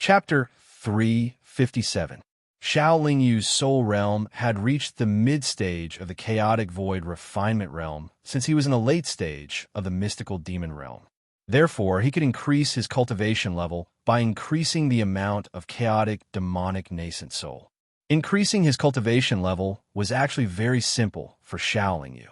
Chapter 357. Xiao Lingyu's soul realm had reached the mid-stage of the chaotic void refinement realm since he was in the late stage of the mystical demon realm. Therefore, he could increase his cultivation level by increasing the amount of chaotic demonic nascent soul. Increasing his cultivation level was actually very simple for Xiao Lingyu.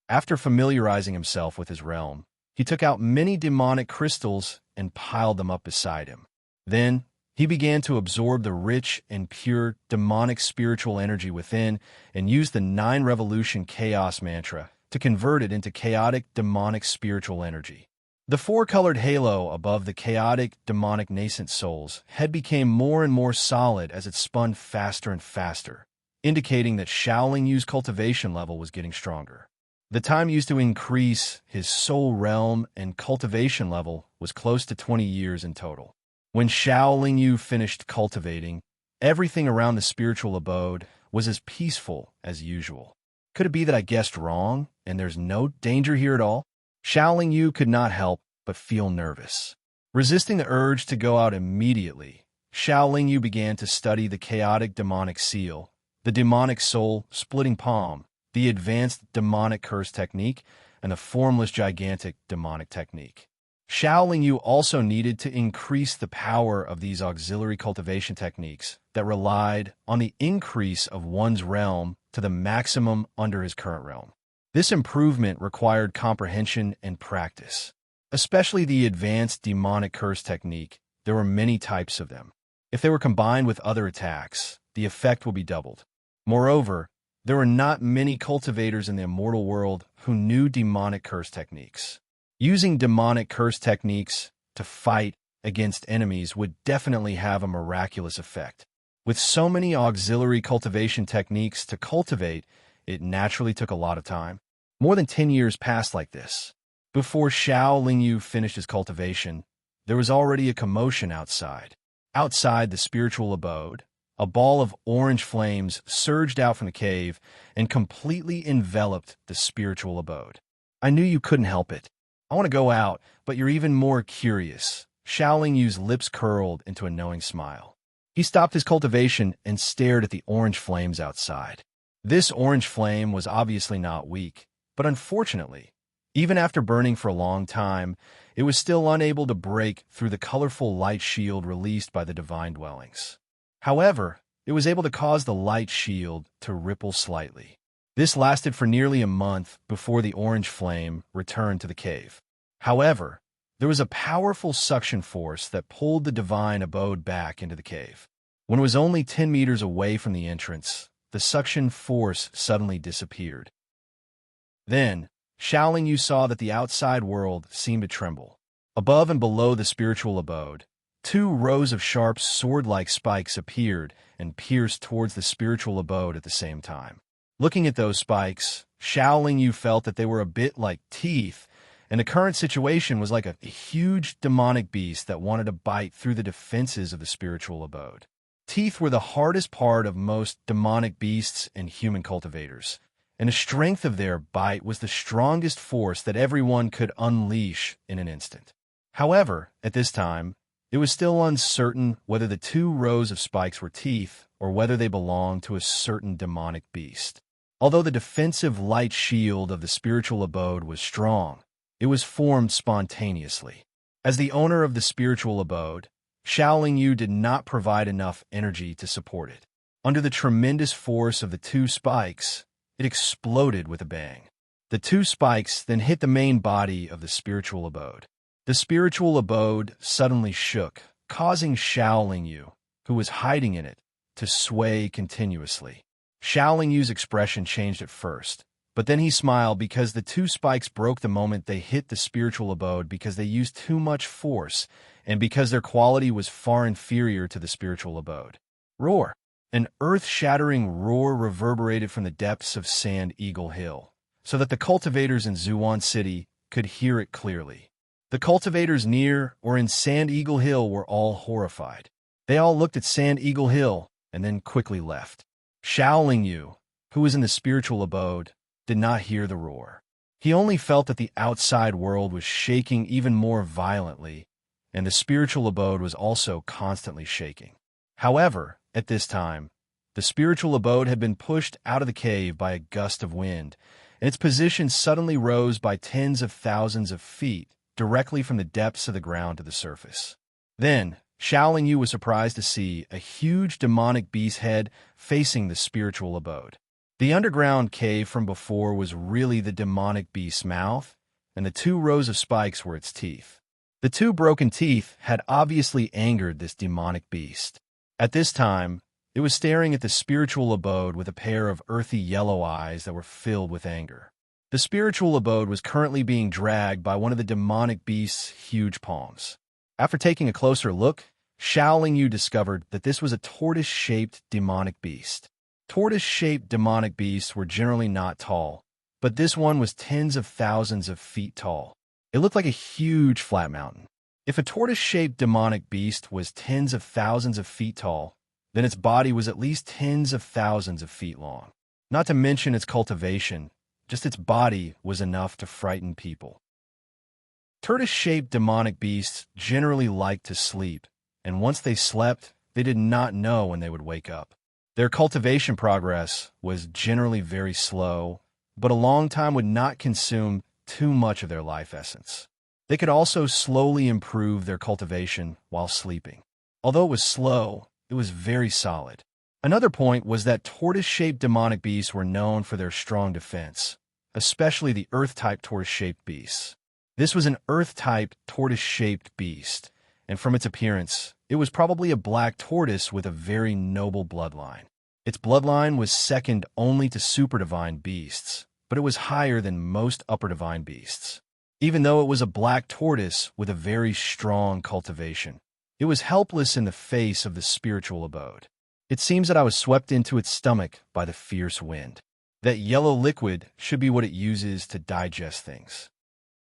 After familiarizing himself with his realm, he took out many demonic crystals and piled them up beside him. Then, he began to absorb the rich and pure demonic spiritual energy within and used the 9 revolution chaos mantra to convert it into chaotic demonic spiritual energy. The 4-colored halo above the chaotic demonic nascent soul's head became more and more solid as it spun faster and faster, indicating that Xiao Lingyu's cultivation level was getting stronger. The time used to increase his soul realm and cultivation level was close to 20 years in total. When Xiao Lingyu finished cultivating, everything around the spiritual abode was as peaceful as usual. Could it be that I guessed wrong, and there's no danger here at all? Xiao Lingyu could not help but feel nervous. Resisting the urge to go out immediately, Xiao Lingyu began to study the chaotic demonic seal, the demonic soul splitting palm, the advanced demonic curse technique, and the formless gigantic demonic technique. Xiao Lingyu also needed to increase the power of these auxiliary cultivation techniques that relied on the increase of one's realm to the maximum under his current realm. This improvement required comprehension and practice. Especially the advanced demonic curse technique, there were many types of them. If they were combined with other attacks, the effect will be doubled. Moreover, there were not many cultivators in the immortal world who knew demonic curse techniques. Using demonic curse techniques to fight against enemies would definitely have a miraculous effect. With so many auxiliary cultivation techniques to cultivate, it naturally took a lot of time. More than 10 years passed like this. Before Xiao Lingyu finished his cultivation, there was already a commotion outside. Outside the spiritual abode, a ball of orange flames surged out from the cave and completely enveloped the spiritual abode. I knew you couldn't help it. I want to go out, but you're even more curious. Xiao Lingyu's lips curled into a knowing smile. He stopped his cultivation and stared at the orange flames outside. This orange flame was obviously not weak, but unfortunately, even after burning for a long time, it was still unable to break through the colorful light shield released by the divine dwellings. However, it was able to cause the light shield to ripple slightly. This lasted for nearly a month before the orange flame returned to the cave. However, there was a powerful suction force that pulled the divine abode back into the cave. When it was only 10 meters away from the entrance, the suction force suddenly disappeared. Then, Xiao Lingyu saw that the outside world seemed to tremble. Above and below the spiritual abode, 2 rows of sharp sword-like spikes appeared and pierced towards the spiritual abode at the same time. Looking at those spikes, Xiao Lingyu felt that they were a bit like teeth, and the current situation was like a huge demonic beast that wanted to bite through the defenses of the spiritual abode. Teeth were the hardest part of most demonic beasts and human cultivators, and the strength of their bite was the strongest force that everyone could unleash in an instant. However, at this time, it was still uncertain whether the 2 rows of spikes were teeth or whether they belonged to a certain demonic beast. Although the defensive light shield of the spiritual abode was strong, it was formed spontaneously. As the owner of the spiritual abode, Xiao Lingyu did not provide enough energy to support it. Under the tremendous force of the 2 spikes, it exploded with a bang. The 2 spikes then hit the main body of the spiritual abode. The spiritual abode suddenly shook, causing Xiao Lingyu, who was hiding in it, to sway continuously. Xiao Lingyu's expression changed at first, but then he smiled because the 2 spikes broke the moment they hit the spiritual abode because they used too much force and because their quality was far inferior to the spiritual abode. Roar! An earth-shattering roar reverberated from the depths of Sand Eagle Hill, so that the cultivators in Zhuan City could hear it clearly. The cultivators near or in Sand Eagle Hill were all horrified. They all looked at Sand Eagle Hill and then quickly left. Xiao Lingyu, who was in the spiritual abode, did not hear the roar. He only felt that the outside world was shaking even more violently, and the spiritual abode was also constantly shaking. However, at this time, the spiritual abode had been pushed out of the cave by a gust of wind, and its position suddenly rose by tens of thousands of feet, directly from the depths of the ground to the surface. Then, Shaolin Yu was surprised to see a huge demonic beast head facing the spiritual abode. The underground cave from before was really the demonic beast's mouth, and the 2 rows of spikes were its teeth. The 2 broken teeth had obviously angered this demonic beast. At this time, it was staring at the spiritual abode with a pair of earthy yellow eyes that were filled with anger. The spiritual abode was currently being dragged by one of the demonic beast's huge palms. After taking a closer look, Shaolin Yu discovered that this was a tortoise-shaped demonic beast. Tortoise-shaped demonic beasts were generally not tall, but this one was tens of thousands of feet tall. It looked like a huge flat mountain. If a tortoise-shaped demonic beast was tens of thousands of feet tall, then its body was at least tens of thousands of feet long. Not to mention its cultivation, just its body was enough to frighten people. Tortoise-shaped demonic beasts generally liked to sleep, and once they slept, they did not know when they would wake up. Their cultivation progress was generally very slow, but a long time would not consume too much of their life essence. They could also slowly improve their cultivation while sleeping. Although it was slow, it was very solid. Another point was that tortoise-shaped demonic beasts were known for their strong defense, especially the Earth-type tortoise-shaped beasts. This was an Earth-type tortoise-shaped beast, and from its appearance, it was probably a black tortoise with a very noble bloodline. Its bloodline was second only to super divine beasts, but it was higher than most upper divine beasts. Even though it was a black tortoise with a very strong cultivation, it was helpless in the face of the spiritual abode. It seems that I was swept into its stomach by the fierce wind. That yellow liquid should be what it uses to digest things.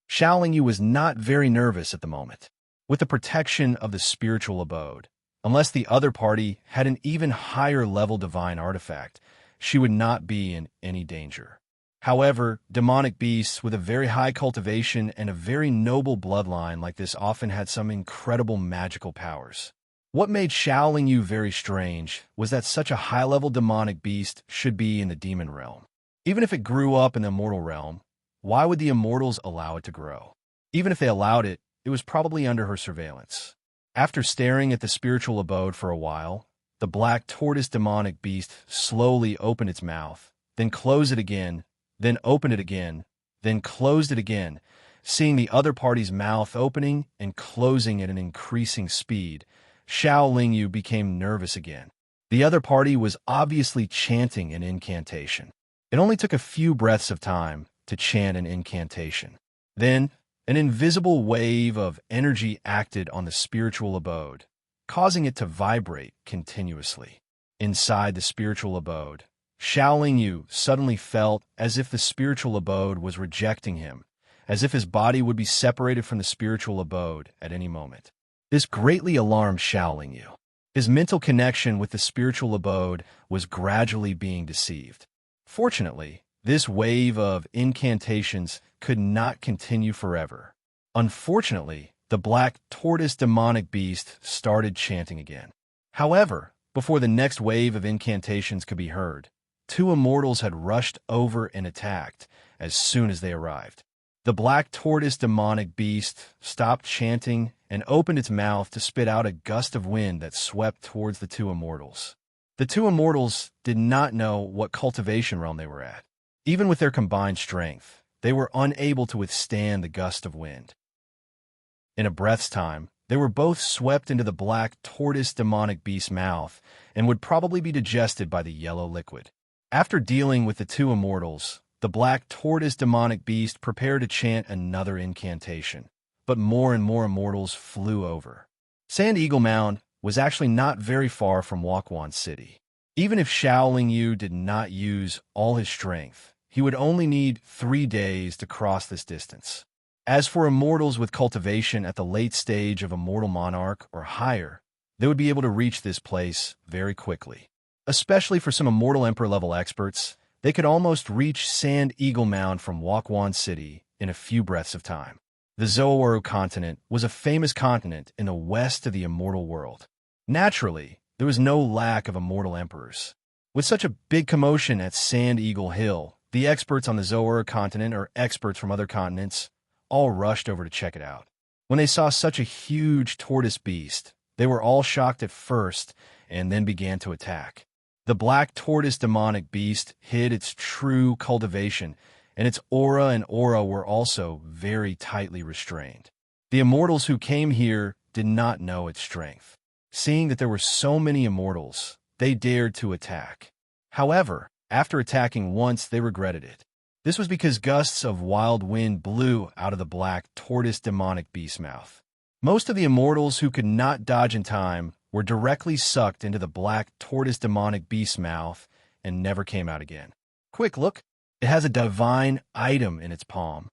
Shaolin Yu was not very nervous at the moment. With the protection of the spiritual abode, unless the other party had an even higher level divine artifact, she would not be in any danger. However, demonic beasts with a very high cultivation and a very noble bloodline like this often had some incredible magical powers. What made Shaolin Yu very strange was that such a high-level demonic beast should be in the demon realm. Even if it grew up in the immortal realm, why would the immortals allow it to grow? Even if they allowed it, it was probably under her surveillance. After staring at the spiritual abode for a while, the black tortoise demonic beast slowly opened its mouth, then closed it again, then opened it again, then closed it again. Seeing the other party's mouth opening and closing at an increasing speed, Shaolin Yu became nervous again. The other party was obviously chanting an incantation. It only took a few breaths of time to chant an incantation. Then, an invisible wave of energy acted on the spiritual abode, causing it to vibrate continuously. Inside the spiritual abode, Shaolin Yu suddenly felt as if the spiritual abode was rejecting him, as if his body would be separated from the spiritual abode at any moment. This greatly alarmed Shaolin Yu. His mental connection with the spiritual abode was gradually being deceived. Fortunately, this wave of incantations could not continue forever. Unfortunately, the black tortoise demonic beast started chanting again. However, before the next wave of incantations could be heard, 2 immortals had rushed over and attacked as soon as they arrived. The black tortoise demonic beast stopped chanting and opened its mouth to spit out a gust of wind that swept towards the 2 immortals. The 2 immortals did not know what cultivation realm they were at. Even with their combined strength, they were unable to withstand the gust of wind. In a breath's time, they were both swept into the black tortoise demonic beast's mouth and would probably be digested by the yellow liquid. After dealing with the 2 immortals, the black tortoise demonic beast prepared to chant another incantation, but more and more immortals flew over. Sand Eagle Mound was actually not very far from Wakwan City. Even if Shaolin Yu did not use all his strength, he would only need 3 days to cross this distance. As for immortals with cultivation at the late stage of Immortal Monarch or higher, they would be able to reach this place very quickly. Especially for some Immortal Emperor level experts, they could almost reach Sand Eagle Mound from Wakwan City in a few breaths of time. The Zoaru continent was a famous continent in the west of the immortal world. Naturally, there was no lack of immortal emperors. With such a big commotion at Sand Eagle Hill, the experts on the Zoaru continent or experts from other continents all rushed over to check it out. When they saw such a huge tortoise beast, they were all shocked at first and then began to attack. The black tortoise demonic beast hid its true cultivation, and its aura and aura were also very tightly restrained. The immortals who came here did not know its strength. Seeing that there were so many immortals, they dared to attack. However, after attacking once, they regretted it. This was because gusts of wild wind blew out of the black tortoise demonic beast's mouth. Most of the immortals who could not dodge in time were directly sucked into the black tortoise demonic beast's mouth and never came out again. Quick, look! It has a divine item in its palm.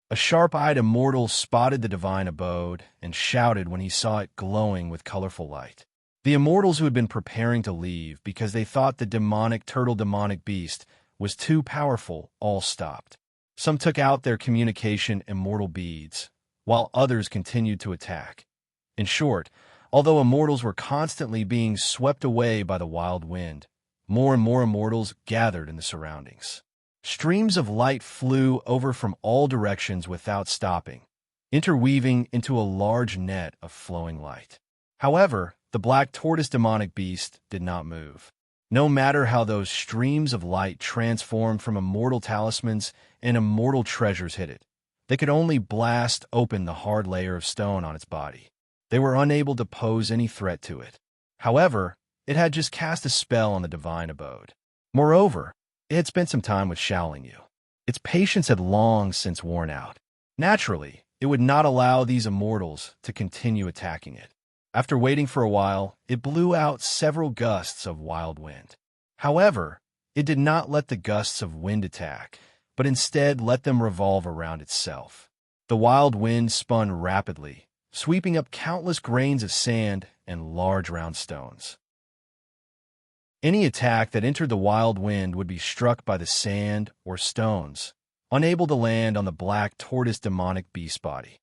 A sharp-eyed immortal spotted the divine abode and shouted when he saw it glowing with colorful light. The immortals who had been preparing to leave because they thought the demonic turtle demonic beast was too powerful all stopped. Some took out their communication immortal beads, while others continued to attack. In short, although immortals were constantly being swept away by the wild wind, more and more immortals gathered in the surroundings. Streams of light flew over from all directions without stopping, interweaving into a large net of flowing light. However, the black tortoise demonic beast did not move. No matter how those streams of light transformed from immortal talismans and immortal treasures hit it, they could only blast open the hard layer of stone on its body. They were unable to pose any threat to it. However, it had just cast a spell on the divine abode. Moreover, it had spent some time with Shaolin Yu. Its patience had long since worn out. Naturally, it would not allow these immortals to continue attacking it. After waiting for a while, it blew out several gusts of wild wind. However, it did not let the gusts of wind attack, but instead let them revolve around itself. The wild wind spun rapidly, sweeping up countless grains of sand and large round stones. Any attack that entered the wild wind would be struck by the sand or stones, unable to land on the black tortoise demonic beast body.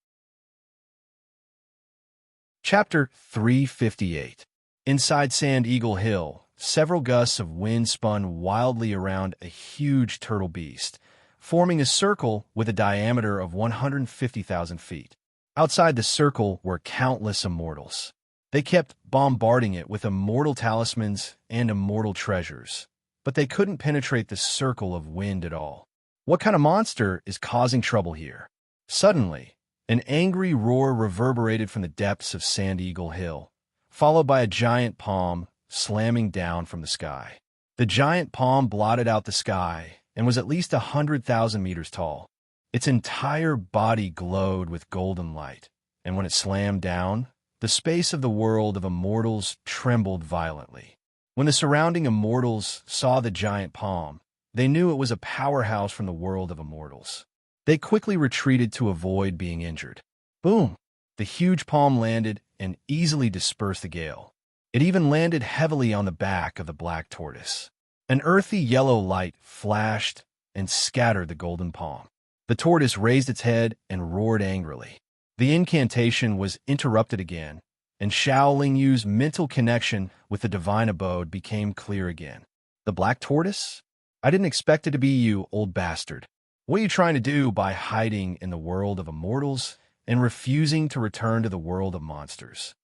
Chapter 358. Inside Sand Eagle Hill, several gusts of wind spun wildly around a huge turtle beast, forming a circle with a diameter of 150,000 feet. Outside the circle were countless immortals. They kept bombarding it with immortal talismans and immortal treasures, but they couldn't penetrate the circle of wind at all. What kind of monster is causing trouble here? Suddenly, an angry roar reverberated from the depths of Sand Eagle Hill, followed by a giant palm slamming down from the sky. The giant palm blotted out the sky and was at least 100,000 meters tall. Its entire body glowed with golden light, and when it slammed down, the space of the world of immortals trembled violently. When the surrounding immortals saw the giant palm, they knew it was a powerhouse from the world of immortals. They quickly retreated to avoid being injured. Boom! The huge palm landed and easily dispersed the gale. It even landed heavily on the back of the black tortoise. An earthy yellow light flashed and scattered the golden palm. The tortoise raised its head and roared angrily. The incantation was interrupted again, and Shaolin Yu's mental connection with the divine abode became clear again. The black tortoise? I didn't expect it to be you, old bastard. What are you trying to do by hiding in the world of immortals and refusing to return to the world of monsters?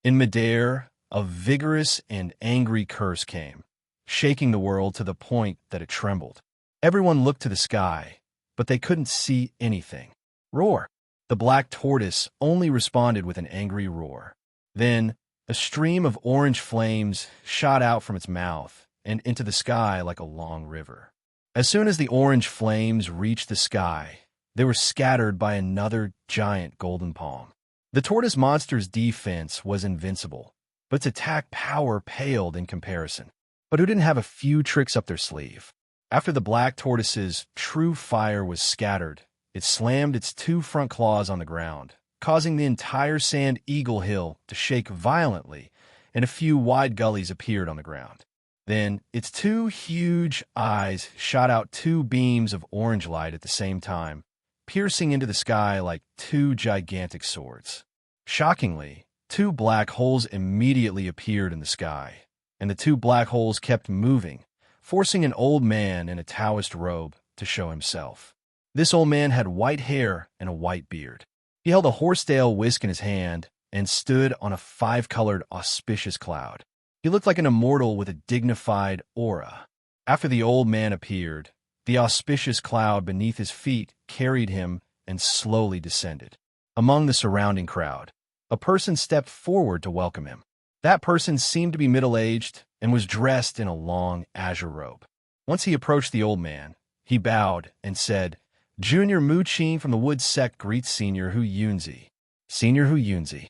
In midair, a vigorous and angry curse came, shaking the world to the point that it trembled. Everyone looked to the sky, but they couldn't see anything. Roar! The black tortoise only responded with an angry roar. Then, a stream of orange flames shot out from its mouth and into the sky like a long river. As soon as the orange flames reached the sky, they were scattered by another giant golden palm. The tortoise monster's defense was invincible, but its attack power paled in comparison. But who didn't have a few tricks up their sleeve? After the black tortoise's true fire was scattered, it slammed its two front claws on the ground, causing the entire Sand Eagle Hill to shake violently, and a few wide gullies appeared on the ground. Then, its two huge eyes shot out two beams of orange light at the same time, piercing into the sky like two gigantic swords. Shockingly, two black holes immediately appeared in the sky, and the two black holes kept moving, forcing an old man in a Taoist robe to show himself. This old man had white hair and a white beard. He held a horsetail whisk in his hand and stood on a five-colored auspicious cloud. He looked like an immortal with a dignified aura. After the old man appeared, the auspicious cloud beneath his feet carried him and slowly descended. Among the surrounding crowd, a person stepped forward to welcome him. That person seemed to be middle-aged and was dressed in a long azure robe. Once he approached the old man, he bowed and said, "Junior Mu-Ching from the Wood Sect greets Senior Hu Yunzi." Senior Hu Yunzi.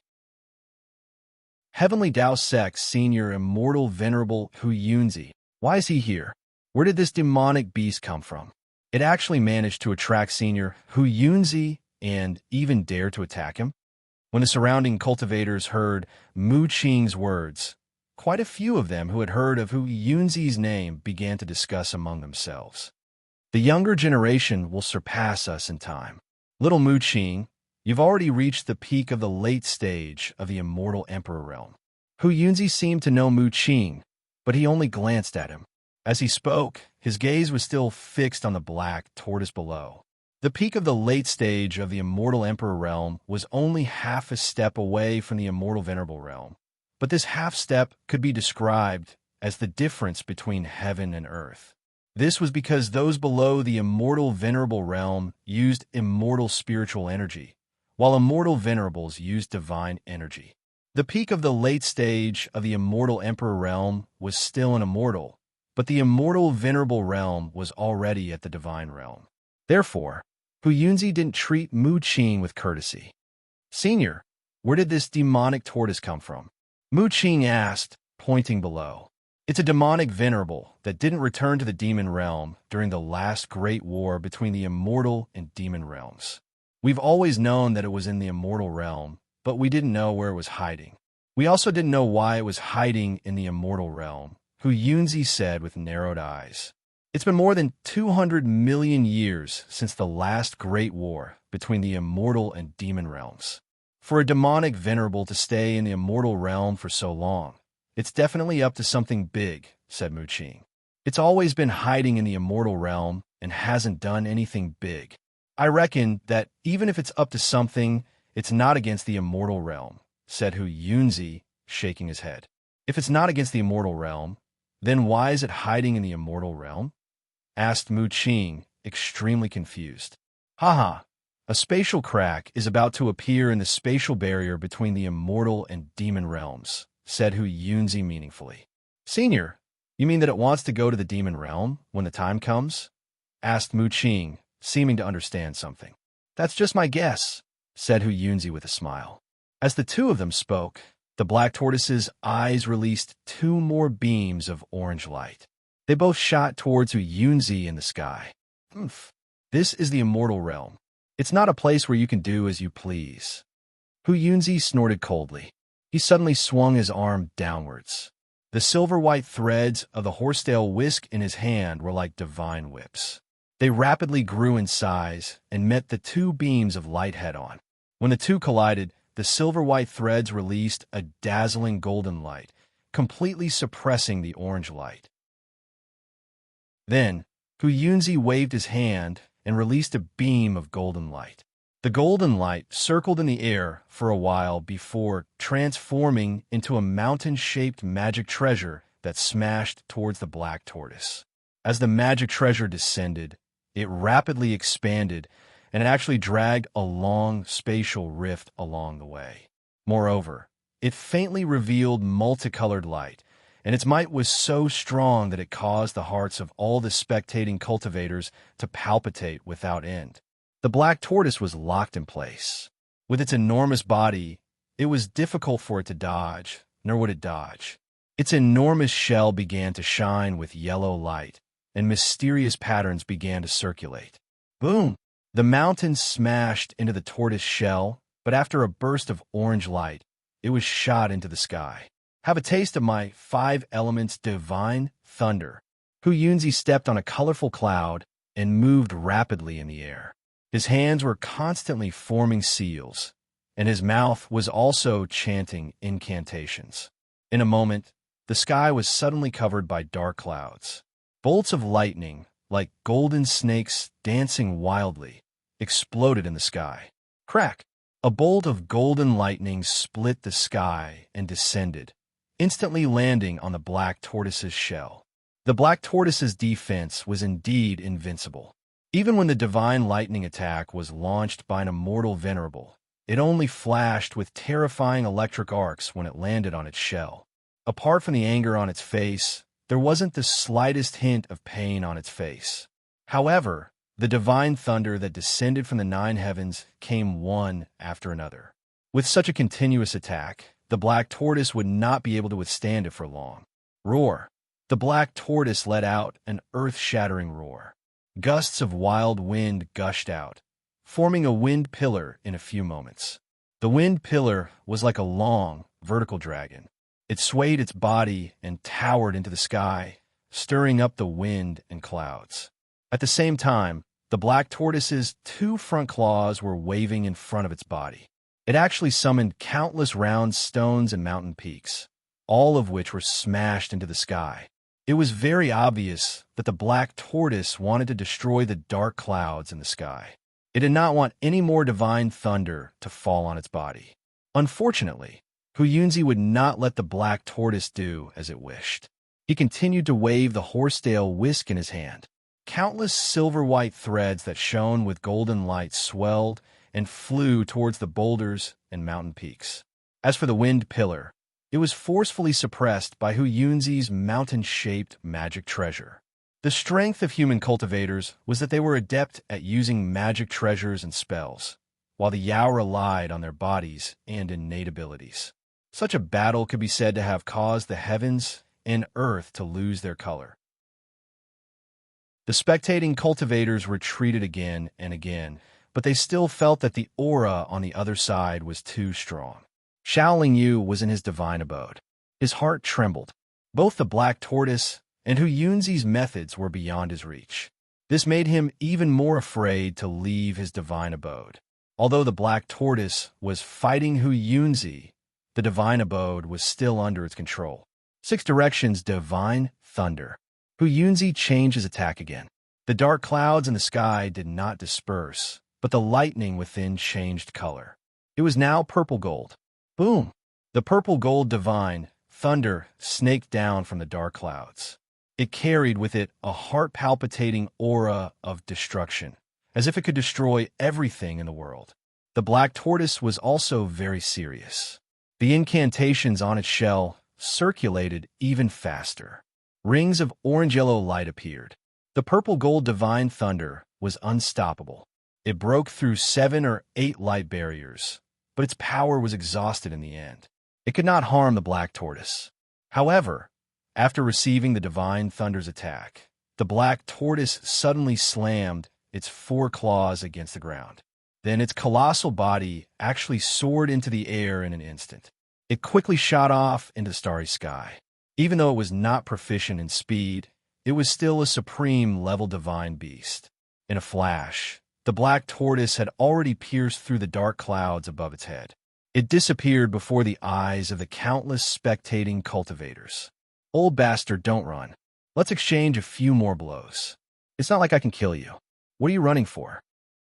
Heavenly Tao Sect Senior Immortal Venerable Hu Yunzi. Why is he here? Where did this demonic beast come from? It actually managed to attract Senior Hu Yunzi and even dare to attack him? When the surrounding cultivators heard Mu-Ching's words, quite a few of them who had heard of Hu Yunzi's name began to discuss among themselves. The younger generation will surpass us in time. Little Mu-Ching, you've already reached the peak of the late stage of the immortal emperor realm. Hu Yunzi seemed to know Mu-Ching, but he only glanced at him. As he spoke, his gaze was still fixed on the black tortoise below. The peak of the late stage of the immortal emperor realm was only half a step away from the immortal venerable realm, but this half step could be described as the difference between heaven and earth. This was because those below the immortal venerable realm used immortal spiritual energy, while immortal venerables used divine energy. The peak of the late stage of the immortal emperor realm was still an immortal, but the immortal venerable realm was already at the divine realm. Therefore, Hu Yunzi didn't treat Mu-Ching with courtesy. "Senior, where did this demonic tortoise come from?" Mu-Ching asked, pointing below. "It's a demonic venerable that didn't return to the demon realm during the last great war between the immortal and demon realms. We've always known that it was in the immortal realm, but we didn't know where it was hiding. We also didn't know why it was hiding in the immortal realm," Hu Yunzi said with narrowed eyes. "It's been more than 200 million years since the last great war between the immortal and demon realms. For a demonic venerable to stay in the immortal realm for so long, it's definitely up to something big," said Mu-Ching. "It's always been hiding in the immortal realm and hasn't done anything big. I reckon that even if it's up to something, it's not against the immortal realm," said Hu Yunzi, shaking his head. "If it's not against the immortal realm, then why is it hiding in the immortal realm?" asked Mu-Ching, extremely confused. "Haha, a spatial crack is about to appear in the spatial barrier between the immortal and demon realms," said Hu Yunzi meaningfully. "Senior, you mean that it wants to go to the demon realm when the time comes?" asked Mu-Ching, seeming to understand something. "That's just my guess," said Hu Yunzi with a smile. As the two of them spoke, the black tortoise's eyes released two more beams of orange light. They both shot towards Hu Yunzi in the sky. "Humph. This is the immortal realm. It's not a place where you can do as you please." Hu Yunzi snorted coldly. He suddenly swung his arm downwards. The silver-white threads of the horsetail whisk in his hand were like divine whips. They rapidly grew in size and met the two beams of light head-on. When the two collided, the silver-white threads released a dazzling golden light, completely suppressing the orange light. Then, Hu Yunzi waved his hand and released a beam of golden light. The golden light circled in the air for a while before transforming into a mountain-shaped magic treasure that smashed towards the black tortoise. As the magic treasure descended, it rapidly expanded and it actually dragged a long spatial rift along the way. Moreover, it faintly revealed multicolored light, and its might was so strong that it caused the hearts of all the spectating cultivators to palpitate without end. The black tortoise was locked in place. With its enormous body, it was difficult for it to dodge, nor would it dodge. Its enormous shell began to shine with yellow light, and mysterious patterns began to circulate. Boom! The mountain smashed into the tortoise shell, but after a burst of orange light, it was shot into the sky. "Have a taste of my 5 elements divine thunder." Hu Yunzi stepped on a colorful cloud and moved rapidly in the air. His hands were constantly forming seals, and his mouth was also chanting incantations. In a moment, the sky was suddenly covered by dark clouds. Bolts of lightning, like golden snakes dancing wildly, exploded in the sky. Crack! A bolt of golden lightning split the sky and descended, instantly landing on the black tortoise's shell. The black tortoise's defense was indeed invincible. Even when the divine lightning attack was launched by an immortal venerable, it only flashed with terrifying electric arcs when it landed on its shell. Apart from the anger on its face, there wasn't the slightest hint of pain on its face. However, the divine thunder that descended from the 9 heavens came one after another. With such a continuous attack, the black tortoise would not be able to withstand it for long. Roar! The black tortoise let out an earth-shattering roar. Gusts of wild wind gushed out, forming a wind pillar in a few moments. The wind pillar was like a long, vertical dragon. It swayed its body and towered into the sky, stirring up the wind and clouds. At the same time, the black tortoise's 2 front claws were waving in front of its body. It actually summoned countless round stones and mountain peaks, all of which were smashed into the sky. It was very obvious that the black tortoise wanted to destroy the dark clouds in the sky. It did not want any more divine thunder to fall on its body. Unfortunately, Huyunzi would not let the black tortoise do as it wished. He continued to wave the horsetail whisk in his hand. Countless silver-white threads that shone with golden light swelled and flew towards the boulders and mountain peaks. As for the wind pillar, it was forcefully suppressed by Huyunzi's mountain-shaped magic treasure. The strength of human cultivators was that they were adept at using magic treasures and spells, while the Yao relied on their bodies and innate abilities. Such a battle could be said to have caused the heavens and earth to lose their color. The spectating cultivators retreated again and again, but they still felt that the aura on the other side was too strong. Xiaoling Yu was in his divine abode. His heart trembled. Both the black tortoise and Huyunzi's methods were beyond his reach. This made him even more afraid to leave his divine abode. Although the black tortoise was fighting Huyunzi, the divine abode was still under its control. 6 directions divine thunder. Huyunzi changed his attack again. The dark clouds in the sky did not disperse, but the lightning within changed color. It was now purple gold. Boom! The purple gold divine thunder snaked down from the dark clouds. It carried with it a heart-palpitating aura of destruction, as if it could destroy everything in the world. The black tortoise was also very serious. The incantations on its shell circulated even faster. Rings of orange-yellow light appeared. The purple gold divine thunder was unstoppable. It broke through 7 or 8 light barriers, but its power was exhausted in the end. It could not harm the black tortoise. However, after receiving the divine thunder's attack, the black tortoise suddenly slammed its 4 claws against the ground. Then its colossal body actually soared into the air in an instant. It quickly shot off into the starry sky. Even though it was not proficient in speed, it was still a supreme-level divine beast. In a flash, the black tortoise had already pierced through the dark clouds above its head. It disappeared before the eyes of the countless spectating cultivators. Old bastard, don't run. Let's exchange a few more blows. It's not like I can kill you. What are you running for?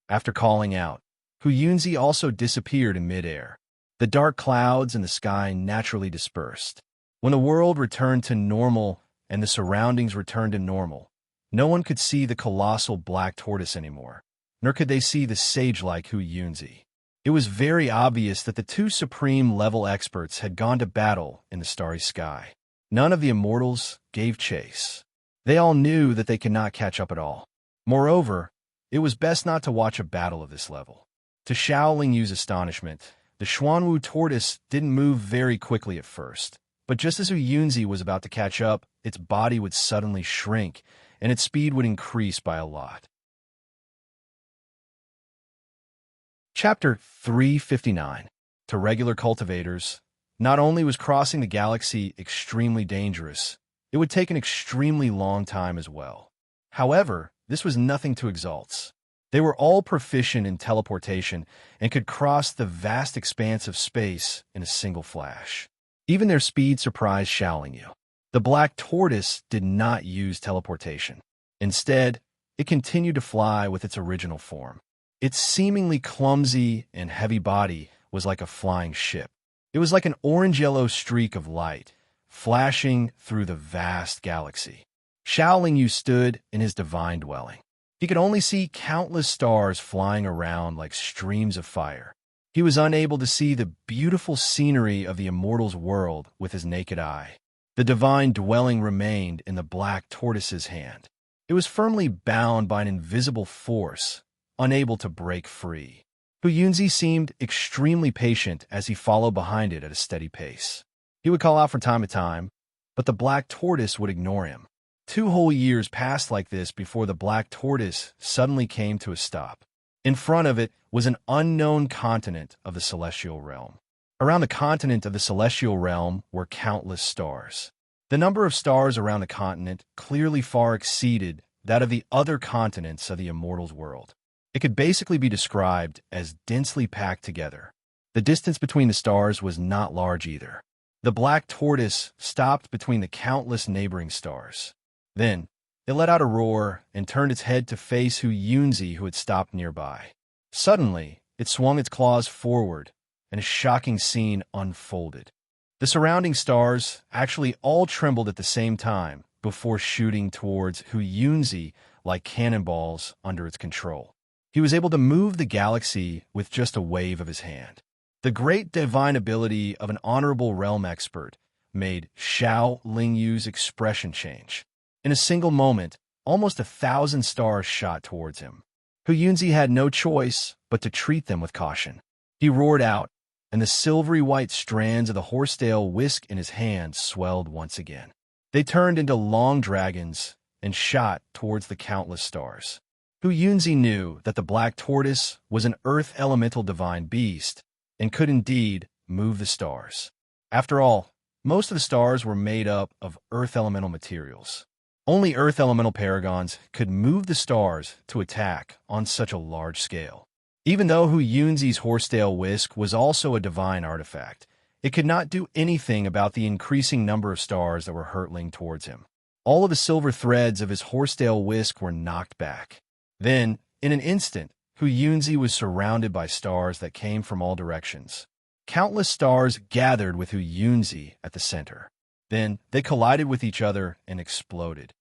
After calling out, Huyunzi also disappeared in midair. The dark clouds in the sky naturally dispersed. When the world returned to normal and the surroundings returned to normal, no one could see the colossal black tortoise anymore, nor could they see the sage-like Huyunzi. It was very obvious that the 2 supreme-level experts had gone to battle in the starry sky. None of the immortals gave chase. They all knew that they could not catch up at all. Moreover, it was best not to watch a battle of this level. To Xiaoling Yu's astonishment, the Xuanwu tortoise didn't move very quickly at first, but just as Huyunzi was about to catch up, its body would suddenly shrink, and its speed would increase by a lot. Chapter 359. To regular cultivators, not only was crossing the galaxy extremely dangerous, it would take an extremely long time as well. However, this was nothing to Exalt's. They were all proficient in teleportation and could cross the vast expanse of space in a single flash. Even their speed surprised Xiaoling Yu. The black tortoise did not use teleportation. Instead, it continued to fly with its original form. Its seemingly clumsy and heavy body was like a flying ship. It was like an orange-yellow streak of light, flashing through the vast galaxy. Xiaoling Yu stood in his divine dwelling. He could only see countless stars flying around like streams of fire. He was unable to see the beautiful scenery of the immortal's world with his naked eye. The divine dwelling remained in the black tortoise's hand. It was firmly bound by an invisible force, unable to break free. Hu Yunzi seemed extremely patient as he followed behind it at a steady pace. He would call out from time to time, but the black tortoise would ignore him. 2 whole years passed like this before the black tortoise suddenly came to a stop. In front of it was an unknown continent of the celestial realm. Around the continent of the celestial realm were countless stars. The number of stars around the continent clearly far exceeded that of the other continents of the immortal's world. It could basically be described as densely packed together. The distance between the stars was not large either. The black tortoise stopped between the countless neighboring stars. Then, it let out a roar and turned its head to face Hu Yunzi, who had stopped nearby. Suddenly, it swung its claws forward, and a shocking scene unfolded. The surrounding stars actually all trembled at the same time before shooting towards Hu Yunzi like cannonballs under its control. He was able to move the galaxy with just a wave of his hand. The great divine ability of an honorable realm expert made Xiaoling Yu's expression change. In a single moment, almost 1,000 stars shot towards him. Hu Yunzi had no choice but to treat them with caution. He roared out, and the silvery white strands of the horsetail whisk in his hand swelled once again. They turned into long dragons and shot towards the countless stars. Hu Yunzi knew that the black tortoise was an earth elemental divine beast and could indeed move the stars. After all, most of the stars were made up of earth elemental materials. Only earth elemental paragons could move the stars to attack on such a large scale. Even though Hu Yunzi's horsetail whisk was also a divine artifact, it could not do anything about the increasing number of stars that were hurtling towards him. All of the silver threads of his horsetail whisk were knocked back. Then, in an instant, Hu Yunzi was surrounded by stars that came from all directions. Countless stars gathered with Hu Yunzi at the center. Then, they collided with each other and exploded.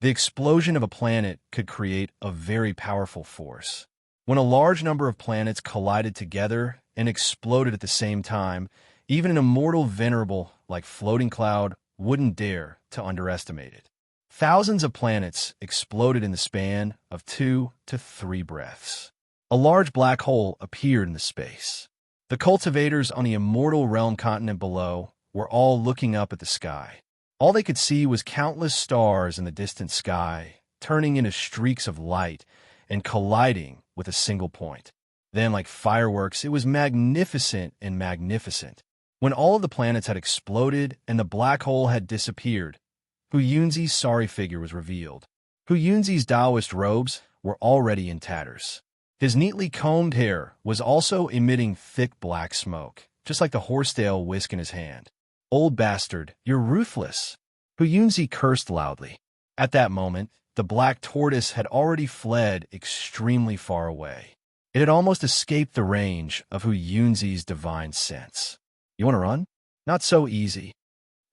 The explosion of a planet could create a very powerful force. When a large number of planets collided together and exploded at the same time, even an immortal venerable like Floating Cloud wouldn't dare to underestimate it. Thousands of planets exploded in the span of 2 to 3 breaths. A large black hole appeared in the space. The cultivators on the immortal realm continent below were all looking up at the sky. All they could see was countless stars in the distant sky, turning into streaks of light and colliding with a single point. Then, like fireworks, it was magnificent and magnificent. When all of the planets had exploded and the black hole had disappeared, Hu Yunzi's sorry figure was revealed. Hu Yunzi's Taoist robes were already in tatters. His neatly combed hair was also emitting thick black smoke, just like the horsetail whisk in his hand. "Old bastard, you're ruthless." Hu Yunzi cursed loudly. At that moment, the black tortoise had already fled extremely far away. It had almost escaped the range of Hu Yunzi's divine sense. "You want to run?" "Not so easy."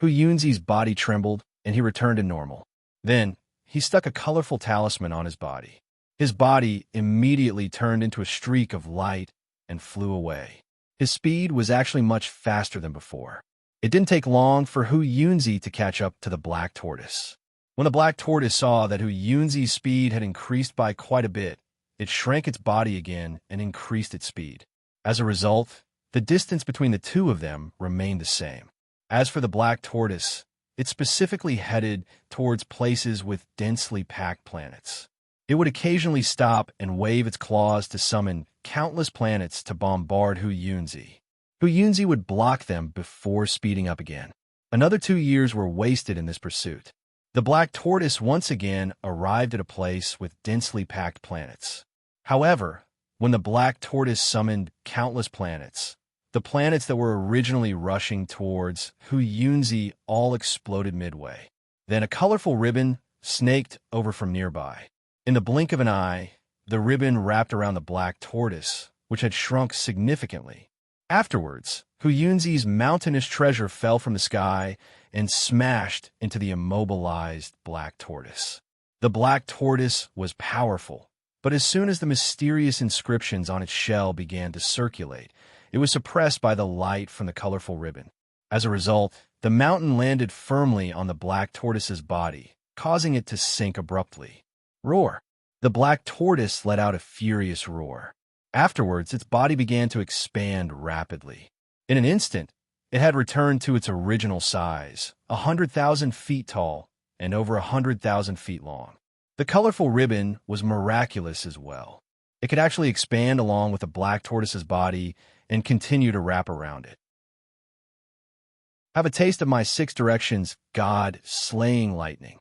Hu Yunzi's body trembled, and he returned to normal. Then, he stuck a colorful talisman on his body. His body immediately turned into a streak of light and flew away. His speed was actually much faster than before. It didn't take long for Hu Yunzi to catch up to the black tortoise. When the black tortoise saw that Hu Yunzi's speed had increased by quite a bit, it shrank its body again and increased its speed. As a result, the distance between the two of them remained the same. As for the black tortoise, it specifically headed towards places with densely packed planets. It would occasionally stop and wave its claws to summon countless planets to bombard Hu Yunzi. Hu Yunzi would block them before speeding up again. Another 2 years were wasted in this pursuit. The black tortoise once again arrived at a place with densely packed planets. However, when the black tortoise summoned countless planets, the planets that were originally rushing towards Huyunzi all exploded midway. Then a colorful ribbon snaked over from nearby. In the blink of an eye, the ribbon wrapped around the black tortoise, which had shrunk significantly. Afterwards, Huyunzi's mountainous treasure fell from the sky and smashed into the immobilized black tortoise. The black tortoise was powerful, but as soon as the mysterious inscriptions on its shell began to circulate, it was suppressed by the light from the colorful ribbon. As a result, the mountain landed firmly on the black tortoise's body, causing it to sink abruptly. Roar! The black tortoise let out a furious roar. Afterwards, its body began to expand rapidly. In an instant, it had returned to its original size, 100,000 feet tall and over 100,000 feet long. The colorful ribbon was miraculous as well. It could actually expand along with the black tortoise's body and continue to wrap around it. Have a taste of my 6 directions, God slaying lightning.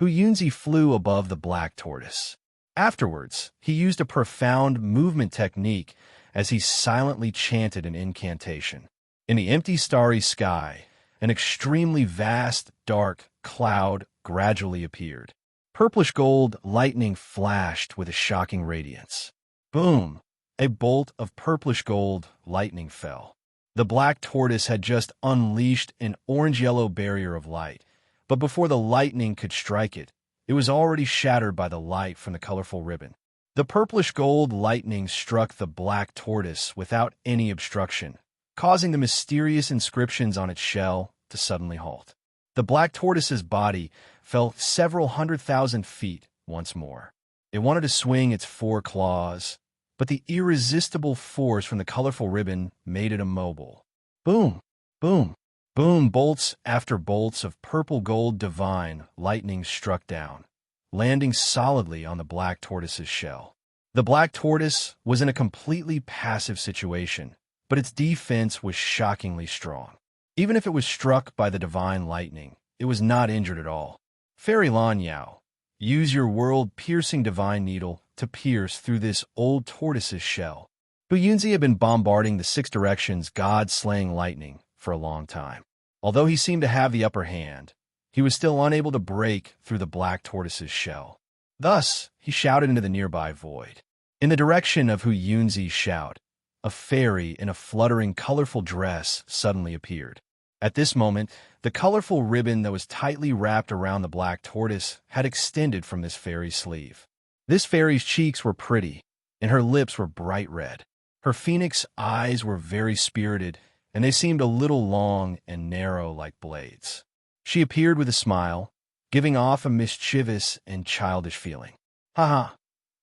Huyunzi flew above the black tortoise. Afterwards, he used a profound movement technique as he silently chanted an incantation. In the empty starry sky, an extremely vast, dark cloud gradually appeared. Purplish gold lightning flashed with a shocking radiance. Boom! A bolt of purplish gold lightning fell. The black tortoise had just unleashed an orange-yellow barrier of light, but before the lightning could strike it, it was already shattered by the light from the colorful ribbon. The purplish gold lightning struck the black tortoise without any obstruction, causing the mysterious inscriptions on its shell to suddenly halt. The black tortoise's body fell several 100,000 feet once more. It wanted to swing its 4 claws, but the irresistible force from the colorful ribbon made it immobile. Boom! Boom! Boom! Bolts after bolts of purple gold divine lightning struck down, landing solidly on the black tortoise's shell. The black tortoise was in a completely passive situation, but its defense was shockingly strong. Even if it was struck by the divine lightning, it was not injured at all. Fairy Lan Yao, use your world-piercing divine needle to pierce through this old tortoise's shell. Huyunzi had been bombarding the 6 directions God-slaying lightning for a long time. Although he seemed to have the upper hand, he was still unable to break through the black tortoise's shell. Thus, he shouted into the nearby void. In the direction of Huyunzi's shout, a fairy in a fluttering, colorful dress suddenly appeared. At this moment, the colorful ribbon that was tightly wrapped around the black tortoise had extended from this fairy's sleeve. This fairy's cheeks were pretty, and her lips were bright red. Her phoenix eyes were very spirited, and they seemed a little long and narrow like blades. She appeared with a smile, giving off a mischievous and childish feeling. Haha,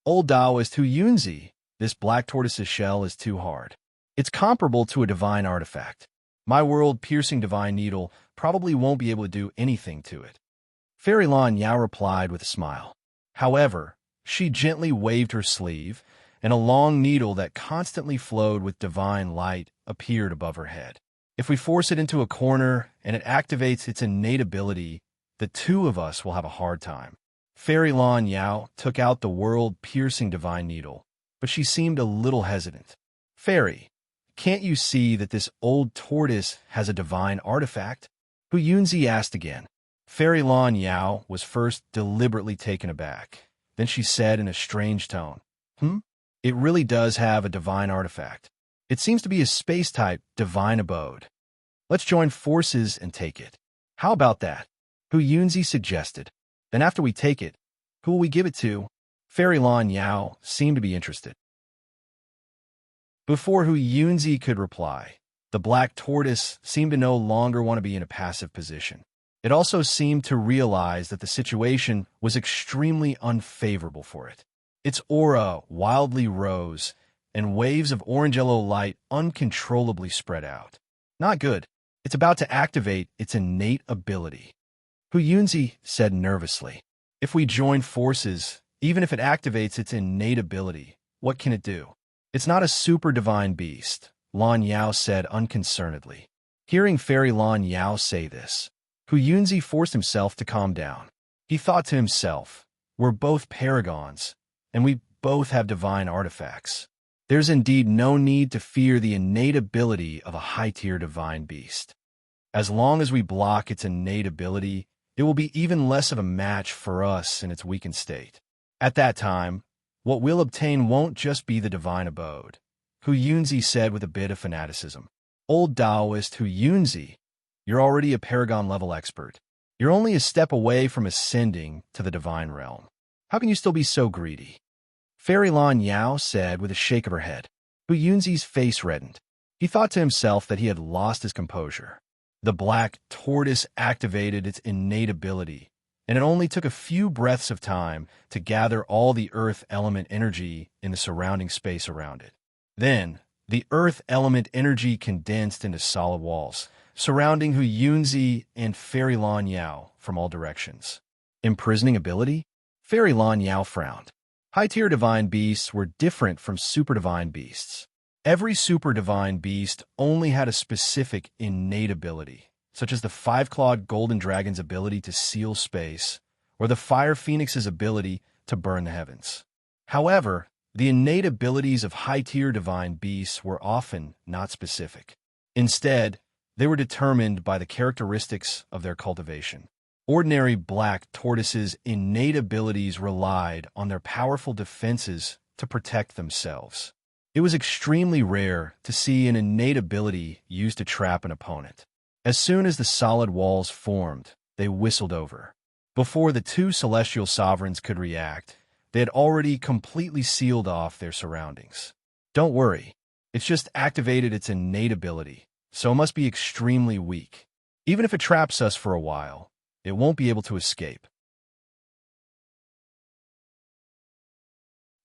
old Taoist Huyunzi, this black tortoise's shell is too hard. It's comparable to a divine artifact. My world-piercing divine needle probably won't be able to do anything to it. Fairy Lan Yao replied with a smile. However, she gently waved her sleeve, and a long needle that constantly flowed with divine light appeared above her head. If we force it into a corner and it activates its innate ability, the 2 of us will have a hard time. Fairy Lan Yao took out the world-piercing divine needle, but she seemed a little hesitant. Fairy, can't you see that this old tortoise has a divine artifact? Huyunzi asked again. Fairy Lan Yao was first deliberately taken aback. Then she said in a strange tone, It really does have a divine artifact. It seems to be a space-type divine abode. Let's join forces and take it. How about that? Huyunzi suggested. Then after we take it, who will we give it to? Fairy Lan Yao seemed to be interested. Before Huyunzi could reply, the black tortoise seemed to no longer want to be in a passive position. It also seemed to realize that the situation was extremely unfavorable for it. Its aura wildly rose, and waves of orange-yellow light uncontrollably spread out. Not good. It's about to activate its innate ability. Huyunzi said nervously. If we join forces, even if it activates its innate ability, what can it do? It's not a super divine beast, Lan Yao said unconcernedly. Hearing Fairy Lan Yao say this, Huyunzi forced himself to calm down. He thought to himself, we're both paragons, and we both have divine artifacts. There's indeed no need to fear the innate ability of a high-tier divine beast. As long as we block its innate ability, it will be even less of a match for us in its weakened state. At that time, what we'll obtain won't just be the divine abode, Hu Yunzi said with a bit of fanaticism. Old Taoist Hu Yunzi, you're already a paragon-level expert. You're only a step away from ascending to the divine realm. How can you still be so greedy? Fairy Lan Yao said with a shake of her head. Hu Yunzi's face reddened. He thought to himself that he had lost his composure. The black tortoise activated its innate ability, and it only took a few breaths of time to gather all the earth element energy in the surrounding space around it. Then, the earth element energy condensed into solid walls, surrounding Hu Yunzi and Fairy Lan Yao from all directions. Imprisoning ability? Fairy Lan Yao frowned. High-tier divine beasts were different from super divine beasts. Every super divine beast only had a specific innate ability, such as the five-clawed golden dragon's ability to seal space, or the fire phoenix's ability to burn the heavens. However, the innate abilities of high-tier divine beasts were often not specific. Instead, they were determined by the characteristics of their cultivation. Ordinary black tortoises' innate abilities relied on their powerful defenses to protect themselves. It was extremely rare to see an innate ability used to trap an opponent. As soon as the solid walls formed, they whistled over. Before the two celestial sovereigns could react, they had already completely sealed off their surroundings. Don't worry, it's just activated its innate ability, so it must be extremely weak. Even if it traps us for a while, it won't be able to escape.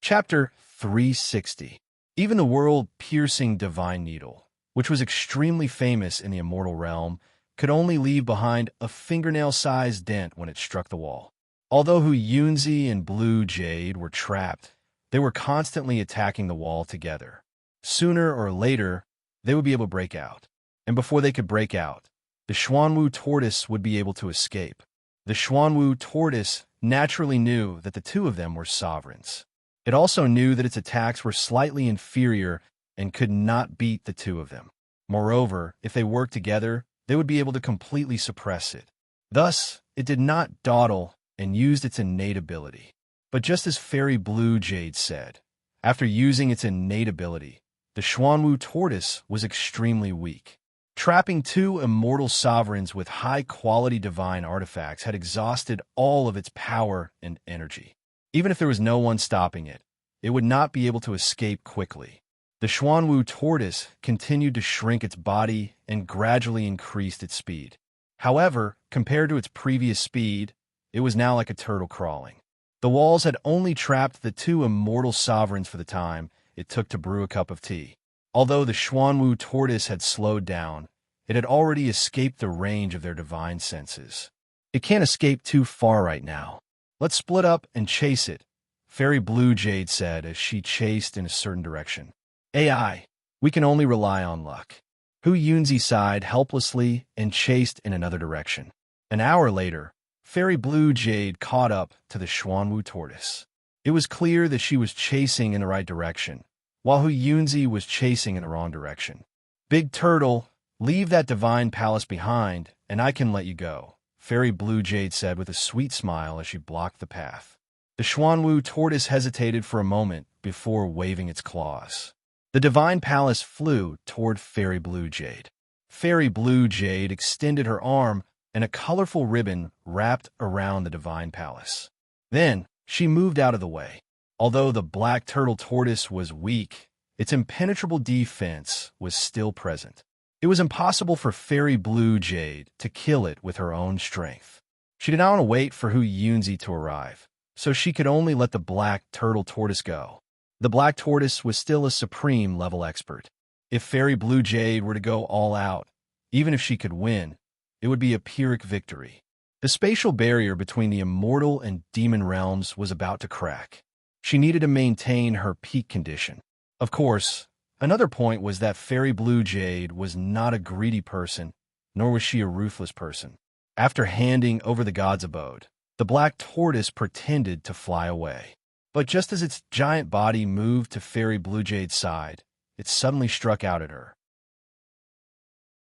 Chapter 360. Even the world-piercing divine needle, which was extremely famous in the immortal realm, could only leave behind a fingernail-sized dent when it struck the wall. Although Hu Yunzi and Blue Jade were trapped, they were constantly attacking the wall together. Sooner or later, they would be able to break out. And before they could break out, the Xuanwu tortoise would be able to escape. The Xuanwu tortoise naturally knew that the two of them were sovereigns. It also knew that its attacks were slightly inferior and could not beat the two of them. Moreover, if they worked together, they would be able to completely suppress it. Thus, it did not dawdle and used its innate ability. But just as Fairy Blue Jade said, after using its innate ability, the Xuanwu tortoise was extremely weak. Trapping two immortal sovereigns with high-quality divine artifacts had exhausted all of its power and energy. Even if there was no one stopping it, it would not be able to escape quickly. The Xuanwu tortoise continued to shrink its body and gradually increased its speed. However, compared to its previous speed, it was now like a turtle crawling. The walls had only trapped the two immortal sovereigns for the time it took to brew a cup of tea. Although the Xuanwu tortoise had slowed down, it had already escaped the range of their divine senses. It can't escape too far right now. Let's split up and chase it, Fairy Blue Jade said as she chased in a certain direction. AI, we can only rely on luck. Hu Yunzi sighed helplessly and chased in another direction. An hour later, Fairy Blue Jade caught up to the Xuanwu tortoise. It was clear that she was chasing in the right direction, while Hu Yunzi was chasing in the wrong direction. Big Turtle, leave that divine palace behind, and I can let you go, Fairy Blue Jade said with a sweet smile as she blocked the path. The Xuanwu tortoise hesitated for a moment before waving its claws. The divine palace flew toward Fairy Blue Jade. Fairy Blue Jade extended her arm, and a colorful ribbon wrapped around the divine palace. Then, she moved out of the way. Although the black turtle tortoise was weak, its impenetrable defense was still present. It was impossible for Fairy Blue Jade to kill it with her own strength. She did not want to wait for Hu Yunzi to arrive, so she could only let the black turtle tortoise go. The black tortoise was still a supreme level expert. If Fairy Blue Jade were to go all out, even if she could win, it would be a Pyrrhic victory. The spatial barrier between the immortal and demon realms was about to crack. She needed to maintain her peak condition. Of course, another point was that Fairy Blue Jade was not a greedy person, nor was she a ruthless person. After handing over the god's abode, The black tortoise pretended to fly away. But just as its giant body moved to Fairy Blue Jade's side, it suddenly struck out at her.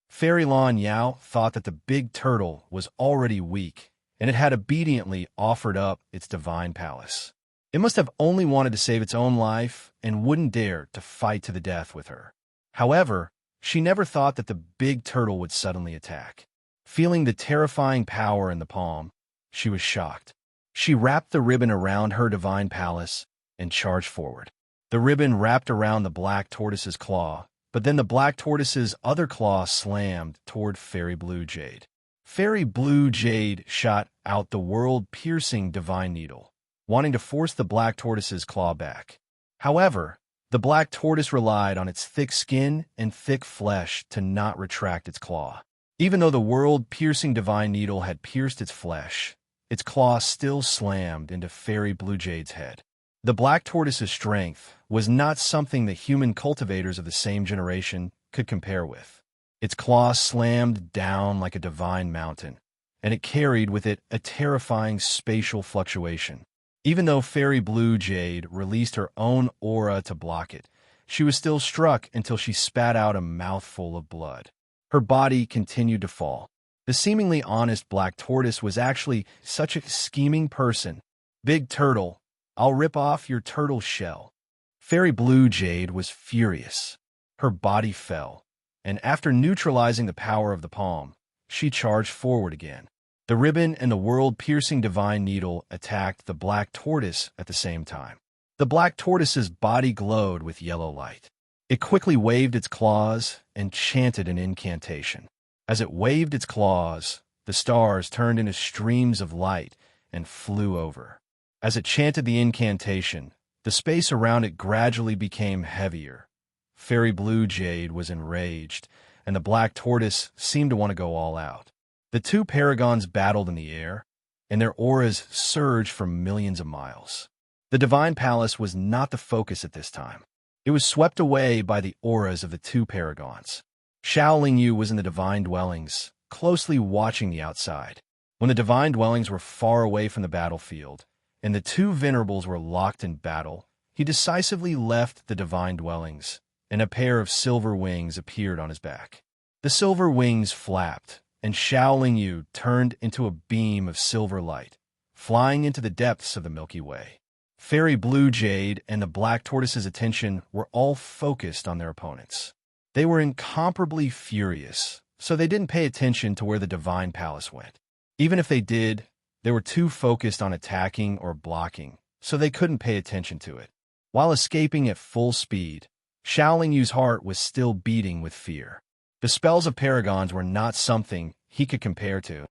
Fairy Lan Yao thought that the big turtle was already weak, and it had obediently offered up its divine palace. It must have only wanted to save its own life and wouldn't dare to fight to the death with her. However, she never thought that the big turtle would suddenly attack. Feeling the terrifying power in the palm, she was shocked. She wrapped the ribbon around her divine palace and charged forward. The ribbon wrapped around the black tortoise's claw, but then the black tortoise's other claw slammed toward Fairy Blue Jade. Fairy Blue Jade shot out the world-piercing divine needle, wanting to force the black tortoise's claw back. However, the black tortoise relied on its thick skin and thick flesh to not retract its claw. Even though the world-piercing divine needle had pierced its flesh, its claw still slammed into Fairy Blue Jade's head. The black tortoise's strength was not something the human cultivators of the same generation could compare with. Its claw slammed down like a divine mountain, and it carried with it a terrifying spatial fluctuation. Even though Fairy Blue Jade released her own aura to block it, she was still struck until she spat out a mouthful of blood. Her body continued to fall. The seemingly honest black tortoise was actually such a scheming person. "Big turtle, I'll rip off your turtle shell." Fairy Blue Jade was furious. Her body fell, and after neutralizing the power of the palm, she charged forward again. The ribbon and the world-piercing divine needle attacked the black tortoise at the same time. The black tortoise's body glowed with yellow light. It quickly waved its claws and chanted an incantation. As it waved its claws, the stars turned into streams of light and flew over. As it chanted the incantation, the space around it gradually became heavier. Fairy Blue Jade was enraged, and the black tortoise seemed to want to go all out. The two paragons battled in the air, and their auras surged for millions of miles. The divine palace was not the focus at this time. It was swept away by the auras of the two paragons. Xiao Yu was in the divine dwellings, closely watching the outside. When the divine dwellings were far away from the battlefield, and the two venerables were locked in battle, he decisively left the divine dwellings, and a pair of silver wings appeared on his back. The silver wings flapped, and Xiao Yu turned into a beam of silver light, flying into the depths of the Milky Way. Fairy Blue Jade and the black tortoise's attention were all focused on their opponents. They were incomparably furious, so they didn't pay attention to where the divine palace went. Even if they did, they were too focused on attacking or blocking, so they couldn't pay attention to it. While escaping at full speed, Xiao Yu's heart was still beating with fear. The spells of paragons were not something he could compare to.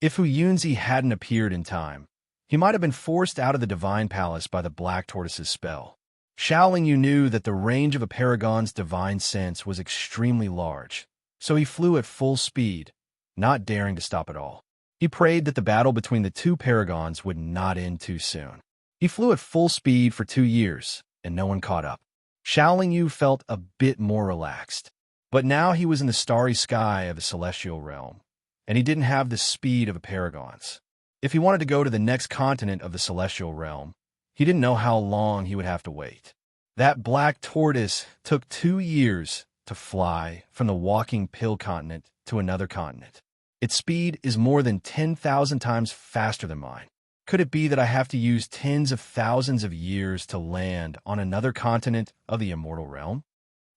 If Hu Yunzi hadn't appeared in time, he might have been forced out of the divine palace by the black tortoise's spell. Xiao Yu knew that the range of a paragon's divine sense was extremely large, so he flew at full speed, not daring to stop at all. He prayed that the battle between the two paragons would not end too soon. He flew at full speed for 2 years, and no one caught up. Xiao Yu felt a bit more relaxed. But now he was in the starry sky of the celestial realm, and he didn't have the speed of a paragon's. If he wanted to go to the next continent of the celestial realm, he didn't know how long he would have to wait. That black tortoise took 2 years to fly from the walking pill continent to another continent. Its speed is more than 10,000 times faster than mine. Could it be that I have to use tens of thousands of years to land on another continent of the immortal realm?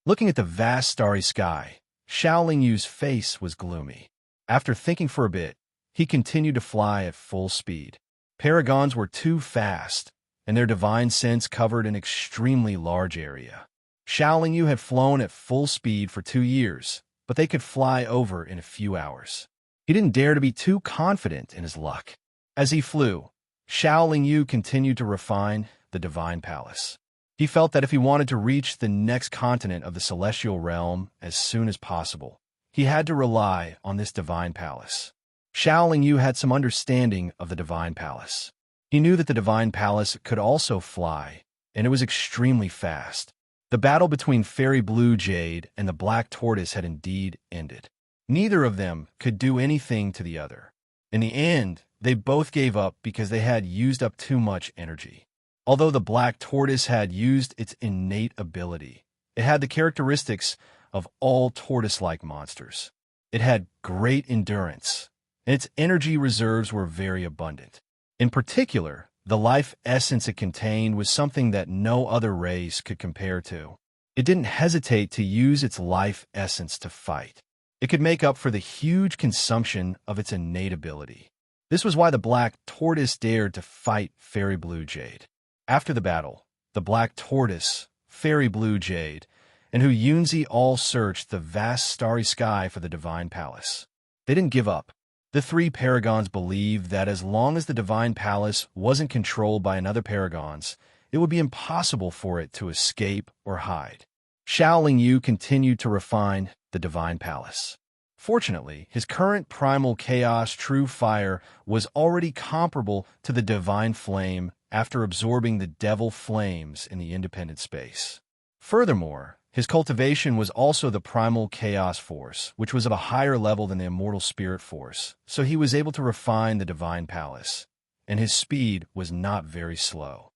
Looking at the vast starry sky, Xiao Yu's face was gloomy. After thinking for a bit, he continued to fly at full speed. Paragons were too fast, and their divine sense covered an extremely large area. Xiao Yu had flown at full speed for 2 years, but they could fly over in a few hours. He didn't dare to be too confident in his luck. As he flew, Xiao Yu continued to refine the divine palace. He felt that if he wanted to reach the next continent of the celestial realm as soon as possible, he had to rely on this divine palace. Xiao Yu had some understanding of the divine palace. He knew that the divine palace could also fly, and it was extremely fast. The battle between Fairy Blue Jade and the black tortoise had indeed ended. Neither of them could do anything to the other. In the end, they both gave up because they had used up too much energy. Although the black tortoise had used its innate ability, it had the characteristics of all tortoise-like monsters. It had great endurance, and its energy reserves were very abundant. In particular, the life essence it contained was something that no other race could compare to. It didn't hesitate to use its life essence to fight. It could make up for the huge consumption of its innate ability. This was why the black tortoise dared to fight Fairy Blue Jade. After the battle, the black tortoise, Fairy Blue Jade, and Huyunzi all searched the vast starry sky for the divine palace. They didn't give up. The three paragons believed that as long as the divine palace wasn't controlled by another paragons, it would be impossible for it to escape or hide. Xiao Lingyu continued to refine the divine palace. Fortunately, his current primal chaos true fire was already comparable to the divine flame after absorbing the devil flames in the independent space. Furthermore, his cultivation was also the primal chaos force, which was of a higher level than the immortal spirit force, so he was able to refine the divine palace, and his speed was not very slow.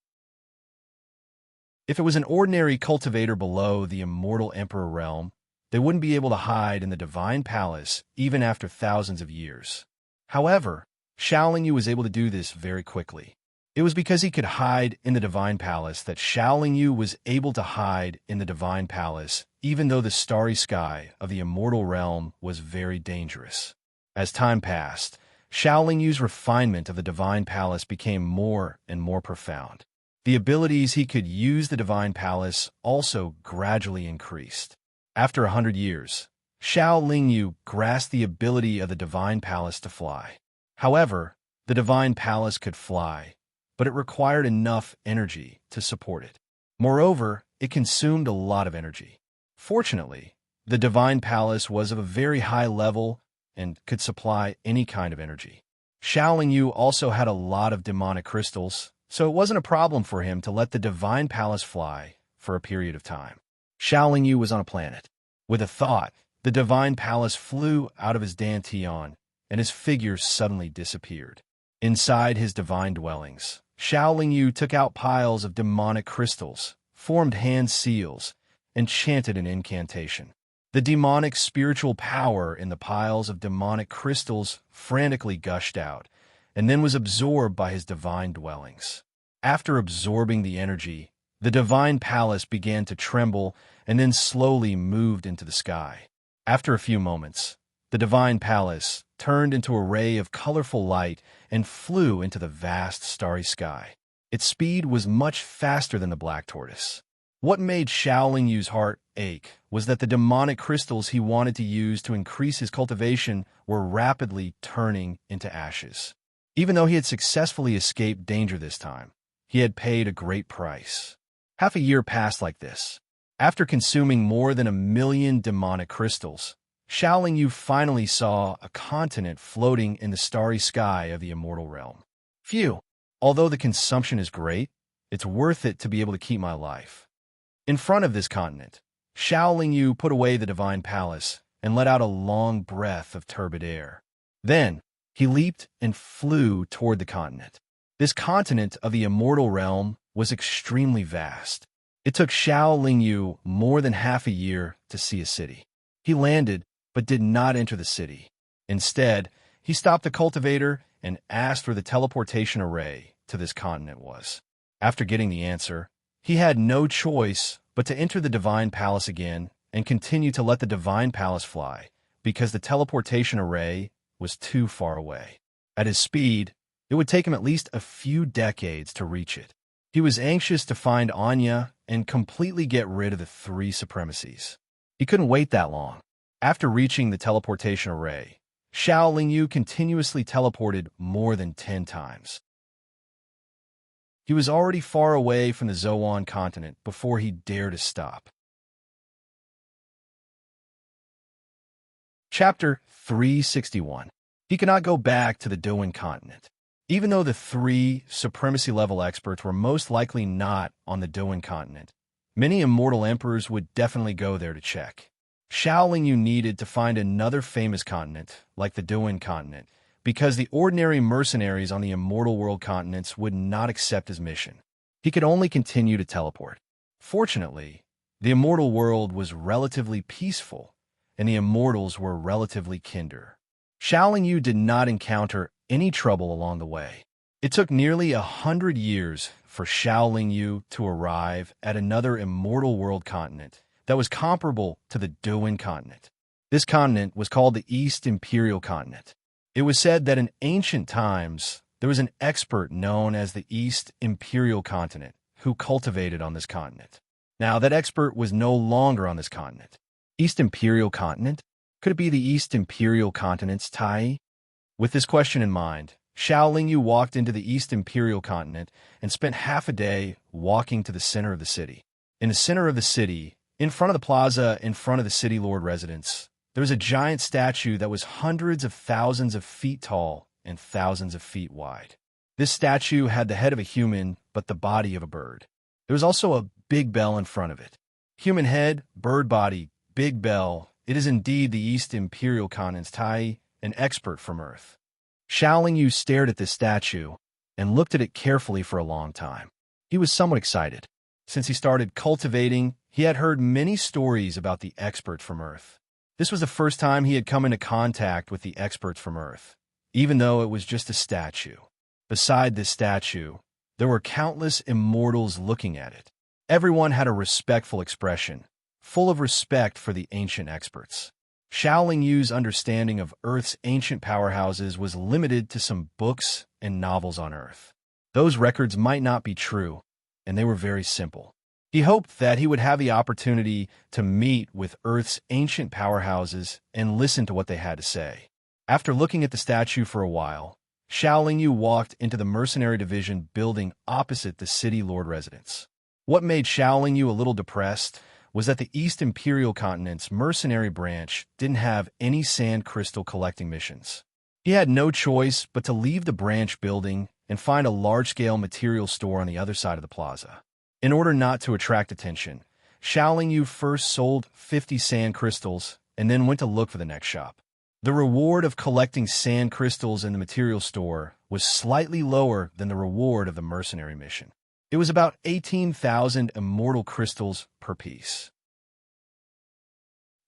If it was an ordinary cultivator below the immortal emperor realm, they wouldn't be able to hide in the divine palace even after thousands of years. However, Xiao Lingyu was able to do this very quickly. It was because he could hide in the divine palace that Xiao Lingyu was able to hide in the divine palace, even though the starry sky of the immortal realm was very dangerous. As time passed, Xiao Lingyu's refinement of the divine palace became more and more profound. The abilities he could use the divine palace also gradually increased. After 100 years, Xiao Lingyu grasped the ability of the divine palace to fly. However, the divine palace could fly, but it required enough energy to support it. Moreover, it consumed a lot of energy. Fortunately, the divine palace was of a very high level and could supply any kind of energy. Xiao Lingyu also had a lot of demonic crystals, so it wasn't a problem for him to let the divine palace fly for a period of time. Xiao Lingyu was on a planet. With a thought, the divine palace flew out of his dantian, and his figure suddenly disappeared. Inside his divine dwellings, Xiao Lingyu took out piles of demonic crystals, formed hand seals, and chanted an incantation. The demonic spiritual power in the piles of demonic crystals frantically gushed out, and then was absorbed by his divine dwellings. After absorbing the energy, the divine palace began to tremble and then slowly moved into the sky. After a few moments, the divine palace turned into a ray of colorful light and flew into the vast starry sky. Its speed was much faster than the black tortoise. What made Xiao Lingyu's heart ache was that the demonic crystals he wanted to use to increase his cultivation were rapidly turning into ashes. Even though he had successfully escaped danger this time, he had paid a great price. Half a year passed like this. After consuming more than 1,000,000 demonic crystals, Xiao Lingyu finally saw a continent floating in the starry sky of the immortal realm. Phew! Although the consumption is great, it's worth it to be able to keep my life. In front of this continent, Xiao Lingyu put away the divine palace and let out a long breath of turbid air. Then, he leaped and flew toward the continent. This continent of the immortal realm was extremely vast. It took Xiao Lingyu more than half a year to see a city. He landed, but did not enter the city. Instead, he stopped the cultivator and asked where the teleportation array to this continent was. After getting the answer, he had no choice but to enter the divine palace again and continue to let the divine palace fly, because the teleportation array was too far away. At his speed, it would take him at least a few decades to reach it. He was anxious to find Anya and completely get rid of the three supremacies. He couldn't wait that long. After reaching the teleportation array, Xiao Lingyu continuously teleported more than 10 times. He was already far away from the Zoan continent before he dared to stop. Chapter 361. He could not go back to the Doan continent. Even though the three supremacy-level experts were most likely not on the Doan continent, many immortal emperors would definitely go there to check. Xiao Lingyu needed to find another famous continent, like the Doan continent, because the ordinary mercenaries on the immortal world continents would not accept his mission. He could only continue to teleport. Fortunately, the immortal world was relatively peaceful, and the immortals were relatively kinder. Xiaoling Yu did not encounter any trouble along the way. It took nearly 100 years for Xiaoling Yu to arrive at another immortal world continent that was comparable to the Duin continent. This continent was called the East Imperial Continent. It was said that in ancient times, there was an expert known as the East Imperial Continent who cultivated on this continent. Now, that expert was no longer on this continent. East Imperial Continent? Could it be the East Imperial Continent's Tai? With this question in mind, Xiaoling Yu walked into the East Imperial Continent and spent half a day walking to the center of the city. In the center of the city, in front of the plaza, in front of the city lord residence, there was a giant statue that was hundreds of thousands of feet tall and thousands of feet wide. This statue had the head of a human, but the body of a bird. There was also a big bell in front of it. Human head, bird body, big bell. It is indeed the East Imperial Continent's Tai, an expert from Earth. Xiaoling Yu stared at this statue and looked at it carefully for a long time. He was somewhat excited. Since he started cultivating, he had heard many stories about the expert from Earth. This was the first time he had come into contact with the experts from Earth, even though it was just a statue. Beside this statue, there were countless immortals looking at it. Everyone had a respectful expression, full of respect for the ancient experts. Xiaoling Yu's understanding of Earth's ancient powerhouses was limited to some books and novels on Earth. Those records might not be true, and they were very simple. He hoped that he would have the opportunity to meet with Earth's ancient powerhouses and listen to what they had to say. After looking at the statue for a while, Xiaoling Yu walked into the mercenary division building opposite the city lord residence. What made Xiaoling Yu a little depressed was that the East Imperial Continent's mercenary branch didn't have any sand crystal collecting missions. He had no choice but to leave the branch building and find a large-scale material store on the other side of the plaza. In order not to attract attention, Xiaoling Yu first sold 50 sand crystals and then went to look for the next shop. The reward of collecting sand crystals in the material store was slightly lower than the reward of the mercenary mission. It was about 18,000 immortal crystals per piece.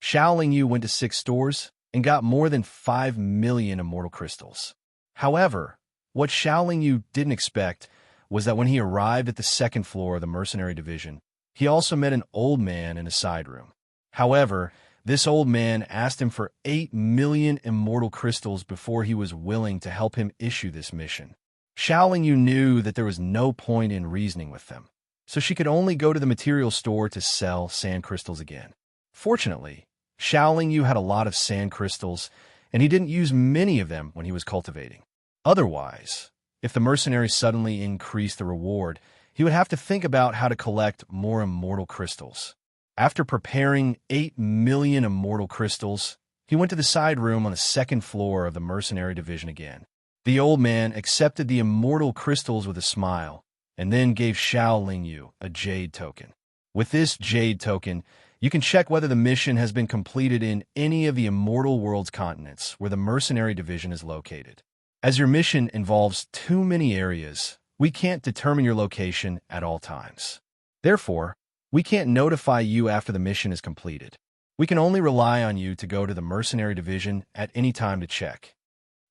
Xiaoling Yu went to 6 stores and got more than 5 million immortal crystals. However, what Xiaoling Yu didn't expect was that when he arrived at the second floor of the mercenary division, he also met an old man in a side room. However, this old man asked him for 8 million immortal crystals before he was willing to help him issue this mission. Xiaoling Yu knew that there was no point in reasoning with them, so she could only go to the material store to sell sand crystals again. Fortunately, Xiaoling Yu had a lot of sand crystals, and he didn't use many of them when he was cultivating. Otherwise, if the mercenary suddenly increased the reward, he would have to think about how to collect more immortal crystals. After preparing 8 million immortal crystals, he went to the side room on the second floor of the mercenary division again. The old man accepted the immortal crystals with a smile, and then gave Xiaoling Yu a jade token. With this jade token, you can check whether the mission has been completed in any of the immortal world's continents where the mercenary division is located. As your mission involves too many areas, we can't determine your location at all times. Therefore, we can't notify you after the mission is completed. We can only rely on you to go to the mercenary division at any time to check.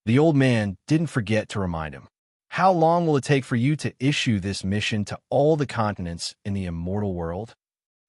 The old man didn't forget to remind him. How long will it take for you to issue this mission to all the continents in the immortal world?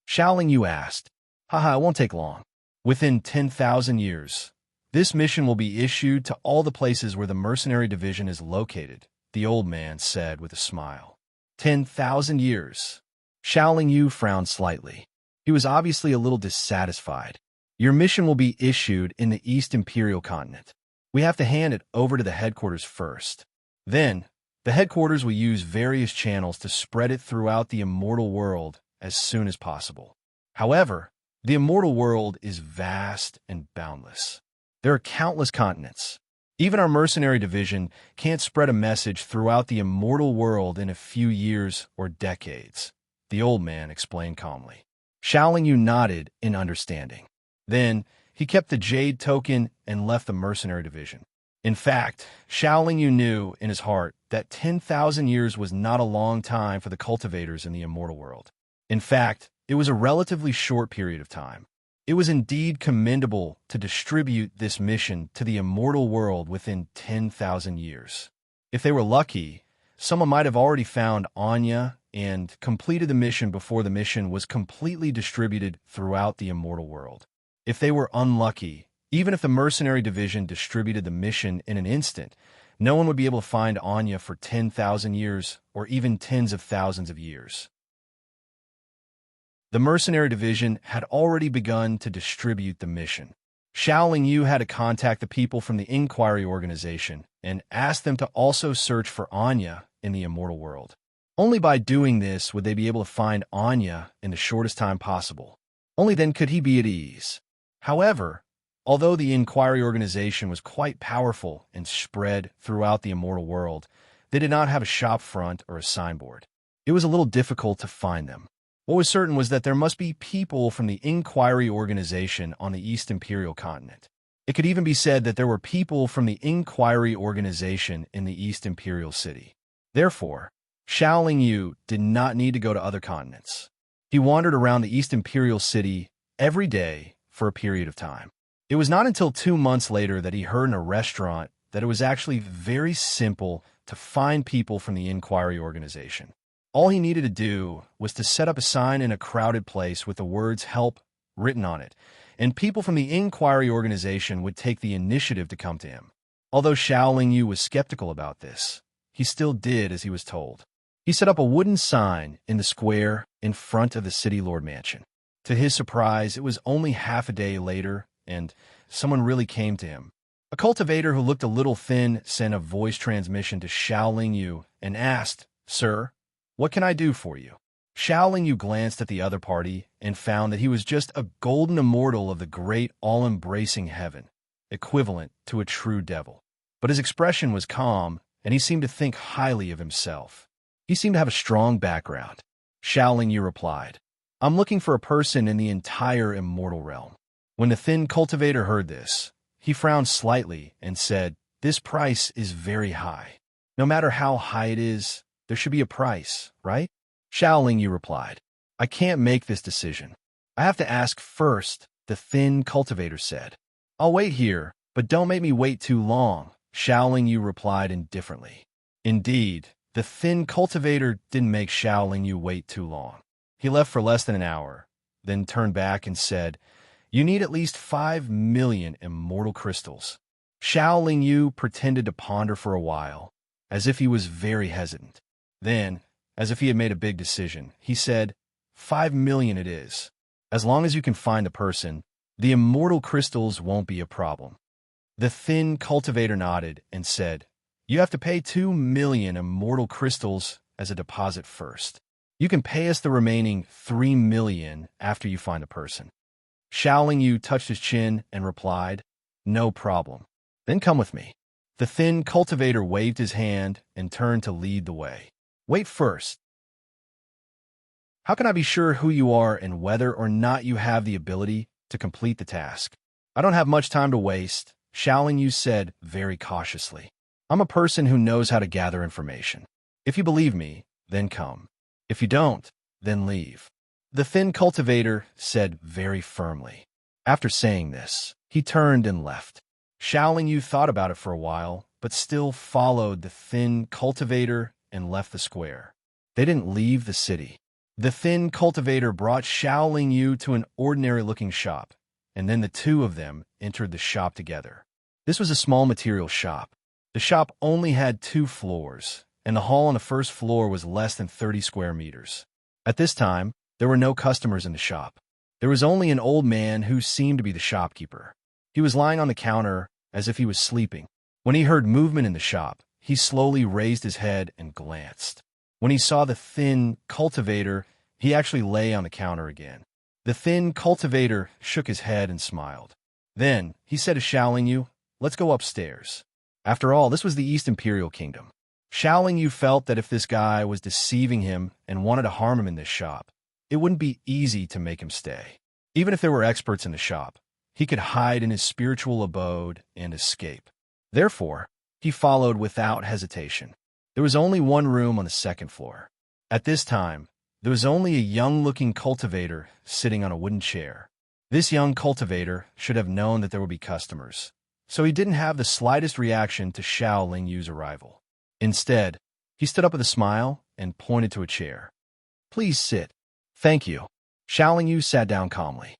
Xiaoling Yu asked. Haha, it won't take long. Within 10,000 years, this mission will be issued to all the places where the mercenary division is located, the old man said with a smile. 10,000 years. Xiaoling Yu frowned slightly. He was obviously a little dissatisfied. Your mission will be issued in the East Imperial Continent. We have to hand it over to the headquarters first. Then, the headquarters will use various channels to spread it throughout the immortal world as soon as possible. However, the immortal world is vast and boundless. There are countless continents. Even our mercenary division can't spread a message throughout the immortal world in a few years or decades, the old man explained calmly. Xiaoling Yu nodded in understanding. Then, he kept the jade token and left the mercenary division. In fact, Xiao Yu knew in his heart that 10,000 years was not a long time for the cultivators in the immortal world. In fact, it was a relatively short period of time. It was indeed commendable to distribute this mission to the immortal world within 10,000 years. If they were lucky, someone might have already found Anya and completed the mission before the mission was completely distributed throughout the immortal world. If they were unlucky, even if the mercenary division distributed the mission in an instant, no one would be able to find Anya for 10,000 years or even tens of thousands of years. The mercenary division had already begun to distribute the mission. Xiao Yu had to contact the people from the Inquiry Organization and ask them to also search for Anya in the immortal world. Only by doing this would they be able to find Anya in the shortest time possible. Only then could he be at ease. However, although the Inquiry Organization was quite powerful and spread throughout the immortal world, they did not have a shop front or a signboard. It was a little difficult to find them. What was certain was that there must be people from the Inquiry Organization on the East Imperial Continent. It could even be said that there were people from the Inquiry Organization in the East Imperial City. Therefore, Xiao Yu did not need to go to other continents. He wandered around the East Imperial City every day for a period of time. It was not until 2 months later that he heard in a restaurant that it was actually very simple to find people from the Inquiry Organization. All he needed to do was to set up a sign in a crowded place with the words "Help" written on it, and people from the Inquiry Organization would take the initiative to come to him. Although Xiao Yu was skeptical about this, he still did as he was told. He set up a wooden sign in the square in front of the City Lord Mansion. To his surprise, it was only half a day later, and someone really came to him. A cultivator who looked a little thin sent a voice transmission to Xiao Yu and asked, "Sir, what can I do for you?" Xiao Yu glanced at the other party and found that he was just a golden immortal of the great all-embracing heaven, equivalent to a true devil. But his expression was calm, and he seemed to think highly of himself. He seemed to have a strong background. Xiao Yu replied, "I'm looking for a person in the entire immortal realm." When the thin cultivator heard this, he frowned slightly and said, "This price is very high. No matter how high it is, there should be a price, right?" Xiao Yu replied, "I can't make this decision. I have to ask first," the thin cultivator said. "I'll wait here, but don't make me wait too long," Xiao Yu replied indifferently. Indeed, the thin cultivator didn't make Xiao Yu wait too long. He left for less than an hour, then turned back and said, "You need at least 5 million immortal crystals." Xiao Yu pretended to ponder for a while, as if he was very hesitant. Then, as if he had made a big decision, he said, 5 million it is. As long as you can find the person, the immortal crystals won't be a problem." The thin cultivator nodded and said, "You have to pay 2 million immortal crystals as a deposit first. You can pay us the remaining 3 million after you find the person." Xiao Yu touched his chin and replied, "No problem. Then come with me." The thin cultivator waved his hand and turned to lead the way. "Wait first. How can I be sure who you are and whether or not you have the ability to complete the task?" "I don't have much time to waste," Xiao Yu said very cautiously. "I'm a person who knows how to gather information. If you believe me, then come. If you don't, then leave." The thin cultivator said very firmly. After saying this, he turned and left. Xiao Yu thought about it for a while, but still followed the thin cultivator and left the square. They didn't leave the city. The thin cultivator brought Xiao Yu to an ordinary-looking shop, and then the two of them entered the shop together. This was a small material shop. The shop only had 2 floors, and the hall on the first floor was less than 30 square meters. At this time, there were no customers in the shop. There was only an old man who seemed to be the shopkeeper. He was lying on the counter as if he was sleeping. When he heard movement in the shop, he slowly raised his head and glanced. When he saw the thin cultivator, he actually lay on the counter again. The thin cultivator shook his head and smiled. Then he said to Xiao Yu, "Let's go upstairs." After all, this was the East Imperial Kingdom. Xiao Yu felt that if this guy was deceiving him and wanted to harm him in this shop, it wouldn't be easy to make him stay. Even if there were experts in the shop, he could hide in his spiritual abode and escape. Therefore, he followed without hesitation. There was only one room on the second floor. At this time, there was only a young-looking cultivator sitting on a wooden chair. This young cultivator should have known that there would be customers, so he didn't have the slightest reaction to Xiao Lingyu's arrival. Instead, he stood up with a smile and pointed to a chair. "Please sit." "Thank you." Xiao Lingyu sat down calmly.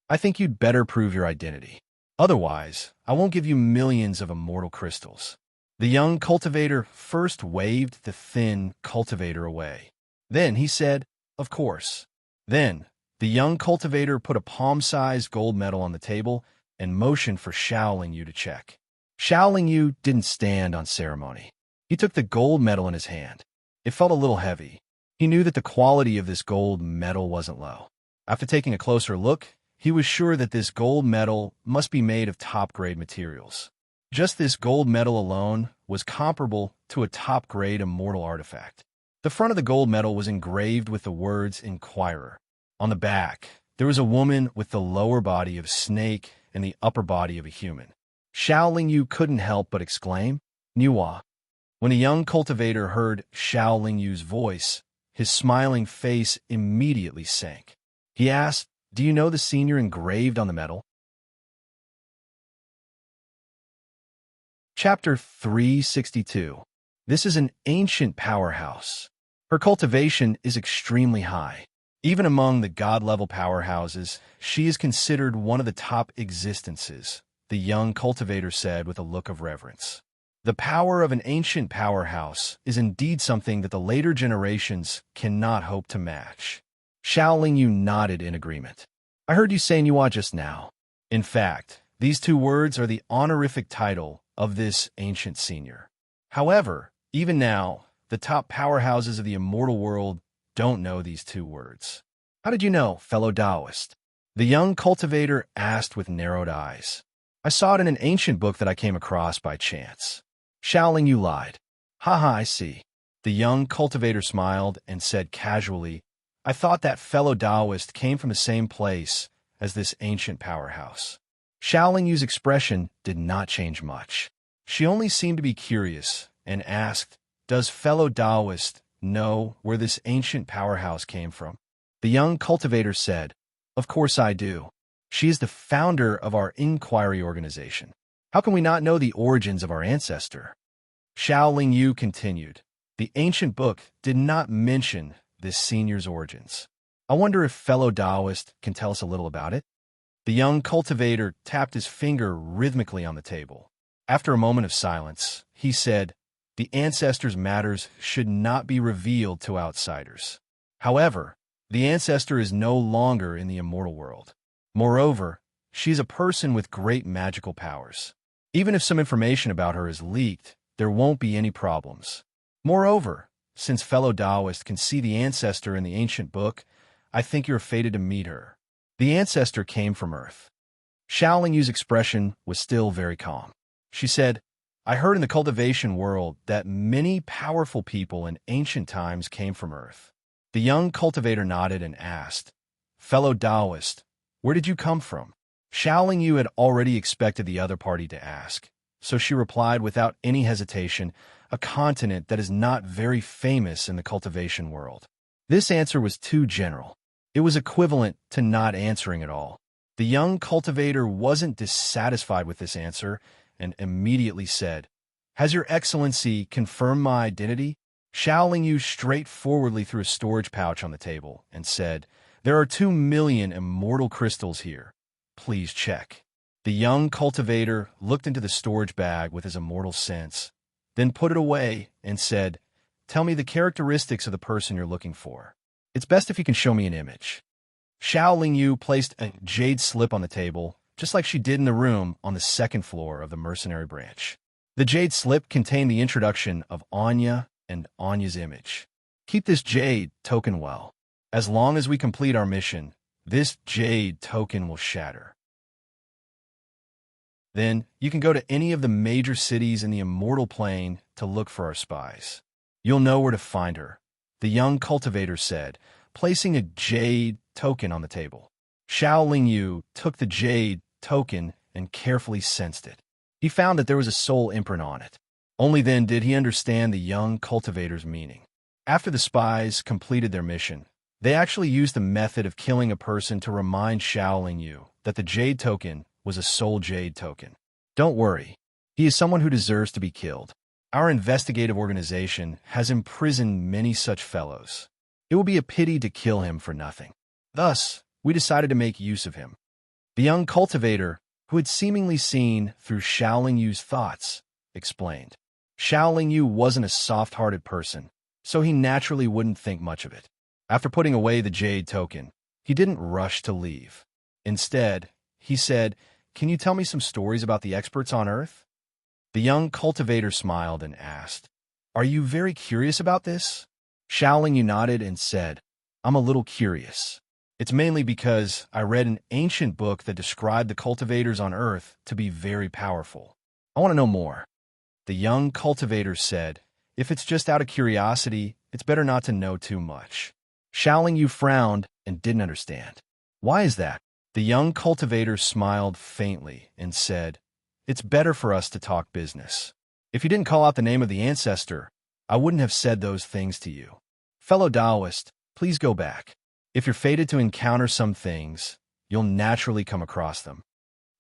"I think you'd better prove your identity. Otherwise, I won't give you millions of immortal crystals." The young cultivator first waved the thin cultivator away. Then he said, "Of course." Then, the young cultivator put a palm-sized gold medal on the table and motioned for Xiao Lingyu to check. Xiao Lingyu didn't stand on ceremony. He took the gold medal in his hand. It felt a little heavy. He knew that the quality of this gold medal wasn't low. After taking a closer look, he was sure that this gold medal must be made of top-grade materials. Just this gold medal alone was comparable to a top-grade immortal artifact. The front of the gold medal was engraved with the words Inquirer. On the back, there was a woman with the lower body of a snake and the upper body of a human. Xiao Lingyu couldn't help but exclaim, "Niwa." When a young cultivator heard Xiao Lingyu's voice, his smiling face immediately sank. He asked, "Do you know the senior engraved on the medal?" Chapter 362. This is an ancient powerhouse. Her cultivation is extremely high. Even among the god-level powerhouses, she is considered one of the top existences, the young cultivator said with a look of reverence. The power of an ancient powerhouse is indeed something that the later generations cannot hope to match. Xiao Lingyu nodded in agreement. "I heard you say Niwa just now." In fact, these two words are the honorific title of this ancient senior. However, even now, the top powerhouses of the immortal world don't know these two words. "How did you know, fellow Taoist?" The young cultivator asked with narrowed eyes. "I saw it in an ancient book that I came across by chance." Xiao Lingyu lied. "Haha, I see." The young cultivator smiled and said casually, "I thought that fellow Taoist came from the same place as this ancient powerhouse." Xiao Lingyu's expression did not change much. She only seemed to be curious and asked, "Does fellow Taoist know where this ancient powerhouse came from?" The young cultivator said, "Of course I do. She is the founder of our inquiry organization. How can we not know the origins of our ancestor?" Xiao Lingyu continued, "The ancient book did not mention this senior's origins. I wonder if fellow Taoist can tell us a little about it?" The young cultivator tapped his finger rhythmically on the table. After a moment of silence, he said, "The ancestor's matters should not be revealed to outsiders. However, the ancestor is no longer in the immortal world. Moreover, she is a person with great magical powers. Even if some information about her is leaked, there won't be any problems. Moreover, since fellow Taoist can see the ancestor in the ancient book, I think you're fated to meet her. The ancestor came from Earth." Xiao Lingyu's expression was still very calm. She said, "I heard in the cultivation world that many powerful people in ancient times came from Earth." The young cultivator nodded and asked, "Fellow Taoist, where did you come from?" Xiao Lingyu had already expected the other party to ask, so she replied without any hesitation, "A continent that is not very famous in the cultivation world." This answer was too general. It was equivalent to not answering at all. The young cultivator wasn't dissatisfied with this answer and immediately said, "Has your excellency confirmed my identity?" Xiao Lingyu straightforwardly threw a storage pouch on the table and said, "There are 2 million immortal crystals here. Please check." The young cultivator looked into the storage bag with his immortal sense, then put it away and said, "Tell me the characteristics of the person you're looking for. It's best if you can show me an image." Xiao Lingyu placed a jade slip on the table, just like she did in the room on the second floor of the mercenary branch. The jade slip contained the introduction of Anya and Anya's image. "Keep this jade token well. As long as we complete our mission, this jade token will shatter. Then you can go to any of the major cities in the immortal plane to look for our spies. You'll know where to find her," the young cultivator said, placing a jade token on the table. Xiao Lingyu took the jade token and carefully sensed it. He found that there was a soul imprint on it. Only then did he understand the young cultivator's meaning. After the spies completed their mission, they actually used the method of killing a person to remind Shaolin Yu that the Jade token was a soul Jade token. Don't worry, he is someone who deserves to be killed. Our investigative organization has imprisoned many such fellows. It would be a pity to kill him for nothing. Thus, we decided to make use of him. The young cultivator, who had seemingly seen through Shaolin Yu's thoughts, explained. Shaolin Yu wasn't a soft-hearted person, so he naturally wouldn't think much of it. After putting away the Jade token, he didn't rush to leave. Instead, he said, "Can you tell me some stories about the experts on Earth?" The young cultivator smiled and asked, "Are you very curious about this?" Shaolin Yu nodded and said, "I'm a little curious. It's mainly because I read an ancient book that described the cultivators on Earth to be very powerful. I want to know more." The young cultivator said, "If it's just out of curiosity, it's better not to know too much." Shaolin Yu frowned and didn't understand. "Why is that?" The young cultivator smiled faintly and said, "It's better for us to talk business. If you didn't call out the name of the ancestor, I wouldn't have said those things to you. Fellow Taoist, please go back. If you're fated to encounter some things, you'll naturally come across them."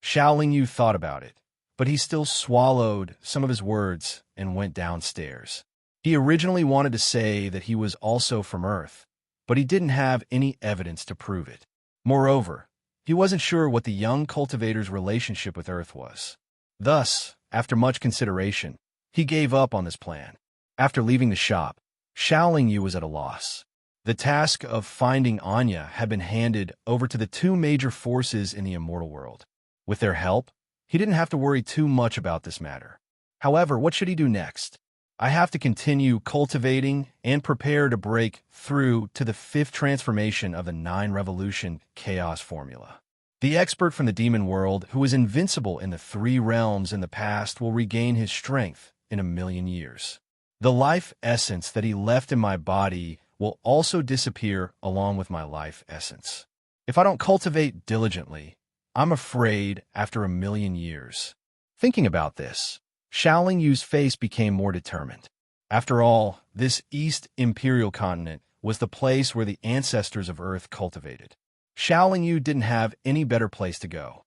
Shaolin Yu thought about it, but he still swallowed some of his words and went downstairs. He originally wanted to say that he was also from Earth, but he didn't have any evidence to prove it. Moreover, he wasn't sure what the young cultivator's relationship with Earth was. Thus, after much consideration, he gave up on this plan. After leaving the shop, Shaolin Yu was at a loss. The task of finding Anya had been handed over to the two major forces in the immortal world. With their help, he didn't have to worry too much about this matter. However, what should he do next? I have to continue cultivating and prepare to break through to the fifth transformation of the 9-revolution chaos formula. The expert from the demon world, who was invincible in the 3 realms in the past, will regain his strength in 1,000,000 years. The life essence that he left in my body will also disappear along with my life essence. If I don't cultivate diligently, I'm afraid after 1,000,000 years. Thinking about this, Shaolin Yu's face became more determined. After all, this East Imperial continent was the place where the ancestors of Earth cultivated. Shaolin Yu didn't have any better place to go.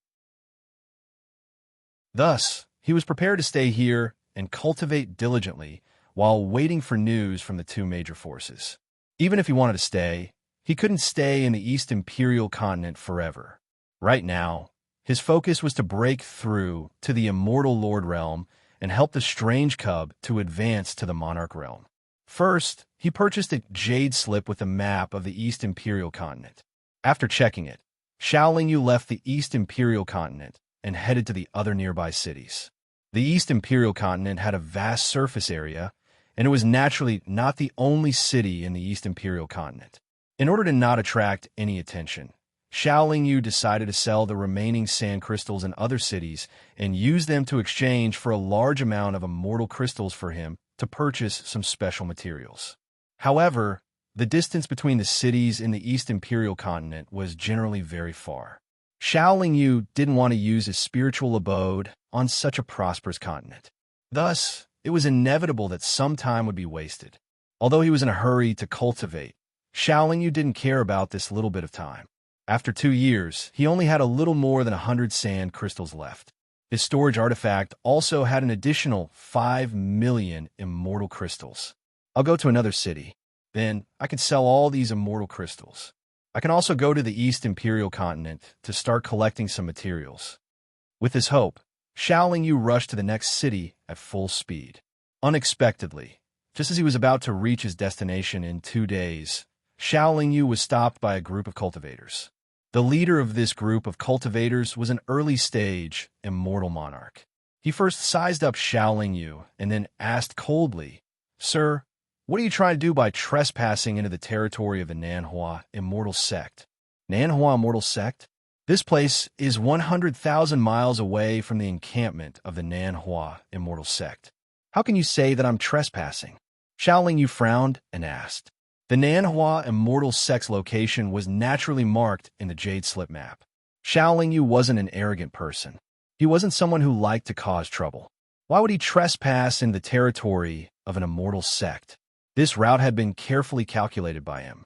Thus, he was prepared to stay here and cultivate diligently while waiting for news from the two major forces. Even if he wanted to stay, he couldn't stay in the East Imperial continent forever. Right now, his focus was to break through to the Immortal Lord realm and help the Strange Cub to advance to the Monarch realm. First, he purchased a jade slip with a map of the East Imperial continent. After checking it, Shaolin Yu left the East Imperial continent and headed to the other nearby cities. The East Imperial continent had a vast surface area, and it was naturally not the only city in the East Imperial continent. In order to not attract any attention, Shaolin Yu decided to sell the remaining sand crystals in other cities and use them to exchange for a large amount of immortal crystals for him to purchase some special materials. However, the distance between the cities in the East Imperial continent was generally very far. Shaolin Yu didn't want to use his spiritual abode on such a prosperous continent. Thus, it was inevitable that some time would be wasted. Although he was in a hurry to cultivate, Shaolin Yu didn't care about this little bit of time. After 2 years, he only had a little more than 100 sand crystals left. His storage artifact also had an additional 5,000,000 immortal crystals. I'll go to another city. Then, I can sell all these immortal crystals. I can also go to the East Imperial continent to start collecting some materials. With his hope, Shaolin Yu rushed to the next city at full speed. Unexpectedly, just as he was about to reach his destination in 2 days, Shaolin Yu was stopped by a group of cultivators. The leader of this group of cultivators was an early-stage immortal monarch. He first sized up Shaolin Yu and then asked coldly, "Sir, what are you trying to do by trespassing into the territory of the Nanhua Immortal Sect?" Nanhua Immortal Sect? This place is 100,000 miles away from the encampment of the Nanhua Immortal Sect. How can you say that I'm trespassing? Shaolin Yu frowned and asked. The Nanhua Immortal Sect's location was naturally marked in the Jade Slip map. Shaolin Yu wasn't an arrogant person. He wasn't someone who liked to cause trouble. Why would he trespass in the territory of an immortal sect? This route had been carefully calculated by him.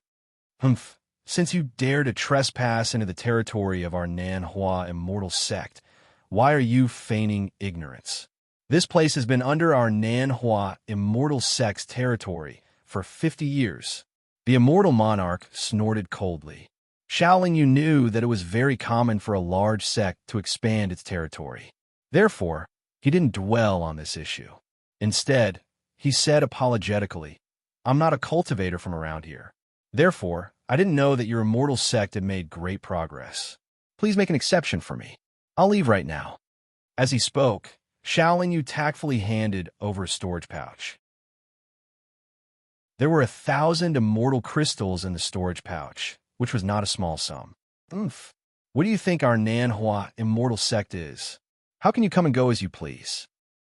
Humph, since you dare to trespass into the territory of our Nanhua immortal sect, why are you feigning ignorance? This place has been under our Nanhua immortal sect's territory for 50 years. The immortal monarch snorted coldly. Xiaoling knew that it was very common for a large sect to expand its territory. Therefore, he didn't dwell on this issue. Instead, he said apologetically, "I'm not a cultivator from around here. Therefore, I didn't know that your immortal sect had made great progress. Please make an exception for me. I'll leave right now." As he spoke, Xiaoling tactfully handed over a storage pouch. There were 1,000 immortal crystals in the storage pouch, which was not a small sum. Oomph. What do you think our Nanhua immortal sect is? How can you come and go as you please?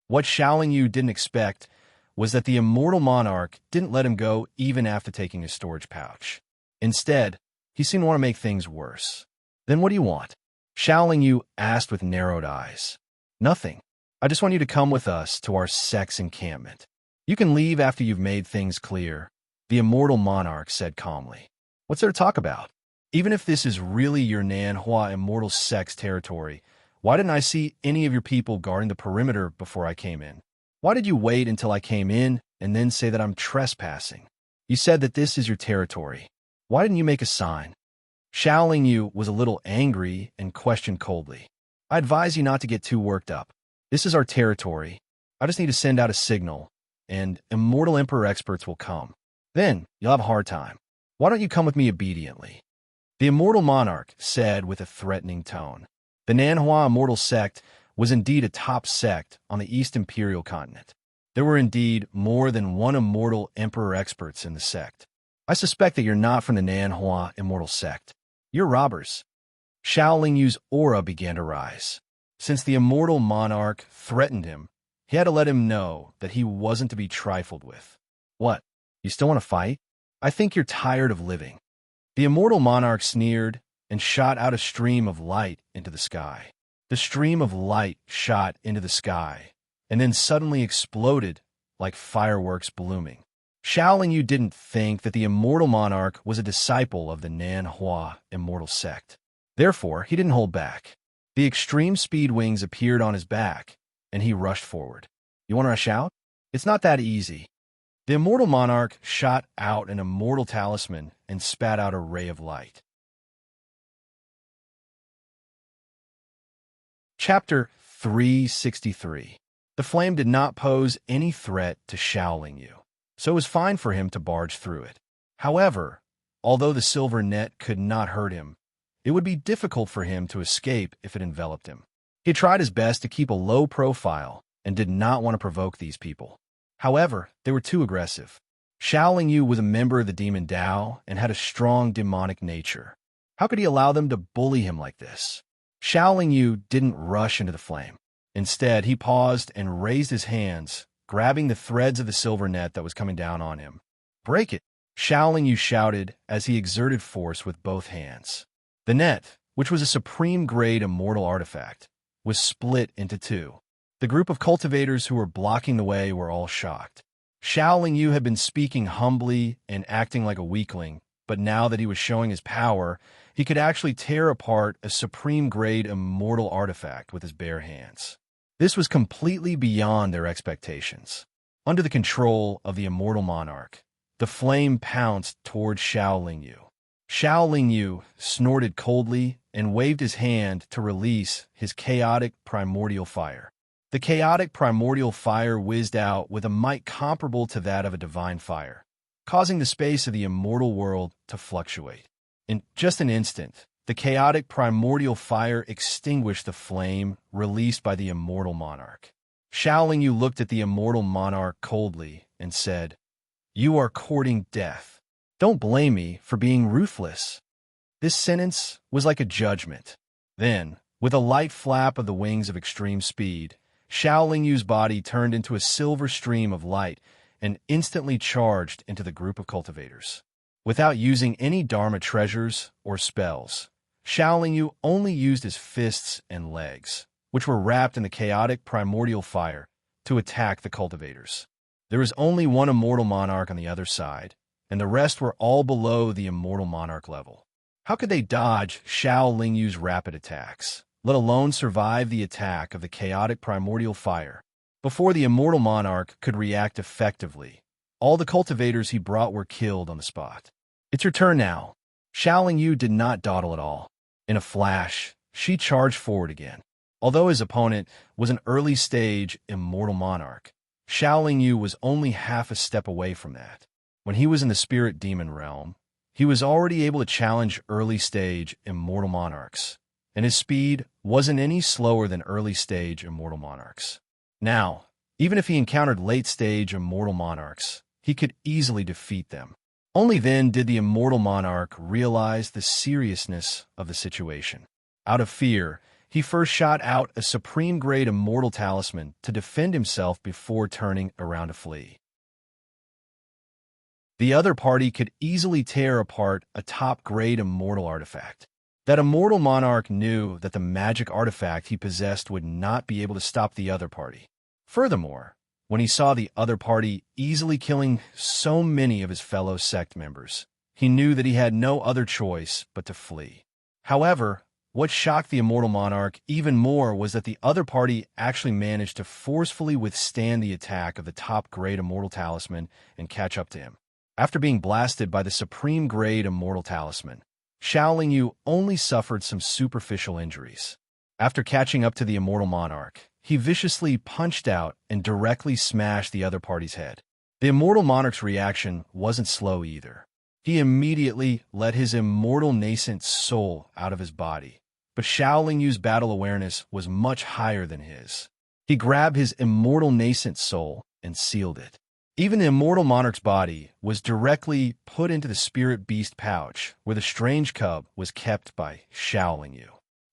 What Xiaoling didn't expect was that the immortal monarch didn't let him go even after taking his storage pouch. Instead, he seemed to want to make things worse. Then what do you want? Xiaoling asked with narrowed eyes. Nothing. I just want you to come with us to our sect's encampment. You can leave after you've made things clear, the immortal monarch said calmly. What's there to talk about? Even if this is really your Nanhua immortal sect's territory, why didn't I see any of your people guarding the perimeter before I came in? Why did you wait until I came in and then say that I'm trespassing? You said that this is your territory. Why didn't you make a sign? Xiaoling was a little angry and questioned coldly. I advise you not to get too worked up. This is our territory. I just need to send out a signal, and immortal emperor experts will come. Then you'll have a hard time. Why don't you come with me obediently? The immortal monarch said with a threatening tone. The Nanhua immortal sect was indeed a top sect on the East Imperial continent. There were indeed more than one immortal emperor experts in the sect. I suspect that you're not from the Nanhua immortal sect. You're robbers. Xiaoling's aura began to rise. Since the immortal monarch threatened him, he had to let him know that he wasn't to be trifled with. What? You still want to fight? I think you're tired of living. The immortal monarch sneered and shot out a stream of light into the sky. The stream of light shot into the sky and then suddenly exploded like fireworks blooming. Xiaoling didn't think that the immortal monarch was a disciple of the Nanhua immortal sect. Therefore, he didn't hold back. The extreme speed wings appeared on his back, and he rushed forward. You want to rush out? It's not that easy. The immortal monarch shot out an immortal talisman and spat out a ray of light. Chapter 363. The flame did not pose any threat to Xiaoling, so it was fine for him to barge through it. However, although the silver net could not hurt him, it would be difficult for him to escape if it enveloped him. He tried his best to keep a low profile and did not want to provoke these people. However, they were too aggressive. Xiaoling was a member of the Demon Dao and had a strong demonic nature. How could he allow them to bully him like this? Xiaoling didn't rush into the flame. Instead, he paused and raised his hands, grabbing the threads of the silver net that was coming down on him. Break it! Xiaoling shouted as he exerted force with both hands. The net, which was a supreme-grade immortal artifact, was split into two. The group of cultivators who were blocking the way were all shocked. Xiaoling had been speaking humbly and acting like a weakling, but now that he was showing his power, he could actually tear apart a supreme-grade immortal artifact with his bare hands. This was completely beyond their expectations. Under the control of the immortal monarch, the flame pounced toward Xiaoling. Xiaoling snorted coldly and waved his hand to release his chaotic primordial fire. The chaotic primordial fire whizzed out with a might comparable to that of a divine fire, causing the space of the immortal world to fluctuate. In just an instant, the chaotic primordial fire extinguished the flame released by the immortal monarch. Xiaoling looked at the immortal monarch coldly and said, "You are courting death. Don't blame me for being ruthless." This sentence was like a judgment. Then, with a light flap of the wings of extreme speed, Xiaoling's body turned into a silver stream of light and instantly charged into the group of cultivators. Without using any Dharma treasures or spells, Xiaoling only used his fists and legs, which were wrapped in the chaotic primordial fire, to attack the cultivators. There was only one immortal monarch on the other side, and the rest were all below the immortal monarch level. How could they dodge Xiao Lingyu's rapid attacks, let alone survive the attack of the chaotic primordial fire? Before the immortal monarch could react effectively, all the cultivators he brought were killed on the spot. It's your turn now. Xiao Lingyu did not dawdle at all. In a flash, she charged forward again. Although his opponent was an early-stage immortal monarch, Xiao Lingyu was only half a step away from that. When he was in the spirit demon realm, he was already able to challenge early-stage immortal monarchs, and his speed wasn't any slower than early-stage immortal monarchs. Now, even if he encountered late-stage immortal monarchs, he could easily defeat them. Only then did the immortal monarch realize the seriousness of the situation. Out of fear, he first shot out a supreme-grade immortal talisman to defend himself before turning around to flee. The other party could easily tear apart a top-grade immortal artifact. That immortal monarch knew that the magic artifact he possessed would not be able to stop the other party. Furthermore, when he saw the other party easily killing so many of his fellow sect members, he knew that he had no other choice but to flee. However, what shocked the immortal monarch even more was that the other party actually managed to forcefully withstand the attack of the top-grade immortal talisman and catch up to him. After being blasted by the supreme-grade immortal talisman, Xiao Lingyu only suffered some superficial injuries. After catching up to the immortal monarch, he viciously punched out and directly smashed the other party's head. The immortal monarch's reaction wasn't slow either. He immediately let his immortal nascent soul out of his body, but Xiao Lingyu's battle awareness was much higher than his. He grabbed his immortal nascent soul and sealed it. Even the immortal monarch's body was directly put into the spirit beast pouch, where the strange cub was kept by Xiao Lingyu.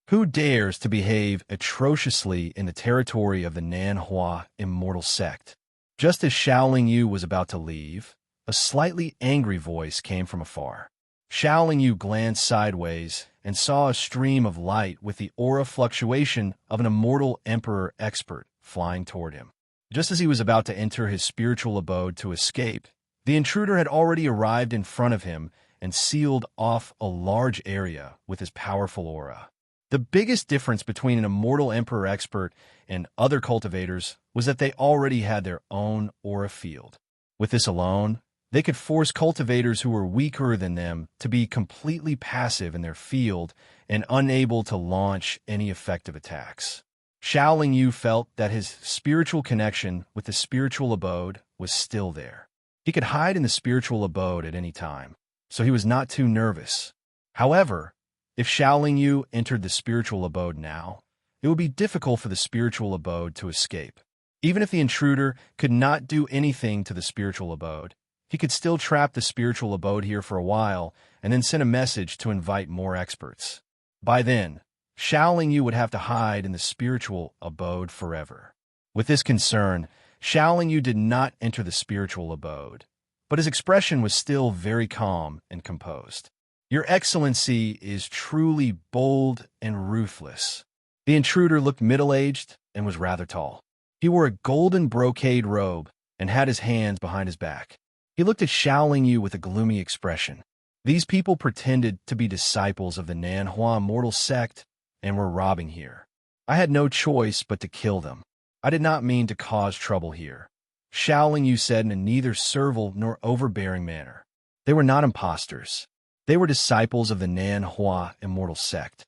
Who dares to behave atrociously in the territory of the Nanhua immortal sect? Just as Xiao Lingyu was about to leave, a slightly angry voice came from afar. Xiao Lingyu glanced sideways and saw a stream of light with the aura fluctuation of an immortal emperor expert flying toward him. Just as he was about to enter his spiritual abode to escape, the intruder had already arrived in front of him and sealed off a large area with his powerful aura. The biggest difference between an immortal emperor expert and other cultivators was that they already had their own aura field. With this alone, they could force cultivators who were weaker than them to be completely passive in their field and unable to launch any effective attacks. Xiao Lingyu felt that his spiritual connection with the spiritual abode was still there. He could hide in the spiritual abode at any time, so he was not too nervous. However, if Xiao Lingyu entered the spiritual abode now, it would be difficult for the spiritual abode to escape. Even if the intruder could not do anything to the spiritual abode, he could still trap the spiritual abode here for a while and then send a message to invite more experts. By then, Xiao Lingyu would have to hide in the spiritual abode forever. With this concern, Xiao Lingyu did not enter the spiritual abode, but his expression was still very calm and composed. Your Excellency is truly bold and ruthless. The intruder looked middle-aged and was rather tall. He wore a golden brocade robe and had his hands behind his back. He looked at Xiao Lingyu with a gloomy expression. These people pretended to be disciples of the Nanhua immortal sect and were robbing here. I had no choice but to kill them. I did not mean to cause trouble here, Xiao Lingyu said in a neither servile nor overbearing manner. They were not impostors. They were disciples of the Nanhua immortal sect.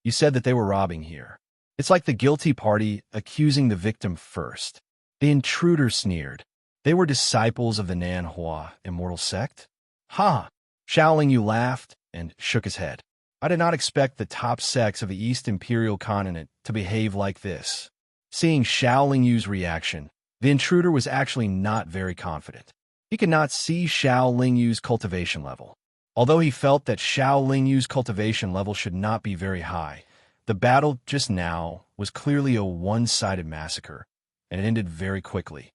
You said that they were robbing here. It's like the guilty party accusing the victim first. The intruder sneered. They were disciples of the Nanhua immortal sect? Ha! Xiao Lingyu laughed and shook his head. I did not expect the top sects of the East Imperial Continent to behave like this. Seeing Xiao Lingyu's reaction, the intruder was actually not very confident. He could not see Xiao Lingyu's cultivation level. Although he felt that Xiao Lingyu's cultivation level should not be very high, the battle just now was clearly a one-sided massacre, and it ended very quickly.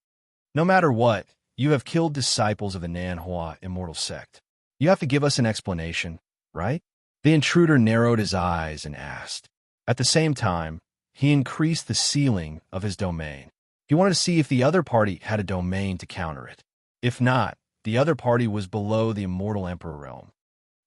No matter what, you have killed disciples of the Nanhua immortal sect. You have to give us an explanation, right? The intruder narrowed his eyes and asked. At the same time, he increased the ceiling of his domain. He wanted to see if the other party had a domain to counter it. If not, the other party was below the immortal emperor realm.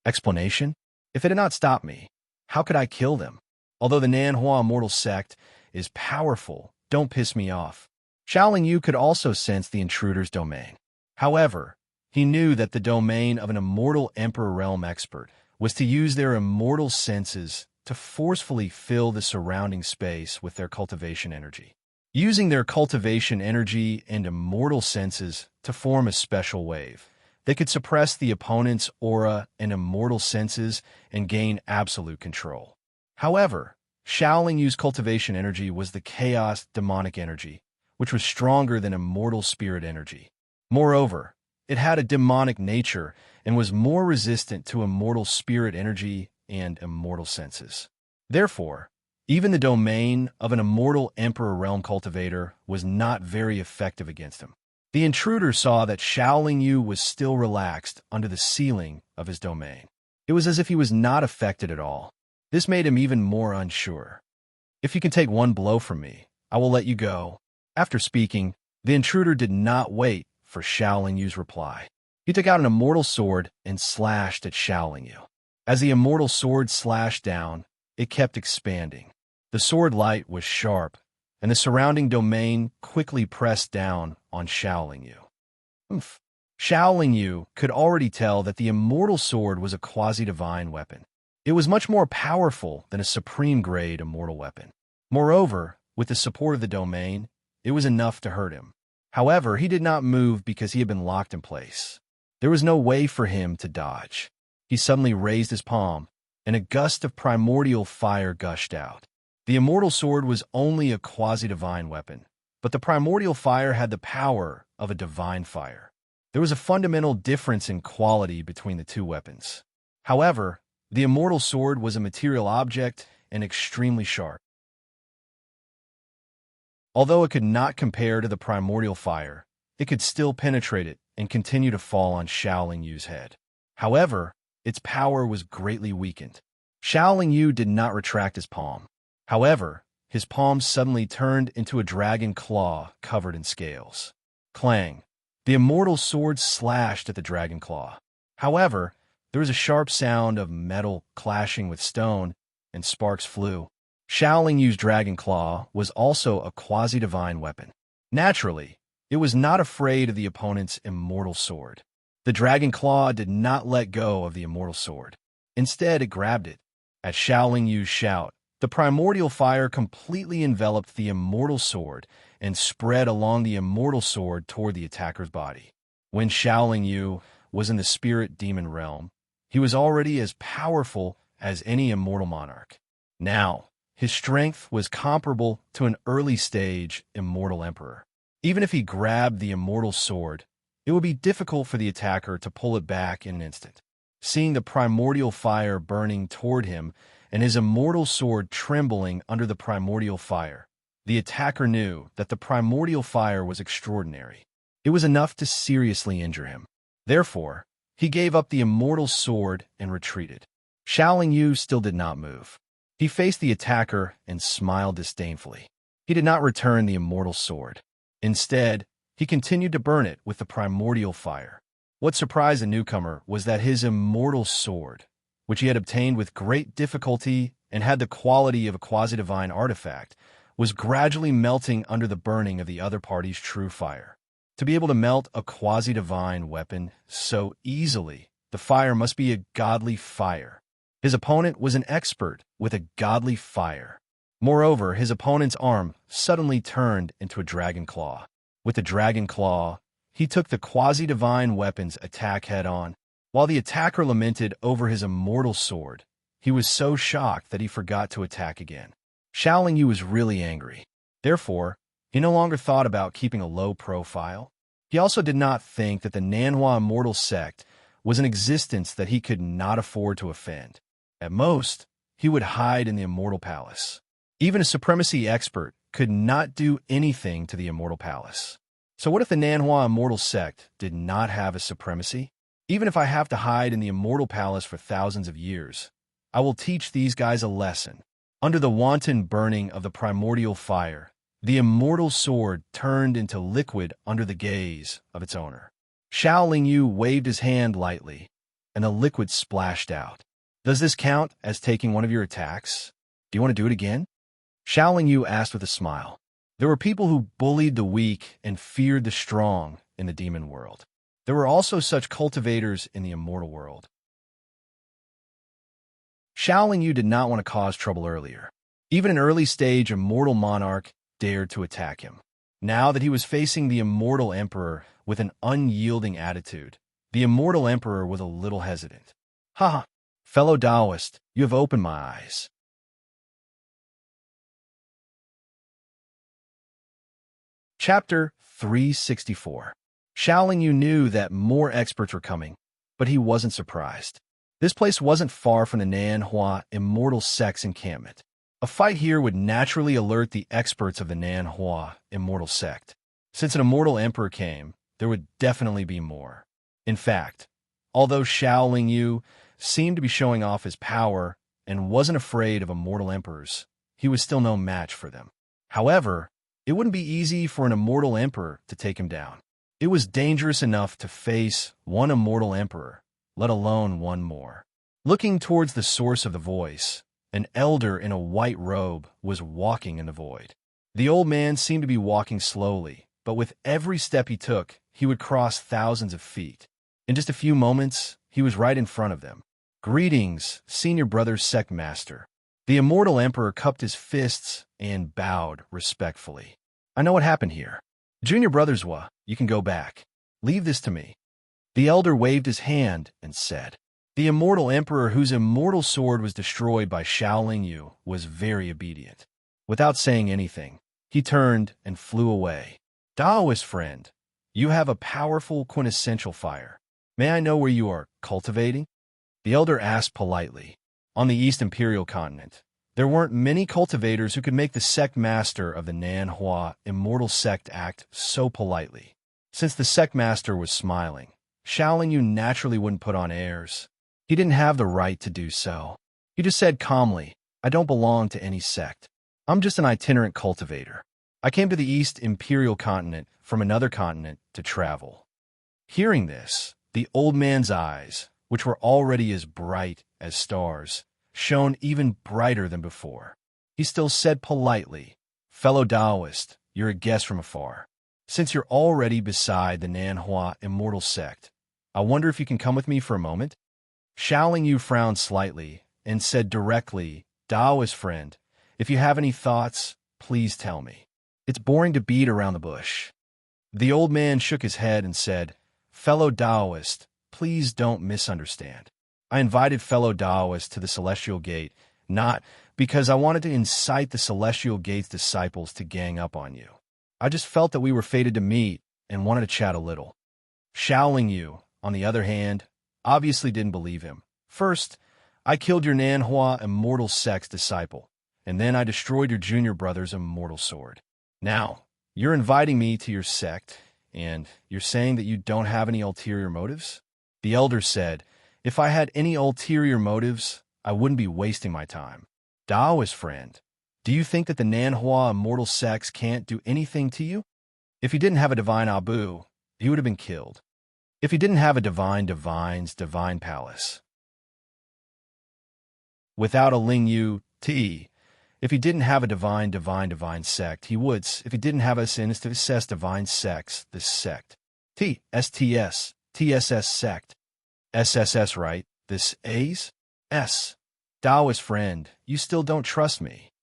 Explanation? If it had not stopped me, how could I kill them? Although the Nanhua immortal sect is powerful, don't piss me off. Shaolin Yu could also sense the intruder's domain. However, he knew that the domain of an immortal emperor realm expert was to use their immortal senses to forcefully fill the surrounding space with their cultivation energy. Using their cultivation energy and immortal senses to form a special wave, they could suppress the opponent's aura and immortal senses and gain absolute control. However, Shaolin Yu's cultivation energy was the chaos demonic energy, which was stronger than immortal spirit energy. Moreover, it had a demonic nature and was more resistant to immortal spirit energy and immortal senses. Therefore, even the domain of an immortal emperor realm cultivator was not very effective against him. The intruder saw that Shaolin Yu was still relaxed under the ceiling of his domain. It was as if he was not affected at all. This made him even more unsure. If you can take one blow from me, I will let you go. After speaking, the intruder did not wait for Shaolin Yu's reply. He took out an immortal sword and slashed at Shaolin Yu. As the immortal sword slashed down, it kept expanding. The sword light was sharp, and the surrounding domain quickly pressed down on Shaolin Yu. Shaolin Yu could already tell that the immortal sword was a quasi-divine weapon. It was much more powerful than a supreme-grade immortal weapon. Moreover, with the support of the domain, it was enough to hurt him. However, he did not move because he had been locked in place. There was no way for him to dodge. He suddenly raised his palm, and a gust of primordial fire gushed out. The immortal sword was only a quasi-divine weapon, but the primordial fire had the power of a divine fire. There was a fundamental difference in quality between the two weapons. However, the immortal sword was a material object and extremely sharp. Although it could not compare to the primordial fire, it could still penetrate it and continue to fall on Shaolin Yu's head. However, its power was greatly weakened. Shaolin Yu did not retract his palm. However, his palm suddenly turned into a dragon claw covered in scales. Clang! The immortal sword slashed at the dragon claw. However, there was a sharp sound of metal clashing with stone, and sparks flew. Shaolin Yu's dragon claw was also a quasi-divine weapon. Naturally, it was not afraid of the opponent's immortal sword. The dragon claw did not let go of the immortal sword. Instead, it grabbed it. At Shaolin Yu's shout, the primordial fire completely enveloped the immortal sword and spread along the immortal sword toward the attacker's body. When Shaolin Yu was in the spirit demon realm, he was already as powerful as any immortal monarch. Now, his strength was comparable to an early-stage immortal emperor. Even if he grabbed the immortal sword, it would be difficult for the attacker to pull it back in an instant. Seeing the primordial fire burning toward him and his immortal sword trembling under the primordial fire, the attacker knew that the primordial fire was extraordinary. It was enough to seriously injure him. Therefore, he gave up the immortal sword and retreated. Shaolin Yu still did not move. He faced the attacker and smiled disdainfully. He did not return the immortal sword. Instead, he continued to burn it with the primordial fire. What surprised the newcomer was that his immortal sword, which he had obtained with great difficulty and had the quality of a quasi-divine artifact, was gradually melting under the burning of the other party's true fire. To be able to melt a quasi-divine weapon so easily, the fire must be a godly fire. His opponent was an expert with a godly fire. Moreover, his opponent's arm suddenly turned into a dragon claw. With the dragon claw, he took the quasi-divine weapon's attack head-on. While the attacker lamented over his immortal sword, he was so shocked that he forgot to attack again. Shaolin Yu was really angry. Therefore, he no longer thought about keeping a low profile. He also did not think that the Nanhua immortal sect was an existence that he could not afford to offend. At most, he would hide in the immortal palace. Even a supremacy expert could not do anything to the immortal palace. So what if the Nanhua immortal sect did not have a supremacy? Even if I have to hide in the immortal palace for thousands of years, I will teach these guys a lesson. Under the wanton burning of the primordial fire, the immortal sword turned into liquid under the gaze of its owner. Xiao Yu waved his hand lightly, and the liquid splashed out. Does this count as taking one of your attacks? Do you want to do it again? Xiao Yu asked with a smile. There were people who bullied the weak and feared the strong in the demon world. There were also such cultivators in the immortal world. Xiao Yu did not want to cause trouble earlier. Even an early-stage immortal monarch dared to attack him. Now that he was facing the immortal emperor with an unyielding attitude, the immortal emperor was a little hesitant. Ha! Fellow Taoist, you have opened my eyes. Chapter 364. Xiao Yu knew that more experts were coming, but he wasn't surprised. This place wasn't far from the Nanhua immortal sect's encampment. A fight here would naturally alert the experts of the Nanhua immortal sect. Since an immortal emperor came, there would definitely be more. In fact, although Xiao Yu seemed to be showing off his power and wasn't afraid of immortal emperors, he was still no match for them. However, it wouldn't be easy for an immortal emperor to take him down. It was dangerous enough to face one immortal emperor, let alone one more. Looking towards the source of the voice, an elder in a white robe was walking in the void. The old man seemed to be walking slowly, but with every step he took, he would cross thousands of feet. In just a few moments, he was right in front of them. Greetings, Senior Brother Sect Master. The immortal emperor cupped his fists and bowed respectfully. I know what happened here. Junior Brothers, you can go back. Leave this to me. The elder waved his hand and said. The immortal emperor, whose immortal sword was destroyed by Xiao Yu, was very obedient. Without saying anything, he turned and flew away. Taoist friend, you have a powerful quintessential fire. May I know where you are cultivating? The elder asked politely. On the East Imperial continent, there weren't many cultivators who could make the sect master of the Nanhua immortal sect act so politely. Since the sect master was smiling, Xiao Yu naturally wouldn't put on airs. He didn't have the right to do so. He just said calmly, I don't belong to any sect. I'm just an itinerant cultivator. I came to the East Imperial continent from another continent to travel. Hearing this, the old man's eyes, which were already as bright as stars, shone even brighter than before. He still said politely, Fellow Taoist, you're a guest from afar. Since you're already beside the Nanhua immortal sect, I wonder if you can come with me for a moment? Xiao Yu frowned slightly and said directly, Taoist friend, if you have any thoughts, please tell me. It's boring to beat around the bush. The old man shook his head and said, Fellow Taoist, please don't misunderstand. I invited fellow Taoists to the Celestial Gate, not because I wanted to incite the Celestial Gate's disciples to gang up on you. I just felt that we were fated to meet and wanted to chat a little. Xiao Yu, on the other hand, obviously didn't believe him. First, I killed your Nanhua immortal sect's disciple, and then I destroyed your junior brother's immortal sword. Now, you're inviting me to your sect, and you're saying that you don't have any ulterior motives? The elder said, if I had any ulterior motives, I wouldn't be wasting my time. Taoist friend, do you think that the Nanhua immortal sects can't do anything to you? If he didn't have a divine Abu, he would have been killed. If he didn't have a divine's divine palace. Without a Ling Yu T, if he didn't have a divine sect, he would. If he didn't have a sinistess divine sects, this sect. TSS sect. SSS, right? This A's? S. Taoist friend, you still don't trust me.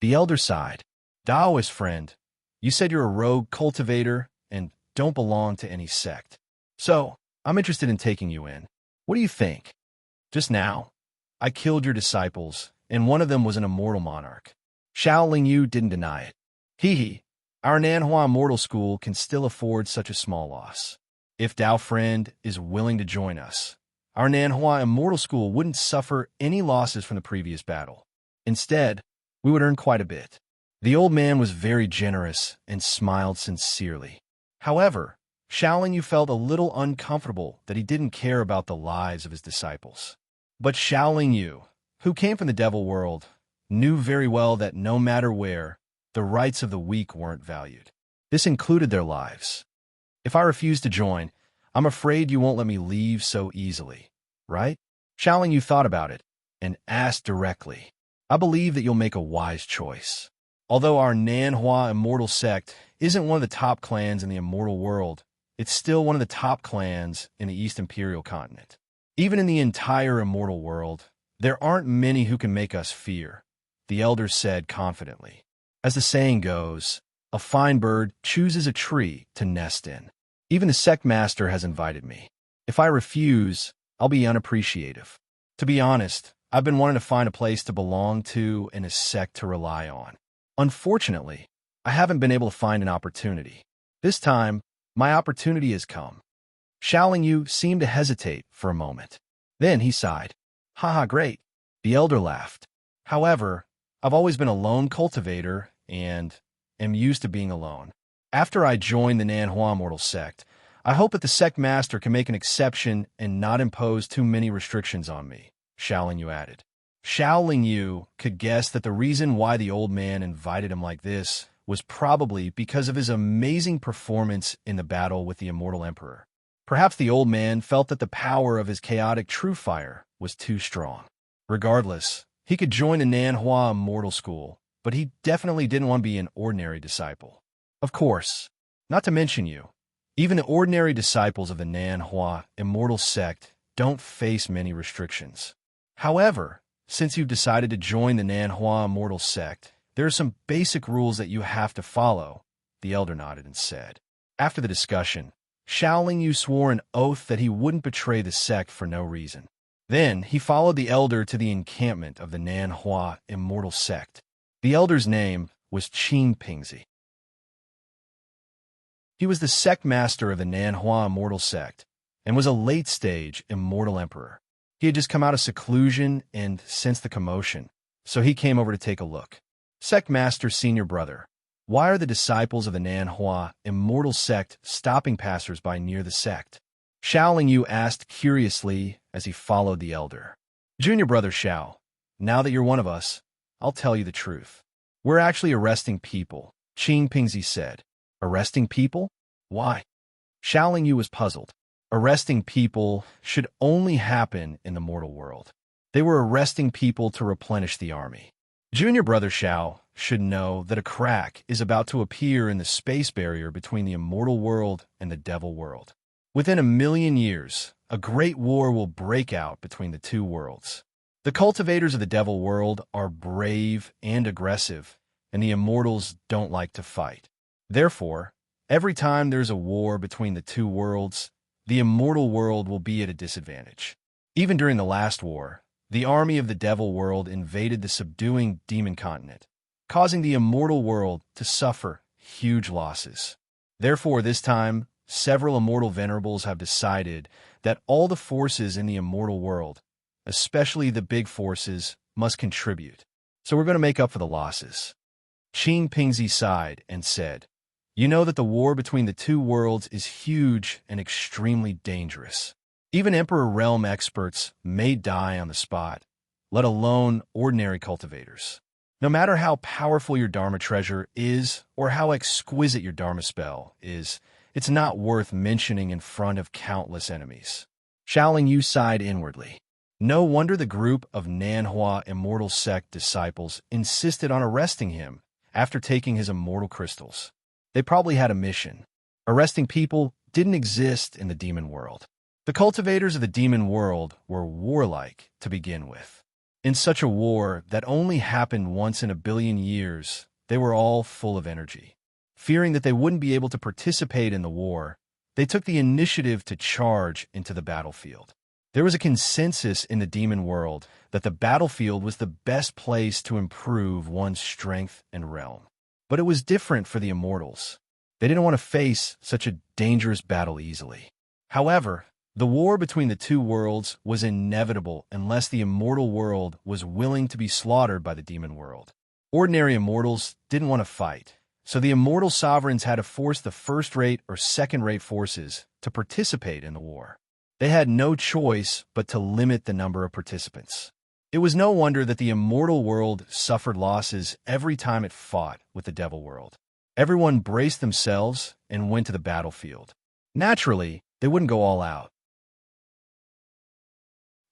The elder sighed. Taoist friend, you said you're a rogue cultivator and don't belong to any sect. So, I'm interested in taking you in. What do you think? Just now, I killed your disciples, and one of them was an immortal monarch. Xiao Yu didn't deny it. Hee, our Nanhua Immortal School can still afford such a small loss. If Tao friend is willing to join us, our Nanhua Immortal School wouldn't suffer any losses from the previous battle. Instead, we would earn quite a bit. The old man was very generous and smiled sincerely. However, Xiao Yu felt a little uncomfortable that he didn't care about the lives of his disciples. But Xiao Yu, who came from the devil world, knew very well that no matter where, the rights of the weak weren't valued. This included their lives. If I refuse to join, I'm afraid you won't let me leave so easily, right? Xiaoling Yu thought about it and asked directly, I believe that you'll make a wise choice. Although our Nanhua immortal sect isn't one of the top clans in the immortal world, it's still one of the top clans in the East Imperial continent. Even in the entire immortal world, there aren't many who can make us fear, the elders said confidently. As the saying goes, a fine bird chooses a tree to nest in. Even the sect master has invited me. If I refuse, I'll be unappreciative. To be honest, I've been wanting to find a place to belong to and a sect to rely on. Unfortunately, I haven't been able to find an opportunity. This time, my opportunity has come. Xiaoling Yu seemed to hesitate for a moment. Then he sighed. Haha, great. The elder laughed. However, I've always been a lone cultivator and am used to being alone. After I join the Nanhua Immortal Sect, I hope that the sect master can make an exception and not impose too many restrictions on me, Xiaoling Yu added. Xiaoling Yu could guess that the reason why the old man invited him like this was probably because of his amazing performance in the battle with the Immortal Emperor. Perhaps the old man felt that the power of his chaotic true fire was too strong. Regardless, he could join the Nanhua Immortal School, but he definitely didn't want to be an ordinary disciple. Of course, not to mention you, even the ordinary disciples of the Nanhua Immortal Sect don't face many restrictions. However, since you've decided to join the Nanhua Immortal Sect, there are some basic rules that you have to follow, the elder nodded and said. After the discussion, Xiaoling Yu swore an oath that he wouldn't betray the sect for no reason. Then he followed the elder to the encampment of the Nanhua Immortal Sect. The elder's name was Qin Pingzi. He was the sect master of the Nanhua Immortal Sect and was a late-stage Immortal Emperor. He had just come out of seclusion and sensed the commotion, so he came over to take a look. Sect Master Senior Brother, why are the disciples of the Nanhua Immortal Sect stopping passers-by near the sect? Xiaoling Yu asked curiously as he followed the elder. Junior Brother Xiao, now that you're one of us, I'll tell you the truth. We're actually arresting people, Qin Pingzi said. Arresting people? Why? Xiaoling Yu was puzzled. Arresting people should only happen in the mortal world. They were arresting people to replenish the army. Junior Brother Xiao should know that a crack is about to appear in the space barrier between the immortal world and the devil world. Within 1,000,000 years, a great war will break out between the two worlds. The cultivators of the devil world are brave and aggressive, and the immortals don't like to fight. Therefore, every time there's a war between the two worlds, the immortal world will be at a disadvantage. Even during the last war, the army of the devil world invaded the subduing demon continent, causing the immortal world to suffer huge losses. Therefore, this time, several immortal venerables have decided that all the forces in the immortal world, especially the big forces, must contribute. So we're going to make up for the losses. Qin Pingzi sighed and said, You know that the war between the two worlds is huge and extremely dangerous. Even Emperor Realm experts may die on the spot, let alone ordinary cultivators. No matter how powerful your Dharma treasure is or how exquisite your Dharma spell is, it's not worth mentioning in front of countless enemies. Xiaoling Yu sighed inwardly. No wonder the group of Nanhua Immortal Sect disciples insisted on arresting him after taking his immortal crystals. They probably had a mission. Arresting people didn't exist in the demon world. The cultivators of the demon world were warlike to begin with. In such a war that only happened once in 1,000,000,000 years, they were all full of energy. Fearing that they wouldn't be able to participate in the war, they took the initiative to charge into the battlefield. There was a consensus in the demon world that the battlefield was the best place to improve one's strength and realm. But it was different for the immortals. They didn't want to face such a dangerous battle easily. However, the war between the two worlds was inevitable unless the immortal world was willing to be slaughtered by the demon world. Ordinary immortals didn't want to fight, so the immortal sovereigns had to force the first-rate or second-rate forces to participate in the war. They had no choice but to limit the number of participants. It was no wonder that the immortal world suffered losses every time it fought with the devil world. Everyone braced themselves and went to the battlefield. Naturally, they wouldn't go all out.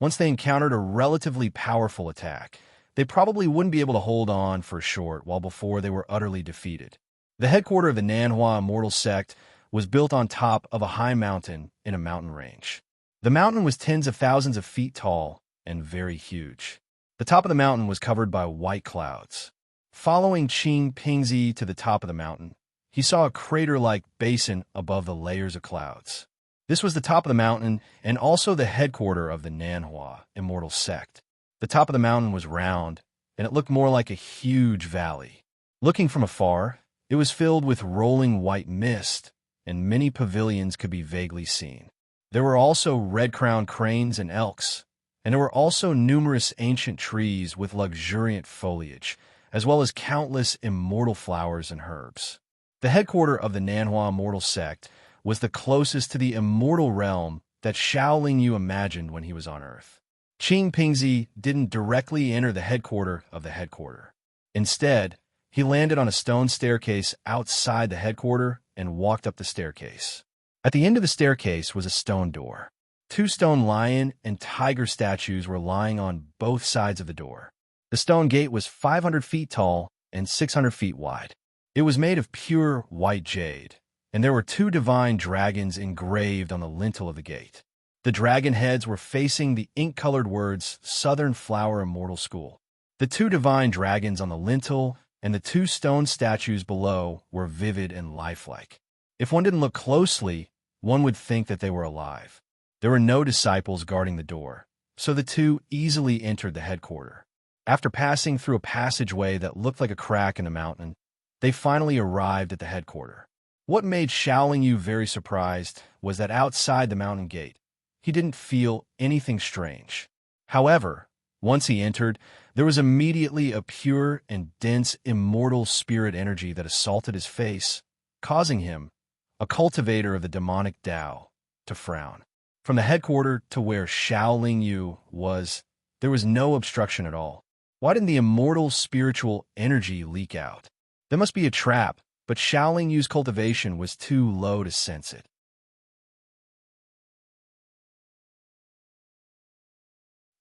Once they encountered a relatively powerful attack, they probably wouldn't be able to hold on for short while before they were utterly defeated. The headquarters of the Nanhua immortal sect was built on top of a high mountain in a mountain range. The mountain was tens of thousands of feet tall and very huge. The top of the mountain was covered by white clouds. Following Qing Pingzi to the top of the mountain, he saw a crater-like basin above the layers of clouds. This was the top of the mountain and also the headquarters of the Nanhua immortal sect. The top of the mountain was round, and it looked more like a huge valley. Looking from afar, it was filled with rolling white mist, and many pavilions could be vaguely seen. There were also red-crowned cranes and elks, and there were also numerous ancient trees with luxuriant foliage, as well as countless immortal flowers and herbs. The headquarters of the Nanhua immortal sect was the closest to the immortal realm that Shaolin Yu imagined when he was on Earth. Qing Pingzi didn't directly enter the headquarters of the headquarters. Instead, he landed on a stone staircase outside the headquarters and walked up the staircase. At the end of the staircase was a stone door. 2 stone lion and tiger statues were lying on both sides of the door. The stone gate was 500 feet tall and 600 feet wide. It was made of pure white jade, and there were 2 divine dragons engraved on the lintel of the gate. The dragon heads were facing the ink-colored words Southern Flower Immortal School. The 2 divine dragons on the lintel and the 2 stone statues below were vivid and lifelike. If one didn't look closely, one would think that they were alive. There were no disciples guarding the door, so the 2 easily entered the headquarters. After passing through a passageway that looked like a crack in the mountain, they finally arrived at the headquarters. What made Shaolin Yu very surprised was that outside the mountain gate, he didn't feel anything strange. However, once he entered, there was immediately a pure and dense immortal spirit energy that assaulted his face, causing him, a cultivator of the demonic Tao, to frown. From the headquarters to where Shaolin Yu was, there was no obstruction at all. Why didn't the immortal spiritual energy leak out? There must be a trap, but Shaolin Yu's cultivation was too low to sense it.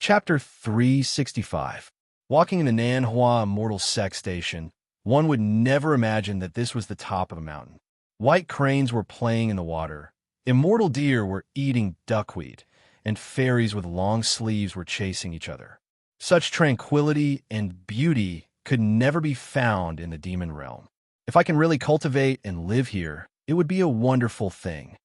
Chapter 365. Walking in the Nanhua Immortal Sect Station, one would never imagine that this was the top of a mountain. White cranes were playing in the water, immortal deer were eating duckweed, and fairies with long sleeves were chasing each other. Such tranquility and beauty could never be found in the demon realm. If I can really cultivate and live here, it would be a wonderful thing.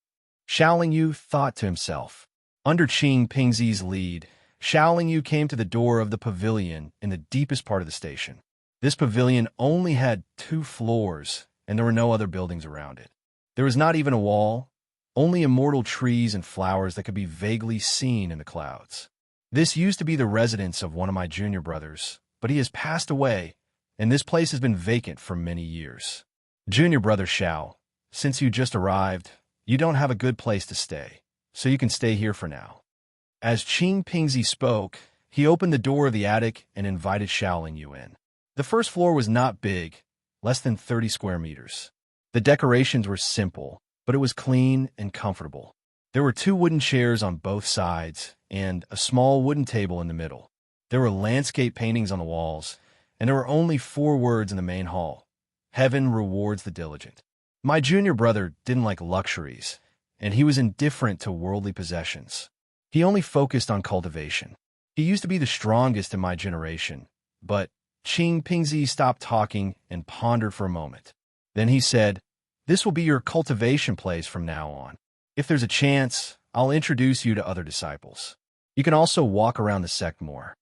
Shaolin Yu thought to himself. Under Qing Pingzi's lead, Shaolin Yu came to the door of the pavilion in the deepest part of the station. This pavilion only had 2 floors, and there were no other buildings around it. There was not even a wall, only immortal trees and flowers that could be vaguely seen in the clouds. This used to be the residence of one of my junior brothers, but he has passed away, and this place has been vacant for many years. Junior brother Shao, since you just arrived, you don't have a good place to stay, so you can stay here for now. As Qing Pingzi spoke, he opened the door of the attic and invited Shaolin Yu in. The first floor was not big, less than 30 square meters. The decorations were simple, but it was clean and comfortable. There were 2 wooden chairs on both sides and a small wooden table in the middle. There were landscape paintings on the walls, and there were only 4 words in the main hall. Heaven rewards the diligent. My junior brother didn't like luxuries, and he was indifferent to worldly possessions. He only focused on cultivation. He used to be the strongest in my generation, but Qing Pingzi stopped talking and pondered for a moment. Then he said, "This will be your cultivation place from now on. If there's a chance, I'll introduce you to other disciples. You can also walk around the sect more."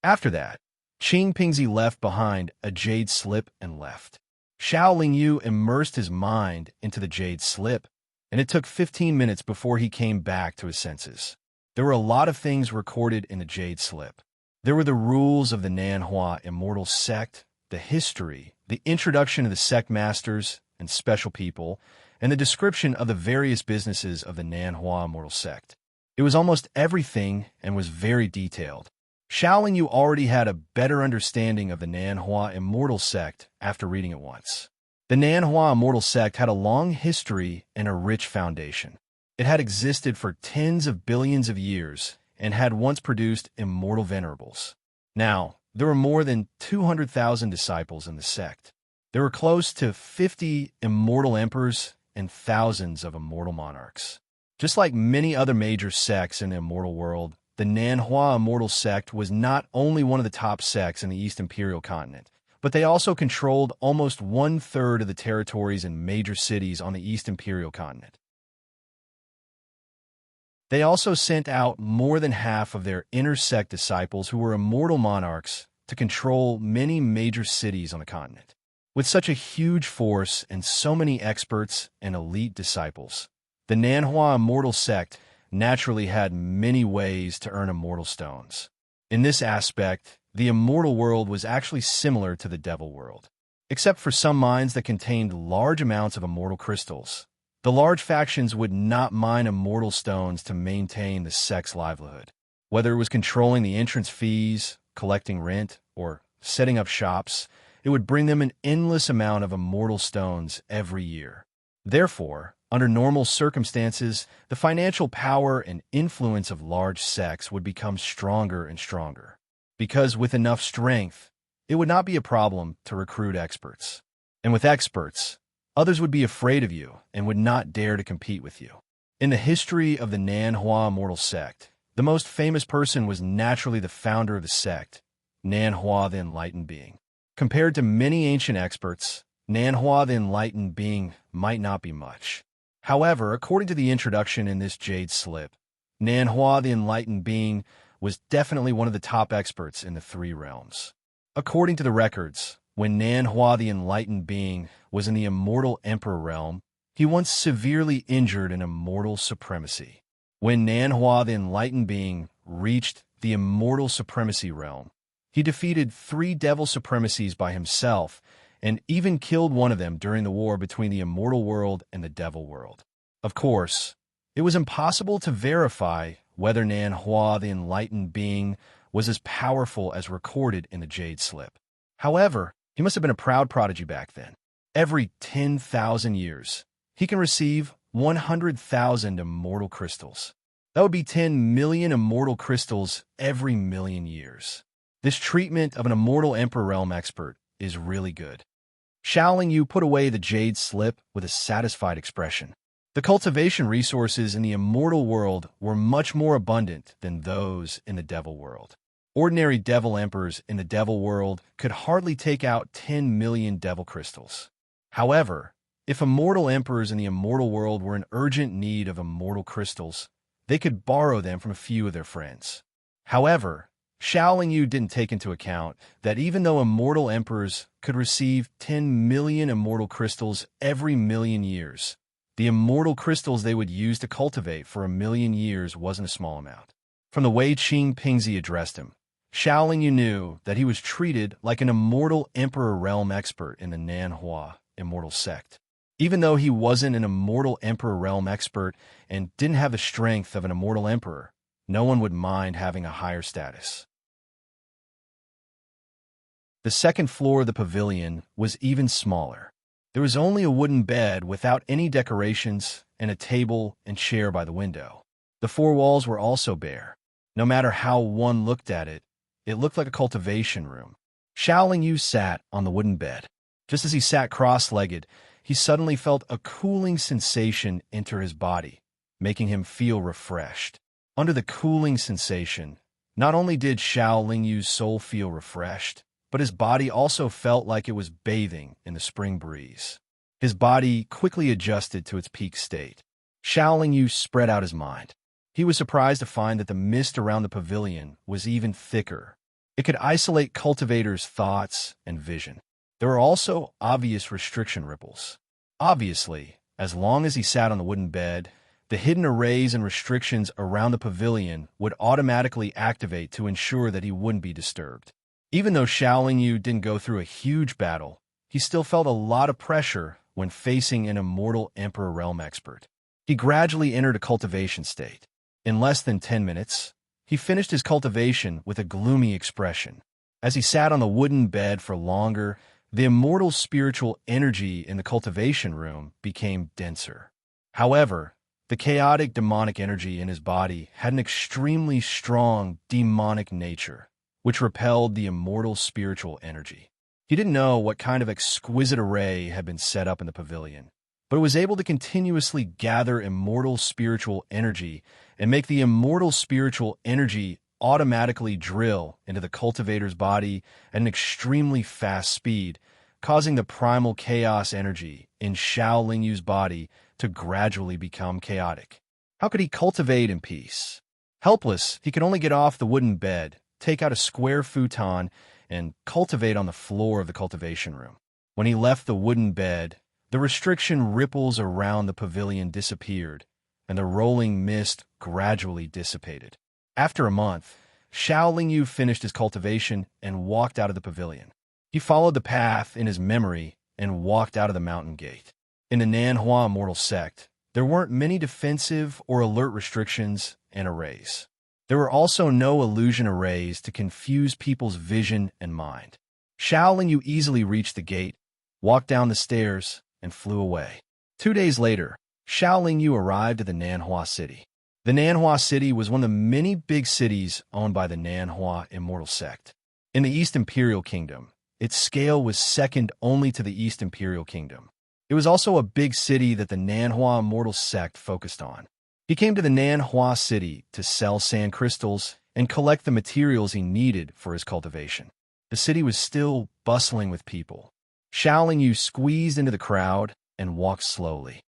After that, Qing Pingzi left behind a jade slip and left. Shaolin Yu immersed his mind into the jade slip, and it took 15 minutes before he came back to his senses. There were a lot of things recorded in the jade slip. There were the rules of the Nanhua Immortal Sect, the history, the introduction of the sect masters and special people, and the description of the various businesses of the Nanhua Immortal Sect. It was almost everything and was very detailed. Xiao Lingyu already had a better understanding of the Nanhua Immortal Sect after reading it once. The Nanhua Immortal Sect had a long history and a rich foundation. It had existed for tens of billions of years and had once produced immortal venerables. Now, there were more than 200,000 disciples in the sect. There were close to 50 immortal emperors and thousands of immortal monarchs. Just like many other major sects in the immortal world, the Nanhua Immortal Sect was not only one of the top sects in the East Imperial continent, but they also controlled almost one-third of the territories and major cities on the East Imperial continent. They also sent out more than half of their inner sect disciples who were immortal monarchs to control many major cities on the continent. With such a huge force and so many experts and elite disciples, the Nanhua Immortal Sect naturally had many ways to earn immortal stones. In this aspect, the immortal world was actually similar to the devil world, except for some mines that contained large amounts of immortal crystals. The large factions would not mine immortal stones to maintain the sect's livelihood. Whether it was controlling the entrance fees, collecting rent, or setting up shops, it would bring them an endless amount of immortal stones every year. Therefore, under normal circumstances, the financial power and influence of large sects would become stronger and stronger, because with enough strength, it would not be a problem to recruit experts. And with experts, others would be afraid of you and would not dare to compete with you. In the history of the Nanhua Immortal Sect, the most famous person was naturally the founder of the sect, Nanhua the Enlightened Being. Compared to many ancient experts, Nanhua the Enlightened Being might not be much. However, according to the introduction in this jade slip, Nanhua the Enlightened Being was definitely one of the top experts in the three realms. According to the records, when Nanhua the Enlightened Being was in the Immortal Emperor realm, he once severely injured an immortal supremacy. When Nanhua the Enlightened Being reached the Immortal Supremacy realm, he defeated 3 devil supremacies by himself and even killed one of them during the war between the immortal world and the devil world. Of course, it was impossible to verify whether Nanhua the Enlightened Being was as powerful as recorded in the jade slip. However, he must have been a proud prodigy back then. Every 10,000 years, he can receive 100,000 immortal crystals. That would be 10 million immortal crystals every million years. This treatment of an immortal Emperor Realm expert is really good. Xiao Lingyu put away the jade slip with a satisfied expression. The cultivation resources in the immortal world were much more abundant than those in the devil world. Ordinary devil emperors in the devil world could hardly take out 10 million devil crystals. However, if immortal emperors in the immortal world were in urgent need of immortal crystals, they could borrow them from a few of their friends. However, Xiao Lingyu didn't take into account that even though immortal emperors could receive 10 million immortal crystals every million years, the immortal crystals they would use to cultivate for a million years wasn't a small amount. From the way Qing Pingzi addressed him, Xiao Lingyu knew that he was treated like an immortal Emperor Realm expert in the Nanhua Immortal Sect. Even though he wasn't an immortal Emperor Realm expert and didn't have the strength of an immortal emperor, no one would mind having a higher status. The second floor of the pavilion was even smaller. There was only a wooden bed without any decorations and a table and chair by the window. The 4 walls were also bare. No matter how one looked at it, it looked like a cultivation room. Xiao Lingyu sat on the wooden bed. Just as he sat cross-legged, he suddenly felt a cooling sensation enter his body, making him feel refreshed. Under the cooling sensation, not only did Xiao Lingyu's soul feel refreshed, but his body also felt like it was bathing in the spring breeze. His body quickly adjusted to its peak state. Xiao Lingyu spread out his mind. He was surprised to find that the mist around the pavilion was even thicker. It could isolate cultivators' thoughts and vision. There were also obvious restriction ripples. Obviously, as long as he sat on the wooden bed, the hidden arrays and restrictions around the pavilion would automatically activate to ensure that he wouldn't be disturbed. Even though Xiao Lingyu didn't go through a huge battle, he still felt a lot of pressure when facing an immortal Emperor Realm expert. He gradually entered a cultivation state. In less than 10 minutes, he finished his cultivation with a gloomy expression. As he sat on the wooden bed for longer, the immortal spiritual energy in the cultivation room became denser. However, the chaotic demonic energy in his body had an extremely strong demonic nature, which repelled the immortal spiritual energy. He didn't know what kind of exquisite array had been set up in the pavilion, but it was able to continuously gather immortal spiritual energy and make the immortal spiritual energy automatically drill into the cultivator's body at an extremely fast speed, causing the primal chaos energy in Xiao Lingyu's body to gradually become chaotic. How could he cultivate in peace? Helpless, he could only get off the wooden bed, take out a square futon, and cultivate on the floor of the cultivation room. When he left the wooden bed, the restriction ripples around the pavilion disappeared, and the rolling mist gradually dissipated. After a month, Xiao Lingyu finished his cultivation and walked out of the pavilion. He followed the path in his memory and walked out of the mountain gate. In the Nanhua Immortal Sect, there weren't many defensive or alert restrictions and arrays. There were also no illusion arrays to confuse people's vision and mind. Xiao Lingyu easily reached the gate, walked down the stairs, and flew away. 2 days later, Xiao Lingyu arrived at the Nanhua City. The Nanhua City was one of the many big cities owned by the Nanhua Immortal Sect. In the East Imperial Kingdom, its scale was second only to the East Imperial Kingdom. It was also a big city that the Nanhua Immortal Sect focused on. He came to the Nanhua City to sell sand crystals and collect the materials he needed for his cultivation. The city was still bustling with people. Xiao Lingyu squeezed into the crowd and walked slowly.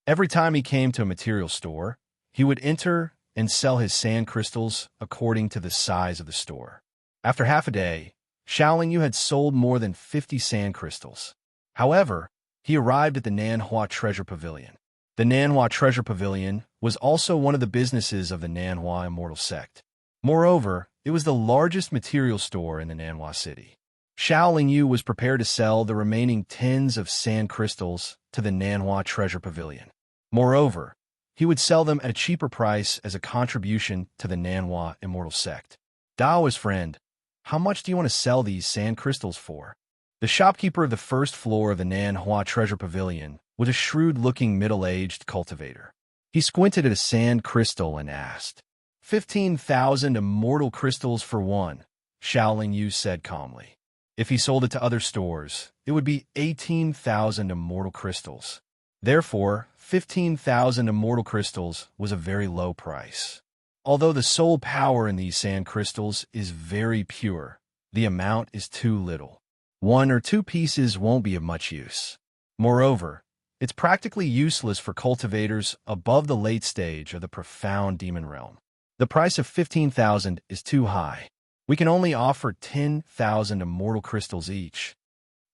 Every time he came to a material store, he would enter and sell his sand crystals according to the size of the store. After half a day, Xiao Lingyu had sold more than 50 sand crystals. However, he arrived at the Nanhua Treasure Pavilion. The Nanhua Treasure Pavilion was also one of the businesses of the Nanhua Immortal Sect. Moreover, it was the largest material store in the Nanhua City. Xiao Lingyu was prepared to sell the remaining tens of sand crystals to the Nanhua Treasure Pavilion. Moreover, he would sell them at a cheaper price as a contribution to the Nanhua Immortal Sect. Dao's friend, how much do you want to sell these sand crystals for? The shopkeeper of the first floor of the Nanhua Treasure Pavilion was a shrewd-looking middle-aged cultivator. He squinted at a sand crystal and asked, 15,000 immortal crystals for one, Xiao Lingyu said calmly. If he sold it to other stores, it would be 18,000 immortal crystals. Therefore, 15,000 immortal crystals was a very low price. Although the soul power in these sand crystals is very pure, the amount is too little. 1 or 2 pieces won't be of much use. Moreover, it's practically useless for cultivators above the late stage of the profound demon realm. The price of 15,000 is too high. We can only offer 10,000 immortal crystals each.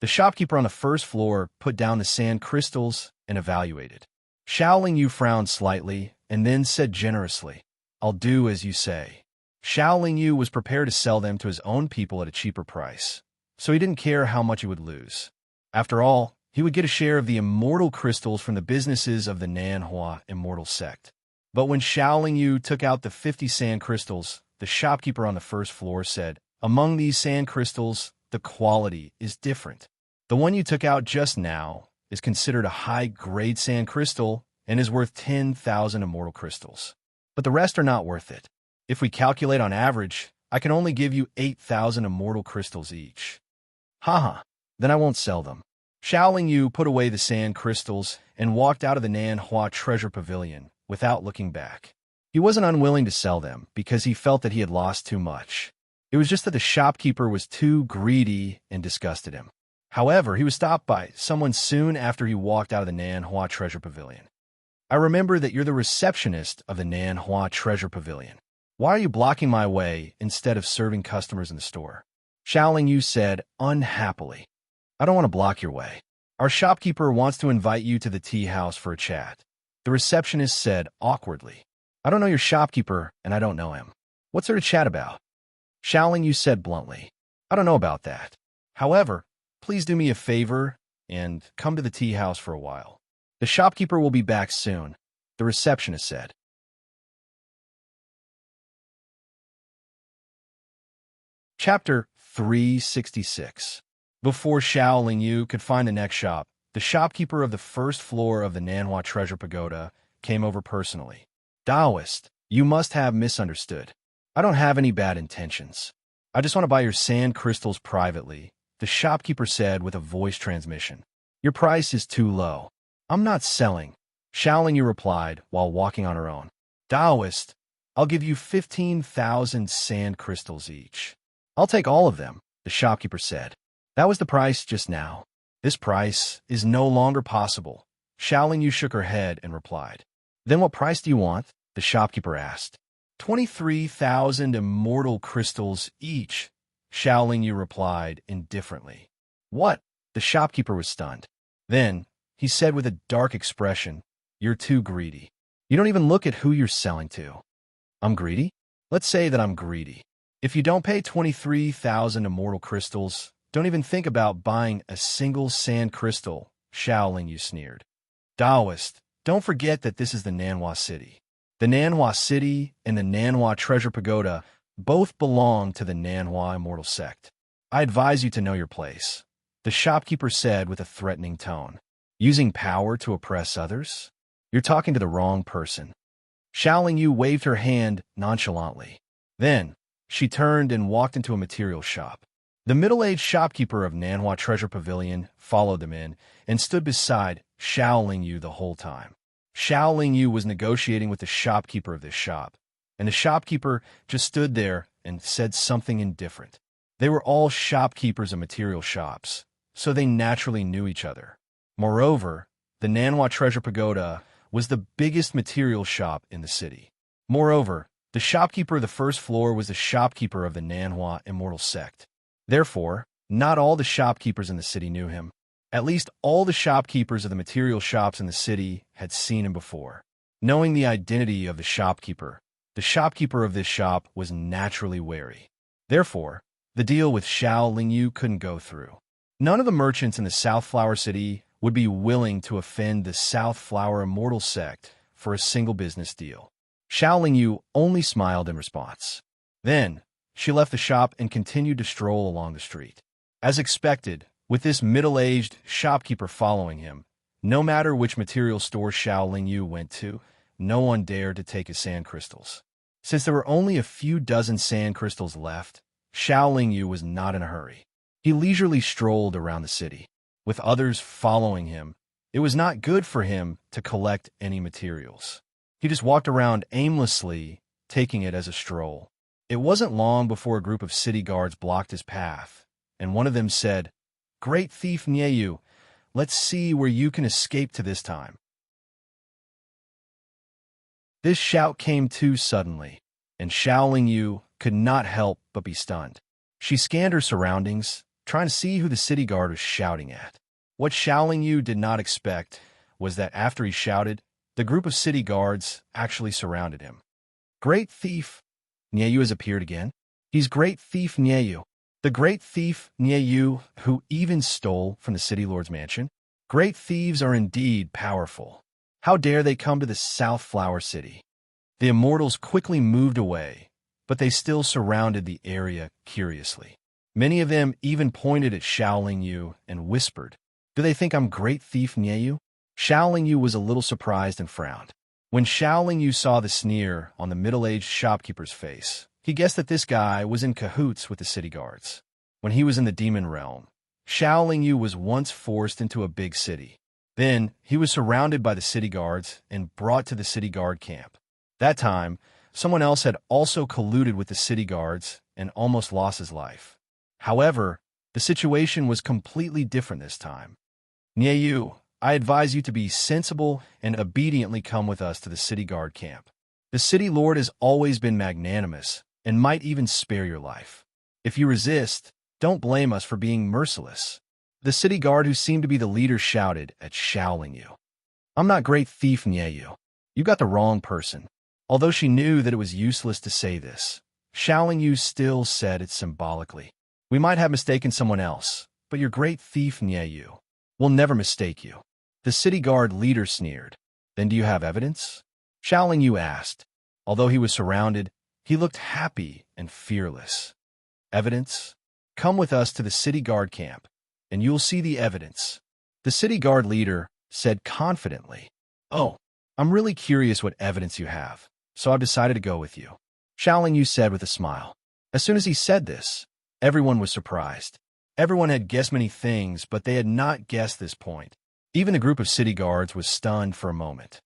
The shopkeeper on the first floor put down the sand crystals and evaluated. Xiao Lingyu frowned slightly and then said generously, I'll do as you say. Xiao Lingyu was prepared to sell them to his own people at a cheaper price, so he didn't care how much he would lose. After all, he would get a share of the immortal crystals from the businesses of the Nanhua Immortal Sect. But when Xiao Lingyu took out the 50 sand crystals, the shopkeeper on the first floor said, among these sand crystals, the quality is different. The one you took out just now is considered a high-grade sand crystal and is worth 10,000 immortal crystals. But the rest are not worth it. If we calculate on average, I can only give you 8,000 immortal crystals each. Haha, then I won't sell them. Xiao Lingyu put away the sand crystals and walked out of the Nanhua Treasure Pavilion without looking back. He wasn't unwilling to sell them because he felt that he had lost too much. It was just that the shopkeeper was too greedy and disgusted him. However, he was stopped by someone soon after he walked out of the Nanhua Treasure Pavilion. I remember that you're the receptionist of the Nanhua Treasure Pavilion. Why are you blocking my way instead of serving customers in the store? Xiao Lingyu said unhappily. I don't want to block your way. Our shopkeeper wants to invite you to the tea house for a chat. The receptionist said awkwardly. I don't know your shopkeeper, and I don't know him. What's there to chat about? Xiao Lingyu said bluntly. I don't know about that. However, please do me a favor and come to the tea house for a while. The shopkeeper will be back soon, the receptionist said. Chapter 366. Before Xiao Lingyu could find the next shop, the shopkeeper of the first floor of the Nanhua Treasure Pagoda came over personally. Taoist, you must have misunderstood. I don't have any bad intentions. I just want to buy your sand crystals privately, the shopkeeper said with a voice transmission. Your price is too low. I'm not selling, Xiao Lingyu replied while walking on her own. Taoist, I'll give you 15,000 sand crystals each. I'll take all of them, the shopkeeper said. That was the price just now. This price is no longer possible. Xiao Lingyu shook her head and replied. Then what price do you want? The shopkeeper asked. 23,000 immortal crystals each, Xiao Lingyu replied indifferently. What? The shopkeeper was stunned. Then, he said with a dark expression, You're too greedy. You don't even look at who you're selling to. I'm greedy? Let's say that I'm greedy. If you don't pay 23,000 immortal crystals, don't even think about buying a single sand crystal, Xiao Lingyu sneered. Taoist, don't forget that this is the Nanhua City. The Nanhua City and the Nanhua Treasure Pagoda both belong to the Nanhua Immortal Sect. I advise you to know your place, the shopkeeper said with a threatening tone. Using power to oppress others? You're talking to the wrong person. Xiao Lingyu waved her hand nonchalantly. Then, she turned and walked into a material shop. The middle-aged shopkeeper of Nanhua Treasure Pavilion followed them in and stood beside Xiao Lingyu the whole time. Xiao Lingyu was negotiating with the shopkeeper of this shop, and the shopkeeper just stood there and said something indifferent. They were all shopkeepers of material shops, so they naturally knew each other. Moreover, the Nanhua Treasure Pagoda was the biggest material shop in the city. Moreover, the shopkeeper of the first floor was the shopkeeper of the Nanhua Immortal Sect. Therefore, not all the shopkeepers in the city knew him. At least all the shopkeepers of the material shops in the city had seen him before. Knowing the identity of the shopkeeper of this shop was naturally wary. Therefore, the deal with Xiao Lingyu couldn't go through. None of the merchants in the South Flower City would be willing to offend the South Flower Immortal Sect for a single business deal. Xiao Lingyu only smiled in response. Then, she left the shop and continued to stroll along the street. As expected, with this middle-aged shopkeeper following him, no matter which material store Xiao Lingyu went to, no one dared to take his sand crystals. Since there were only a few dozen sand crystals left, Xiao Lingyu was not in a hurry. He leisurely strolled around the city. With others following him, it was not good for him to collect any materials. He just walked around aimlessly, taking it as a stroll. It wasn't long before a group of city guards blocked his path, and one of them said, Great thief Nieyu, let's see where you can escape to this time. This shout came too suddenly, and Xiao Lingyu could not help but be stunned. She scanned her surroundings, trying to see who the city guard was shouting at. What Xiao Lingyu did not expect was that after he shouted, the group of city guards actually surrounded him. Great thief Nieyu has appeared again. He's Great Thief Nieyu. The Great Thief Nieyu, who even stole from the City Lord's mansion. Great thieves are indeed powerful. How dare they come to the South Flower City? The immortals quickly moved away, but they still surrounded the area curiously. Many of them even pointed at Xiao Lingyu and whispered, Do they think I'm Great Thief Nieyu? Xiao Lingyu was a little surprised and frowned. When Xiao Lingyu saw the sneer on the middle-aged shopkeeper's face, he guessed that this guy was in cahoots with the city guards. When he was in the demon realm, Xiao Lingyu was once forced into a big city. Then, he was surrounded by the city guards and brought to the city guard camp. That time, someone else had also colluded with the city guards and almost lost his life. However, the situation was completely different this time. Nieyu, I advise you to be sensible and obediently come with us to the city guard camp. The city lord has always been magnanimous and might even spare your life. If you resist, don't blame us for being merciless. The city guard who seemed to be the leader shouted at Xiao Lingyu. I'm not Great Thief Nieyu. You got the wrong person. Although she knew that it was useless to say this, Xiao Lingyu still said it symbolically. We might have mistaken someone else, but you're Great Thief Nieyu. We'll never mistake you. The city guard leader sneered. Then do you have evidence? Xiao Lingyu asked. Although he was surrounded, he looked happy and fearless. Evidence? Come with us to the city guard camp, and you'll see the evidence. The city guard leader said confidently. Oh, I'm really curious what evidence you have, so I've decided to go with you, Xiaoling Yu said with a smile. As soon as he said this, everyone was surprised. Everyone had guessed many things, but they had not guessed this point. Even the group of city guards was stunned for a moment.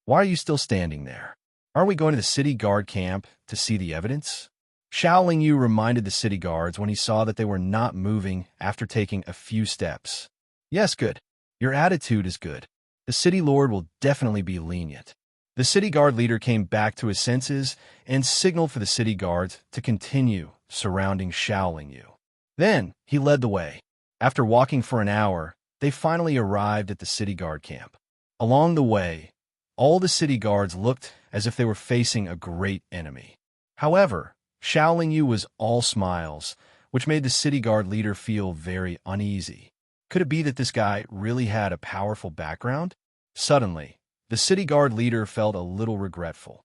Why are you still standing there? Aren't we going to the city guard camp to see the evidence? Xiaoling Yu reminded the city guards when he saw that they were not moving after taking a few steps. Yes, good. Your attitude is good. The city lord will definitely be lenient. The city guard leader came back to his senses and signaled for the city guards to continue surrounding Xiaoling Yu. Then he led the way. After walking for an hour, they finally arrived at the city guard camp. Along the way, all the city guards looked as if they were facing a great enemy. However, Xiaoling Yu was all smiles, which made the city guard leader feel very uneasy. Could it be that this guy really had a powerful background? Suddenly, the city guard leader felt a little regretful.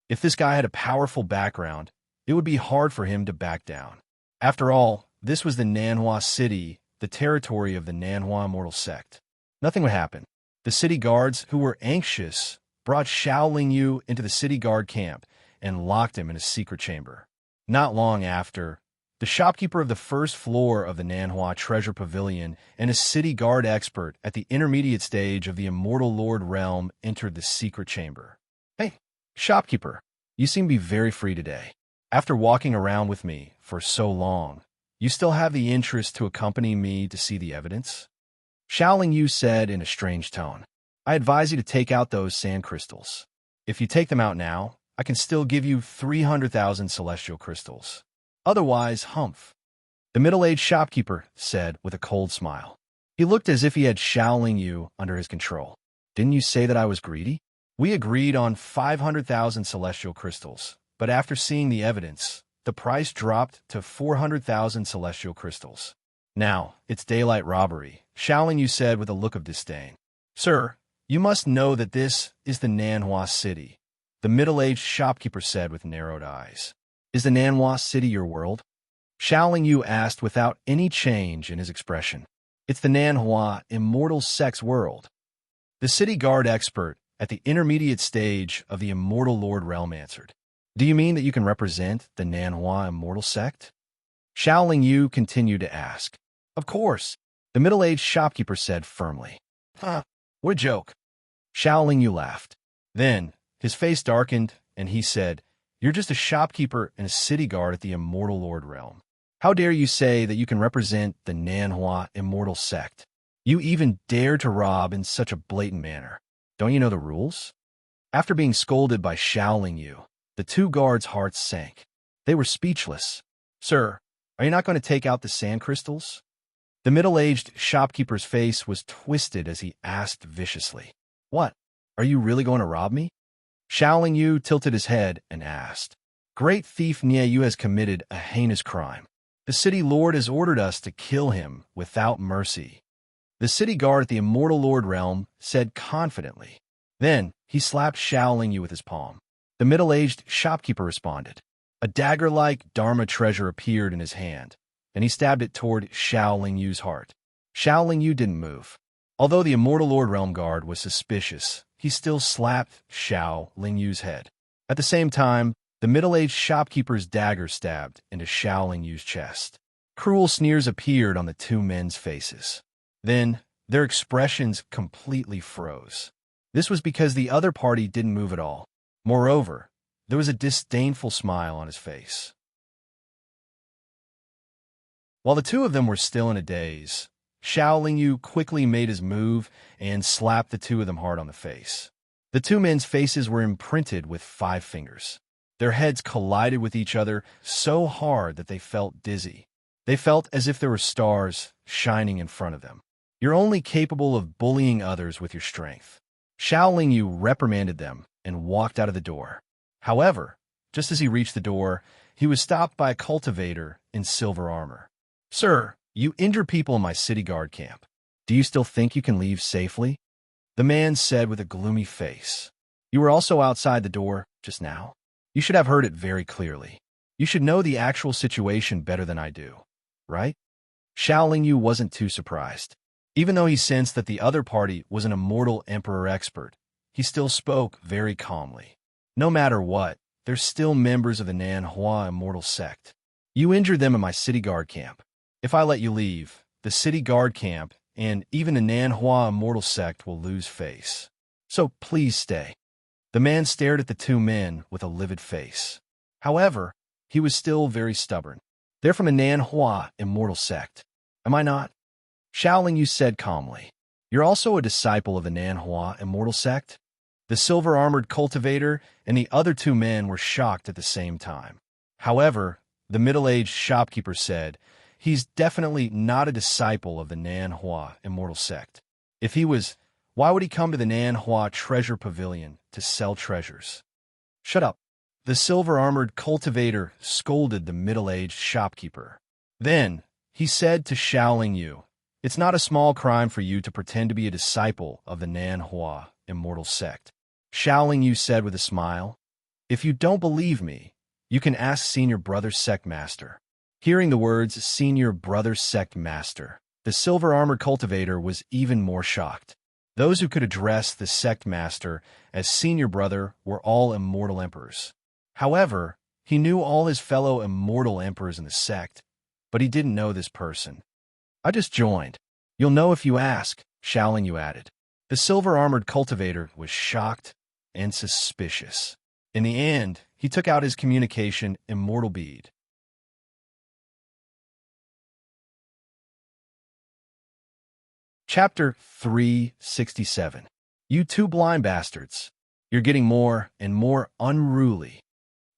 If this guy had a powerful background, it would be hard for him to back down. After all, this was the Nanhua city, the territory of the Nanhua immortal sect. Nothing would happen. The city guards, who were anxious, brought Xiaoling Yu into the city guard camp and locked him in a secret chamber. Not long after, the shopkeeper of the first floor of the Nanhua Treasure Pavilion and a city guard expert at the intermediate stage of the Immortal Lord realm entered the secret chamber. Hey, shopkeeper, you seem to be very free today. After walking around with me for so long, you still have the interest to accompany me to see the evidence? Xiaoling Yu said in a strange tone. I advise you to take out those sand crystals. If you take them out now, I can still give you 300,000 celestial crystals. Otherwise, humph. The middle-aged shopkeeper said with a cold smile. He looked as if he had Xiaoling Yu under his control. Didn't you say that I was greedy? We agreed on 500,000 celestial crystals, but after seeing the evidence, the price dropped to 400,000 celestial crystals. Now, it's daylight robbery, Xiaoling Yu said with a look of disdain. Sir, you must know that this is the Nanhua city, the middle-aged shopkeeper said with narrowed eyes. Is the Nanhua city your world? Xiaoling Yu asked without any change in his expression. It's the Nanhua immortal sect's world. The city guard expert at the intermediate stage of the Immortal Lord realm answered. Do you mean that you can represent the Nanhua immortal sect? Xiaoling Yu continued to ask. Of course, the middle-aged shopkeeper said firmly. What a joke. Xiaoling Yu laughed. Then, his face darkened, and he said, You're just a shopkeeper and a city guard at the Immortal Lord realm. How dare you say that you can represent the Nanhua immortal sect? You even dare to rob in such a blatant manner. Don't you know the rules? After being scolded by Xiaoling Yu, the two guards' hearts sank. They were speechless. Sir, are you not going to take out the sand crystals? The middle-aged shopkeeper's face was twisted as he asked viciously. What? Are you really going to rob me? Xiaoling Yu tilted his head and asked. Great thief Nie Yu has committed a heinous crime. The city lord has ordered us to kill him without mercy. The city guard at the Immortal Lord realm said confidently. Then he slapped Xiaoling Yu with his palm. The middle-aged shopkeeper responded. A dagger-like Dharma treasure appeared in his hand, and he stabbed it toward Xiaoling Yu's heart. Xiaoling Yu didn't move. Although the Immortal Lord realm guard was suspicious, he still slapped Xiaoling Yu's head. At the same time, the middle-aged shopkeeper's dagger stabbed into Xiaoling Yu's chest. Cruel sneers appeared on the two men's faces. Then, their expressions completely froze. This was because the other party didn't move at all. Moreover, there was a disdainful smile on his face. While the two of them were still in a daze, Xiaoling Yu quickly made his move and slapped the two of them hard on the face. The two men's faces were imprinted with 5 fingers. Their heads collided with each other so hard that they felt dizzy. They felt as if there were stars shining in front of them. You're only capable of bullying others with your strength. Xiaoling Yu reprimanded them and walked out of the door. However, just as he reached the door, he was stopped by a cultivator in silver armor. Sir, you injure people in my city guard camp. Do you still think you can leave safely? The man said with a gloomy face. You were also outside the door just now? You should have heard it very clearly. You should know the actual situation better than I do, right? Xiao Yu wasn't too surprised. Even though he sensed that the other party was an immortal emperor expert, he still spoke very calmly. No matter what, they're still members of the Nanhua immortal sect. You injured them in my city guard camp. If I let you leave, the city guard camp and even the Nanhua immortal sect will lose face. So please stay. The man stared at the two men with a livid face. However, he was still very stubborn. They're from a Nanhua immortal sect. Am I not? Xiao Yu said calmly. You're also a disciple of the Nanhua immortal sect? The silver-armored cultivator and the other two men were shocked at the same time. However, the middle-aged shopkeeper said, he's definitely not a disciple of the Nanhua immortal sect. If he was, why would he come to the Nanhua treasure pavilion to sell treasures? Shut up. The silver-armored cultivator scolded the middle-aged shopkeeper. Then, he said to Xiao Yu, it's not a small crime for you to pretend to be a disciple of the Nanhua immortal sect. Xiao Yu said with a smile, if you don't believe me, you can ask Senior Brother Sect Master. Hearing the words Senior Brother Sect Master, the silver-armored cultivator was even more shocked. Those who could address the Sect Master as Senior Brother were all immortal emperors. However, he knew all his fellow immortal emperors in the sect, but he didn't know this person. I just joined. You'll know if you ask, Xiao Yu added. The silver-armored cultivator was shocked and suspicious. In the end, he took out his communication immortal bead. Chapter 367. You two blind bastards. You're getting more and more unruly.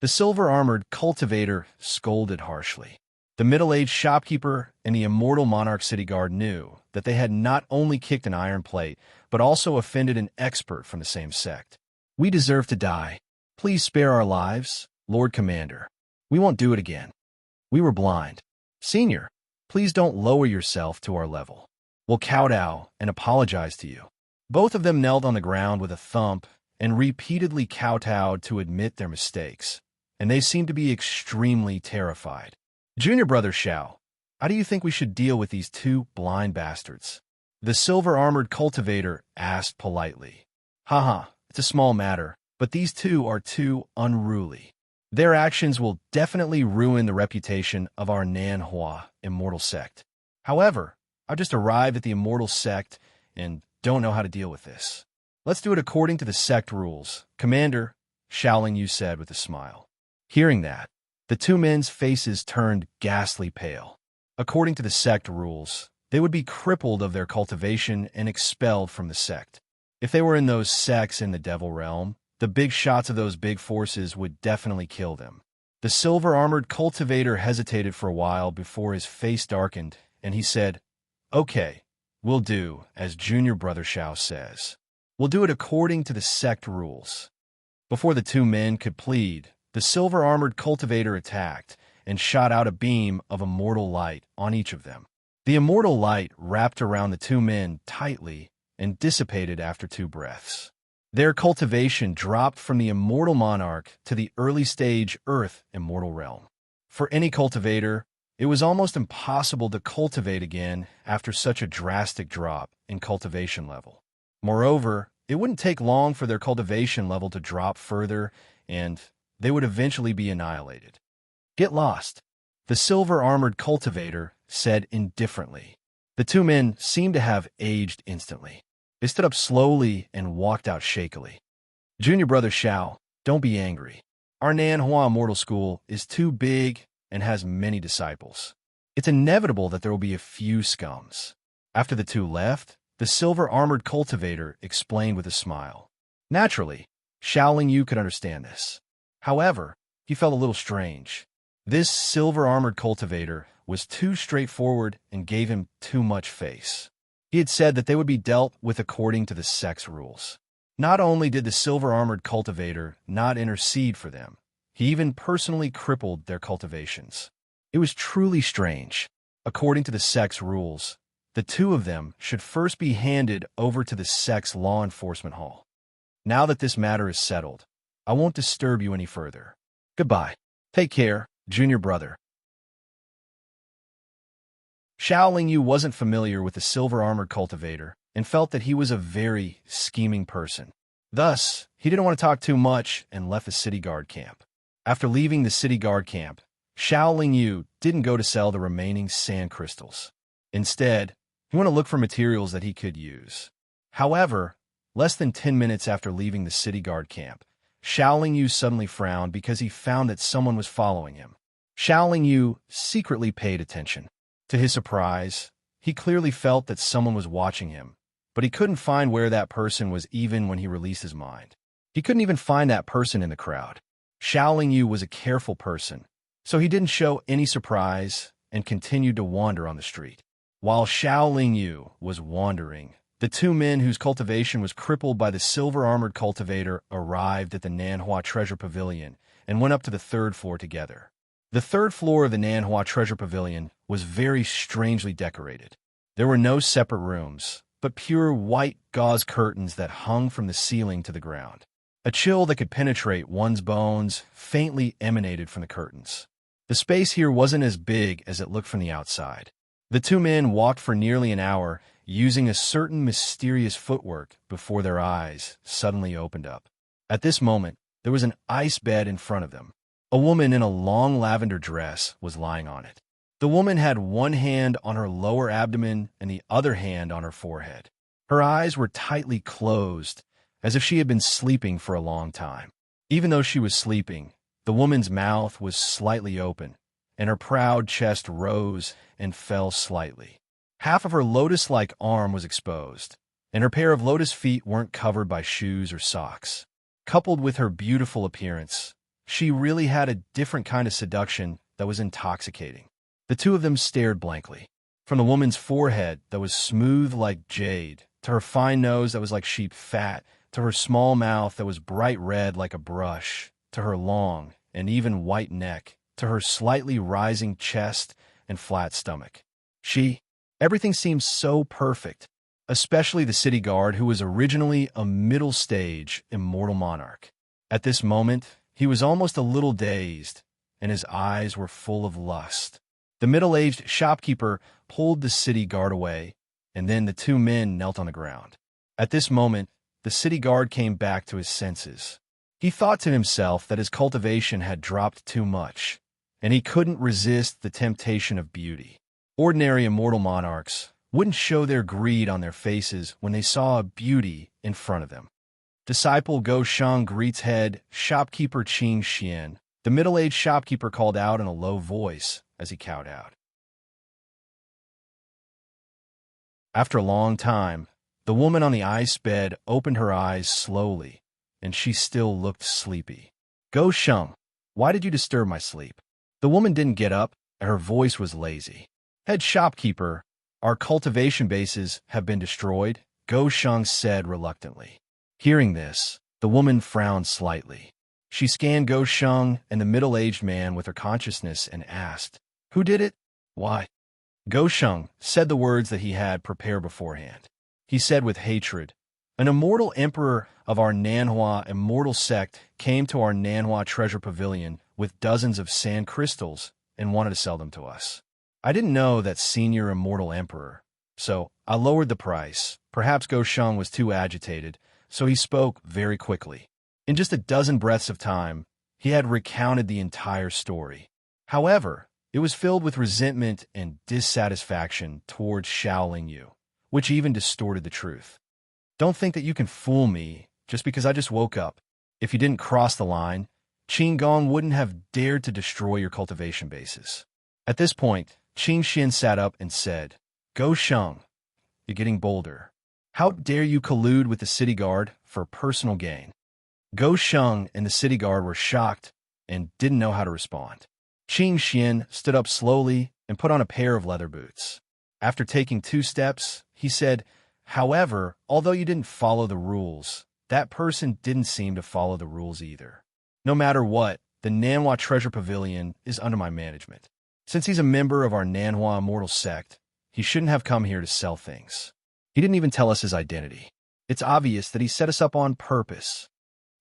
The silver-armored cultivator scolded harshly. The middle-aged shopkeeper and the immortal monarch city guard knew that they had not only kicked an iron plate, but also offended an expert from the same sect. We deserve to die. Please spare our lives, Lord Commander. We won't do it again. We were blind. Senior, please don't lower yourself to our level. We'll kowtow and apologize to you. Both of them knelt on the ground with a thump and repeatedly kowtowed to admit their mistakes, and they seemed to be extremely terrified. Junior Brother Xiao, how do you think we should deal with these two blind bastards? The silver-armored cultivator asked politely. Haha, it's a small matter, but these two are too unruly. Their actions will definitely ruin the reputation of our Nanhua immortal sect. However, I've just arrived at the immortal sect and don't know how to deal with this. Let's do it according to the sect rules, Commander, Xiao Yu said with a smile. Hearing that, the two men's faces turned ghastly pale. According to the sect rules, they would be crippled of their cultivation and expelled from the sect. If they were in those sects in the Devil Realm, the big shots of those big forces would definitely kill them. The silver-armored cultivator hesitated for a while before his face darkened, and he said, Okay, we'll do as Junior Brother Xiao says. We'll do it according to the sect rules. Before the two men could plead, the silver-armored cultivator attacked and shot out a beam of immortal light on each of them. The immortal light wrapped around the two men tightly and dissipated after 2 breaths. Their cultivation dropped from the immortal monarch to the early-stage Earth immortal realm. For any cultivator, it was almost impossible to cultivate again after such a drastic drop in cultivation level. Moreover, it wouldn't take long for their cultivation level to drop further, and they would eventually be annihilated. Get lost, the silver-armored cultivator said indifferently. The two men seemed to have aged instantly. They stood up slowly and walked out shakily. Junior Brother Xiao, don't be angry. Our Nanhua Immortal School is too big and has many disciples. It's inevitable that there will be a few scums. After the two left, the silver-armored cultivator explained with a smile. Naturally, Xiao Yu could understand this. However, he felt a little strange. This silver-armored cultivator was too straightforward and gave him too much face. He had said that they would be dealt with according to the sect's rules. Not only did the silver-armored cultivator not intercede for them, he even personally crippled their cultivations. It was truly strange. According to the sect's rules, the two of them should first be handed over to the sect's law enforcement hall. Now that this matter is settled, I won't disturb you any further. Goodbye. Take care, junior brother. Xiao Yu wasn't familiar with the silver-armored cultivator and felt that he was a very scheming person. Thus, he didn't want to talk too much and left the city guard camp. After leaving the city guard camp, Xiao Yu didn't go to sell the remaining sand crystals. Instead, he went to look for materials that he could use. However, less than 10 minutes after leaving the city guard camp, Xiao Yu suddenly frowned because he found that someone was following him. Xiao Yu secretly paid attention. To his surprise, he clearly felt that someone was watching him, but he couldn't find where that person was even when he released his mind. He couldn't even find that person in the crowd. Xiao Yu was a careful person, so he didn't show any surprise and continued to wander on the street. While Xiao Yu was wandering, the two men whose cultivation was crippled by the silver-armored cultivator arrived at the Nanhua Treasure Pavilion and went up to the third floor together. The third floor of the Nanhua Treasure Pavilion was very strangely decorated. There were no separate rooms, but pure white gauze curtains that hung from the ceiling to the ground. A chill that could penetrate one's bones faintly emanated from the curtains. The space here wasn't as big as it looked from the outside. The two men walked for nearly an hour, using a certain mysterious footwork before their eyes suddenly opened up. At this moment, there was an ice bed in front of them. A woman in a long lavender dress was lying on it. The woman had one hand on her lower abdomen and the other hand on her forehead. Her eyes were tightly closed, as if she had been sleeping for a long time. Even though she was sleeping, the woman's mouth was slightly open, and her proud chest rose and fell slightly. Half of her lotus-like arm was exposed, and her pair of lotus feet weren't covered by shoes or socks. Coupled with her beautiful appearance, she really had a different kind of seduction that was intoxicating. The two of them stared blankly. From the woman's forehead that was smooth like jade, to her fine nose that was like sheep fat, to her small mouth that was bright red like a brush, to her long and even white neck, to her slightly rising chest and flat stomach. Everything seemed so perfect, especially the city guard who was originally a middle-stage immortal monarch. At this moment, he was almost a little dazed, and his eyes were full of lust. The middle-aged shopkeeper pulled the city guard away, and then the two men knelt on the ground. At this moment, the city guard came back to his senses. He thought to himself that his cultivation had dropped too much, and he couldn't resist the temptation of beauty. Ordinary immortal monarchs wouldn't show their greed on their faces when they saw a beauty in front of them. Disciple Go Sheng greets head shopkeeper Qing Xian. The middle-aged shopkeeper called out in a low voice as he cowed out. After a long time, the woman on the ice bed opened her eyes slowly, and she still looked sleepy. Go Sheng, why did you disturb my sleep? The woman didn't get up, and her voice was lazy. Head shopkeeper, our cultivation bases have been destroyed, Go Sheng said reluctantly. Hearing this, the woman frowned slightly. She scanned Go Sheng and the middle-aged man with her consciousness and asked, "Who did it? Why?" Go Sheng said the words that he had prepared beforehand. He said with hatred, "An immortal emperor of our Nanhua immortal sect came to our Nanhua treasure pavilion with dozens of sand crystals and wanted to sell them to us. I didn't know that senior immortal emperor, so I lowered the price. Perhaps Go Sheng was too agitated, so he spoke very quickly. In just a dozen breaths of time, he had recounted the entire story. However, it was filled with resentment and dissatisfaction towards Xiao Yu, which even distorted the truth. Don't think that you can fool me just because I just woke up. If you didn't cross the line, Qin Gong wouldn't have dared to destroy your cultivation bases." At this point, Qin Xian sat up and said, "Go Sheng, you're getting bolder. How dare you collude with the city guard for personal gain?" Go Sheng and the city guard were shocked and didn't know how to respond. Qin Xian stood up slowly and put on a pair of leather boots. After taking 2 steps, he said, "However, although you didn't follow the rules, that person didn't seem to follow the rules either. No matter what, the Nanhua Treasure Pavilion is under my management. Since he's a member of our Nanhua Immortal Sect, he shouldn't have come here to sell things. He didn't even tell us his identity. It's obvious that he set us up on purpose."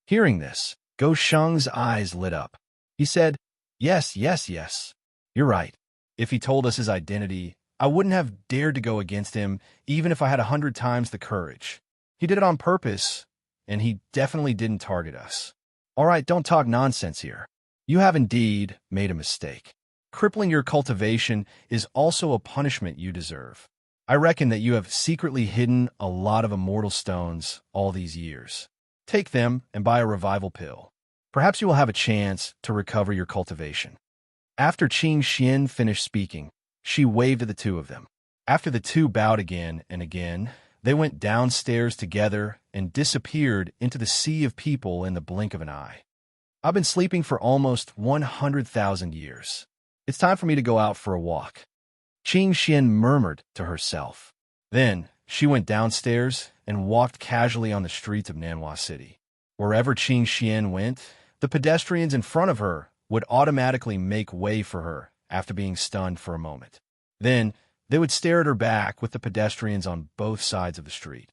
Hearing this, Go Sheng's eyes lit up. He said, "Yes, yes, yes. You're right. If he told us his identity, I wouldn't have dared to go against him, even if I had 100 times the courage. He did it on purpose, and he definitely didn't target us. All right, don't talk nonsense here. You have indeed made a mistake. Crippling your cultivation is also a punishment you deserve. I reckon that you have secretly hidden a lot of immortal stones all these years. Take them and buy a revival pill. Perhaps you will have a chance to recover your cultivation." After Qing Xian finished speaking, she waved at the two of them. After the two bowed again and again, they went downstairs together and disappeared into the sea of people in the blink of an eye. "I've been sleeping for almost 100,000 years. It's time for me to go out for a walk," Qing Xian murmured to herself. Then she went downstairs and walked casually on the streets of Nanhua City. Wherever Qing Xian went, the pedestrians in front of her would automatically make way for her after being stunned for a moment. Then they would stare at her back with the pedestrians on both sides of the street.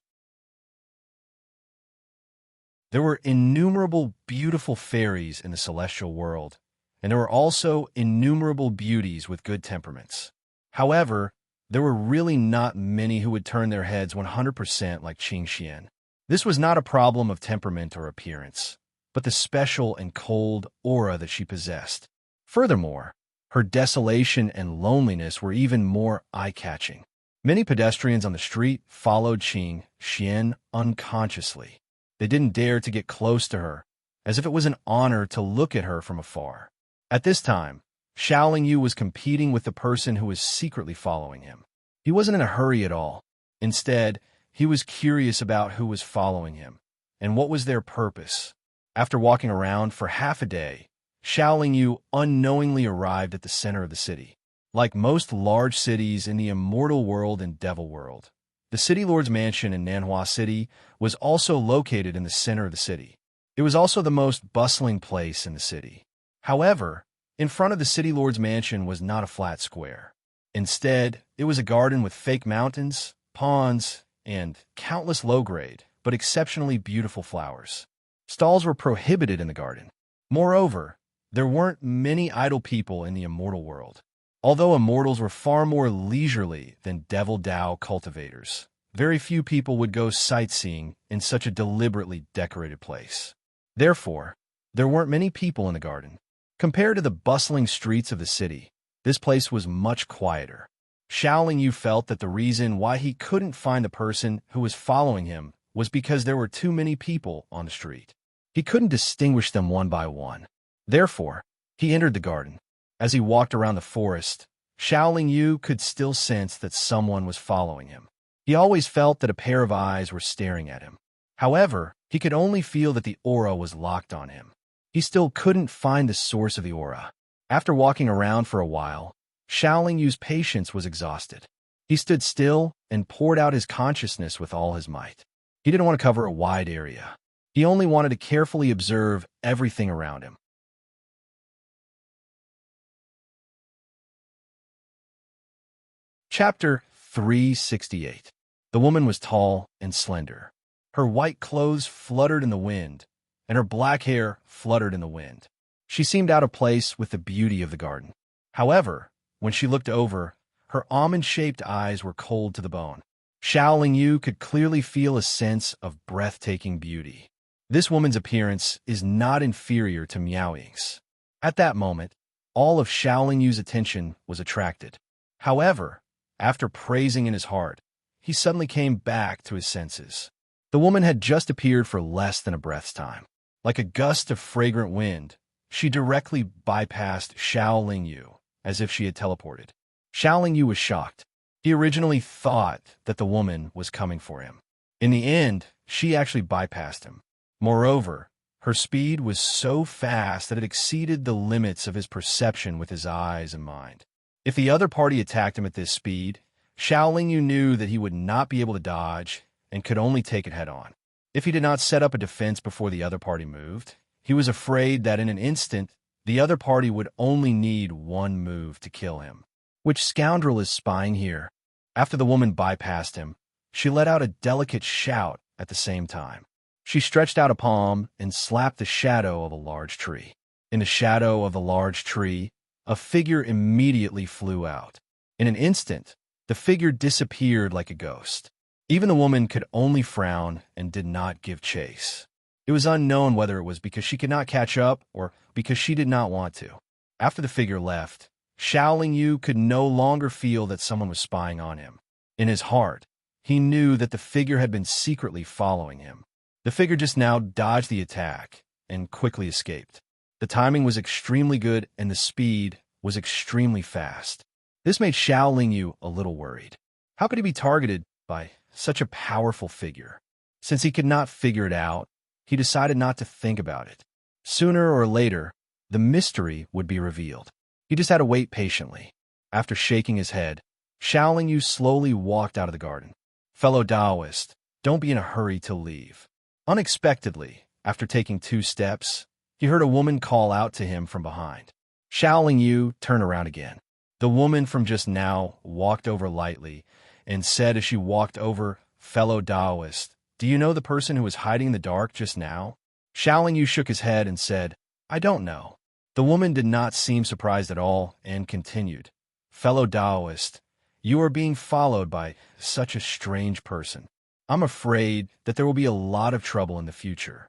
There were innumerable beautiful fairies in the celestial world, and there were also innumerable beauties with good temperaments. However, there were really not many who would turn their heads 100% like Qing Xian. This was not a problem of temperament or appearance, but the special and cold aura that she possessed. Furthermore, her desolation and loneliness were even more eye-catching. Many pedestrians on the street followed Qing Xian unconsciously. They didn't dare to get close to her, as if it was an honor to look at her from afar. At this time, Xiaoling Yu was competing with the person who was secretly following him. He wasn't in a hurry at all. Instead, he was curious about who was following him, and what was their purpose. After walking around for half a day, Xiaoling Yu unknowingly arrived at the center of the city. Like most large cities in the immortal world and devil world, the City Lord's mansion in Nanhua City was also located in the center of the city. It was also the most bustling place in the city. However, in front of the City Lord's mansion was not a flat square. Instead, it was a garden with fake mountains, ponds, and countless low-grade, but exceptionally beautiful flowers. Stalls were prohibited in the garden. Moreover, there weren't many idle people in the immortal world. Although immortals were far more leisurely than Devil Dao cultivators, very few people would go sightseeing in such a deliberately decorated place. Therefore, there weren't many people in the garden. Compared to the bustling streets of the city, this place was much quieter. Xiaoling Yu felt that the reason why he couldn't find the person who was following him was because there were too many people on the street. He couldn't distinguish them one by one. Therefore, he entered the garden. As he walked around the forest, Xiaoling Yu could still sense that someone was following him. He always felt that a pair of eyes were staring at him. However, he could only feel that the aura was locked on him. He still couldn't find the source of the aura. After walking around for a while, Xiaoling Yu's patience was exhausted. He stood still and poured out his consciousness with all his might. He didn't want to cover a wide area. He only wanted to carefully observe everything around him. Chapter 368. The woman was tall and slender. Her white clothes fluttered in the wind, and her black hair fluttered in the wind. She seemed out of place with the beauty of the garden. However, when she looked over, her almond-shaped eyes were cold to the bone. Xiaoling Yu could clearly feel a sense of breathtaking beauty. This woman's appearance is not inferior to Miao Ying's. At that moment, all of Xiaoling Yu's attention was attracted. However, after praising in his heart, he suddenly came back to his senses. The woman had just appeared for less than a breath's time. Like a gust of fragrant wind, she directly bypassed Xiaoling Yu, as if she had teleported. Xiaoling Yu was shocked. He originally thought that the woman was coming for him. In the end, she actually bypassed him. Moreover, her speed was so fast that it exceeded the limits of his perception with his eyes and mind. If the other party attacked him at this speed, Xiaoling Yu knew that he would not be able to dodge and could only take it head-on. If he did not set up a defense before the other party moved, he was afraid that in an instant, the other party would only need one move to kill him. Which scoundrel is spying here? After the woman bypassed him, she let out a delicate shout at the same time. She stretched out a palm and slapped the shadow of a large tree. In the shadow of a large tree, a figure immediately flew out. In an instant, the figure disappeared like a ghost. Even the woman could only frown and did not give chase. It was unknown whether it was because she could not catch up or because she did not want to. After the figure left, Xiaoling Yu could no longer feel that someone was spying on him. In his heart, he knew that the figure had been secretly following him. The figure just now dodged the attack and quickly escaped. The timing was extremely good and the speed was extremely fast. This made Xiaoling Yu a little worried. How could he be targeted by such a powerful figure? Since he could not figure it out, he decided not to think about it. Sooner or later, the mystery would be revealed. He just had to wait patiently. After shaking his head, Xiaoling Yu slowly walked out of the garden. Fellow Taoist, don't be in a hurry to leave. Unexpectedly, after taking 2 steps, he heard a woman call out to him from behind. Xiaoling Yu turned around again. The woman from just now walked over lightly and said as she walked over, "Fellow Taoist, do you know the person who was hiding in the dark just now?" Xiaoling Yu shook his head and said, "I don't know." The woman did not seem surprised at all and continued, "Fellow Taoist, you are being followed by such a strange person. I'm afraid that there will be a lot of trouble in the future."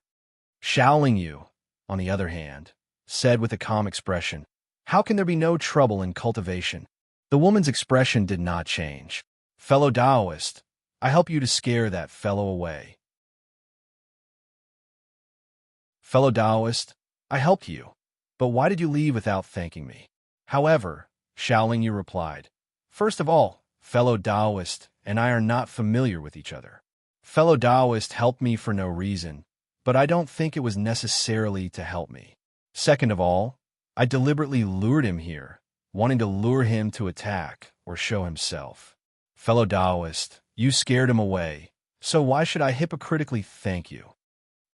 Xiaoling Yu, on the other hand, said with a calm expression, "How can there be no trouble in cultivation?" The woman's expression did not change. "Fellow Taoist, I help you to scare that fellow away." "Fellow Taoist, I helped you, but why did you leave without thanking me?" However, Xiaoling Yu replied, "First of all, fellow Taoist and I are not familiar with each other. Fellow Taoist helped me for no reason, but I don't think it was necessarily to help me. Second of all, I deliberately lured him here, wanting to lure him to attack or show himself. Fellow Taoist, you scared him away, so why should I hypocritically thank you?"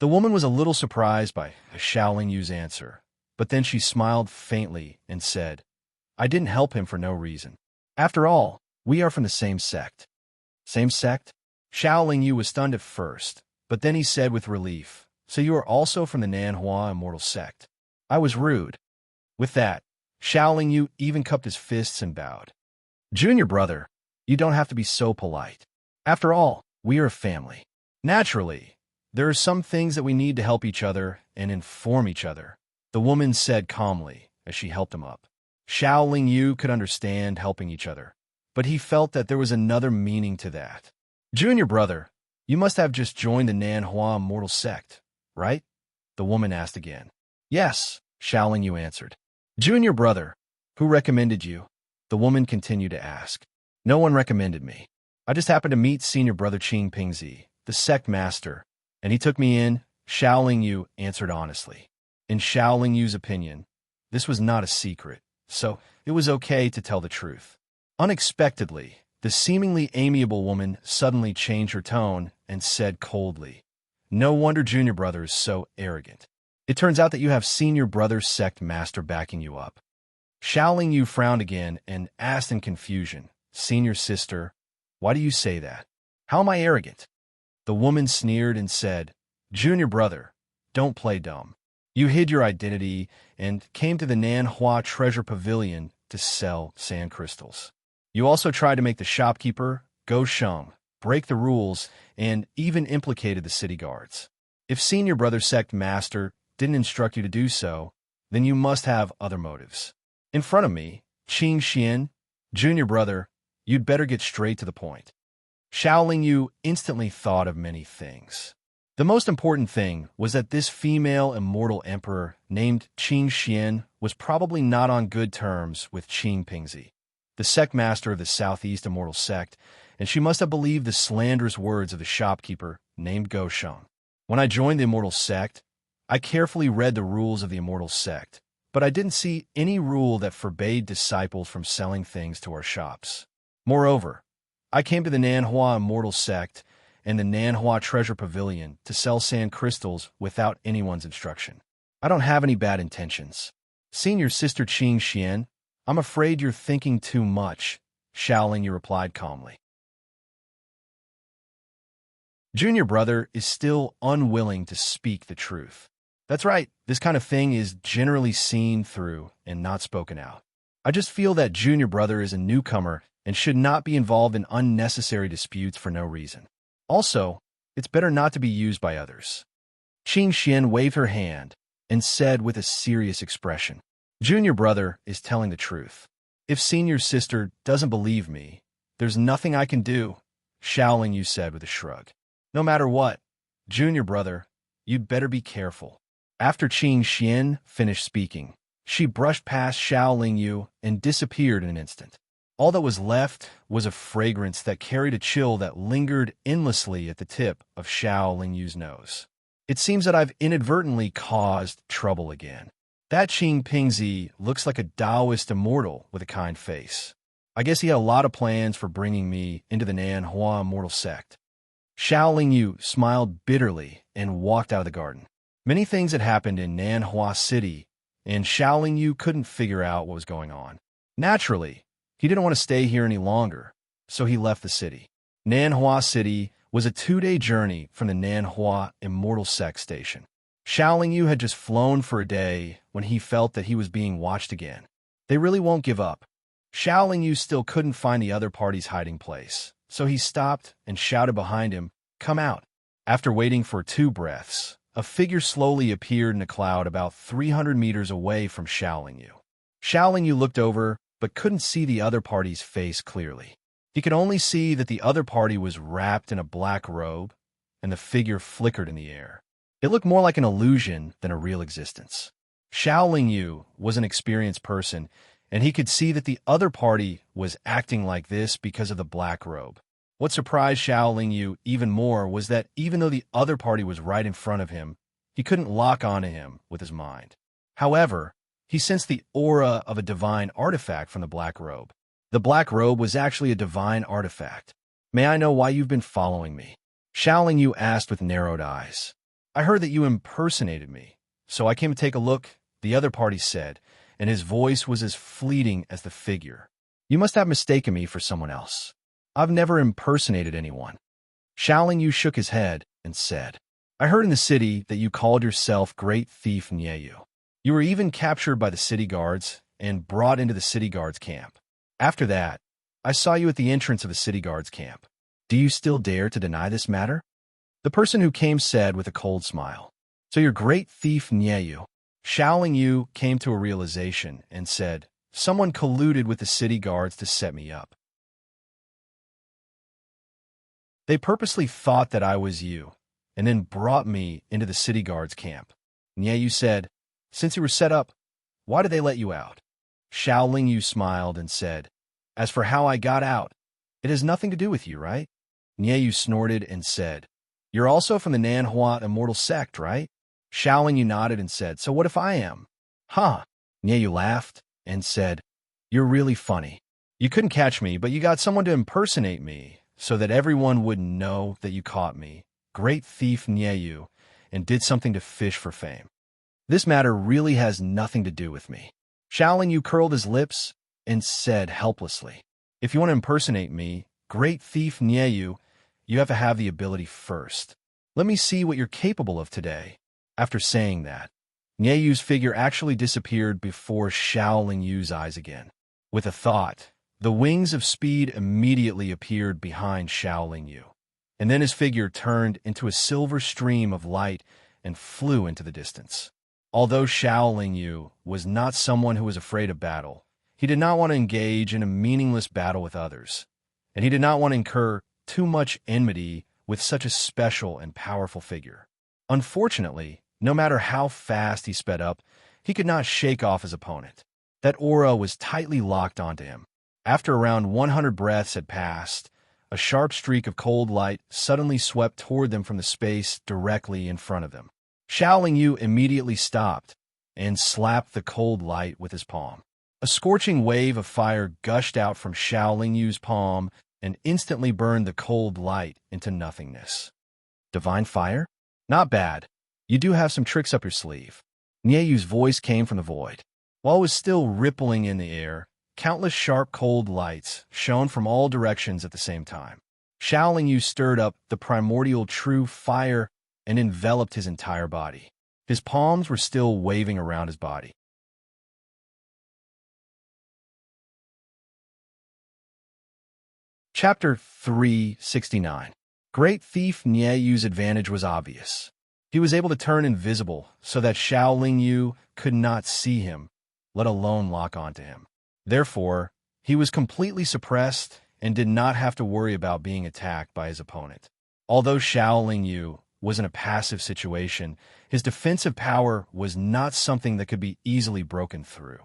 The woman was a little surprised by Xiaoling Yu's answer, but then she smiled faintly and said, "I didn't help him for no reason. After all, we are from the same sect." "Same sect?" Xiaoling Yu was stunned at first, but then he said with relief, "So you are also from the Nanhua immortal sect." I was rude. With that, Xiaoling Yu even cupped his fists and bowed. "Junior brother, you don't have to be so polite. After all, we are a family. Naturally, there are some things that we need to help each other and inform each other," the woman said calmly as she helped him up. Xiaoling Yu could understand helping each other, but he felt that there was another meaning to that. "Junior brother, you must have just joined the Nanhua immortal sect, right?" the woman asked again. "Yes," Xiaoling Yu answered. "Junior brother, who recommended you?" the woman continued to ask. "No one recommended me. I just happened to meet senior brother Qing Pingzi, the sect master, and he took me in," Xiaoling Yu answered honestly. In Xiaoling Yu's opinion, this was not a secret, so it was okay to tell the truth. Unexpectedly, the seemingly amiable woman suddenly changed her tone and said coldly, "No wonder junior brother is so arrogant. It turns out that you have senior brother's sect master backing you up." Xiaoling Yu frowned again and asked in confusion, "Senior sister, why do you say that? How am I arrogant?" The woman sneered and said, "Junior brother, don't play dumb. You hid your identity and came to the Nanhua Treasure Pavilion to sell sand crystals. You also tried to make the shopkeeper, Go Sheng, break the rules and even implicated the city guards. If senior brother sect master didn't instruct you to do so, then you must have other motives. In front of me, Qing Xian, junior brother, you'd better get straight to the point." Xiaoling Yu instantly thought of many things. The most important thing was that this female immortal emperor named Qing Xian was probably not on good terms with Qing Pingzi, the sect master of the Southeast Immortal Sect, and she must have believed the slanderous words of the shopkeeper named Go Sheng. When I joined the Immortal Sect, I carefully read the rules of the Immortal Sect, but I didn't see any rule that forbade disciples from selling things to our shops. Moreover, I came to the Nanhua Immortal Sect and the Nanhua Treasure Pavilion to sell sand crystals without anyone's instruction. I don't have any bad intentions. Senior sister Qing Xian, I'm afraid you're thinking too much, Xiaoling Yu replied calmly. Junior brother is still unwilling to speak the truth. That's right, this kind of thing is generally seen through and not spoken out. I just feel that junior brother is a newcomer and should not be involved in unnecessary disputes for no reason. Also, it's better not to be used by others. Qing Xian waved her hand and said with a serious expression, Junior brother is telling the truth. If senior sister doesn't believe me, there's nothing I can do, Xiaoling Yu said with a shrug. No matter what, junior brother, you'd better be careful. After Qing Xian finished speaking, she brushed past Xiaoling Yu and disappeared in an instant. All that was left was a fragrance that carried a chill that lingered endlessly at the tip of Xiaoling Yu's nose. It seems that I've inadvertently caused trouble again. That Qing Pingzi looks like a Taoist immortal with a kind face. I guess he had a lot of plans for bringing me into the Nanhua immortal sect. Xiaoling Yu smiled bitterly and walked out of the garden. Many things had happened in Nanhua City, and Xiaoling Yu couldn't figure out what was going on. Naturally, he didn't want to stay here any longer, so he left the city. Nanhua City was a 2-day journey from the Nanhua Immortal Sect station. Xiaoling Yu had just flown for a day when he felt that he was being watched again. They really won't give up. Xiaoling Yu still couldn't find the other party's hiding place, so he stopped and shouted behind him, "Come out." After waiting for 2 breaths, a figure slowly appeared in a cloud about 300 meters away from Xiaoling Yu. Xiaoling Yu looked over, but couldn't see the other party's face clearly. He could only see that the other party was wrapped in a black robe, and the figure flickered in the air. It looked more like an illusion than a real existence. Xiaoling Yu was an experienced person, and he could see that the other party was acting like this because of the black robe. What surprised Xiaoling Yu even more was that even though the other party was right in front of him, he couldn't lock onto him with his mind. However, he sensed the aura of a divine artifact from the black robe. The black robe was actually a divine artifact. "May I know why you've been following me?" Xiaoling Yu asked with narrowed eyes. "I heard that you impersonated me, so I came to take a look," the other party said, and his voice was as fleeting as the figure. "You must have mistaken me for someone else. I've never impersonated anyone." Xiaoling Yu shook his head and said, "I heard in the city that you called yourself Great Thief Nieyu. You were even captured by the city guards and brought into the city guards camp. After that, I saw you at the entrance of the city guards camp. Do you still dare to deny this matter?" The person who came said with a cold smile, "So you're Great Thief Nieyu." Xiaoling Yu came to a realization and said, "Someone colluded with the city guards to set me up. They purposely thought that I was you, and then brought me into the city guards camp." Nieyu said, "Since you were set up, why did they let you out?" Xiaoling Yu smiled and said, "As for how I got out, it has nothing to do with you, right?" Nieyu snorted and said, "You're also from the Nanhua Immortal Sect, right?" Xiaoling Yu nodded and said, "So what if I am?" "Huh." Nieyu laughed and said, "You're really funny. You couldn't catch me, but you got someone to impersonate me so that everyone would know that you caught me, Great Thief Nieyu, and did something to fish for fame. This matter really has nothing to do with me." Xiaoling Yu curled his lips and said helplessly, "If you want to impersonate me, Great Thief Nieyu, you have to have the ability first. Let me see what you're capable of today." After saying that, Nieyu's figure actually disappeared before Xiaoling Yu's eyes again. With a thought, the wings of speed immediately appeared behind Xiaoling Yu, and then his figure turned into a silver stream of light and flew into the distance. Although Xiaoling Yu was not someone who was afraid of battle, he did not want to engage in a meaningless battle with others, and he did not want to incur too much enmity with such a special and powerful figure. Unfortunately, no matter how fast he sped up, he could not shake off his opponent. That aura was tightly locked onto him. After around 100 breaths had passed, a sharp streak of cold light suddenly swept toward them from the space directly in front of them. Xiaoling Yu immediately stopped and slapped the cold light with his palm. A scorching wave of fire gushed out from Xiaoling Yu's palm and instantly burned the cold light into nothingness. "Divine fire? Not bad. You do have some tricks up your sleeve." Nieyu's voice came from the void. While it was still rippling in the air, countless sharp cold lights shone from all directions at the same time. Xiaoling Yu stirred up the primordial true fire and enveloped his entire body. His palms were still waving around his body. Chapter 369. Great Thief Nieyu's advantage was obvious. He was able to turn invisible so that Xiao Lingyu could not see him, let alone lock onto him. Therefore, he was completely suppressed and did not have to worry about being attacked by his opponent. Although Xiao Lingyu was in a passive situation, his defensive power was not something that could be easily broken through.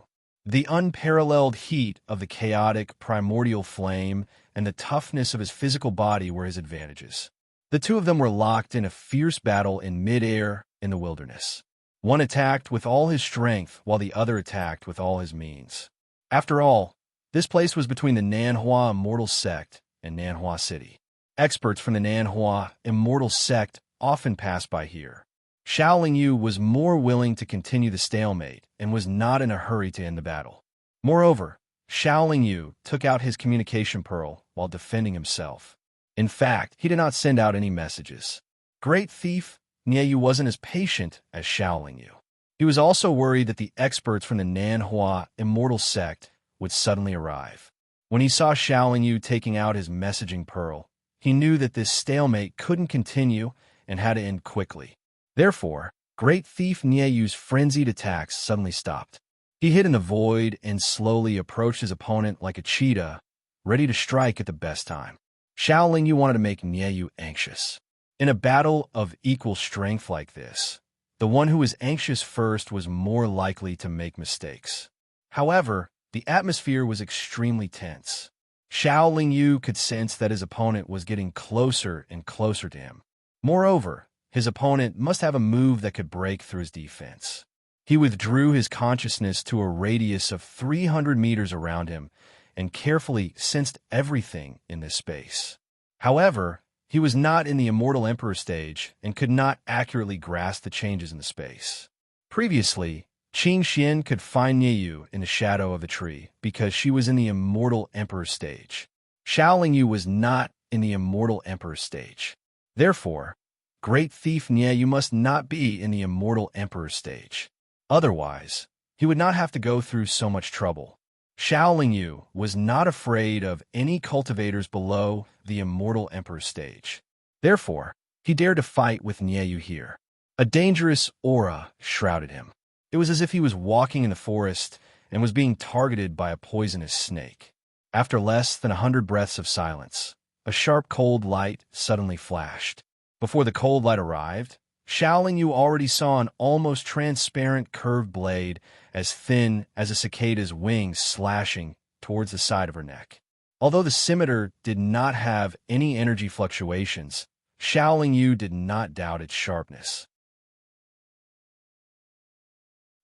The unparalleled heat of the chaotic primordial flame and the toughness of his physical body were his advantages. The two of them were locked in a fierce battle in mid-air in the wilderness. One attacked with all his strength while the other attacked with all his means. After all, this place was between the Nanhua Immortal Sect and Nanhua City. Experts from the Nanhua Immortal Sect often passed by here. Xiao Lingyu was more willing to continue the stalemate and was not in a hurry to end the battle. Moreover, Xiao Lingyu took out his communication pearl while defending himself. In fact, he did not send out any messages. Great Thief Nieyu wasn't as patient as Xiao Lingyu. He was also worried that the experts from the Nanhua Immortal Sect would suddenly arrive. When he saw Xiao Lingyu taking out his messaging pearl, he knew that this stalemate couldn't continue and had to end quickly. Therefore, Great Thief Nieyu's frenzied attacks suddenly stopped. He hid in the void and slowly approached his opponent like a cheetah, ready to strike at the best time. Xiao Lingyu wanted to make Nieyu anxious. In a battle of equal strength like this, the one who was anxious first was more likely to make mistakes. However, the atmosphere was extremely tense. Xiao Lingyu could sense that his opponent was getting closer and closer to him. Moreover, his opponent must have a move that could break through his defense. He withdrew his consciousness to a radius of 300 meters around him and carefully sensed everything in this space. However, he was not in the Immortal Emperor stage and could not accurately grasp the changes in the space. Previously, Qing Xian could find Nieyu in the shadow of the tree because she was in the Immortal Emperor stage. Xiao Lingyu was not in the Immortal Emperor stage. Therefore, Great Thief Nieyu must not be in the Immortal Emperor stage. Otherwise, he would not have to go through so much trouble. Xiao Lingyu was not afraid of any cultivators below the Immortal Emperor stage. Therefore, he dared to fight with Nieyu here. A dangerous aura shrouded him. It was as if he was walking in the forest and was being targeted by a poisonous snake. After less than 100 breaths of silence, a sharp cold light suddenly flashed. Before the cold light arrived, Xiao Lingyu already saw an almost transparent curved blade as thin as a cicada's wings slashing towards the side of her neck. Although the scimitar did not have any energy fluctuations, Xiao Lingyu did not doubt its sharpness.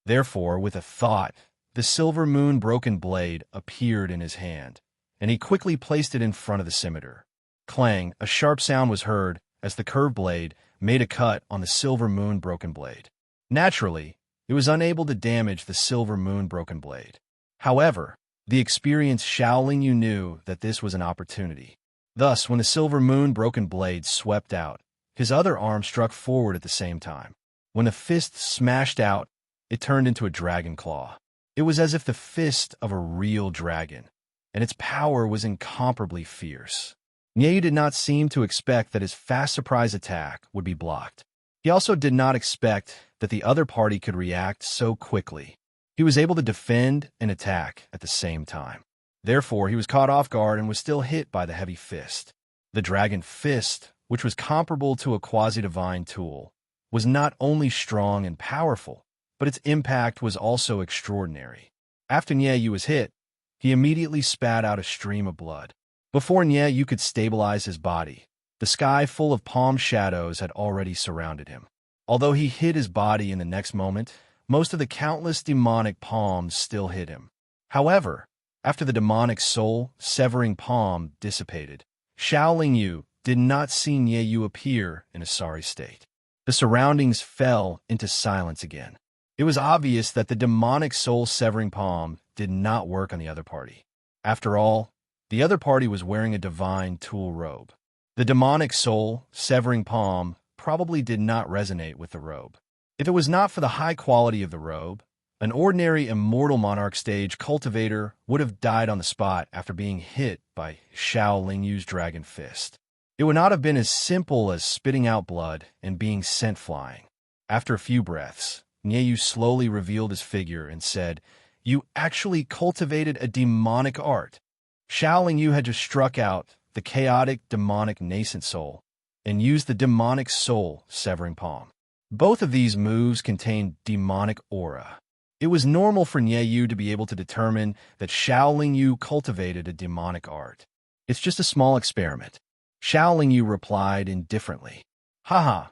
Therefore, with a thought, the silver moon broken blade appeared in his hand, and he quickly placed it in front of the scimitar. Clang, a sharp sound was heard as the curved blade made a cut on the silver moon broken blade. Naturally, it was unable to damage the silver moon broken blade. However, the experienced Xiao Lingyu knew that this was an opportunity. Thus, when the silver moon broken blade swept out, his other arm struck forward at the same time. When the fist smashed out, it turned into a dragon claw. It was as if the fist of a real dragon, and its power was incomparably fierce. Nieyu did not seem to expect that his fast surprise attack would be blocked. He also did not expect that the other party could react so quickly. He was able to defend and attack at the same time. Therefore, he was caught off guard and was still hit by the heavy fist. The dragon fist, which was comparable to a quasi-divine tool, was not only strong and powerful, but its impact was also extraordinary. After Nieyu was hit, he immediately spat out a stream of blood. Before Nieyu could stabilize his body, the sky full of palm shadows had already surrounded him. Although he hid his body in the next moment, most of the countless demonic palms still hid him. However, after the demonic soul-severing palm dissipated, Xiao Lingyu did not see Nieyu appear in a sorry state. The surroundings fell into silence again. It was obvious that the demonic soul-severing palm did not work on the other party. After all, the other party was wearing a divine tool robe. The demonic soul-severing palm probably did not resonate with the robe. If it was not for the high quality of the robe, an ordinary immortal monarch stage cultivator would have died on the spot after being hit by Xiao Lingyu's dragon fist. It would not have been as simple as spitting out blood and being sent flying. After a few breaths, Nieyu slowly revealed his figure and said, "You actually cultivated a demonic art." Xiao Lingyu had just struck out the chaotic demonic nascent soul and used the demonic soul severing palm. Both of these moves contained demonic aura. It was normal for Nieyu to be able to determine that Xiao Lingyu cultivated a demonic art. "It's just a small experiment," Xiao Lingyu replied indifferently. "Haha,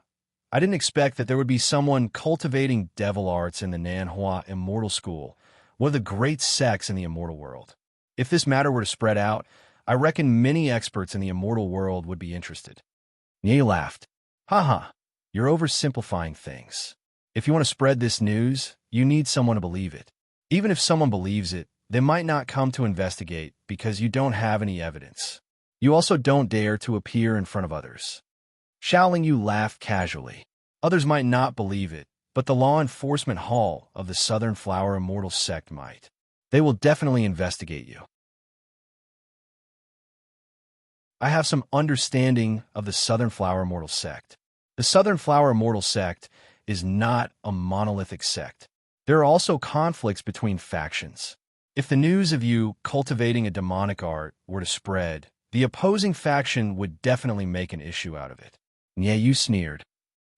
I didn't expect that there would be someone cultivating devil arts in the Nanhua Immortal School, one of the great sects in the immortal world. If this matter were to spread out, I reckon many experts in the immortal world would be interested." Nieyu laughed. "Haha, you're oversimplifying things. If you want to spread this news, you need someone to believe it. Even if someone believes it, they might not come to investigate because you don't have any evidence. You also don't dare to appear in front of others." Xiao Lingyu laughed casually. "Others might not believe it, but the Law Enforcement Hall of the Southern Flower Immortal Sect might. They will definitely investigate you." I have some understanding of the Southern Flower Immortal Sect. The Southern Flower Immortal Sect is not a monolithic sect. There are also conflicts between factions. If the news of you cultivating a demonic art were to spread, the opposing faction would definitely make an issue out of it. Nieyu sneered.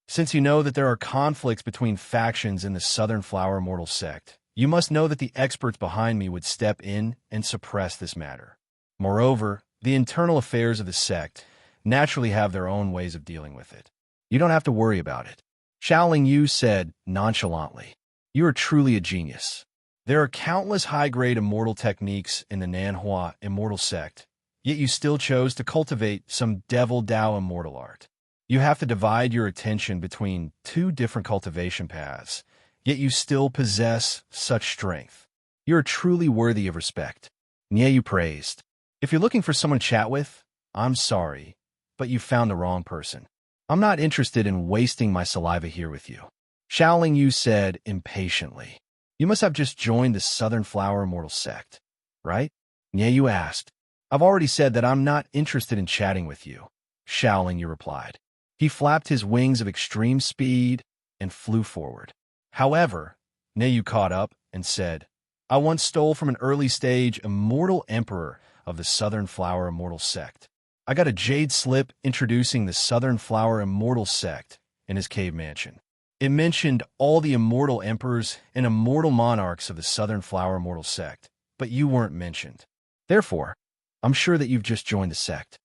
"Since you know that there are conflicts between factions in the Southern Flower Immortal Sect, you must know that the experts behind me would step in and suppress this matter. Moreover, the internal affairs of the sect naturally have their own ways of dealing with it. You don't have to worry about it." Xiao Lingyu said nonchalantly, "You are truly a genius. There are countless high-grade immortal techniques in the Nanhua Immortal Sect, yet you still chose to cultivate some Devil Dao immortal art. You have to divide your attention between two different cultivation paths, yet you still possess such strength. You are truly worthy of respect." Nieyu praised. "If you're looking for someone to chat with, I'm sorry, but you found the wrong person. I'm not interested in wasting my saliva here with you," Xiao Lingyu said impatiently. "You must have just joined the Southern Flower Immortal Sect, right?" Nieyu asked. "I've already said that I'm not interested in chatting with you," Xiao Lingyu replied. He flapped his wings of extreme speed and flew forward. However, Nieyu caught up and said, "I once stole from an early-stage immortal emperor of the Southern Flower Immortal Sect. I got a jade slip introducing the Southern Flower Immortal Sect in his cave mansion. It mentioned all the immortal emperors and immortal monarchs of the Southern Flower Immortal Sect, but you weren't mentioned. Therefore, I'm sure that you've just joined the sect."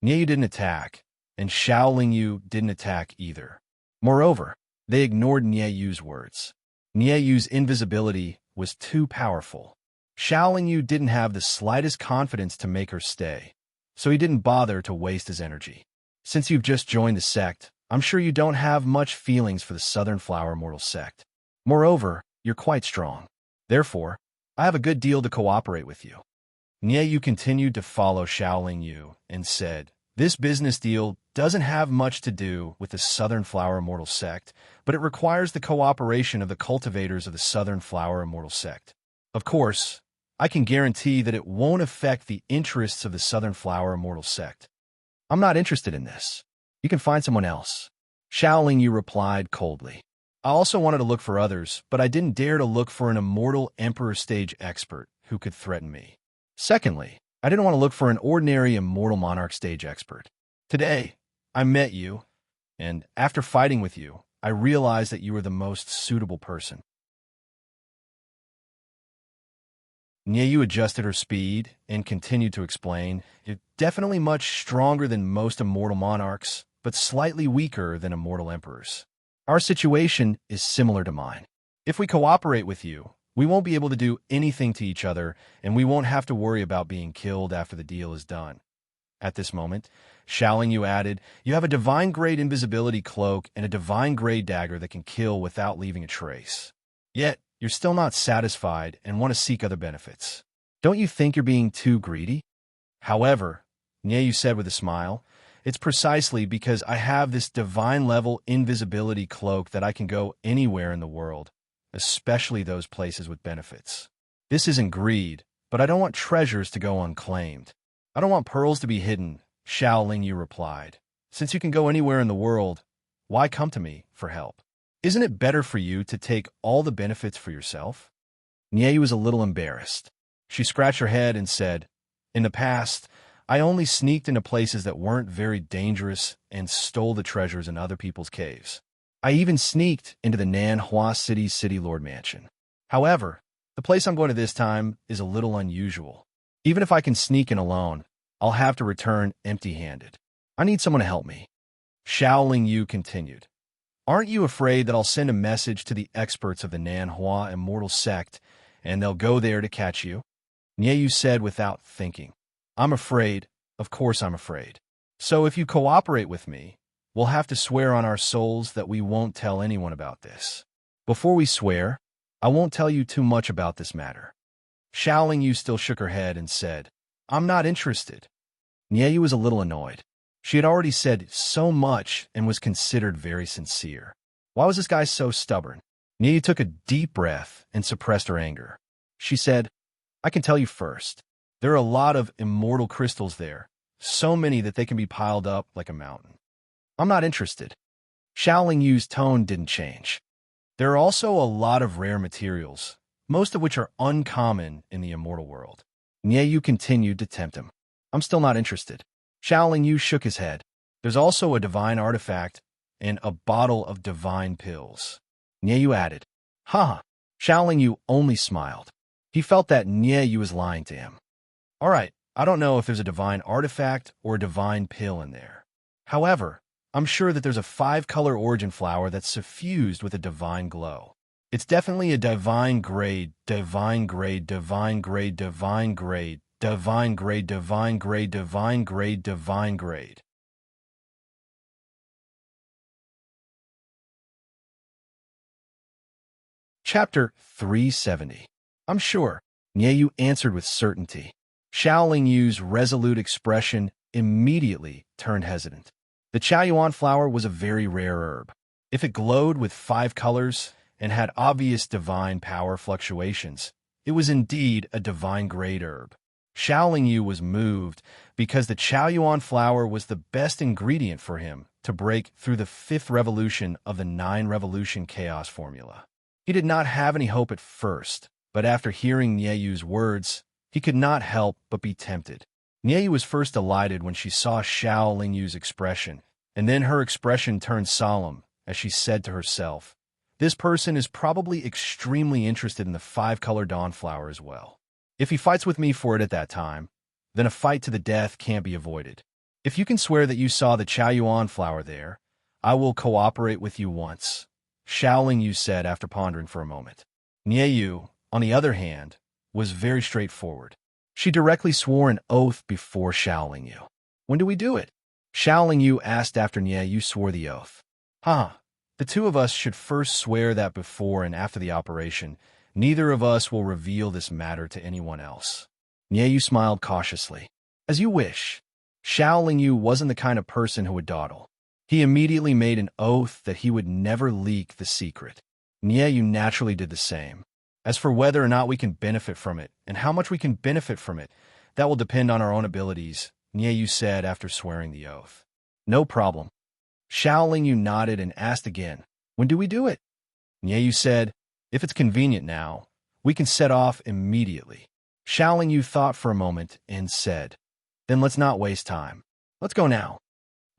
Nieyu didn't attack, and Xiao Lingyu didn't attack either. Moreover, they ignored Nieyu's words. Nieyu's invisibility was too powerful. Xiao Lingyu didn't have the slightest confidence to make her stay, so he didn't bother to waste his energy. "Since you've just joined the sect, I'm sure you don't have much feelings for the Southern Flower Immortal Sect. Moreover, you're quite strong. Therefore, I have a good deal to cooperate with you." Nieyu continued to follow Xiao Lingyu and said, "This business deal doesn't have much to do with the Southern Flower Immortal Sect, but it requires the cooperation of the cultivators of the Southern Flower Immortal Sect. Of course, I can guarantee that it won't affect the interests of the Southern Flower Immortal Sect. I'm not interested in this. You can find someone else," Xiao Lingyu replied coldly. "I also wanted to look for others, but I didn't dare to look for an immortal Emperor stage expert who could threaten me. Secondly, I didn't want to look for an ordinary immortal monarch stage expert. Today, I met you, and after fighting with you, I realized that you were the most suitable person." Nieyu adjusted her speed and continued to explain, "You're definitely much stronger than most immortal monarchs, but slightly weaker than immortal emperors. Our situation is similar to mine. If we cooperate with you, we won't be able to do anything to each other, and we won't have to worry about being killed after the deal is done." At this moment, Xiao Lingyu added, "You have a divine-grade invisibility cloak and a divine-grade dagger that can kill without leaving a trace. Yet, you're still not satisfied and want to seek other benefits. Don't you think you're being too greedy?" "However," Nieyu said with a smile, It's precisely because I have this divine-level invisibility cloak that I can go anywhere in the world, especially those places with benefits. This isn't greed, but I don't want treasures to go unclaimed. I don't want pearls to be hidden, Xiao Lingyu replied. Since you can go anywhere in the world, why come to me for help? Isn't it better for you to take all the benefits for yourself? Nie was a little embarrassed. She scratched her head and said, in the past, I only sneaked into places that weren't very dangerous and stole the treasures in other people's caves. I even sneaked into the Nanhua City's City Lord Mansion. However, the place I'm going to this time is a little unusual. Even if I can sneak in alone, I'll have to return empty-handed. I need someone to help me. Xiao Lingyu continued. Aren't you afraid that I'll send a message to the experts of the Nanhua Immortal Sect, and they'll go there to catch you? Nie said without thinking. I'm afraid. Of course I'm afraid. So if you cooperate with me, we'll have to swear on our souls that we won't tell anyone about this. Before we swear, I won't tell you too much about this matter. Xiao Lingyu still shook her head and said, I'm not interested. Nie was a little annoyed. She had already said so much and was considered very sincere. Why was this guy so stubborn? Nie took a deep breath and suppressed her anger. She said, I can tell you first. There are a lot of immortal crystals there, so many that they can be piled up like a mountain. I'm not interested. Xiao Lingyu's tone didn't change. There are also a lot of rare materials, most of which are uncommon in the immortal world. Nie continued to tempt him. I'm still not interested. Xiao Lingyu shook his head. There's also a divine artifact and a bottle of divine pills. Nie added. Ha! Xiao Lingyu only smiled. He felt that Nie was lying to him. All right, I don't know if there's a divine artifact or a divine pill in there. However, I'm sure that there's a 5-color origin flower that's suffused with a divine glow. It's definitely a divine grade, divine grade, divine grade, divine grade, divine grade, divine grade, divine grade, divine grade. Chapter 370. I'm sure, Nie answered with certainty. Xiao Lingyu's resolute expression immediately turned hesitant. The Chaoyuan flower was a very rare herb. If it glowed with 5 colors and had obvious divine power fluctuations, it was indeed a divine grade herb. Xiao Lingyu was moved because the Chaoyuan flower was the best ingredient for him to break through the 5th revolution of the 9-revolution chaos formula. He did not have any hope at first, but after hearing Nieyu's words, he could not help but be tempted. Nieyu was first delighted when she saw Xiao Lingyu's expression, and then her expression turned solemn as she said to herself, this person is probably extremely interested in the 5-color dawnflower as well. If he fights with me for it at that time, then a fight to the death can't be avoided. If you can swear that you saw the Chaoyuan flower there, I will cooperate with you once, Xiao Lingyu said after pondering for a moment. Nieyu, on the other hand, was very straightforward. She directly swore an oath before Xiao Lingyu. When do we do it? Xiao Lingyu asked after Nieyu swore the oath. The two of us should first swear that before and after the operation, neither of us will reveal this matter to anyone else. Nieyu smiled cautiously. As you wish. Xiao Lingyu wasn't the kind of person who would dawdle. He immediately made an oath that he would never leak the secret. Nieyu naturally did the same. As for whether or not we can benefit from it, and how much we can benefit from it, that will depend on our own abilities, Nieyu said after swearing the oath. No problem. Xiao Lingyu nodded and asked again, when do we do it? Nieyu said, if it's convenient now, we can set off immediately. Xiao Lingyu thought for a moment and said, then let's not waste time. Let's go now.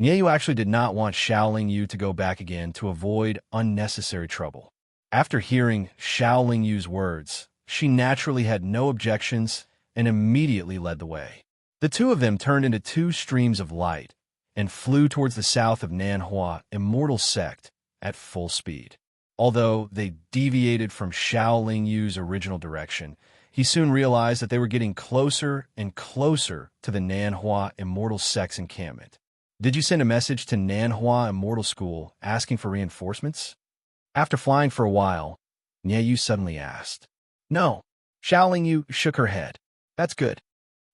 Nieyu actually did not want Xiao Lingyu to go back again to avoid unnecessary trouble. After hearing Xiao Lingyu's words, she naturally had no objections and immediately led the way. The two of them turned into 2 streams of light and flew towards the south of Nanhua Immortal Sect at full speed. Although they deviated from Xiao Lingyu's original direction, he soon realized that they were getting closer and closer to the Nanhua Immortal Sect's encampment. Did you send a message to Nanhua Immortal School asking for reinforcements? After flying for a while, Nieyu suddenly asked. No. Xiao Lingyu shook her head. That's good.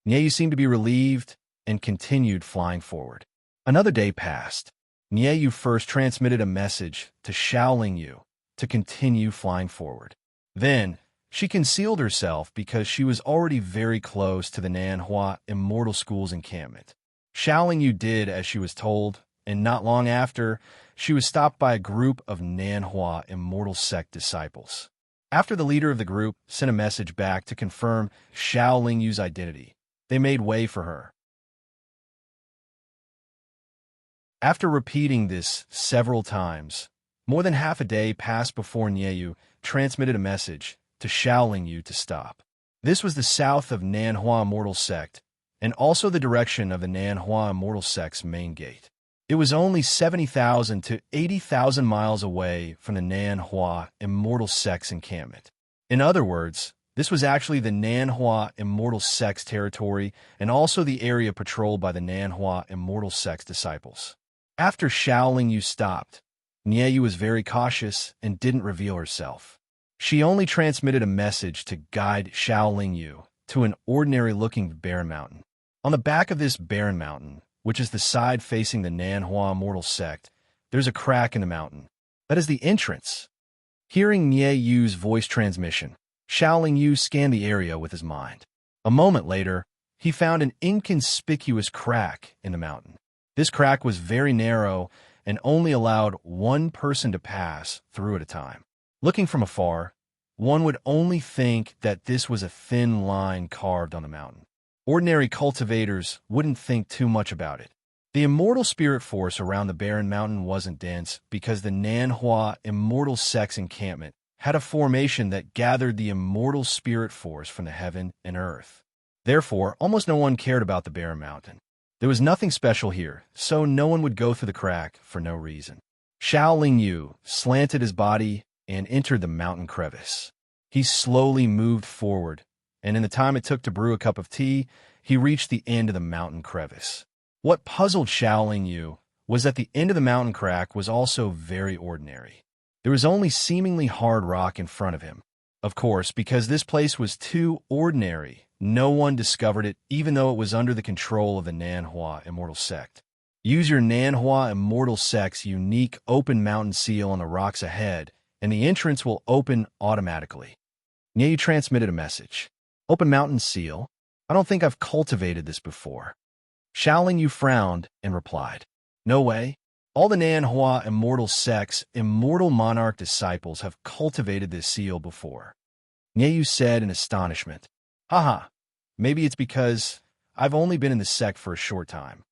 Nieyu seemed to be relieved and continued flying forward. Another day passed. Nieyu first transmitted a message to Shaoling Yu to continue flying forward. Then, she concealed herself because she was already very close to the Nanhua Immortal School's encampment. Shaoling Yu did as she was told, and not long after, she was stopped by a group of Nanhua Immortal Sect disciples. After the leader of the group sent a message back to confirm Shaoling Yu's identity, they made way for her. After repeating this several times, more than half a day passed before Nieyu transmitted a message to Shaoling Yu to stop. This was the south of Nanhua Immortal Sect, and also the direction of the Nanhua Immortal Sect's main gate. It was only 70,000 to 80,000 miles away from the Nanhua Immortal Sect's encampment. In other words, this was actually the Nanhua Immortal Sect's territory and also the area patrolled by the Nanhua Immortal Sect's disciples. After Shaoling Yu stopped, Nieyu was very cautious and didn't reveal herself. She only transmitted a message to guide Shaoling Yu to an ordinary-looking barren mountain. On the back of this barren mountain, which is the side facing the Nanhua Immortal Sect, there's a crack in the mountain. That is the entrance. Hearing Nieyu's voice transmission, Shaoling Yu scanned the area with his mind. A moment later, he found an inconspicuous crack in the mountain. This crack was very narrow and only allowed one person to pass through at a time. Looking from afar, one would only think that this was a thin line carved on the mountain. Ordinary cultivators wouldn't think too much about it. The immortal spirit force around the barren mountain wasn't dense because the Nanhua Immortal Sect's encampment had a formation that gathered the immortal spirit force from the heaven and earth. Therefore, almost no one cared about the barren mountain. There was nothing special here, so no one would go through the crack for no reason. Shaoling Yu slanted his body and entered the mountain crevice. He slowly moved forward, and in the time it took to brew a cup of tea, he reached the end of the mountain crevice. What puzzled Shaoling Yu was that the end of the mountain crack was also very ordinary. There was only seemingly hard rock in front of him. Of course, because this place was too ordinary, no one discovered it even though it was under the control of the Nanhua Immortal Sect. Use your Nanhua Immortal Sect's unique open mountain seal on the rocks ahead, and the entrance will open automatically. Nieyu transmitted a message. Open mountain seal? I don't think I've cultivated this before. Shaoling Yu frowned and replied, No way. All the Nanhua Immortal Sect's Immortal Monarch disciples have cultivated this seal before. Nieyu said in astonishment, Haha, maybe it's because I've only been in the sect for a short time.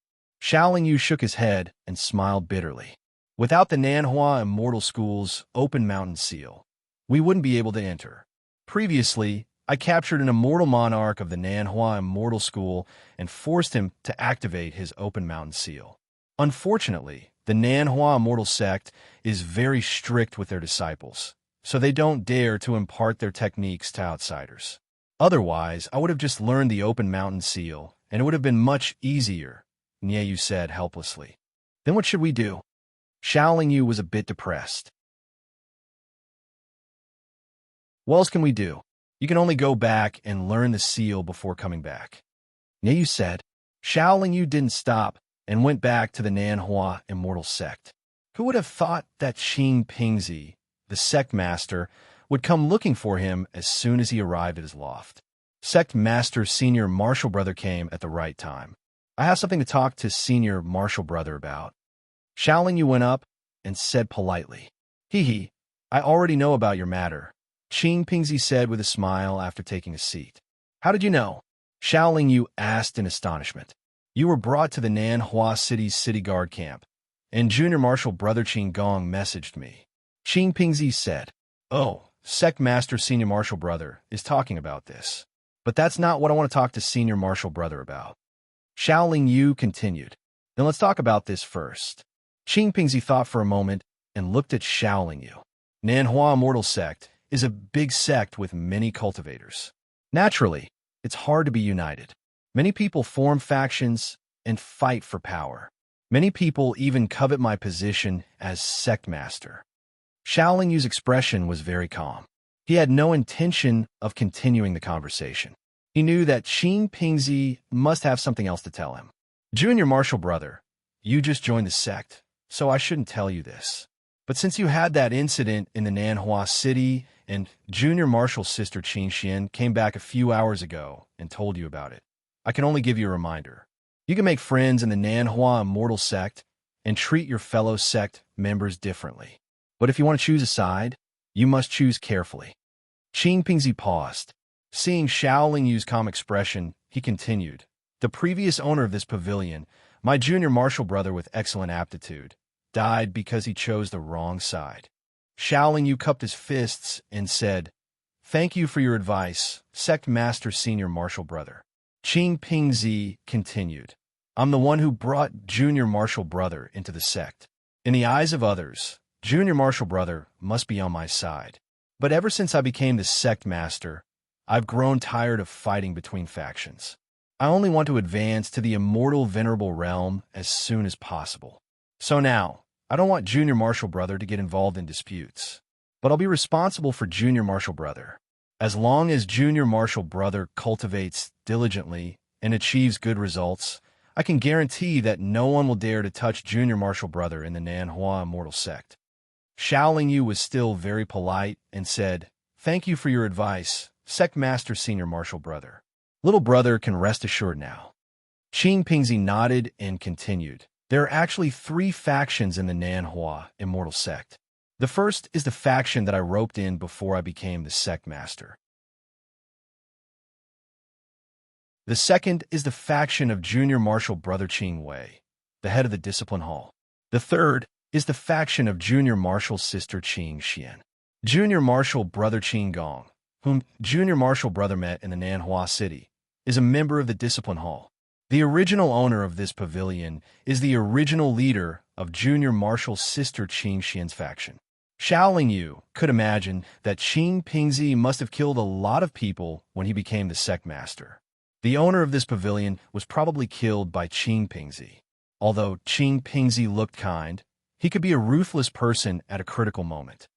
Shaoling Yu shook his head and smiled bitterly. Without the Nanhua Immortal School's open mountain seal, we wouldn't be able to enter. Previously, I captured an immortal monarch of the Nanhua Immortal School and forced him to activate his open mountain seal. Unfortunately, the Nanhua Immortal Sect is very strict with their disciples, so they don't dare to impart their techniques to outsiders. Otherwise, I would have just learned the open mountain seal, and it would have been much easier, Nieyu said helplessly. Then what should we do? Shaoling Yu was a bit depressed. What else can we do? You can only go back and learn the seal before coming back. Nieyu said. Shaoling Yu didn't stop and went back to the Nanhua Immortal Sect. Who would have thought that Qing Pingzi, the sect master, would come looking for him as soon as he arrived at his loft? Sect Master Senior Martial Brother came at the right time. I have something to talk to Senior Martial Brother about. Shaoling Yu went up and said politely, Hee, I already know about your matter, Qing Pingzi said with a smile after taking a seat. How did you know? Shaoling Yu asked in astonishment. You were brought to the Nanhua City's city guard camp, and Junior Martial Brother Qing Gong messaged me. Qing Pingzi said, Oh, Sect Master Senior Martial Brother is talking about this. But that's not what I want to talk to Senior Martial Brother about. Shaoling Yu continued. Then let's talk about this first. Qing Pingzi thought for a moment and looked at Shaoling Yu. Nanhua Immortal Sect is a big sect with many cultivators. Naturally, it's hard to be united. Many people form factions and fight for power. Many people even covet my position as sect master. Shaoling Yu's expression was very calm. He had no intention of continuing the conversation. He knew that Qing Pingzi must have something else to tell him. Junior Martial Brother, you just joined the sect, so I shouldn't tell you this. But since you had that incident in the Nanhua city and Junior Marshal's sister Qing Xian came back a few hours ago and told you about it, I can only give you a reminder. You can make friends in the Nanhua Immortal Sect and treat your fellow sect members differently. But if you want to choose a side, you must choose carefully. Qing Pingzi paused. Seeing Xiao Lingyu's calm expression, he continued. The previous owner of this pavilion, my junior martial brother with excellent aptitude, died because he chose the wrong side. Xiao Lingyu cupped his fists and said, "Thank you for your advice, Sect Master Senior Martial Brother." Qing Pingzi continued, "I'm the one who brought Junior Martial Brother into the sect. In the eyes of others, Junior Martial Brother must be on my side. But ever since I became the Sect Master, I've grown tired of fighting between factions. I only want to advance to the immortal venerable realm as soon as possible. So now, I don't want Junior Martial Brother to get involved in disputes, but I'll be responsible for Junior Martial Brother. As long as Junior Martial Brother cultivates diligently and achieves good results, I can guarantee that no one will dare to touch Junior Martial Brother in the Nanhua Immortal Sect." Xiao Lingyu was still very polite and said, "Thank you for your advice, Sect Master Senior Martial Brother. Little brother can rest assured now." Qing Pingzi nodded and continued. There are actually 3 factions in the Nanhua Immortal Sect. The first is the faction that I roped in before I became the Sect Master. The second is the faction of Junior Martial Brother Qing Wei, the head of the Discipline Hall. The third is the faction of Junior Marshal's sister Qing Xian. Junior Martial Brother Qing Gong, whom Junior Martial Brother met in the Nanhua City, is a member of the Discipline Hall. The original owner of this pavilion is the original leader of Junior Marshal's sister Qing Xian's faction. Xiao Lingyu could imagine that Qing Pingzi must have killed a lot of people when he became the Sect Master. The owner of this pavilion was probably killed by Qing Pingzi. Although Qing Pingzi looked kind, he could be a ruthless person at a critical moment.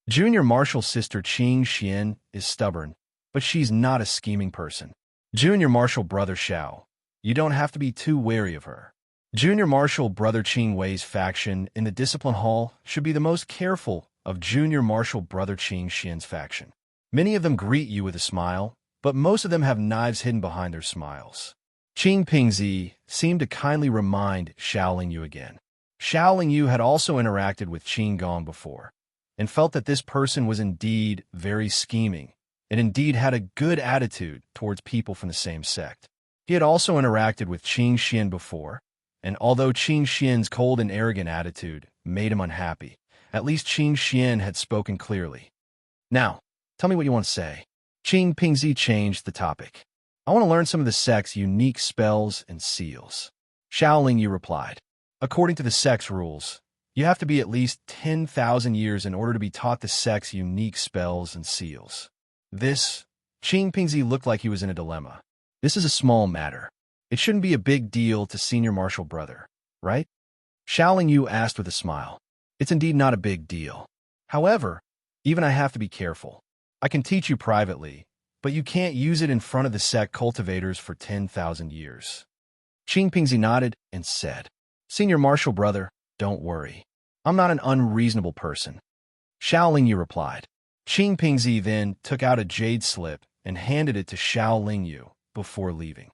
Junior Marshal's sister Qing Xian is stubborn, but she's not a scheming person. Junior Martial Brother Xiao, you don't have to be too wary of her. Junior Martial Brother Qing Wei's faction in the Discipline Hall should be the most careful of Junior Martial Brother Qing Xian's faction. Many of them greet you with a smile, but most of them have knives hidden behind their smiles. Qing Pingzi seemed to kindly remind Xiao Lingyu again. Xiao Lingyu had also interacted with Qing Gong before, and felt that this person was indeed very scheming, and indeed had a good attitude towards people from the same sect. He had also interacted with Qing Xian before, and although Qing Xian's cold and arrogant attitude made him unhappy, at least Qing Xian had spoken clearly. "Now, tell me what you want to say." Qing Pingzi changed the topic. "I want to learn some of the sect's unique spells and seals." Xiao Lingyu replied, "According to the sect's rules, you have to be at least 10,000 years in order to be taught the sect's unique spells and seals." Qing Pingzi looked like he was in a dilemma. This is a small matter. It shouldn't be a big deal to Senior Martial Brother, right? Xiao Lingyu asked with a smile. "It's indeed not a big deal. However, even I have to be careful. I can teach you privately, but you can't use it in front of the sect cultivators for 10,000 years. Qing Pingzi nodded and said, "Senior Martial Brother, don't worry. I'm not an unreasonable person." Xiao Lingyu replied. Qing Pingzi then took out a jade slip and handed it to Xiao Lingyu before leaving.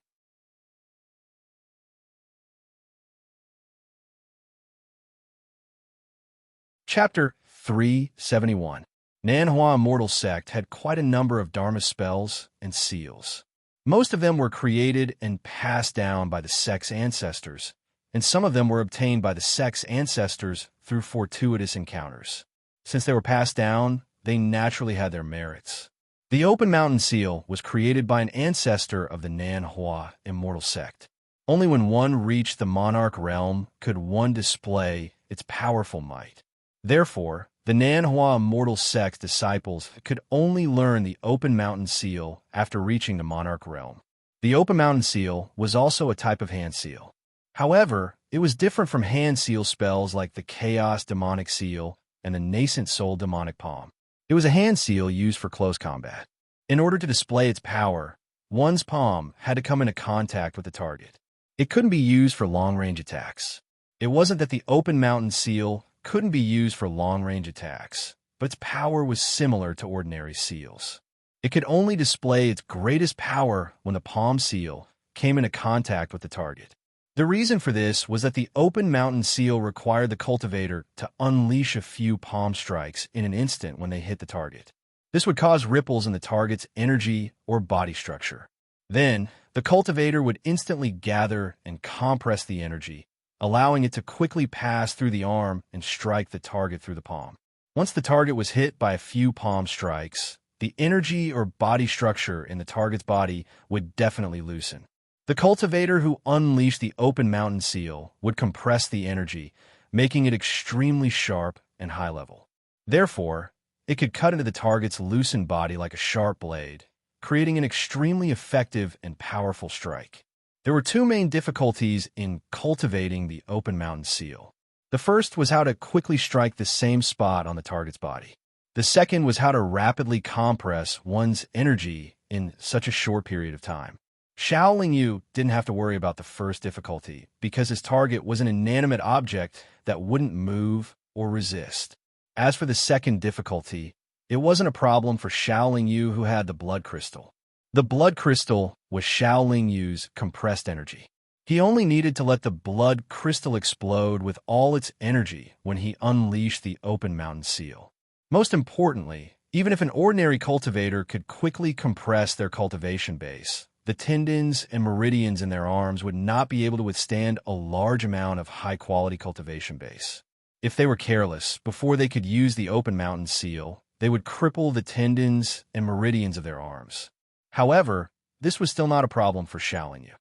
Chapter 371. Nanhua Immortal Sect had quite a number of Dharma spells and seals. Most of them were created and passed down by the sect's ancestors, and some of them were obtained by the sect's ancestors through fortuitous encounters. Since they were passed down, they naturally had their merits. The Open Mountain Seal was created by an ancestor of the Nanhua Immortal Sect. Only when one reached the monarch realm could one display its powerful might. Therefore, the Nanhua Immortal Sect's disciples could only learn the Open Mountain Seal after reaching the monarch realm. The Open Mountain Seal was also a type of hand seal. However, it was different from hand seal spells like the Chaos Demonic Seal and the Nascent Soul Demonic Palm. It was a hand seal used for close combat. In order to display its power, one's palm had to come into contact with the target. It couldn't be used for long-range attacks. It wasn't that the open mountain seal couldn't be used for long-range attacks, but its power was similar to ordinary seals. It could only display its greatest power when the palm seal came into contact with the target. The reason for this was that the open mountain seal required the cultivator to unleash a few palm strikes in an instant when they hit the target. This would cause ripples in the target's energy or body structure. Then, the cultivator would instantly gather and compress the energy, allowing it to quickly pass through the arm and strike the target through the palm. Once the target was hit by a few palm strikes, the energy or body structure in the target's body would definitely loosen. The cultivator who unleashed the open mountain seal would compress the energy, making it extremely sharp and high level. Therefore, it could cut into the target's loosened body like a sharp blade, creating an extremely effective and powerful strike. There were two main difficulties in cultivating the open mountain seal. The first was how to quickly strike the same spot on the target's body. The second was how to rapidly compress one's energy in such a short period of time. Xiao Lingyu didn't have to worry about the first difficulty because his target was an inanimate object that wouldn't move or resist. As for the second difficulty, it wasn't a problem for Xiao Lingyu who had the blood crystal. The blood crystal was Xiao Lingyu's compressed energy. He only needed to let the blood crystal explode with all its energy when he unleashed the open mountain seal. Most importantly, even if an ordinary cultivator could quickly compress their cultivation base, the tendons and meridians in their arms would not be able to withstand a large amount of high-quality cultivation base. If they were careless, before they could use the open mountain seal, they would cripple the tendons and meridians of their arms. However, this was still not a problem for Xiao Lingyu.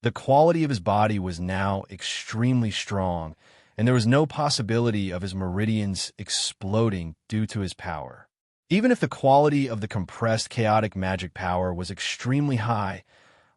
The quality of his body was now extremely strong, and there was no possibility of his meridians exploding due to his power. Even if the quality of the compressed chaotic magic power was extremely high,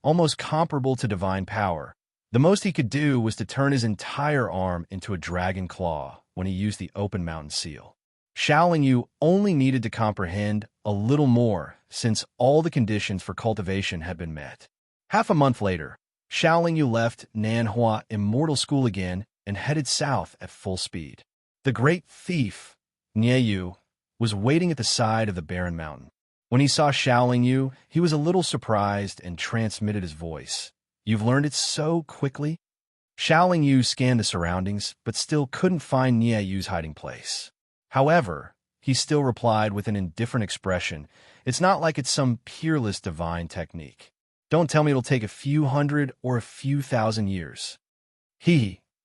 almost comparable to divine power, the most he could do was to turn his entire arm into a dragon claw when he used the open mountain seal. Xiao Lingyu only needed to comprehend a little more since all the conditions for cultivation had been met. Half a month later, Xiao Lingyu left Nanhua Immortal School again and headed south at full speed. The great thief, Nieyu, was waiting at the side of the barren mountain. When he saw Xiao Lingyu, he was a little surprised and transmitted his voice. "You've learned it so quickly?" Xiao Lingyu scanned the surroundings, but still couldn't find Nieyu's hiding place. However, he still replied with an indifferent expression, "It's not like it's some peerless divine technique. Don't tell me it'll take a few hundred or a few thousand years.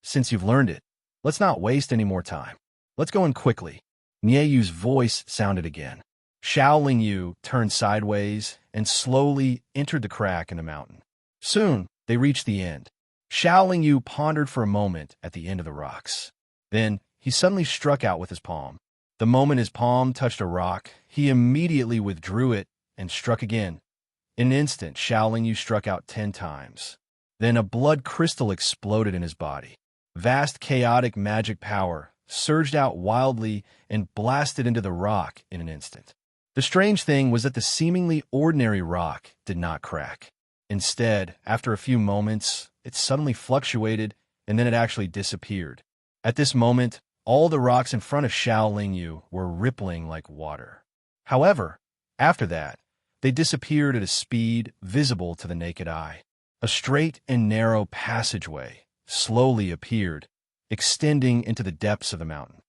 Since you've learned it, let's not waste any more time. Let's go in quickly." Nieyu's voice sounded again. Xiao Lingyu turned sideways and slowly entered the crack in the mountain. Soon, they reached the end. Xiao Lingyu pondered for a moment at the end of the rocks. Then, he suddenly struck out with his palm. The moment his palm touched a rock, he immediately withdrew it and struck again. In an instant, Xiao Lingyu struck out 10 times. Then a blood crystal exploded in his body. Vast chaotic magic power surged out wildly and blasted into the rock in an instant. The strange thing was that the seemingly ordinary rock did not crack. Instead, after a few moments, it suddenly fluctuated, and then it actually disappeared. At this moment, all the rocks in front of Xiao Lingyu were rippling like water. However, after that, they disappeared at a speed visible to the naked eye. A straight and narrow passageway slowly appeared, extending into the depths of the mountain.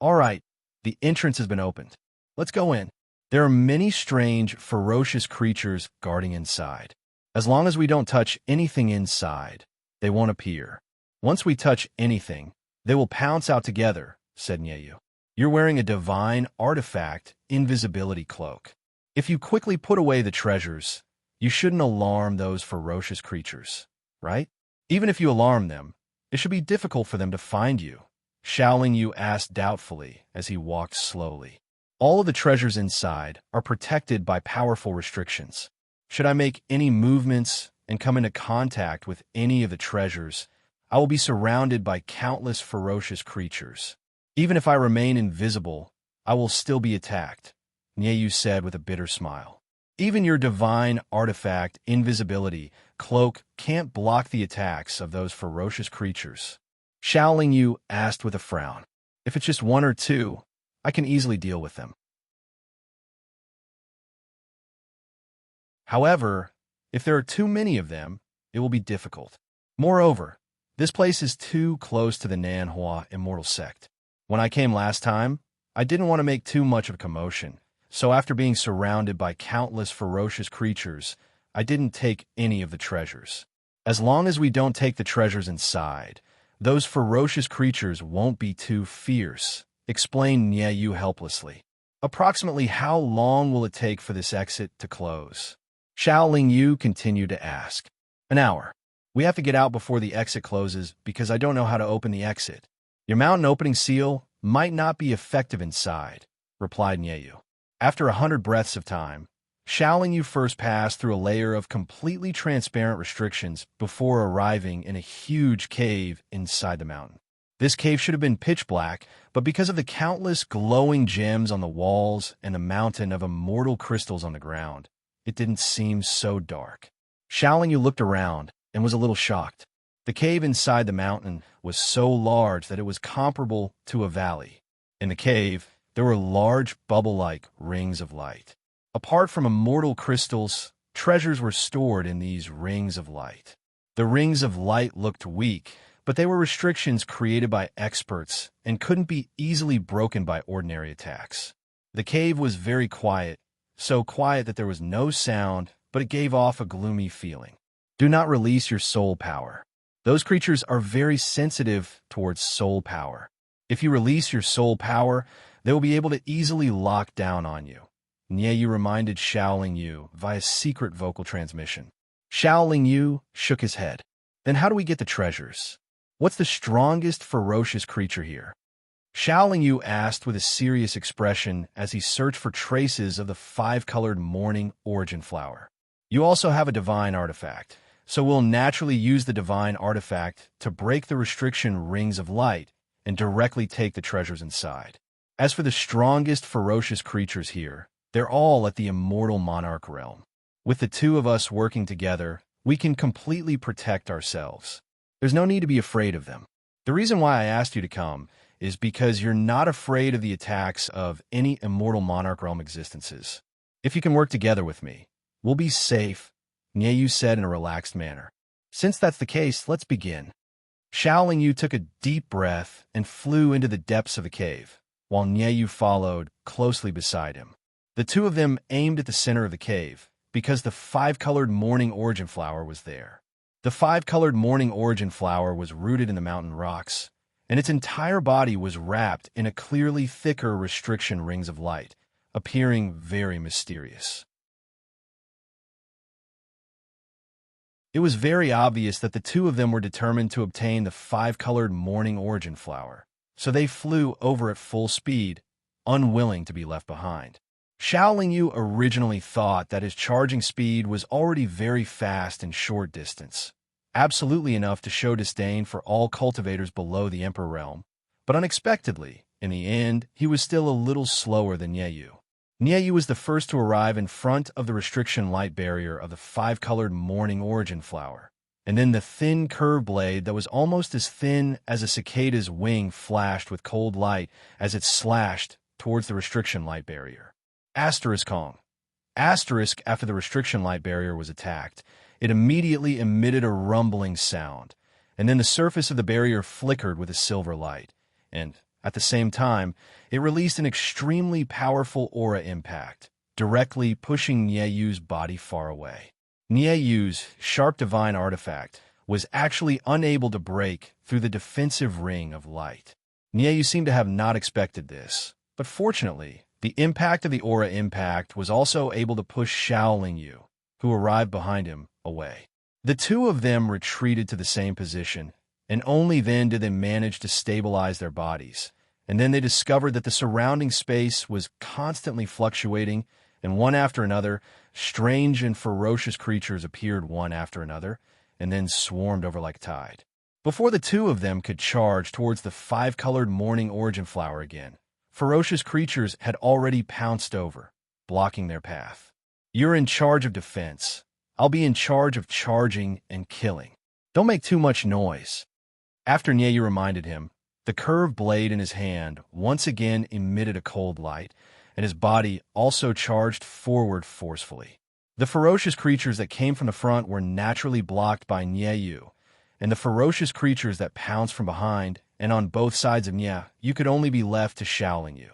"All right, the entrance has been opened. Let's go in. There are many strange, ferocious creatures guarding inside. As long as we don't touch anything inside, they won't appear. Once we touch anything, they will pounce out together," said Nieyu. "You're wearing a divine artifact invisibility cloak. If you quickly put away the treasures, you shouldn't alarm those ferocious creatures, right? Even if you alarm them, it should be difficult for them to find you," Xiao Lingyu asked doubtfully as he walked slowly. "All of the treasures inside are protected by powerful restrictions. Should I make any movements and come into contact with any of the treasures, I will be surrounded by countless ferocious creatures. Even if I remain invisible, I will still be attacked," Nieyu said with a bitter smile. Even your divine artifact, invisibility, cloak can't block the attacks of those ferocious creatures. Xiao Yu asked with a frown. If it's just one or two, I can easily deal with them. However, if there are too many of them, it will be difficult. Moreover, this place is too close to the Nanhua immortal sect. When I came last time, I didn't want to make too much of a commotion, so after being surrounded by countless ferocious creatures, I didn't take any of the treasures. As long as we don't take the treasures inside, those ferocious creatures won't be too fierce, explained Yu helplessly. Approximately how long will it take for this exit to close? Xiao Yu continued to ask. An hour. We have to get out before the exit closes because I don't know how to open the exit. Your mountain opening seal might not be effective inside, replied Yu. After 100 breaths of time, Xiao Yu first passed through a layer of completely transparent restrictions before arriving in a huge cave inside the mountain. This cave should have been pitch black, but because of the countless glowing gems on the walls and the mountain of immortal crystals on the ground, it didn't seem so dark. Xiao Yu looked around and was a little shocked. The cave inside the mountain was so large that it was comparable to a valley. In the cave, there were large bubble-like rings of light. Apart from immortal crystals, treasures were stored in these rings of light. The rings of light looked weak, but they were restrictions created by experts and couldn't be easily broken by ordinary attacks. The cave was very quiet, so quiet that there was no sound, but it gave off a gloomy feeling. Do not release your soul power. Those creatures are very sensitive towards soul power. If you release your soul power, they will be able to easily lock down on you. Yu reminded Xiao Yu via secret vocal transmission. Xiao Yu shook his head. Then how do we get the treasures? What's the strongest ferocious creature here? Xiao Yu asked with a serious expression as he searched for traces of the five-colored morning origin flower. You also have a divine artifact, so we'll naturally use the divine artifact to break the restriction rings of light and directly take the treasures inside. As for the strongest ferocious creatures here, they're all at the immortal monarch realm. With the two of us working together, we can completely protect ourselves. There's no need to be afraid of them. The reason why I asked you to come is because you're not afraid of the attacks of any immortal monarch realm existences. If you can work together with me, we'll be safe, Yu said in a relaxed manner. Since that's the case, let's begin. Xiao Yu took a deep breath and flew into the depths of the cave, while Yu followed closely beside him. The two of them aimed at the center of the cave, because the five-colored morning origin flower was there. The five-colored morning origin flower was rooted in the mountain rocks, and its entire body was wrapped in a clearly thicker restriction rings of light, appearing very mysterious. It was very obvious that the two of them were determined to obtain the five-colored morning origin flower, so they flew over at full speed, unwilling to be left behind. Xiao Yu originally thought that his charging speed was already very fast in short distance, absolutely enough to show disdain for all cultivators below the Emperor realm, but unexpectedly, in the end, he was still a little slower than Yu. Yu was the first to arrive in front of the restriction light barrier of the five-colored morning origin flower, and then the thin curved blade that was almost as thin as a cicada's wing flashed with cold light as it slashed towards the restriction light barrier. Asterisk Kong. Asterisk after the restriction light barrier was attacked, it immediately emitted a rumbling sound, and then the surface of the barrier flickered with a silver light, and, at the same time, it released an extremely powerful aura impact, directly pushing Yu's body far away. Yu's sharp divine artifact was actually unable to break through the defensive ring of light. Yu seemed to have not expected this, but fortunately, the impact of the aura impact was also able to push Xiao Yu, who arrived behind him, away. The two of them retreated to the same position, and only then did they manage to stabilize their bodies. And then they discovered that the surrounding space was constantly fluctuating, and one after another, strange and ferocious creatures appeared one after another, and then swarmed over like tide. Before the two of them could charge towards the five-colored morning origin flower again, ferocious creatures had already pounced over, blocking their path. You're in charge of defense. I'll be in charge of charging and killing. Don't make too much noise." After Nyeyu reminded him, the curved blade in his hand once again emitted a cold light, and his body also charged forward forcefully. The ferocious creatures that came from the front were naturally blocked by Nyeyu, and the ferocious creatures that pounced from behind and on both sides of Nyeyu could only be left to Shaoling Yu.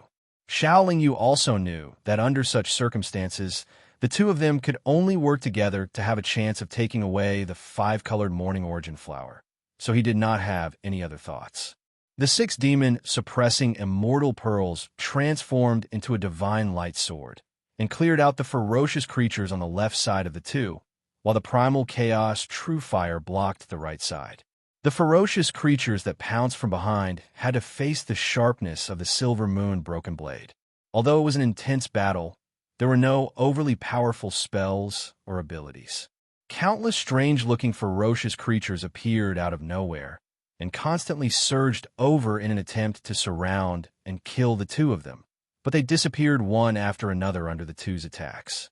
Shaoling Yu also knew that under such circumstances, the two of them could only work together to have a chance of taking away the five-colored morning origin flower, so he did not have any other thoughts. The sixth demon, suppressing immortal pearls, transformed into a divine light sword and cleared out the ferocious creatures on the left side of the two, while the primal chaos true fire blocked the right side. The ferocious creatures that pounced from behind had to face the sharpness of the silver moon broken blade. Although it was an intense battle, there were no overly powerful spells or abilities. Countless strange-looking ferocious creatures appeared out of nowhere and constantly surged over in an attempt to surround and kill the two of them, but they disappeared one after another under the two's attacks.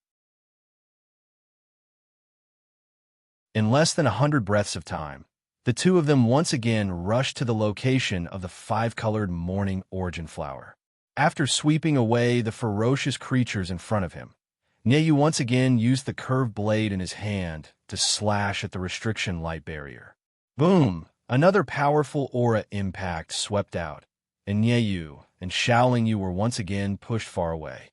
In less than 100 breaths of time, the two of them once again rushed to the location of the five-colored morning origin flower. After sweeping away the ferocious creatures in front of him, Nyeyu once again used the curved blade in his hand to slash at the restriction light barrier. Boom! Another powerful aura impact swept out, and Nyeyu and Shaoling Yu were once again pushed far away.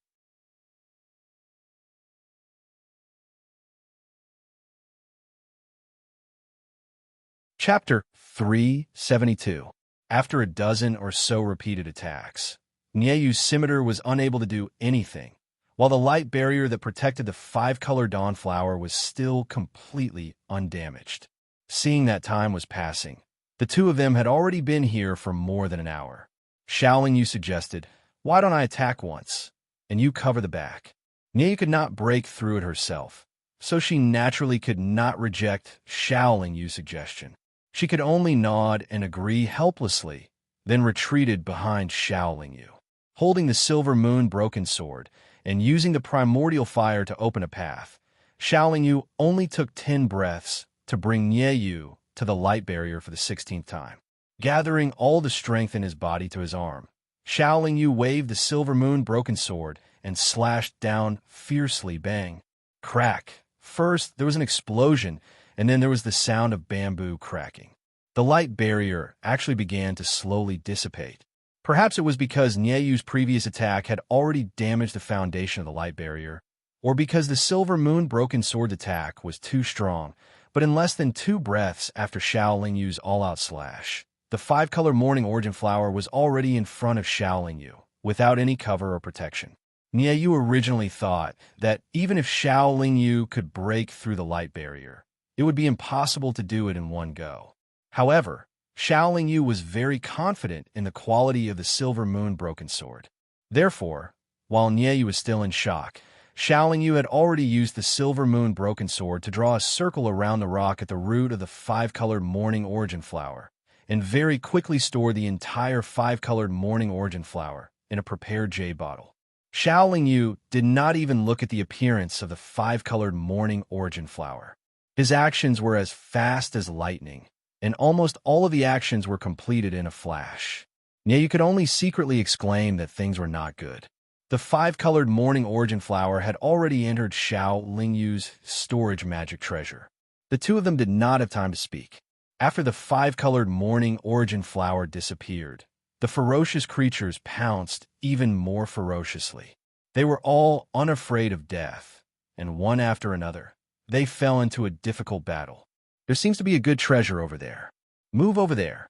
Chapter 372. After a dozen or so repeated attacks, Nyeyu's scimitar was unable to do anything, while the light barrier that protected the five-color dawn flower was still completely undamaged. Seeing that time was passing, the two of them had already been here for more than an hour. Shaoling Yu suggested, "Why don't I attack once, and you cover the back?" Nyeyu could not break through it herself, so she naturally could not reject Shaoling Yu's suggestion. She could only nod and agree helplessly, then retreated behind Shaoling Yu. Holding the silver moon broken sword and using the primordial fire to open a path, Shaoling Yu only took 10 breaths to bring Nyeyu to the light barrier for the 16th time. Gathering all the strength in his body to his arm, Shaoling Yu waved the silver moon broken sword and slashed down fiercely. Bang! Crack! First, there was an explosion, and then there was the sound of bamboo cracking. The light barrier actually began to slowly dissipate. Perhaps it was because Nyeyu's previous attack had already damaged the foundation of the light barrier, or because the silver moon broken sword attack was too strong. But in less than 2 breaths after Shaoling Yu's all-out slash, the five-color morning origin flower was already in front of Shaoling Yu, without any cover or protection. Nyeyu originally thought that even if Shaoling Yu could break through the light barrier, it would be impossible to do it in one go. However, Shaoling Yu was very confident in the quality of the silver moon broken sword. Therefore, while Nyeyu was still in shock, Shaoling Yu had already used the silver moon broken sword to draw a circle around the rock at the root of the five-colored morning origin flower, and very quickly stored the entire five-colored morning origin flower in a prepared jade bottle. Shaoling Yu did not even look at the appearance of the five-colored morning origin flower. His actions were as fast as lightning, and almost all of the actions were completed in a flash. Nyeyu could only secretly exclaim that things were not good. The five-colored morning origin flower had already entered Shaoling Yu's storage magic treasure. The two of them did not have time to speak. After the five-colored morning origin flower disappeared, the ferocious creatures pounced even more ferociously. They were all unafraid of death, and one after another, they fell into a difficult battle. "There seems to be a good treasure over there. Move over there."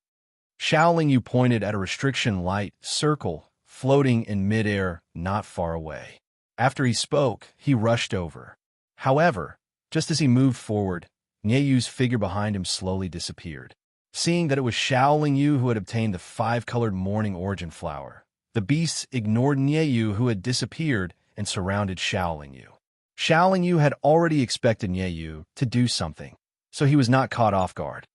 Shaoling Yu pointed at a restriction light circle floating in midair not far away. After he spoke, he rushed over. However, just as he moved forward, Nyeyu's figure behind him slowly disappeared. Seeing that it was Shaoling Yu who had obtained the five-colored morning origin flower, the beasts ignored Nyeyu who had disappeared and surrounded Shaoling Yu. Shaoling Yu had already expected Nyeyu to do something, so he was not caught off guard.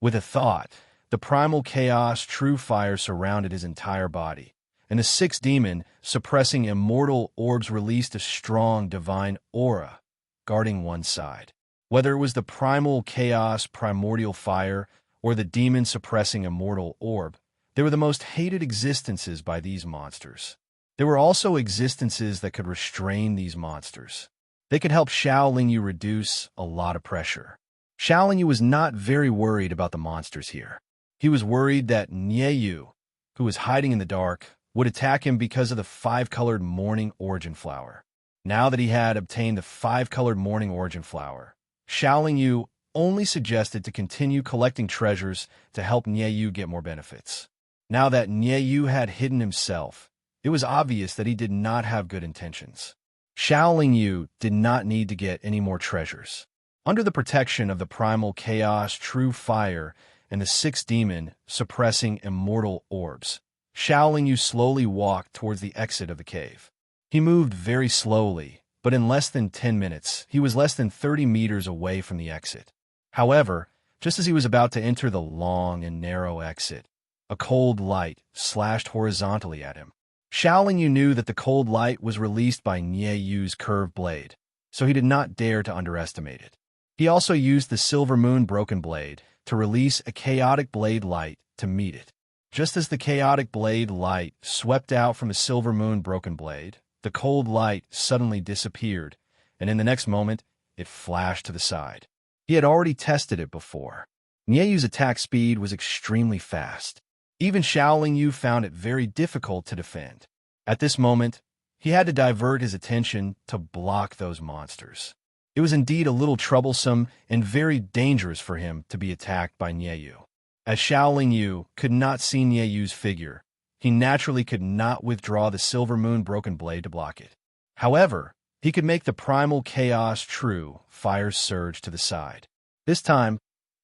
With a thought, the primal chaos true fire surrounded his entire body, and the sixth demon, suppressing immortal orbs, released a strong divine aura, guarding one side. Whether it was the primal chaos, primordial fire, or the demon suppressing immortal orb, they were the most hated existences by these monsters. There were also existences that could restrain these monsters. They could help Xiaolingyu reduce a lot of pressure. Xiaolingyu was not very worried about the monsters here. He was worried that Nieyu, who was hiding in the dark, would attack him because of the five-colored morning origin flower. Now that he had obtained the five-colored morning origin flower, Xiaolingyu only suggested to continue collecting treasures to help Nieyu get more benefits. Now that Nieyu had hidden himself, it was obvious that he did not have good intentions. Xiaolingyu did not need to get any more treasures. Under the protection of the primal chaos, true fire, and the sixth demon suppressing immortal orbs, Xiaolingyu slowly walked towards the exit of the cave. He moved very slowly, but in less than 10 minutes, he was less than 30 meters away from the exit. However, just as he was about to enter the long and narrow exit, a cold light slashed horizontally at him. Xiaolingyu knew that the cold light was released by Nieyu's curved blade, so he did not dare to underestimate it. He also used the Silver Moon Broken Blade to release a chaotic blade light to meet it. Just as the chaotic blade light swept out from the Silver Moon Broken Blade, the cold light suddenly disappeared, and in the next moment, it flashed to the side. He had already tested it before. Nieyu's attack speed was extremely fast. Even Xiaolingyu found it very difficult to defend. At this moment, he had to divert his attention to block those monsters. It was indeed a little troublesome and very dangerous for him to be attacked by Nieyu. As Xiaolingyu could not see Nieyu's figure, he naturally could not withdraw the Silver Moon Broken Blade to block it. However, he could make the primal chaos true fire surge to the side. This time,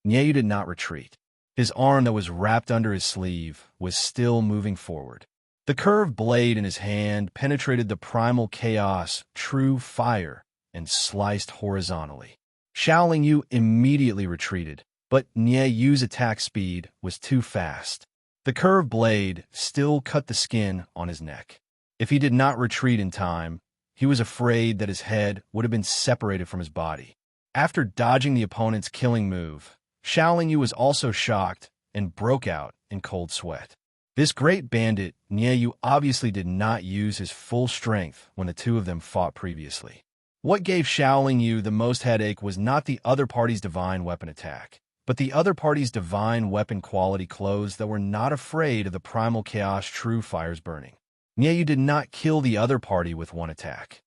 Nieyu did not retreat. His arm that was wrapped under his sleeve was still moving forward. The curved blade in his hand penetrated the primal chaos true fire and sliced horizontally. Xiaolingyu immediately retreated, but Nieyu's attack speed was too fast. The curved blade still cut the skin on his neck. If he did not retreat in time, he was afraid that his head would have been separated from his body. After dodging the opponent's killing move, Xiaolingyu was also shocked and broke out in cold sweat. This great bandit, Nieyu, obviously did not use his full strength when the two of them fought previously. What gave Xiaolingyu the most headache was not the other party's divine weapon attack, but the other party's divine weapon quality clothes that were not afraid of the primal chaos true fire's burning. Nieyu did not kill the other party with one attack.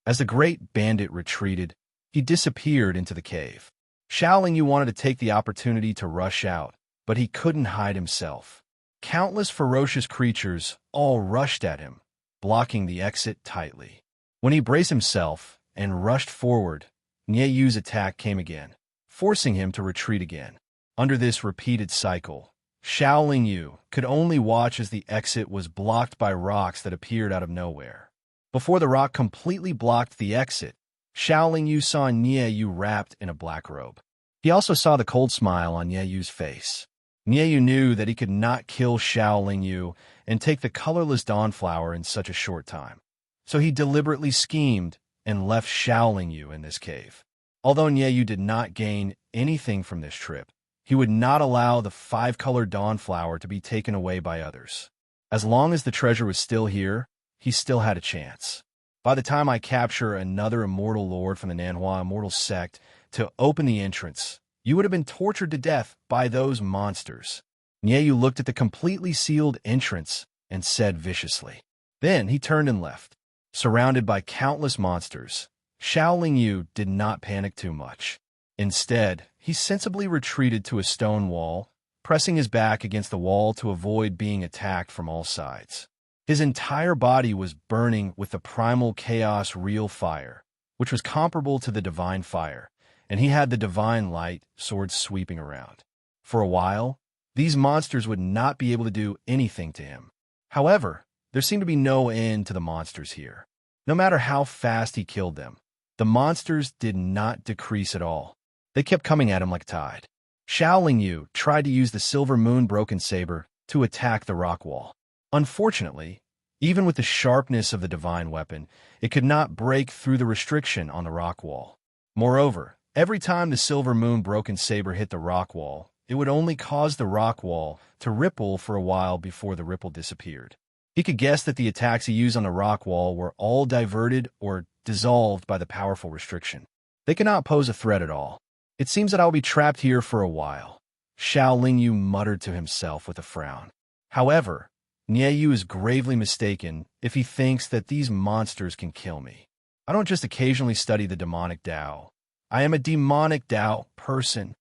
As the great bandit retreated, he disappeared into the cave. Xiaolingyu wanted to take the opportunity to rush out, but he couldn't hide himself. Countless ferocious creatures all rushed at him, blocking the exit tightly. When he braced himself and rushed forward, Nieyu's attack came again, forcing him to retreat again. Under this repeated cycle, Xiaolingyu could only watch as the exit was blocked by rocks that appeared out of nowhere. Before the rock completely blocked the exit, Xiaolingyu saw Nieyu wrapped in a black robe. He also saw the cold smile on Nieyu's face. Nieyu knew that he could not kill Xiaolingyu and take the colorless dawnflower in such a short time. So he deliberately schemed and left Xiaolingyu in this cave. Although Nieyu did not gain anything from this trip, he would not allow the five-colored dawnflower to be taken away by others. As long as the treasure was still here, he still had a chance. By the time I capture another immortal lord from the Nanhua immortal sect to open the entrance, you would have been tortured to death by those monsters. Nieyu looked at the completely sealed entrance and said viciously. Then he turned and left. Surrounded by countless monsters, Xiaolingyu did not panic too much. Instead, he sensibly retreated to a stone wall, pressing his back against the wall to avoid being attacked from all sides. His entire body was burning with the primal chaos real fire, which was comparable to the divine fire, and he had the divine light sword sweeping around. For a while, these monsters would not be able to do anything to him. However, there seemed to be no end to the monsters here. No matter how fast he killed them, the monsters did not decrease at all. They kept coming at him like a tide. Xiao Yu tried to use the silver moon broken saber to attack the rock wall. Unfortunately, even with the sharpness of the divine weapon, it could not break through the restriction on the rock wall. Moreover, every time the silver moon broken saber hit the rock wall, it would only cause the rock wall to ripple for a while before the ripple disappeared. He could guess that the attacks he used on the rock wall were all diverted or dissolved by the powerful restriction. They could not pose a threat at all. It seems that I will be trapped here for a while, Xiao Yu muttered to himself with a frown. However, Yu is gravely mistaken if he thinks that these monsters can kill me. I don't just occasionally study the demonic Tao. I am a demonic Tao person.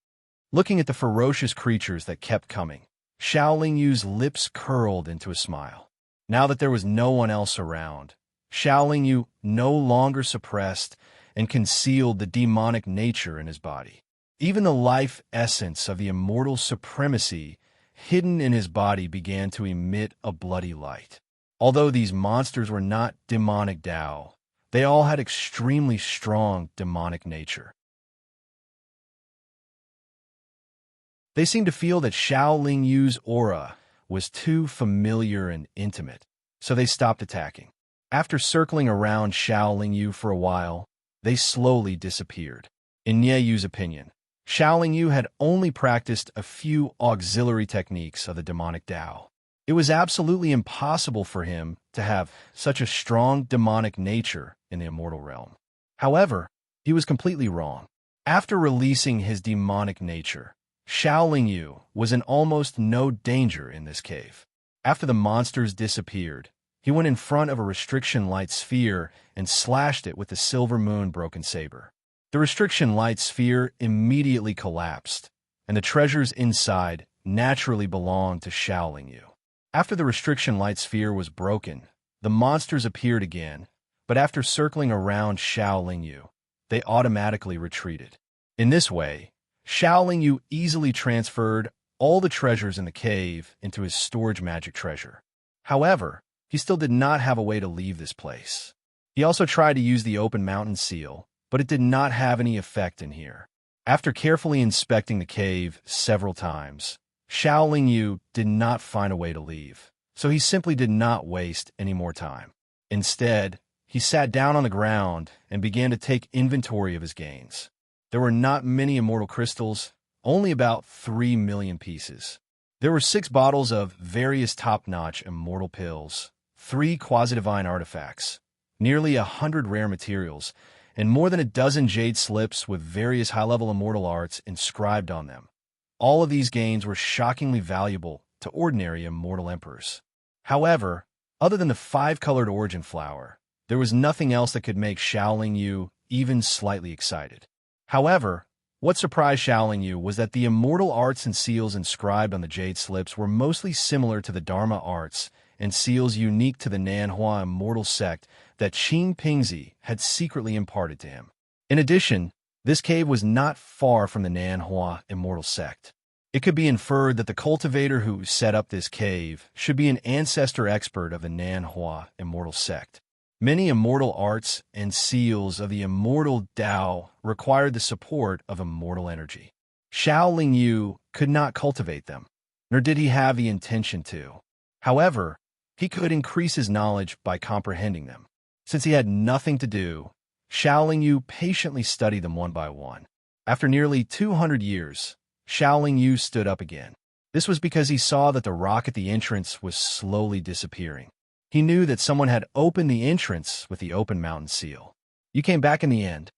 Looking at the ferocious creatures that kept coming, Xiao Yu's lips curled into a smile. Now that there was no one else around, Xiao Yu no longer suppressed and concealed the demonic nature in his body. Even the life essence of the immortal supremacy hidden in his body began to emit a bloody light. Although these monsters were not demonic Tao, they all had extremely strong demonic nature. They seemed to feel that Xiao Yu's aura was too familiar and intimate, so they stopped attacking. After circling around Xiao Yu for a while, they slowly disappeared. In Yu's opinion, Xiao Yu had only practiced a few auxiliary techniques of the demonic Tao. It was absolutely impossible for him to have such a strong demonic nature in the immortal realm. However, he was completely wrong. After releasing his demonic nature, Xiao Yu was in almost no danger in this cave. After the monsters disappeared, he went in front of a restriction light sphere and slashed it with the silver moon broken saber. The restriction light sphere immediately collapsed, and the treasures inside naturally belonged to Xiao Yu. After the restriction light sphere was broken, the monsters appeared again, but after circling around Xiao Yu, they automatically retreated. In this way, Xiao Yu easily transferred all the treasures in the cave into his storage magic treasure. However, he still did not have a way to leave this place. He also tried to use the open mountain seal, but it did not have any effect in here. After carefully inspecting the cave several times, Xiao Yu did not find a way to leave, so he simply did not waste any more time. Instead, he sat down on the ground and began to take inventory of his gains. There were not many immortal crystals, only about 3 million pieces. There were 6 bottles of various top-notch immortal pills, 3 quasi-divine artifacts, nearly 100 rare materials, and more than a dozen jade slips with various high-level immortal arts inscribed on them. All of these gains were shockingly valuable to ordinary immortal emperors. However, other than the 5-colored origin flower, there was nothing else that could make Xiao Yu even slightly excited. However, what surprised Xiao Yu was that the immortal arts and seals inscribed on the jade slips were mostly similar to the Dharma arts and seals unique to the Nanhua immortal sect that Qin Pingzi had secretly imparted to him. In addition, this cave was not far from the Nanhua immortal sect. It could be inferred that the cultivator who set up this cave should be an ancestor expert of the Nanhua immortal sect. Many immortal arts and seals of the immortal Tao required the support of immortal energy. Xiao Yu could not cultivate them, nor did he have the intention to. However, he could increase his knowledge by comprehending them. Since he had nothing to do, Xiao Yu patiently studied them one by one. After nearly 200 years, Xiao Yu stood up again. This was because he saw that the rock at the entrance was slowly disappearing. He knew that someone had opened the entrance with the open mountain seal. You came back in the end.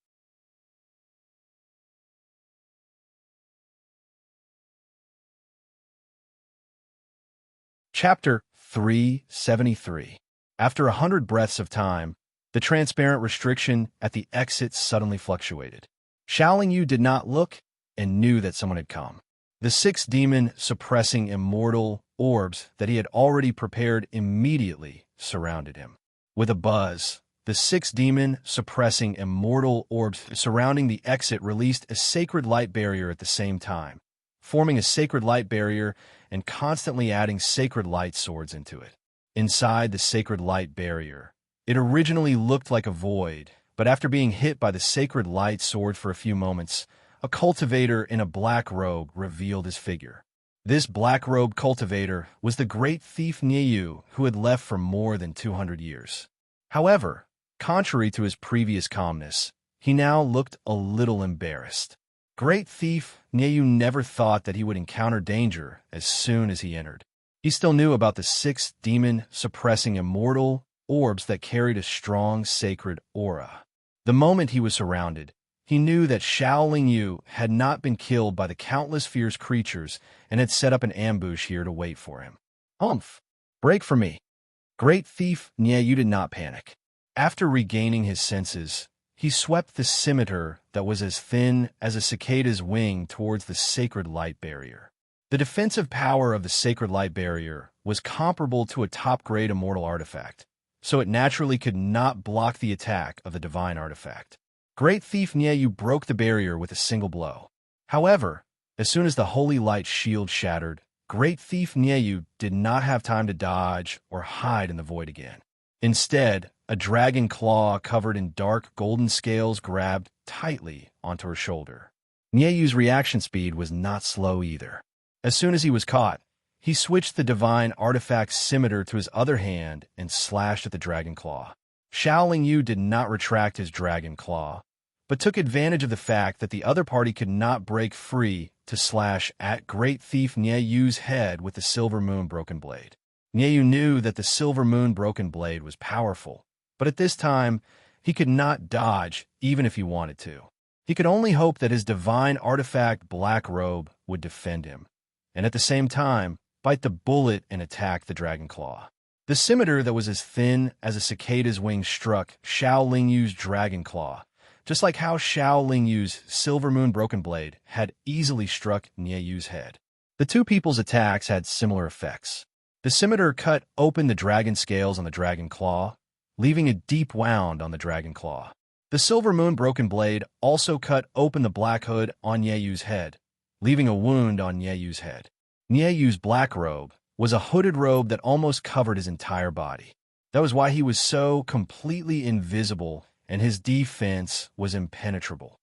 Chapter 373. After 100 breaths of time, the transparent restriction at the exit suddenly fluctuated. Xiao Yu did not look and knew that someone had come. The 6 demon-suppressing immortal orbs that he had already prepared immediately surrounded him. With a buzz, the 6 demon-suppressing immortal orbs surrounding the exit released a sacred light barrier at the same time, forming a sacred light barrier and constantly adding sacred light swords into it. Inside the sacred light barrier, it originally looked like a void, but after being hit by the sacred light sword for a few moments, a cultivator in a black robe revealed his figure. This black-robed cultivator was the great thief Nieu, who had left for more than 200 years. However, contrary to his previous calmness, he now looked a little embarrassed. Great thief Nieu never thought that he would encounter danger as soon as he entered. He still knew about the 6 demon-suppressing immortal orbs that carried a strong sacred aura. The moment he was surrounded, he knew that Shaolin Yu had not been killed by the countless fierce creatures and had set up an ambush here to wait for him. Humph! Break for me! Great thief Nieu did not panic. After regaining his senses, he swept the scimitar that was as thin as a cicada's wing towards the sacred light barrier. The defensive power of the sacred light barrier was comparable to a top-grade immortal artifact, so it naturally could not block the attack of the divine artifact. Great thief Nieu broke the barrier with a single blow. However, as soon as the holy light shield shattered, great thief Nieu did not have time to dodge or hide in the void again. Instead, a dragon claw covered in dark golden scales grabbed tightly onto her shoulder. Nieu's reaction speed was not slow either. As soon as he was caught, he switched the divine artifact scimitar to his other hand and slashed at the dragon claw. Shaolin Yu did not retract his dragon claw, but took advantage of the fact that the other party could not break free to slash at great thief Nieu's head with the silver moon broken blade. Nieu knew that the silver moon broken blade was powerful, but at this time, he could not dodge even if he wanted to. He could only hope that his divine artifact black robe would defend him, and at the same time, bite the bullet and attack the dragon claw. The scimitar that was as thin as a cicada's wing struck Shaolin Yu's dragon claw, just like how Shaolin Yu's silver moon broken blade had easily struck Nieu's head. The two people's attacks had similar effects. The scimitar cut open the dragon scales on the dragon claw, leaving a deep wound on the dragon claw. The silver moon broken blade also cut open the black hood on Nieu's head, leaving a wound on Nieu's head. Nieu's black robe was a hooded robe that almost covered his entire body. That was why he was so completely invisible and his defense was impenetrable.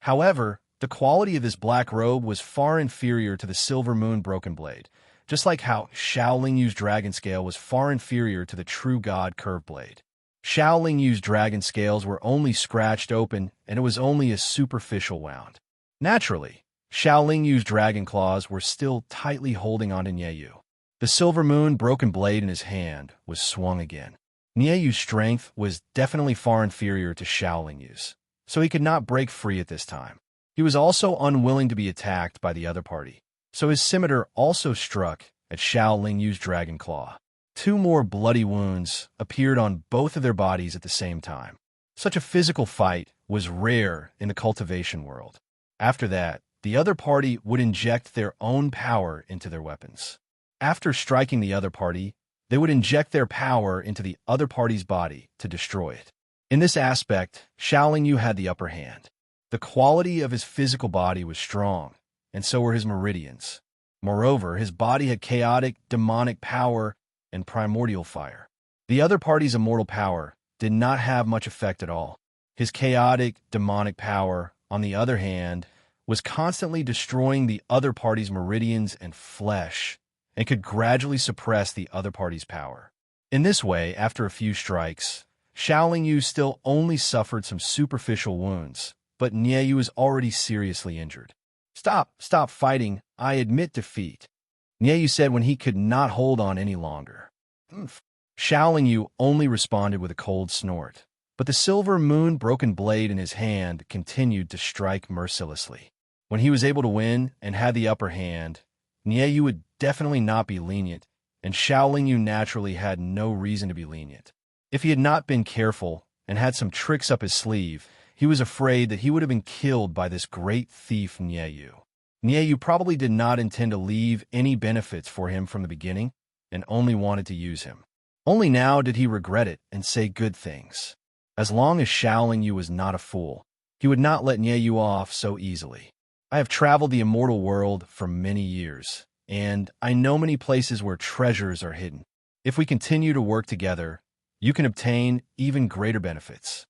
However, the quality of this black robe was far inferior to the silver moon broken blade, just like how Shaolin Yu's dragon scale was far inferior to the true god curved blade. Shaolin Yu's dragon scales were only scratched open and it was only a superficial wound. Naturally, Shaolin Yu's dragon claws were still tightly holding onto Nieu. The silver moon broken blade in his hand was swung again. Nieu's strength was definitely far inferior to Shaolin Yu's, so he could not break free at this time. He was also unwilling to be attacked by the other party, so his scimitar also struck at Shaolin Yu's dragon claw. 2 more bloody wounds appeared on both of their bodies at the same time. Such a physical fight was rare in the cultivation world. After that, the other party would inject their own power into their weapons. After striking the other party, they would inject their power into the other party's body to destroy it. In this aspect, Shaolin Yu had the upper hand. The quality of his physical body was strong, and so were his meridians. Moreover, his body had chaotic, demonic power and primordial fire. The other party's immortal power did not have much effect at all. His chaotic, demonic power, on the other hand, was constantly destroying the other party's meridians and flesh, and could gradually suppress the other party's power. In this way, after a few strikes, Shaolin Yu still only suffered some superficial wounds, but Nieu was already seriously injured. Stop fighting, I admit defeat," Nieu said when he could not hold on any longer. Shaolin Yu only responded with a cold snort, but the silver moon broken blade in his hand continued to strike mercilessly. When he was able to win and had the upper hand, Nieu would definitely not be lenient, and Shaolin Yu naturally had no reason to be lenient. If he had not been careful and had some tricks up his sleeve, he was afraid that he would have been killed by this great thief Nieu. Nieu probably did not intend to leave any benefits for him from the beginning and only wanted to use him. Only now did he regret it and say good things. As long as Shaolin Yu was not a fool, he would not let Nieu off so easily. I have traveled the immortal world for many years, and I know many places where treasures are hidden. If we continue to work together, you can obtain even greater benefits.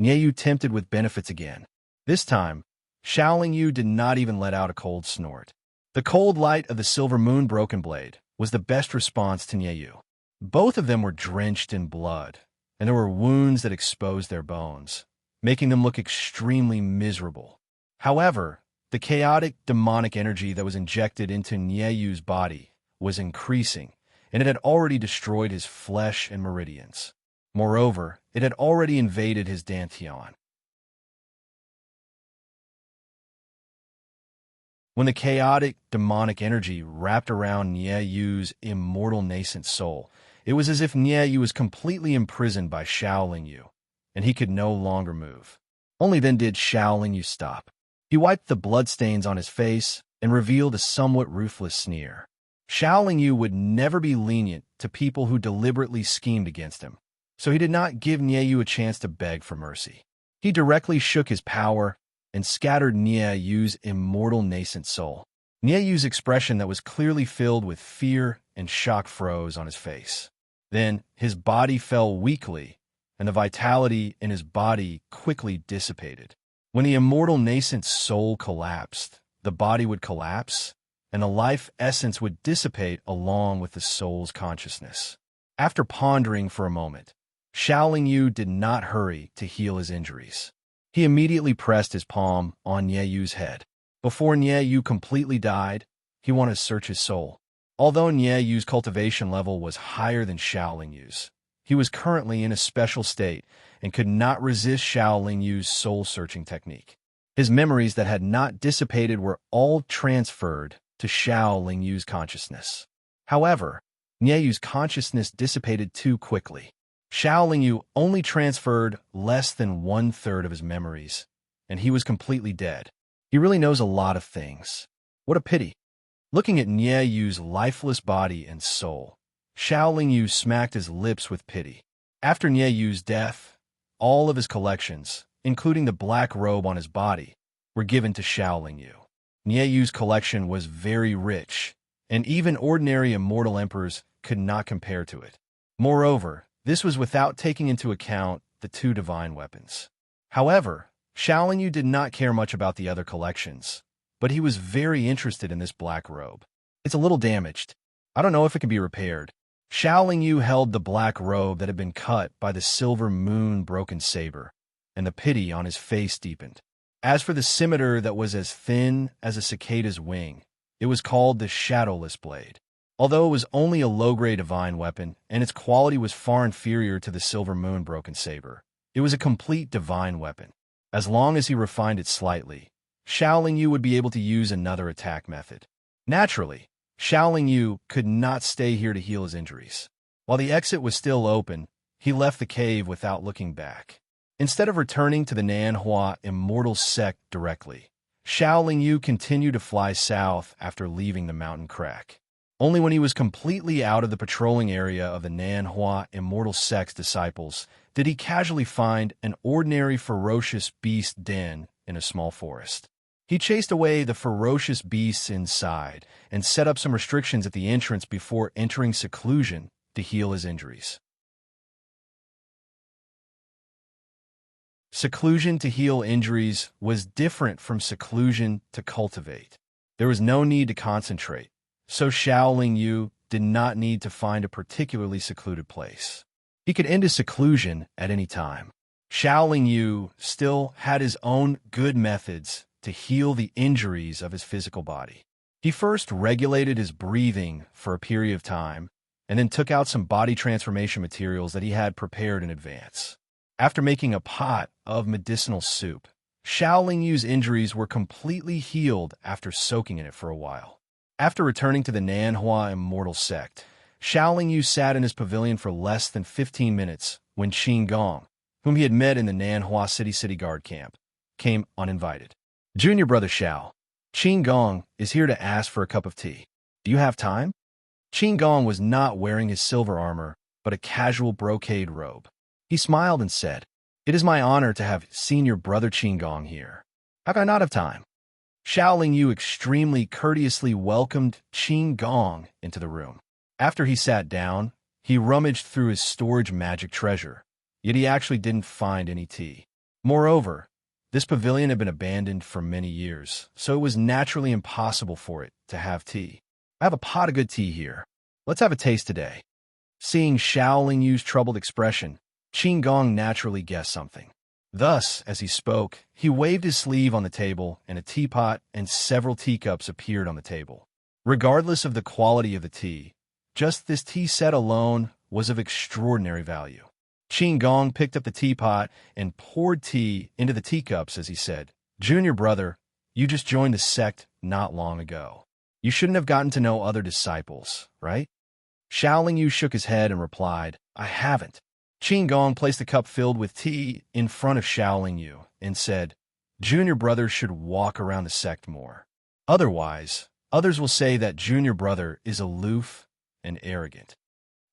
Nieyu tempted with benefits again. This time, Shaolin Yu did not even let out a cold snort. The cold light of the silver moon broken blade was the best response to Nieyu. Both of them were drenched in blood, and there were wounds that exposed their bones, making them look extremely miserable. However, the chaotic, demonic energy that was injected into Nieyu's body was increasing, and it had already destroyed his flesh and meridians. Moreover, it had already invaded his dantian. When the chaotic, demonic energy wrapped around Nieyu's immortal nascent soul, it was as if Nieyu was completely imprisoned by Shaolin Yu, and he could no longer move. Only then did Shaolin Yu stop. He wiped the bloodstains on his face and revealed a somewhat ruthless sneer. Shaolin Yu would never be lenient to people who deliberately schemed against him, so he did not give Nieyu a chance to beg for mercy. He directly shook his power and scattered Nieyu's immortal nascent soul. Nieyu's expression that was clearly filled with fear and shock froze on his face. Then his body fell weakly, and the vitality in his body quickly dissipated. When the immortal nascent soul collapsed, the body would collapse, and the life essence would dissipate along with the soul's consciousness. After pondering for a moment, Shaolin Yu did not hurry to heal his injuries. He immediately pressed his palm on Nieyu's head. Before Nieyu completely died, he wanted to search his soul. Although Nieyu's cultivation level was higher than Shaolin Yu's, he was currently in a special state and could not resist Shaolin Yu's soul-searching technique. His memories that had not dissipated were all transferred to Shaolin Yu's consciousness. However, Nieyu's consciousness dissipated too quickly. Shaolin Yu only transferred less than 1/3 of his memories, and he was completely dead. He really knows a lot of things. What a pity. Looking at Nieyu's lifeless body and soul, Shaolin Yu smacked his lips with pity. After Nieyu's death, all of his collections, including the black robe on his body, were given to Shaolin Yu. Nieyu's collection was very rich, and even ordinary immortal emperors could not compare to it. Moreover, this was without taking into account the 2 divine weapons. However, Shaolin Yu did not care much about the other collections, but he was very interested in this black robe. It's a little damaged. I don't know if it can be repaired. Shaolin Yu held the black robe that had been cut by the silver moon broken saber, and the pity on his face deepened. As for the scimitar that was as thin as a cicada's wing, it was called the Shadowless Blade. Although it was only a low-grade divine weapon, and its quality was far inferior to the silver moon broken saber, it was a complete divine weapon. As long as he refined it slightly, Shaolin Yu would be able to use another attack method. Naturally, Shaolin Yu could not stay here to heal his injuries. While the exit was still open, he left the cave without looking back. Instead of returning to the Nanhua Immortal Sect directly, Shaolin Yu continued to fly south after leaving the mountain crack. Only when he was completely out of the patrolling area of the Nanhua Immortal Sect's disciples did he casually find an ordinary ferocious beast den in a small forest. He chased away the ferocious beasts inside and set up some restrictions at the entrance before entering seclusion to heal his injuries. Seclusion to heal injuries was different from seclusion to cultivate. There was no need to concentrate, so Shaolin Yu did not need to find a particularly secluded place. He could end his seclusion at any time. Shaolin Yu still had his own good methods to heal the injuries of his physical body. He first regulated his breathing for a period of time, and then took out some body transformation materials that he had prepared in advance. After making a pot of medicinal soup, Shaolin Yu's injuries were completely healed after soaking in it for a while. After returning to the Nanhua Immortal Sect, Shaolin Yu sat in his pavilion for less than 15 minutes when Qin Gong, whom he had met in the Nanhua City Guard camp, came uninvited. Junior brother Xiao, Qin Gong is here to ask for a cup of tea. Do you have time? Qin Gong was not wearing his silver armor, but a casual brocade robe. He smiled and said, "It is my honor to have senior brother Qin Gong here. How can I not have time?" Shaolin Yu extremely courteously welcomed Qin Gong into the room. After he sat down, he rummaged through his storage magic treasure, yet he actually didn't find any tea. Moreover, this pavilion had been abandoned for many years, so it was naturally impossible for it to have tea. I have a pot of good tea here. Let's have a taste today. Seeing Xiao Lingyu's troubled expression, Qin Gong naturally guessed something. Thus, as he spoke, he waved his sleeve on the table, and a teapot and several teacups appeared on the table. Regardless of the quality of the tea, just this tea set alone was of extraordinary value. Qin Gong picked up the teapot and poured tea into the teacups as he said, "Junior brother, you just joined the sect not long ago. You shouldn't have gotten to know other disciples, right?" Xiao Lingyu shook his head and replied, "I haven't." Qin Gong placed a cup filled with tea in front of Xiao Lingyu and said, "Junior brother should walk around the sect more. Otherwise, others will say that junior brother is aloof and arrogant."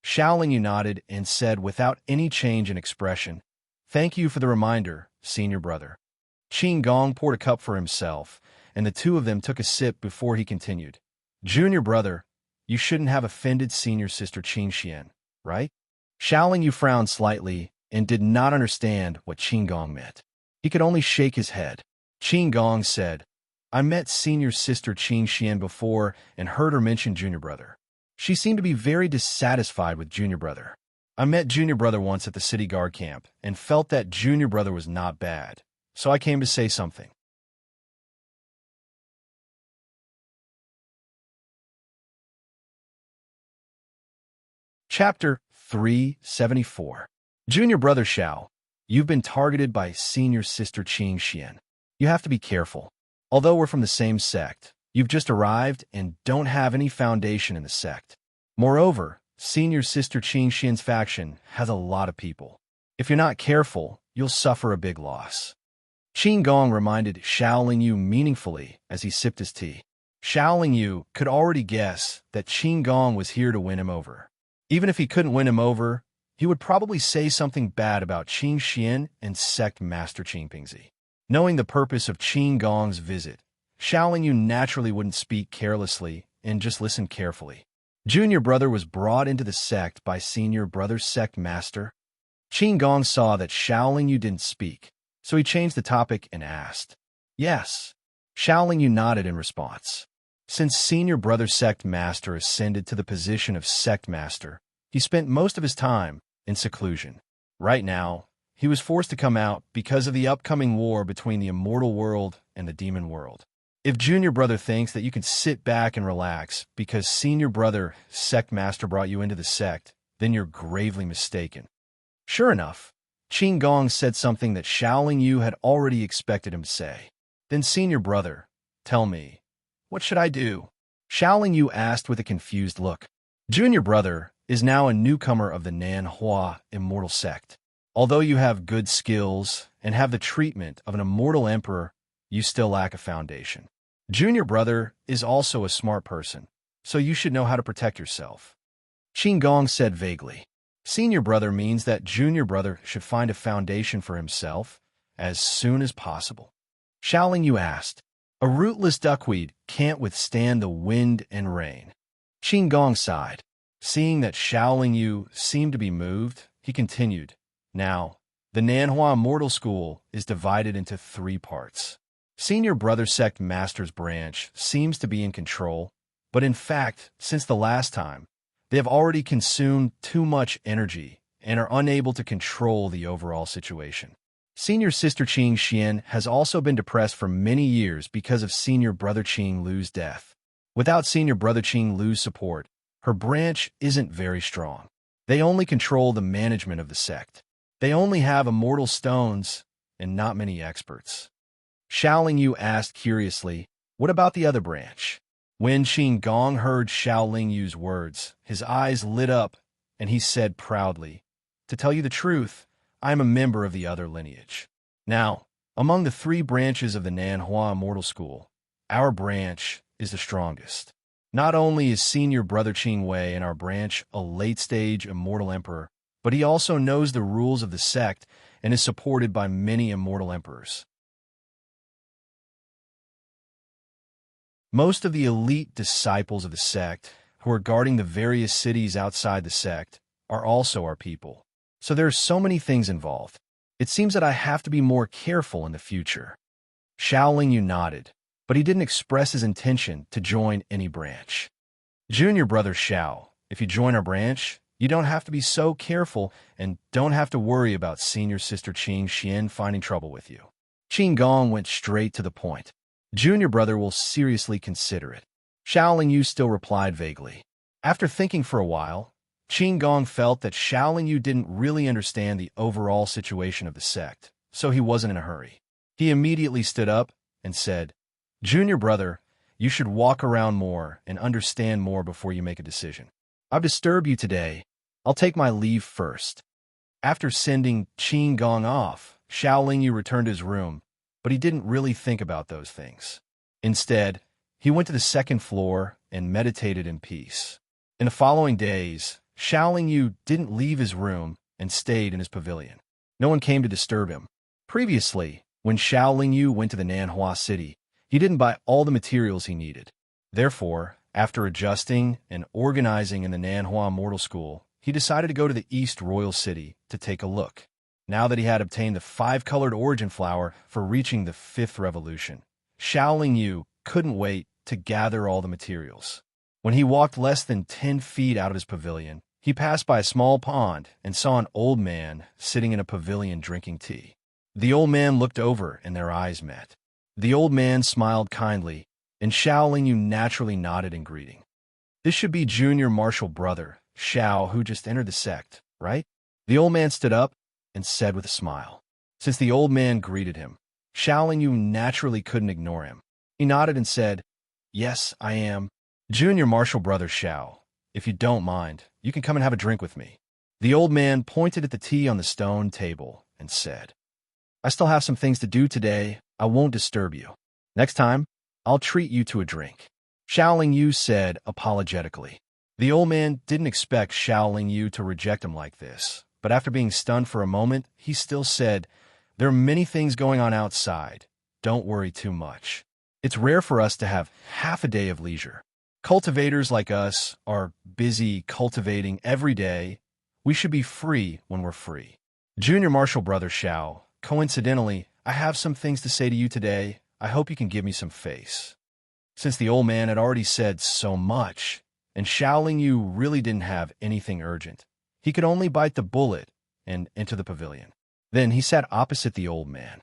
Xiao Lingyu nodded and said without any change in expression, "Thank you for the reminder, senior brother." Qin Gong poured a cup for himself, and the two of them took a sip before he continued, "Junior brother, you shouldn't have offended senior sister Qin Xian, right?" Xiao Lingyu frowned slightly and did not understand what Qin Gong meant. He could only shake his head. Qin Gong said, "I met senior sister Qin Xian before and heard her mention junior brother. She seemed to be very dissatisfied with junior brother. I met junior brother once at the city guard camp and felt that junior brother was not bad, so I came to say something." Chapter 374. Junior brother Xiao, you've been targeted by senior sister Qin Xian. You have to be careful. Although we're from the same sect, you've just arrived and don't have any foundation in the sect. Moreover, senior sister Qin Xian's faction has a lot of people. If you're not careful, you'll suffer a big loss. Qin Gong reminded Xiao Lingyu meaningfully as he sipped his tea. Xiao Lingyu could already guess that Qin Gong was here to win him over. Even if he couldn't win him over, he would probably say something bad about Qin Xian and sect master Qin Pingzi. Knowing the purpose of Qin Gong's visit, Xiao Lingyu naturally wouldn't speak carelessly and just listen carefully. Junior brother was brought into the sect by senior brother's sect master. Qin Gong saw that Xiao Lingyu didn't speak, so he changed the topic and asked, "Yes." Xiao Lingyu nodded in response. Since senior brother sect master ascended to the position of sect master, he spent most of his time in seclusion. Right now, he was forced to come out because of the upcoming war between the immortal world and the demon world. If junior brother thinks that you can sit back and relax because senior brother sect master brought you into the sect, then you're gravely mistaken. Sure enough, Qin Gong said something that Xiao Lingyu had already expected him to say. "Then senior brother, tell me, what should I do?" Xiao Lingyu asked with a confused look. Junior brother is now a newcomer of the Nanhua immortal sect. Although you have good skills and have the treatment of an immortal emperor, you still lack a foundation. Junior brother is also a smart person, so you should know how to protect yourself. Qin Gong said vaguely. Senior brother means that junior brother should find a foundation for himself as soon as possible. Xiao Lingyu asked, "A rootless duckweed can't withstand the wind and rain." Qin Gong sighed. Seeing that Xiao Lingyu seemed to be moved, he continued, "Now, the Nanhua Immortal School is divided into 3 parts. Senior brother sect master's branch seems to be in control, but in fact, since the last time, they have already consumed too much energy and are unable to control the overall situation. Senior sister Qin Xian has also been depressed for many years because of senior brother Qin Lu's death. Without senior brother Qin Lu's support, her branch isn't very strong. They only control the management of the sect. They only have immortal stones and not many experts." Xiao Lingyu asked curiously, "What about the other branch?" When Qin Gong heard Xiao Lingyu's words, his eyes lit up and he said proudly, "To tell you the truth, I am a member of the other lineage. Now, among the 3 branches of the Nanhua Immortal School, our branch is the strongest. Not only is senior brother Qin Wei in our branch a late-stage immortal emperor, but he also knows the rules of the sect and is supported by many immortal emperors. Most of the elite disciples of the sect, who are guarding the various cities outside the sect, are also our people. So there are so many things involved. It seems that I have to be more careful in the future. Xiao Lingyu nodded, but he didn't express his intention to join any branch. Junior brother Xiao, if you join our branch, you don't have to be so careful and don't have to worry about senior sister Qing Xian finding trouble with you. Qing Gong went straight to the point. Junior brother will seriously consider it. Xiao Lingyu still replied vaguely. After thinking for a while, Qing Gong felt that Xiao Lingyu didn't really understand the overall situation of the sect, so he wasn't in a hurry. He immediately stood up and said, "Junior brother, you should walk around more and understand more before you make a decision. I've disturbed you today. I'll take my leave first." After sending Qing Gong off, Xiao Lingyu returned to his room, but he didn't really think about those things. Instead, he went to the second floor and meditated in peace. In the following days, Xiao Lingyu didn't leave his room and stayed in his pavilion. No one came to disturb him. Previously, when Xiao Lingyu went to the Nanhua city, he didn't buy all the materials he needed. Therefore, after adjusting and organizing in the Nanhua Mortal School, he decided to go to the East Royal City to take a look. Now that he had obtained the 5-colored origin flower for reaching the 5th revolution, Xiao Lingyu couldn't wait to gather all the materials. When he walked less than 10 feet out of his pavilion, he passed by a small pond and saw an old man sitting in a pavilion drinking tea. The old man looked over and their eyes met. The old man smiled kindly, and Xiao Lingyu naturally nodded in greeting. This should be junior martial brother, Xiao, who just entered the sect, right? The old man stood up and said with a smile. Since the old man greeted him, Xiao Lingyu naturally couldn't ignore him. He nodded and said, "Yes, I am. Junior martial brother Xiao. If you don't mind, you can come and have a drink with me." The old man pointed at the tea on the stone table and said, "I still have some things to do today. I won't disturb you. Next time, I'll treat you to a drink," Xiao Lingyu said apologetically. The old man didn't expect Xiao Lingyu to reject him like this, but after being stunned for a moment, he still said, "There are many things going on outside. Don't worry too much. It's rare for us to have half a day of leisure. Cultivators like us are busy cultivating every day. We should be free when we're free. Junior martial brother Xiao, coincidentally, I have some things to say to you today. I hope you can give me some face." Since the old man had already said so much, and Xiao Lingyu really didn't have anything urgent, he could only bite the bullet and enter the pavilion. Then he sat opposite the old man.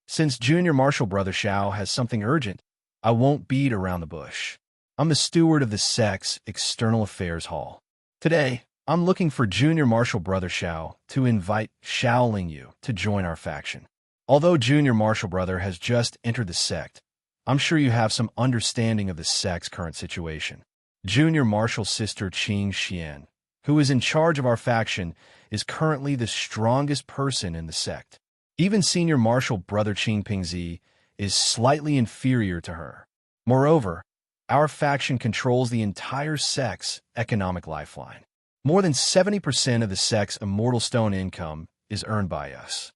"Since junior martial brother Xiao has something urgent, I won't beat around the bush. I'm the steward of the sect's external affairs hall. Today, I'm looking for junior martial brother Xiao to invite Xiao Lingyu to join our faction. Although junior martial brother has just entered the sect, I'm sure you have some understanding of the sect's current situation. Junior martial sister Qing Xian, who is in charge of our faction, is currently the strongest person in the sect. Even senior martial brother Qing Pingzi is slightly inferior to her. Moreover, our faction controls the entire sect's economic lifeline. More than 70% of the sect's immortal stone income is earned by us."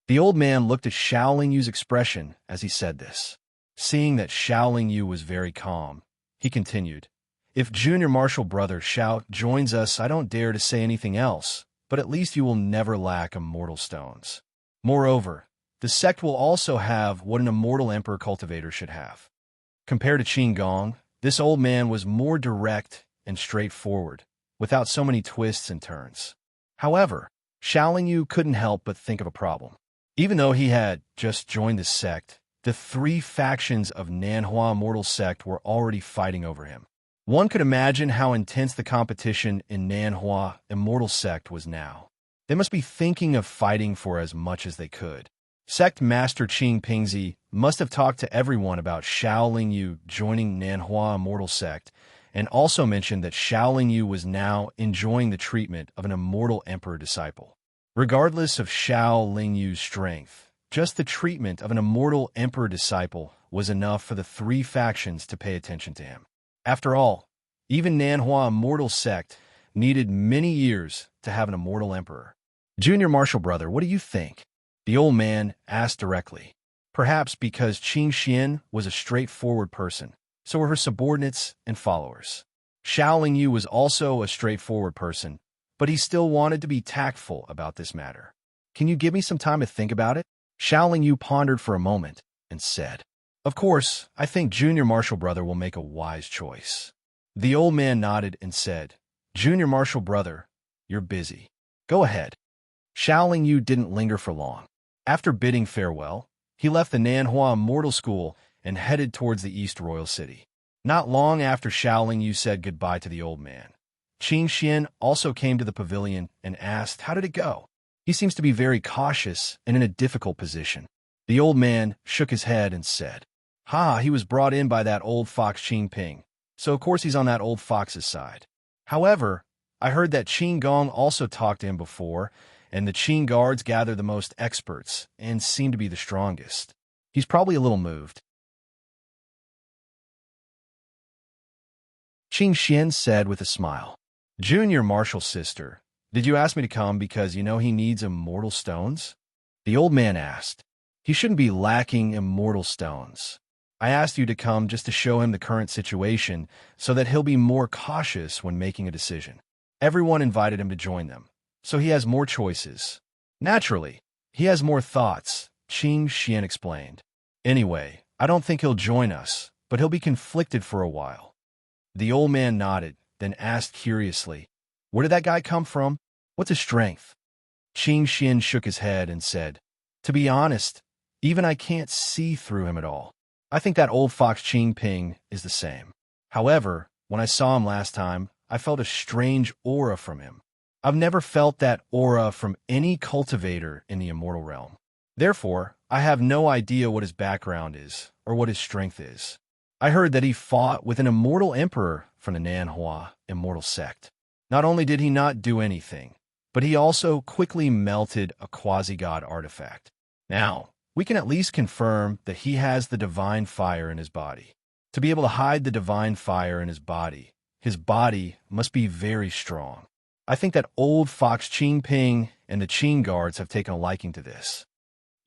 The old man looked at Xiao Lingyu's expression as he said this. Seeing that Xiao Lingyu was very calm, he continued, "If junior martial brother Xiao joins us, I don't dare to say anything else, but at least you will never lack immortal stones. Moreover, the sect will also have what an immortal emperor cultivator should have." Compared to Qing Gong, this old man was more direct and straightforward, without so many twists and turns. However, Xiao Lingyu couldn't help but think of a problem. Even though he had just joined the sect, the 3 factions of Nanhua Mortal Sect were already fighting over him. One could imagine how intense the competition in Nanhua Immortal Sect was now. They must be thinking of fighting for as much as they could. Sect Master Qing Pingzi must have talked to everyone about Xiao Lingyu joining Nanhua Immortal Sect, and also mentioned that Xiao Lingyu was now enjoying the treatment of an immortal emperor disciple. Regardless of Xiao Lingyu's strength, just the treatment of an immortal emperor disciple was enough for the 3 factions to pay attention to him. After all, even Nanhua Immortal Sect needed many years to have an immortal emperor. "Junior martial brother, what do you think?" the old man asked directly. Perhaps because Qing Xian was a straightforward person, so were her subordinates and followers. Xiao Lingyu was also a straightforward person, but he still wanted to be tactful about this matter. Can you give me some time to think about it? Xiaoling Yu pondered for a moment and said, Of course, I think Junior Marshall Brother will make a wise choice. The old man nodded and said, Junior Marshall Brother, you're busy. Go ahead. Xiaoling Yu didn't linger for long. After bidding farewell, he left the Nanhua Immortal School and headed towards the East Royal City. Not long after Xiaoling Yu said goodbye to the old man, Qing Xian also came to the pavilion and asked, How did it go? He seems to be very cautious and in a difficult position. The old man shook his head and said, he was brought in by that old fox Qing Ping, so of course he's on that old fox's side. However, I heard that Qing Gong also talked to him before, and the Qing guards gather the most experts and seem to be the strongest. He's probably a little moved. Qing Xian said with a smile, Junior Marshall's sister, did you ask me to come because you know he needs immortal stones? The old man asked. He shouldn't be lacking immortal stones. I asked you to come just to show him the current situation so that he'll be more cautious when making a decision. Everyone invited him to join them, so he has more choices. Naturally, he has more thoughts, Qing Xian explained. Anyway, I don't think he'll join us, but he'll be conflicted for a while. The old man nodded, then asked curiously, Where did that guy come from? What's his strength? Qing Xian shook his head and said, To be honest, even I can't see through him at all. I think that old fox Qing Ping is the same. However, when I saw him last time, I felt a strange aura from him. I've never felt that aura from any cultivator in the immortal realm. Therefore, I have no idea what his background is or what his strength is. I heard that he fought with an immortal emperor from the Nanhua immortal sect. Not only did he not do anything, but he also quickly melted a quasi-god artifact. Now, we can at least confirm that he has the divine fire in his body. To be able to hide the divine fire in his body must be very strong. I think that old fox Qing Ping and the Qing guards have taken a liking to this.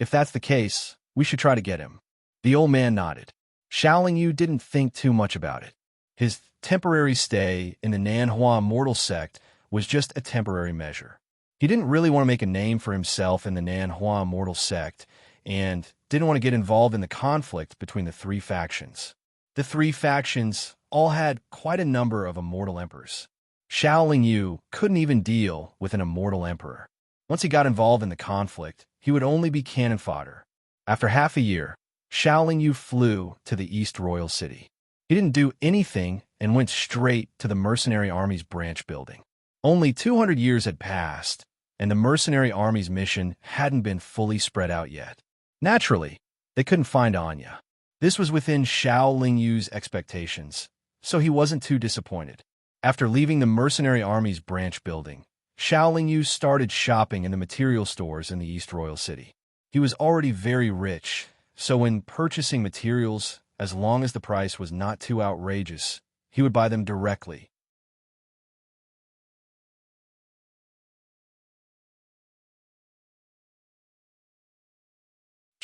If that's the case, we should try to get him. The old man nodded. Xiaoling Yu didn't think too much about it. His temporary stay in the Nanhua Immortal Sect was just a temporary measure. He didn't really want to make a name for himself in the Nanhua Immortal Sect and didn't want to get involved in the conflict between the three factions. The three factions all had quite a number of immortal emperors. Xiaoling Yu couldn't even deal with an immortal emperor. Once he got involved in the conflict, he would only be cannon fodder. After half a year, Xiaoling Yu flew to the East Royal City. He didn't do anything and went straight to the Mercenary Army's branch building. Only 200 years had passed, and the Mercenary Army's mission hadn't been fully spread out yet. Naturally, they couldn't find Anya. This was within Xiaoling Yu's expectations, so he wasn't too disappointed. After leaving the Mercenary Army's branch building, Xiaoling Yu started shopping in the material stores in the East Royal City. He was already very rich, so when purchasing materials, as long as the price was not too outrageous, he would buy them directly.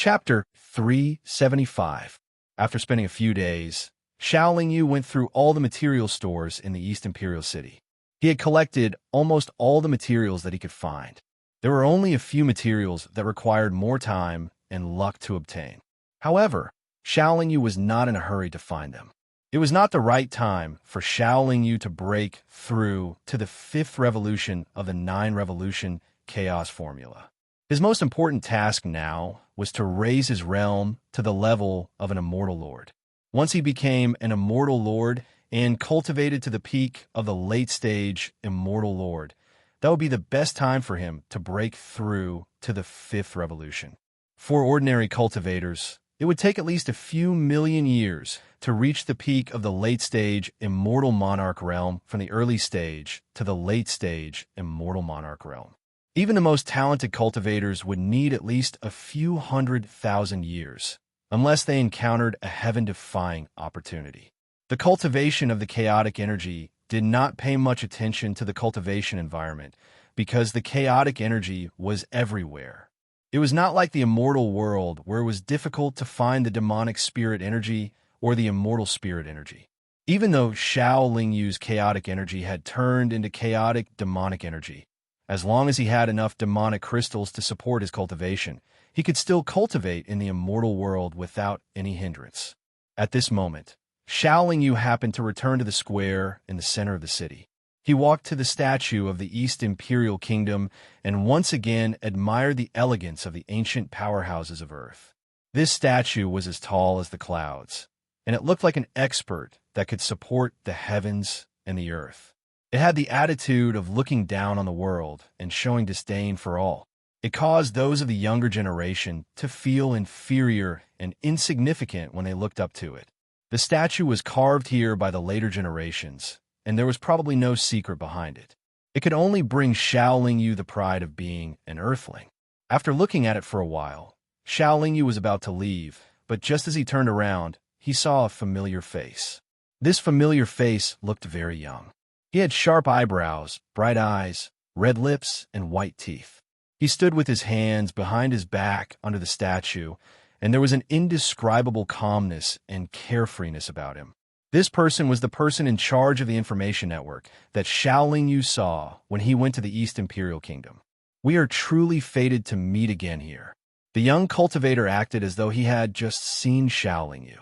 Chapter 375. After spending a few days, Xiaoling Yu went through all the material stores in the East Imperial City. He had collected almost all the materials that he could find. There were only a few materials that required more time and luck to obtain. However, Xiaoling Yu was not in a hurry to find them. It was not the right time for Xiaoling Yu to break through to the fifth revolution of the 9-revolution chaos formula. His most important task now was to raise his realm to the level of an immortal lord. Once he became an immortal lord and cultivated to the peak of the late-stage immortal lord, that would be the best time for him to break through to the fifth revolution. For ordinary cultivators, it would take at least a few million years to reach the peak of the late-stage immortal monarch realm from the early stage to the late-stage immortal monarch realm. Even the most talented cultivators would need at least a few 100,000 years, unless they encountered a heaven-defying opportunity. The cultivation of the chaotic energy did not pay much attention to the cultivation environment because the chaotic energy was everywhere. It was not like the immortal world where it was difficult to find the demonic spirit energy or the immortal spirit energy. Even though Xiao Lingyu's chaotic energy had turned into chaotic demonic energy, as long as he had enough demonic crystals to support his cultivation, he could still cultivate in the immortal world without any hindrance. At this moment, Xiao Lingyu happened to return to the square in the center of the city. He walked to the statue of the East Imperial Kingdom and once again admired the elegance of the ancient powerhouses of Earth. This statue was as tall as the clouds, and it looked like an expert that could support the heavens and the earth. It had the attitude of looking down on the world and showing disdain for all. It caused those of the younger generation to feel inferior and insignificant when they looked up to it. The statue was carved here by the later generations, and there was probably no secret behind it. It could only bring Xiao Lingyu the pride of being an earthling. After looking at it for a while, Xiao Lingyu was about to leave, but just as he turned around, he saw a familiar face. This familiar face looked very young. He had sharp eyebrows, bright eyes, red lips, and white teeth. He stood with his hands behind his back under the statue, and there was an indescribable calmness and carefreeness about him. This person was the person in charge of the information network that Xiao Lingyu saw when he went to the East Imperial Kingdom. We are truly fated to meet again here. The young cultivator acted as though he had just seen Xiao Lingyu.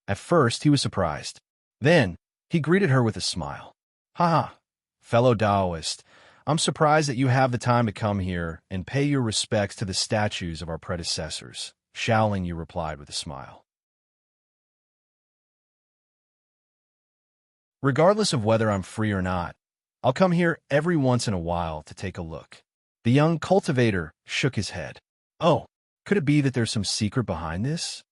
At first, he was surprised. Then, he greeted her with a smile. "Ha, fellow Taoist, I'm surprised that you have the time to come here and pay your respects to the statues of our predecessors," Xiao Lingyu replied with a smile. "Regardless of whether I'm free or not, I'll come here every once in a while to take a look." The young cultivator shook his head. "Oh, could it be that there's some secret behind this?"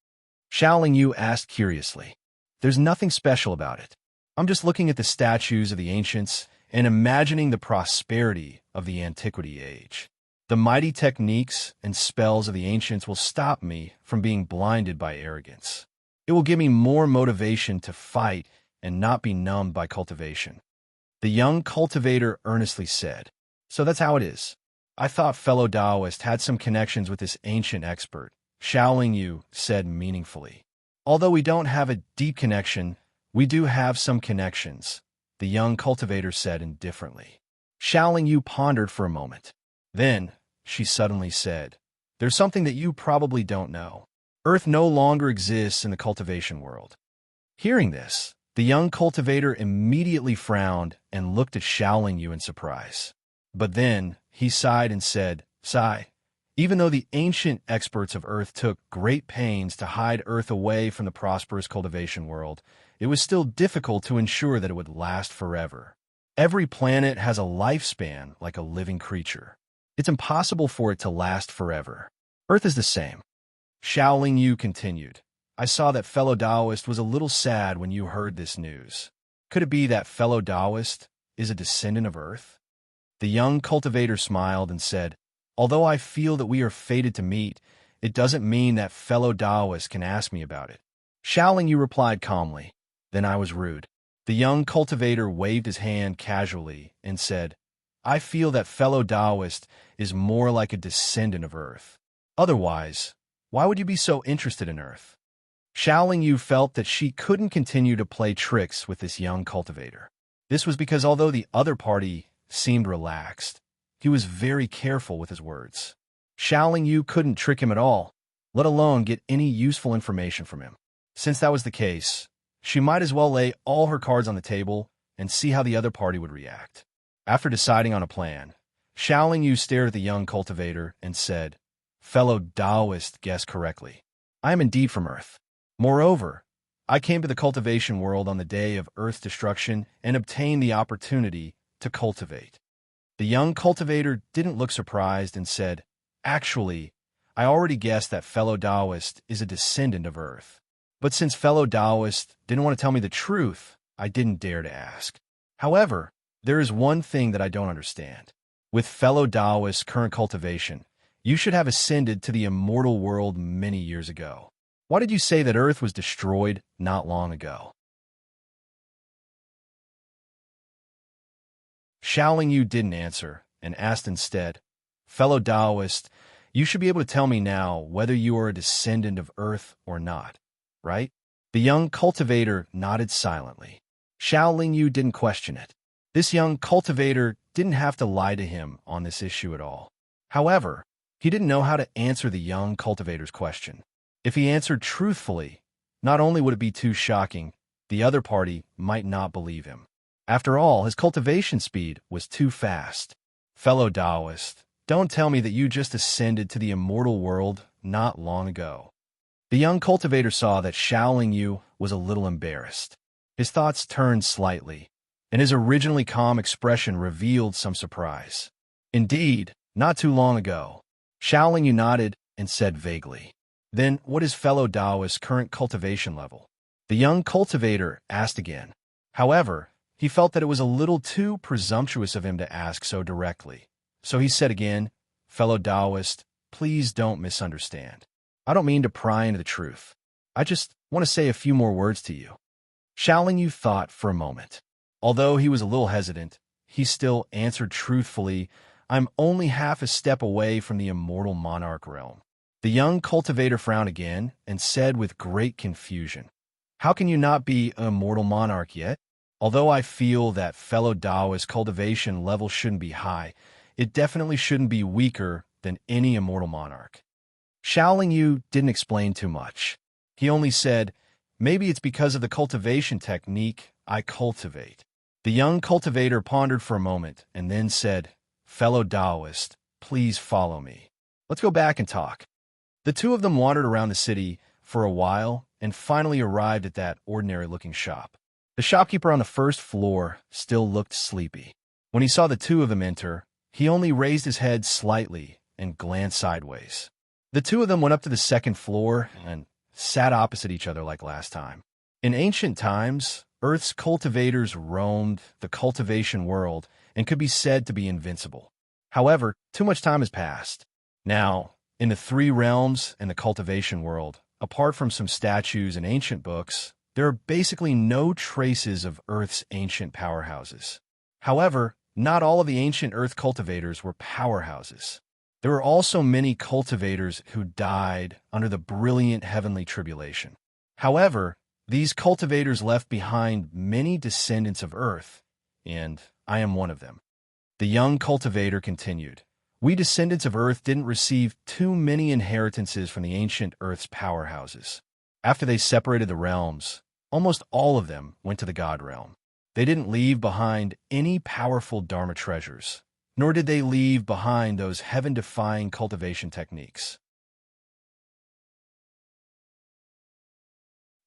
Xiao Lingyu asked curiously. "There's nothing special about it. I'm just looking at the statues of the ancients and imagining the prosperity of the antiquity age. The mighty techniques and spells of the ancients will stop me from being blinded by arrogance. It will give me more motivation to fight and not be numbed by cultivation." The young cultivator earnestly said, "So that's how it is. I thought fellow Taoist had some connections with this ancient expert," Xiao Lingyu said meaningfully. "Although we don't have a deep connection, we do have some connections," the young cultivator said indifferently. Xiao Lingyu pondered for a moment. Then, she suddenly said, "There's something that you probably don't know. Earth no longer exists in the cultivation world." Hearing this, the young cultivator immediately frowned and looked at Xiao Lingyu in surprise. But then, he sighed and said, "Sigh. Even though the ancient experts of Earth took great pains to hide Earth away from the prosperous cultivation world, it was still difficult to ensure that it would last forever. Every planet has a lifespan like a living creature. It's impossible for it to last forever. Earth is the same." Xiao Lingyu continued, "I saw that fellow Taoist was a little sad when you heard this news. Could it be that fellow Taoist is a descendant of Earth?" The young cultivator smiled and said, "Although I feel that we are fated to meet, it doesn't mean that fellow Taoist can ask me about it." Xiao Lingyu replied calmly, "Then I was rude." The young cultivator waved his hand casually and said, "I feel that fellow Taoist is more like a descendant of Earth. Otherwise, why would you be so interested in Earth?" Xiao Lingyu felt that she couldn't continue to play tricks with this young cultivator. This was because although the other party seemed relaxed, he was very careful with his words. Xiao Lingyu couldn't trick him at all, let alone get any useful information from him. Since that was the case, she might as well lay all her cards on the table and see how the other party would react. After deciding on a plan, Xiao Lingyu stared at the young cultivator and said, "Fellow Taoist guessed correctly. I am indeed from Earth. Moreover, I came to the cultivation world on the day of Earth's destruction and obtained the opportunity to cultivate." The young cultivator didn't look surprised and said, "Actually, I already guessed that fellow Taoist is a descendant of Earth. But since fellow Taoist didn't want to tell me the truth, I didn't dare to ask. However, there is one thing that I don't understand. With fellow Taoist's current cultivation, you should have ascended to the immortal world many years ago. Why did you say that Earth was destroyed not long ago?" Xiao Lingyu didn't answer and asked instead, "Fellow Taoist, you should be able to tell me now whether you are a descendant of Earth or not, right?" The young cultivator nodded silently. Xiao Lingyu didn't question it. This young cultivator didn't have to lie to him on this issue at all. However, he didn't know how to answer the young cultivator's question. If he answered truthfully, not only would it be too shocking, the other party might not believe him. After all, his cultivation speed was too fast. Fellow Taoist, don't tell me that you just ascended to the immortal world not long ago. The young cultivator saw that Xiao Lingyu was a little embarrassed. His thoughts turned slightly, and his originally calm expression revealed some surprise. Indeed, not too long ago. Xiao Lingyu nodded and said vaguely, "Then what is fellow Taoist's current cultivation level?" The young cultivator asked again. However, he felt that it was a little too presumptuous of him to ask so directly. So he said again, "Fellow Taoist, please don't misunderstand. I don't mean to pry into the truth. I just want to say a few more words to you." Xiao Lingyu thought for a moment. Although he was a little hesitant, he still answered truthfully, "I'm only half a step away from the immortal monarch realm." The young cultivator frowned again and said with great confusion, "How can you not be an immortal monarch yet? Although I feel that fellow Taoist cultivation level shouldn't be high, it definitely shouldn't be weaker than any immortal monarch." Xiao Lingyu didn't explain too much. He only said, "Maybe it's because of the cultivation technique I cultivate." The young cultivator pondered for a moment and then said, "Fellow Taoist, please follow me. Let's go back and talk." The two of them wandered around the city for a while and finally arrived at that ordinary-looking shop. The shopkeeper on the first floor still looked sleepy. When he saw the two of them enter, he only raised his head slightly and glanced sideways. The two of them went up to the second floor and sat opposite each other like last time. In ancient times, Earth's cultivators roamed the cultivation world and could be said to be invincible. However, too much time has passed. Now, in the three realms and the cultivation world, apart from some statues and ancient books, there are basically no traces of Earth's ancient powerhouses. However, not all of the ancient Earth cultivators were powerhouses. There were also many cultivators who died under the brilliant heavenly tribulation. However, these cultivators left behind many descendants of Earth, and I am one of them. The young cultivator continued, "We descendants of Earth didn't receive too many inheritances from the ancient Earth's powerhouses. After they separated the realms, almost all of them went to the God realm. They didn't leave behind any powerful Dharma treasures, nor did they leave behind those heaven-defying cultivation techniques.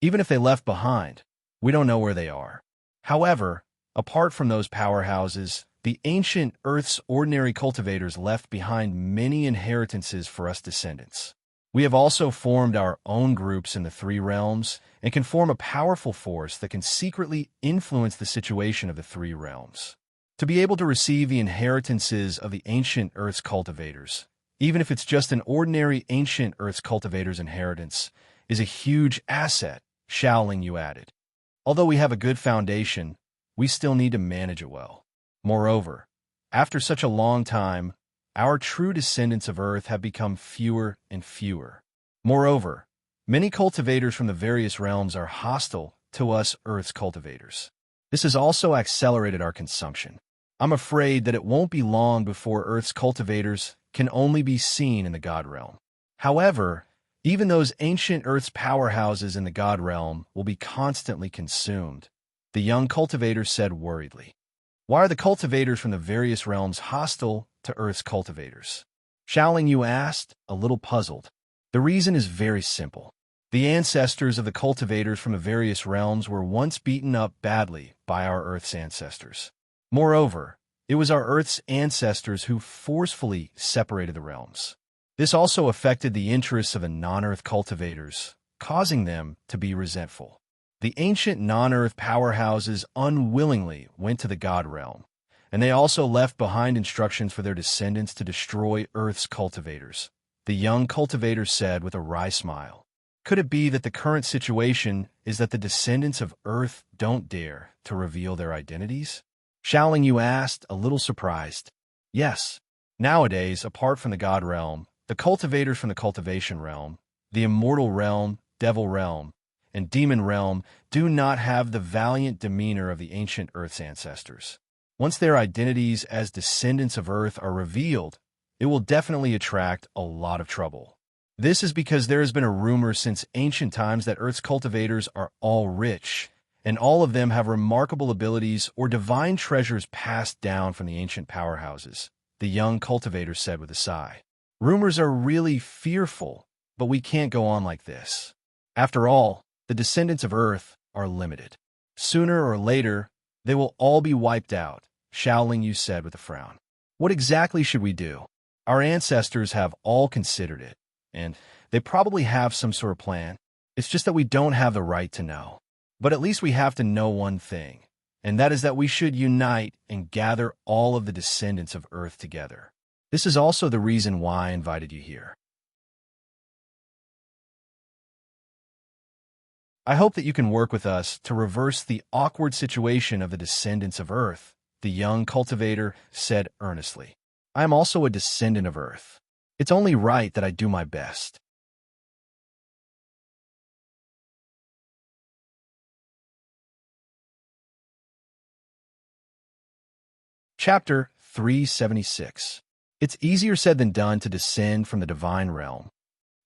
Even if they left behind, we don't know where they are. However, apart from those powerhouses, the ancient Earth's ordinary cultivators left behind many inheritances for us descendants. We have also formed our own groups in the three realms and can form a powerful force that can secretly influence the situation of the three realms. To be able to receive the inheritances of the ancient Earth's cultivators, even if it's just an ordinary ancient Earth's cultivator's inheritance, is a huge asset," Xiao Lingyu added. "Although we have a good foundation, we still need to manage it well. Moreover, after such a long time, our true descendants of Earth have become fewer and fewer. Moreover, many cultivators from the various realms are hostile to us Earth's cultivators. This has also accelerated our consumption. I'm afraid that it won't be long before Earth's cultivators can only be seen in the God realm. However, even those ancient Earth's powerhouses in the God realm will be constantly consumed," the young cultivator said worriedly. "Why are the cultivators from the various realms hostile to Earth's cultivators?" Xiao Lingyu asked, a little puzzled. "The reason is very simple. The ancestors of the cultivators from the various realms were once beaten up badly by our Earth's ancestors. Moreover, it was our Earth's ancestors who forcefully separated the realms. This also affected the interests of the non-Earth cultivators, causing them to be resentful. The ancient non-Earth powerhouses unwillingly went to the God realm, and they also left behind instructions for their descendants to destroy Earth's cultivators," the young cultivator said with a wry smile. "Could it be that the current situation is that the descendants of Earth don't dare to reveal their identities?" Xiao Lingyu asked, a little surprised. "Yes. Nowadays, apart from the God realm, the cultivators from the cultivation realm, the immortal realm, devil realm, and demon realm do not have the valiant demeanor of the ancient Earth's ancestors. Once their identities as descendants of Earth are revealed, it will definitely attract a lot of trouble. This is because there has been a rumor since ancient times that Earth's cultivators are all rich, and all of them have remarkable abilities or divine treasures passed down from the ancient powerhouses, the young cultivator said with a sigh. Rumors are really fearful, but we can't go on like this. After all, the descendants of Earth are limited. Sooner or later, they will all be wiped out, Xiaoling Yu said with a frown. What exactly should we do? Our ancestors have all considered it, and they probably have some sort of plan. It's just that we don't have the right to know. But at least we have to know one thing, and that is that we should unite and gather all of the descendants of Earth together. This is also the reason why I invited you here. I hope that you can work with us to reverse the awkward situation of the descendants of Earth, the young cultivator said earnestly. I am also a descendant of Earth. It's only right that I do my best. Chapter 376. It's easier said than done to descend from the divine realm.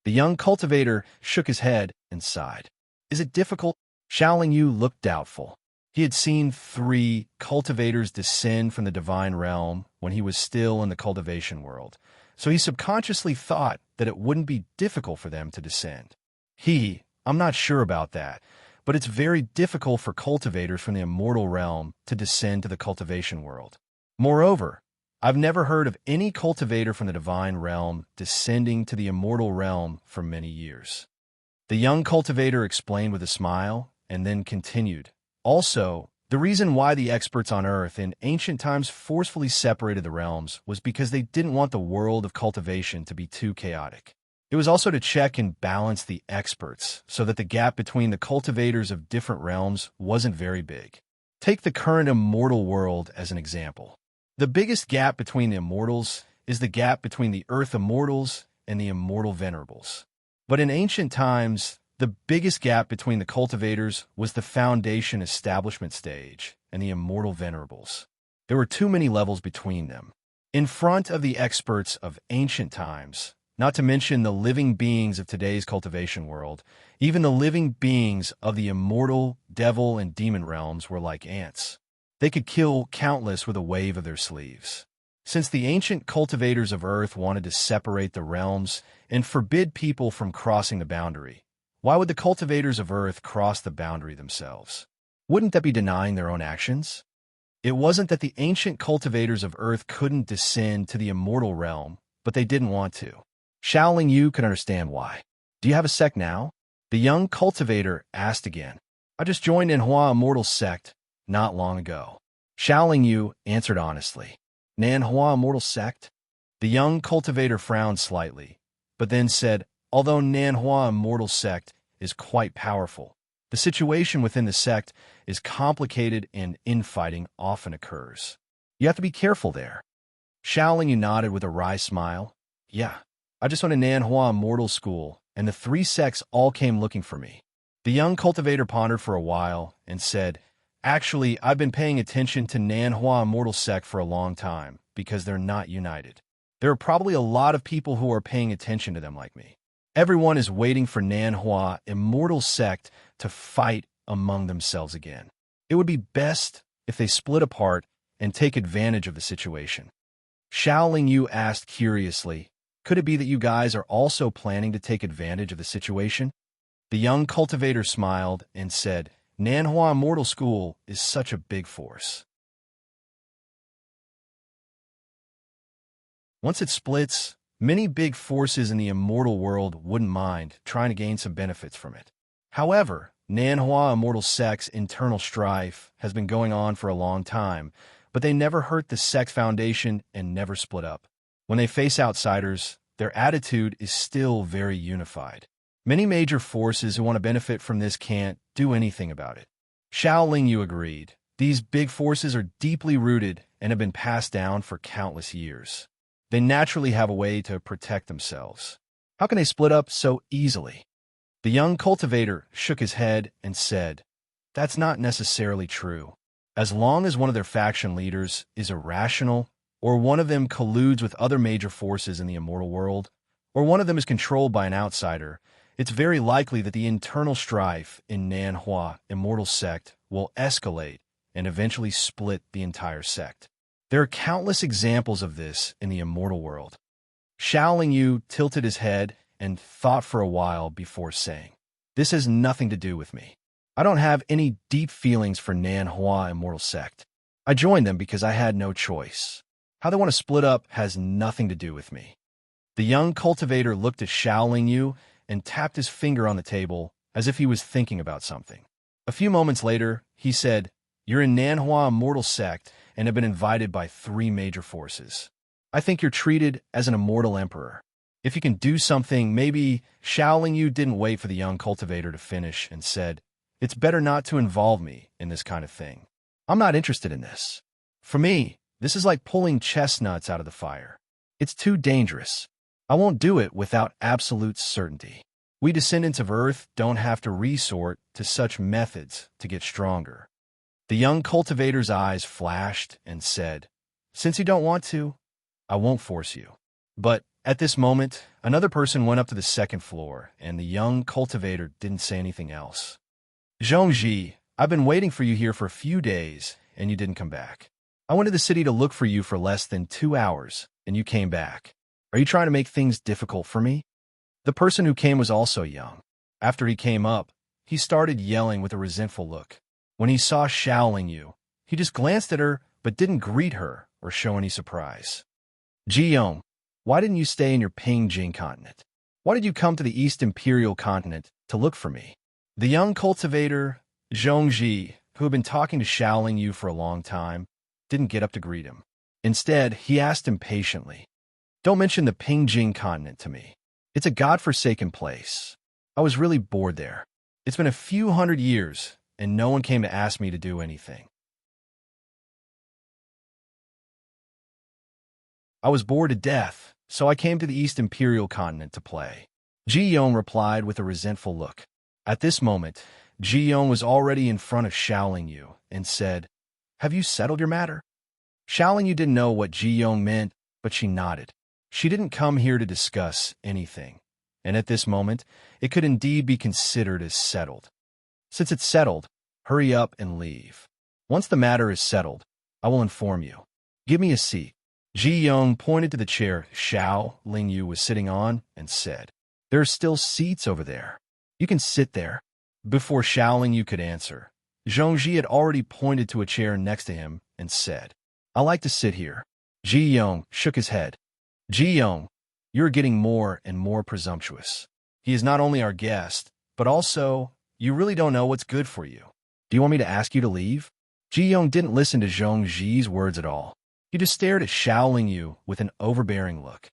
The young cultivator shook his head and sighed. Is it difficult? Xiaoling Yu looked doubtful. He had seen 3 cultivators descend from the divine realm when he was still in the cultivation world, so he subconsciously thought that it wouldn't be difficult for them to descend. I'm not sure about that, but it's very difficult for cultivators from the immortal realm to descend to the cultivation world. Moreover, I've never heard of any cultivator from the divine realm descending to the immortal realm for many years. The young cultivator explained with a smile and then continued. Also, the reason why the experts on Earth in ancient times forcefully separated the realms was because they didn't want the world of cultivation to be too chaotic. It was also to check and balance the experts so that the gap between the cultivators of different realms wasn't very big. Take the current immortal world as an example. The biggest gap between the immortals is the gap between the Earth immortals and the immortal venerables. But in ancient times, the biggest gap between the cultivators was the foundation establishment stage and the immortal venerables. There were too many levels between them. In front of the experts of ancient times, not to mention the living beings of today's cultivation world, even the living beings of the immortal, devil, and demon realms were like ants. They could kill countless with a wave of their sleeves. Since the ancient cultivators of Earth wanted to separate the realms and forbid people from crossing the boundary, why would the cultivators of Earth cross the boundary themselves? Wouldn't that be denying their own actions? It wasn't that the ancient cultivators of Earth couldn't descend to the immortal realm, but they didn't want to. Xiaoling Yu could understand why. Do you have a sect now? The young cultivator asked again. I just joined Nanhua Immortal Sect not long ago. Xiaoling Yu answered honestly. Nanhua Immortal Sect? The young cultivator frowned slightly, but then said, although Nanhua Immortal Sect is quite powerful, the situation within the sect is complicated and infighting often occurs. You have to be careful there. Xiaoling Yu nodded with a wry smile. Yeah, I just went to Nanhua Immortal School, and the 3 sects all came looking for me. The young cultivator pondered for a while and said, actually, I've been paying attention to Nanhua Immortal Sect for a long time because they're not united. There are probably a lot of people who are paying attention to them like me. Everyone is waiting for Nanhua Immortal Sect to fight among themselves again. It would be best if they split apart and take advantage of the situation. Xiaoling Yu asked curiously, could it be that you guys are also planning to take advantage of the situation? The young cultivator smiled and said, Nanhua Immortal School is such a big force. Once it splits, many big forces in the immortal world wouldn't mind trying to gain some benefits from it. However, Nanhua Immortal Sect's internal strife has been going on for a long time, but they never hurt the sect foundation and never split up. When they face outsiders, their attitude is still very unified. Many major forces who want to benefit from this can't do anything about it. Xiaoling Yu agreed. These big forces are deeply rooted and have been passed down for countless years. They naturally have a way to protect themselves. How can they split up so easily? The young cultivator shook his head and said, "That's not necessarily true. As long as one of their faction leaders is irrational, or one of them colludes with other major forces in the immortal world, or one of them is controlled by an outsider, it's very likely that the internal strife in Nanhua immortal sect will escalate and eventually split the entire sect. There are countless examples of this in the immortal world." Xiao Yu tilted his head and thought for a while before saying, "This has nothing to do with me. I don't have any deep feelings for Nanhua immortal sect. I joined them because I had no choice. How they want to split up has nothing to do with me." The young cultivator looked at Xiao Yu and tapped his finger on the table as if he was thinking about something. A few moments later, he said, "You're in Nanhua immortal sect and have been invited by 3 major forces. I think you're treated as an immortal emperor. If you can do something, maybe..." Xiao Yu didn't wait for the young cultivator to finish and said, "It's better not to involve me in this kind of thing. I'm not interested in this. For me, this is like pulling chestnuts out of the fire. It's too dangerous. I won't do it without absolute certainty. We descendants of Earth don't have to resort to such methods to get stronger." The young cultivator's eyes flashed and said, "Since you don't want to, I won't force you." But at this moment, another person went up to the second floor, and the young cultivator didn't say anything else. "Zhongji, I've been waiting for you here for a few days, and you didn't come back. I went to the city to look for you for less than 2 hours, and you came back. Are you trying to make things difficult for me?" The person who came was also young. After he came up, he started yelling with a resentful look. When he saw Xiao Yu, he just glanced at her but didn't greet her or show any surprise. "Ji, why didn't you stay in your Pingjing continent? Why did you come to the East Imperial continent to look for me?" The young cultivator, Zhongji, who had been talking to Xiao Yu for a long time, didn't get up to greet him. Instead, he asked impatiently, "Don't mention the Pingjing continent to me. It's a godforsaken place. I was really bored there. It's been a few hundred years, and no one came to ask me to do anything. I was bored to death, so I came to the East Imperial continent to play." Ji Yong replied with a resentful look. At this moment, Ji Yong was already in front of Xiao Yu and said, "Have you settled your matter?" Xiao Yu didn't know what Ji Yong meant, but she nodded. She didn't come here to discuss anything, and at this moment, it could indeed be considered as settled. Since it's settled, hurry up and leave. Once the matter is settled, I will inform you. Give me a seat. Ji Yong pointed to the chair Xiao Yu was sitting on and said, "There are still seats over there. You can sit there." Before Xiao Yu could answer, Zhongji had already pointed to a chair next to him and said, "I like to sit here." Ji Yong shook his head. "Ji Yong, you're getting more and more presumptuous. He is not only our guest, but also, you really don't know what's good for you. Do you want me to ask you to leave?" Ji Yong didn't listen to Zhongji's words at all. He just stared at Xiao Yu with an overbearing look.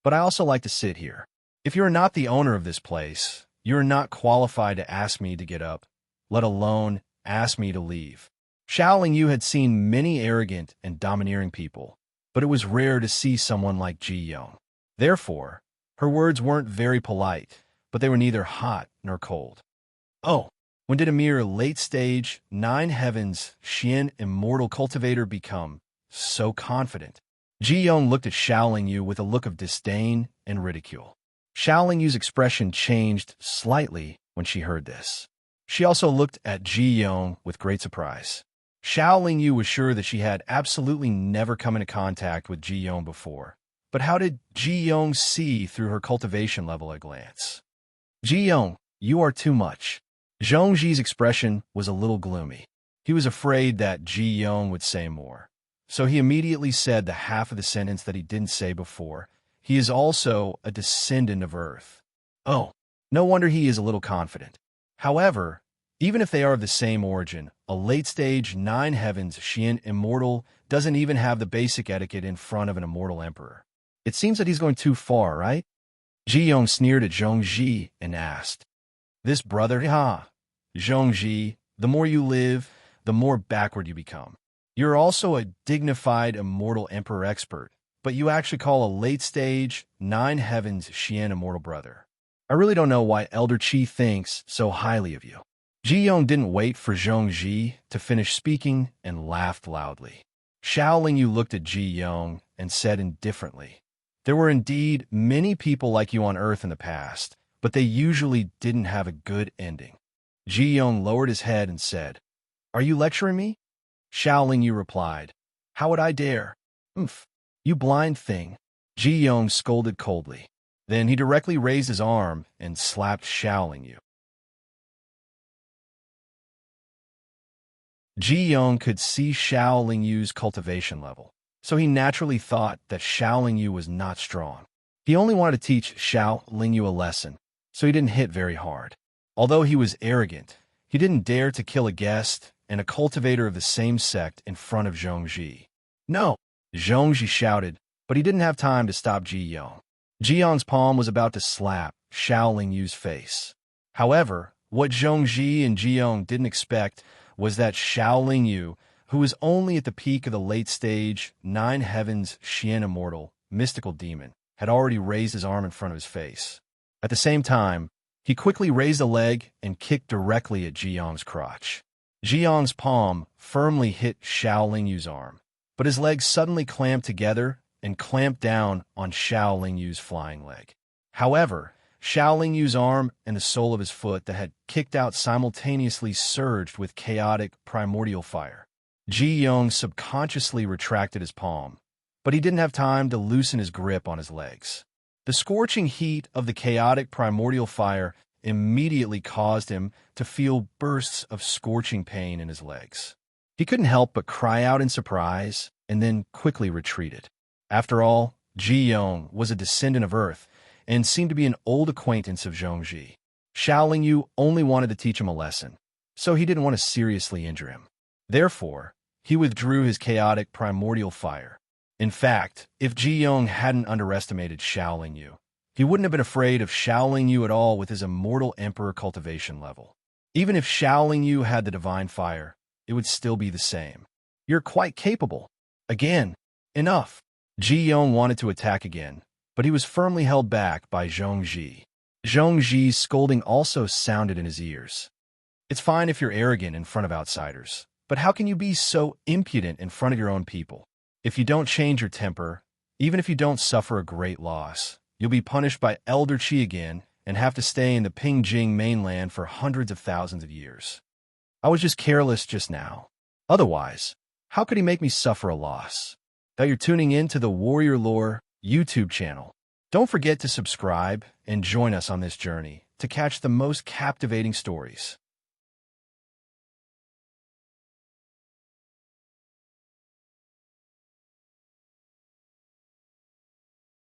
"But I also like to sit here. If you are not the owner of this place, you are not qualified to ask me to get up, let alone ask me to leave." Xiao Yu had seen many arrogant and domineering people, but it was rare to see someone like Ji Yong. Therefore, her words weren't very polite, but they were neither hot nor cold. "Oh, when did a mere late-stage, 9 heavens Xian immortal cultivator become so confident?" Ji Yong looked at Xiao Yu with a look of disdain and ridicule. Xiao Yu's expression changed slightly when she heard this. She also looked at Ji Yong with great surprise. Xiao Yu was sure that she had absolutely never come into contact with Ji Yong before. But how did Ji Yong see through her cultivation level at a glance? "Ji Yong, you are too much." Zhongji's expression was a little gloomy. He was afraid that Ji Yong would say more. So he immediately said the half of the sentence that he didn't say before. He is also a descendant of Earth. Oh, no wonder he is a little confident. However, even if they are of the same origin, a late-stage 9 heavens Xian immortal doesn't even have the basic etiquette in front of an immortal emperor. It seems that he's going too far, right? Ji Yong sneered at Zhongji and asked, "This brother, Zhongji, the more you live, the more backward you become. You're also a dignified immortal emperor expert, but you actually call a late-stage 9 heavens Xian immortal brother. I really don't know why Elder Qi thinks so highly of you. Ji Yong didn't wait for Zhongji to finish speaking and laughed loudly. Xiao Lingyu looked at Ji Yong and said indifferently, "There were indeed many people like you on Earth in the past, but they usually didn't have a good ending." Ji Yong lowered his head and said, "Are you lecturing me?" Xiao Lingyu replied, "How would I dare? Oomph, you blind thing." Ji Yong scolded coldly. Then he directly raised his arm and slapped Xiao Lingyu. Ji Yong could see Xiao Lingyu's cultivation level, so he naturally thought that Xiao Lingyu was not strong. He only wanted to teach Xiao Lingyu a lesson, so he didn't hit very hard. Although he was arrogant, he didn't dare to kill a guest and a cultivator of the same sect in front of Zhongji. "No!" Zhongji shouted, but he didn't have time to stop Ji Yong. Ji Yong's palm was about to slap Xiao Lingyu's face. However, what Zhongji and Ji Yong didn't expect was that Xiao Lingyu, who was only at the peak of the late-stage Nine Heavens Xian Immortal mystical demon, had already raised his arm in front of his face. At the same time, he quickly raised a leg and kicked directly at Ji Yong's crotch. Ji Yong's palm firmly hit Xiao Lingyu's arm, but his legs suddenly clamped together and clamped down on Xiao Lingyu's flying leg. However, Xiao Lingyu's arm and the sole of his foot that had kicked out simultaneously surged with chaotic primordial fire. Ji Yong subconsciously retracted his palm, but he didn't have time to loosen his grip on his legs. The scorching heat of the chaotic primordial fire immediately caused him to feel bursts of scorching pain in his legs. He couldn't help but cry out in surprise and then quickly retreated. After all, Ji Yong was a descendant of Earth and seemed to be an old acquaintance of Zhongji. Xiao Lingyu only wanted to teach him a lesson, so he didn't want to seriously injure him. Therefore, he withdrew his chaotic primordial fire. In fact, if Ji Yong hadn't underestimated Xiao Lingyu, he wouldn't have been afraid of Xiao Lingyu at all with his immortal emperor cultivation level. Even if Xiao Lingyu had the divine fire, it would still be the same. "You're quite capable. Again, enough." Ji Yong wanted to attack again, but he was firmly held back by Zhongji. Zhongji's scolding also sounded in his ears. "It's fine if you're arrogant in front of outsiders, but how can you be so impudent in front of your own people? If you don't change your temper, even if you don't suffer a great loss, you'll be punished by Elder Qi again and have to stay in the Pingjing mainland for hundreds of thousands of years. I was just careless just now. Otherwise, how could he make me suffer a loss?" That you're tuning in to the Warrior Lore YouTube channel. Don't forget to subscribe and join us on this journey to catch the most captivating stories.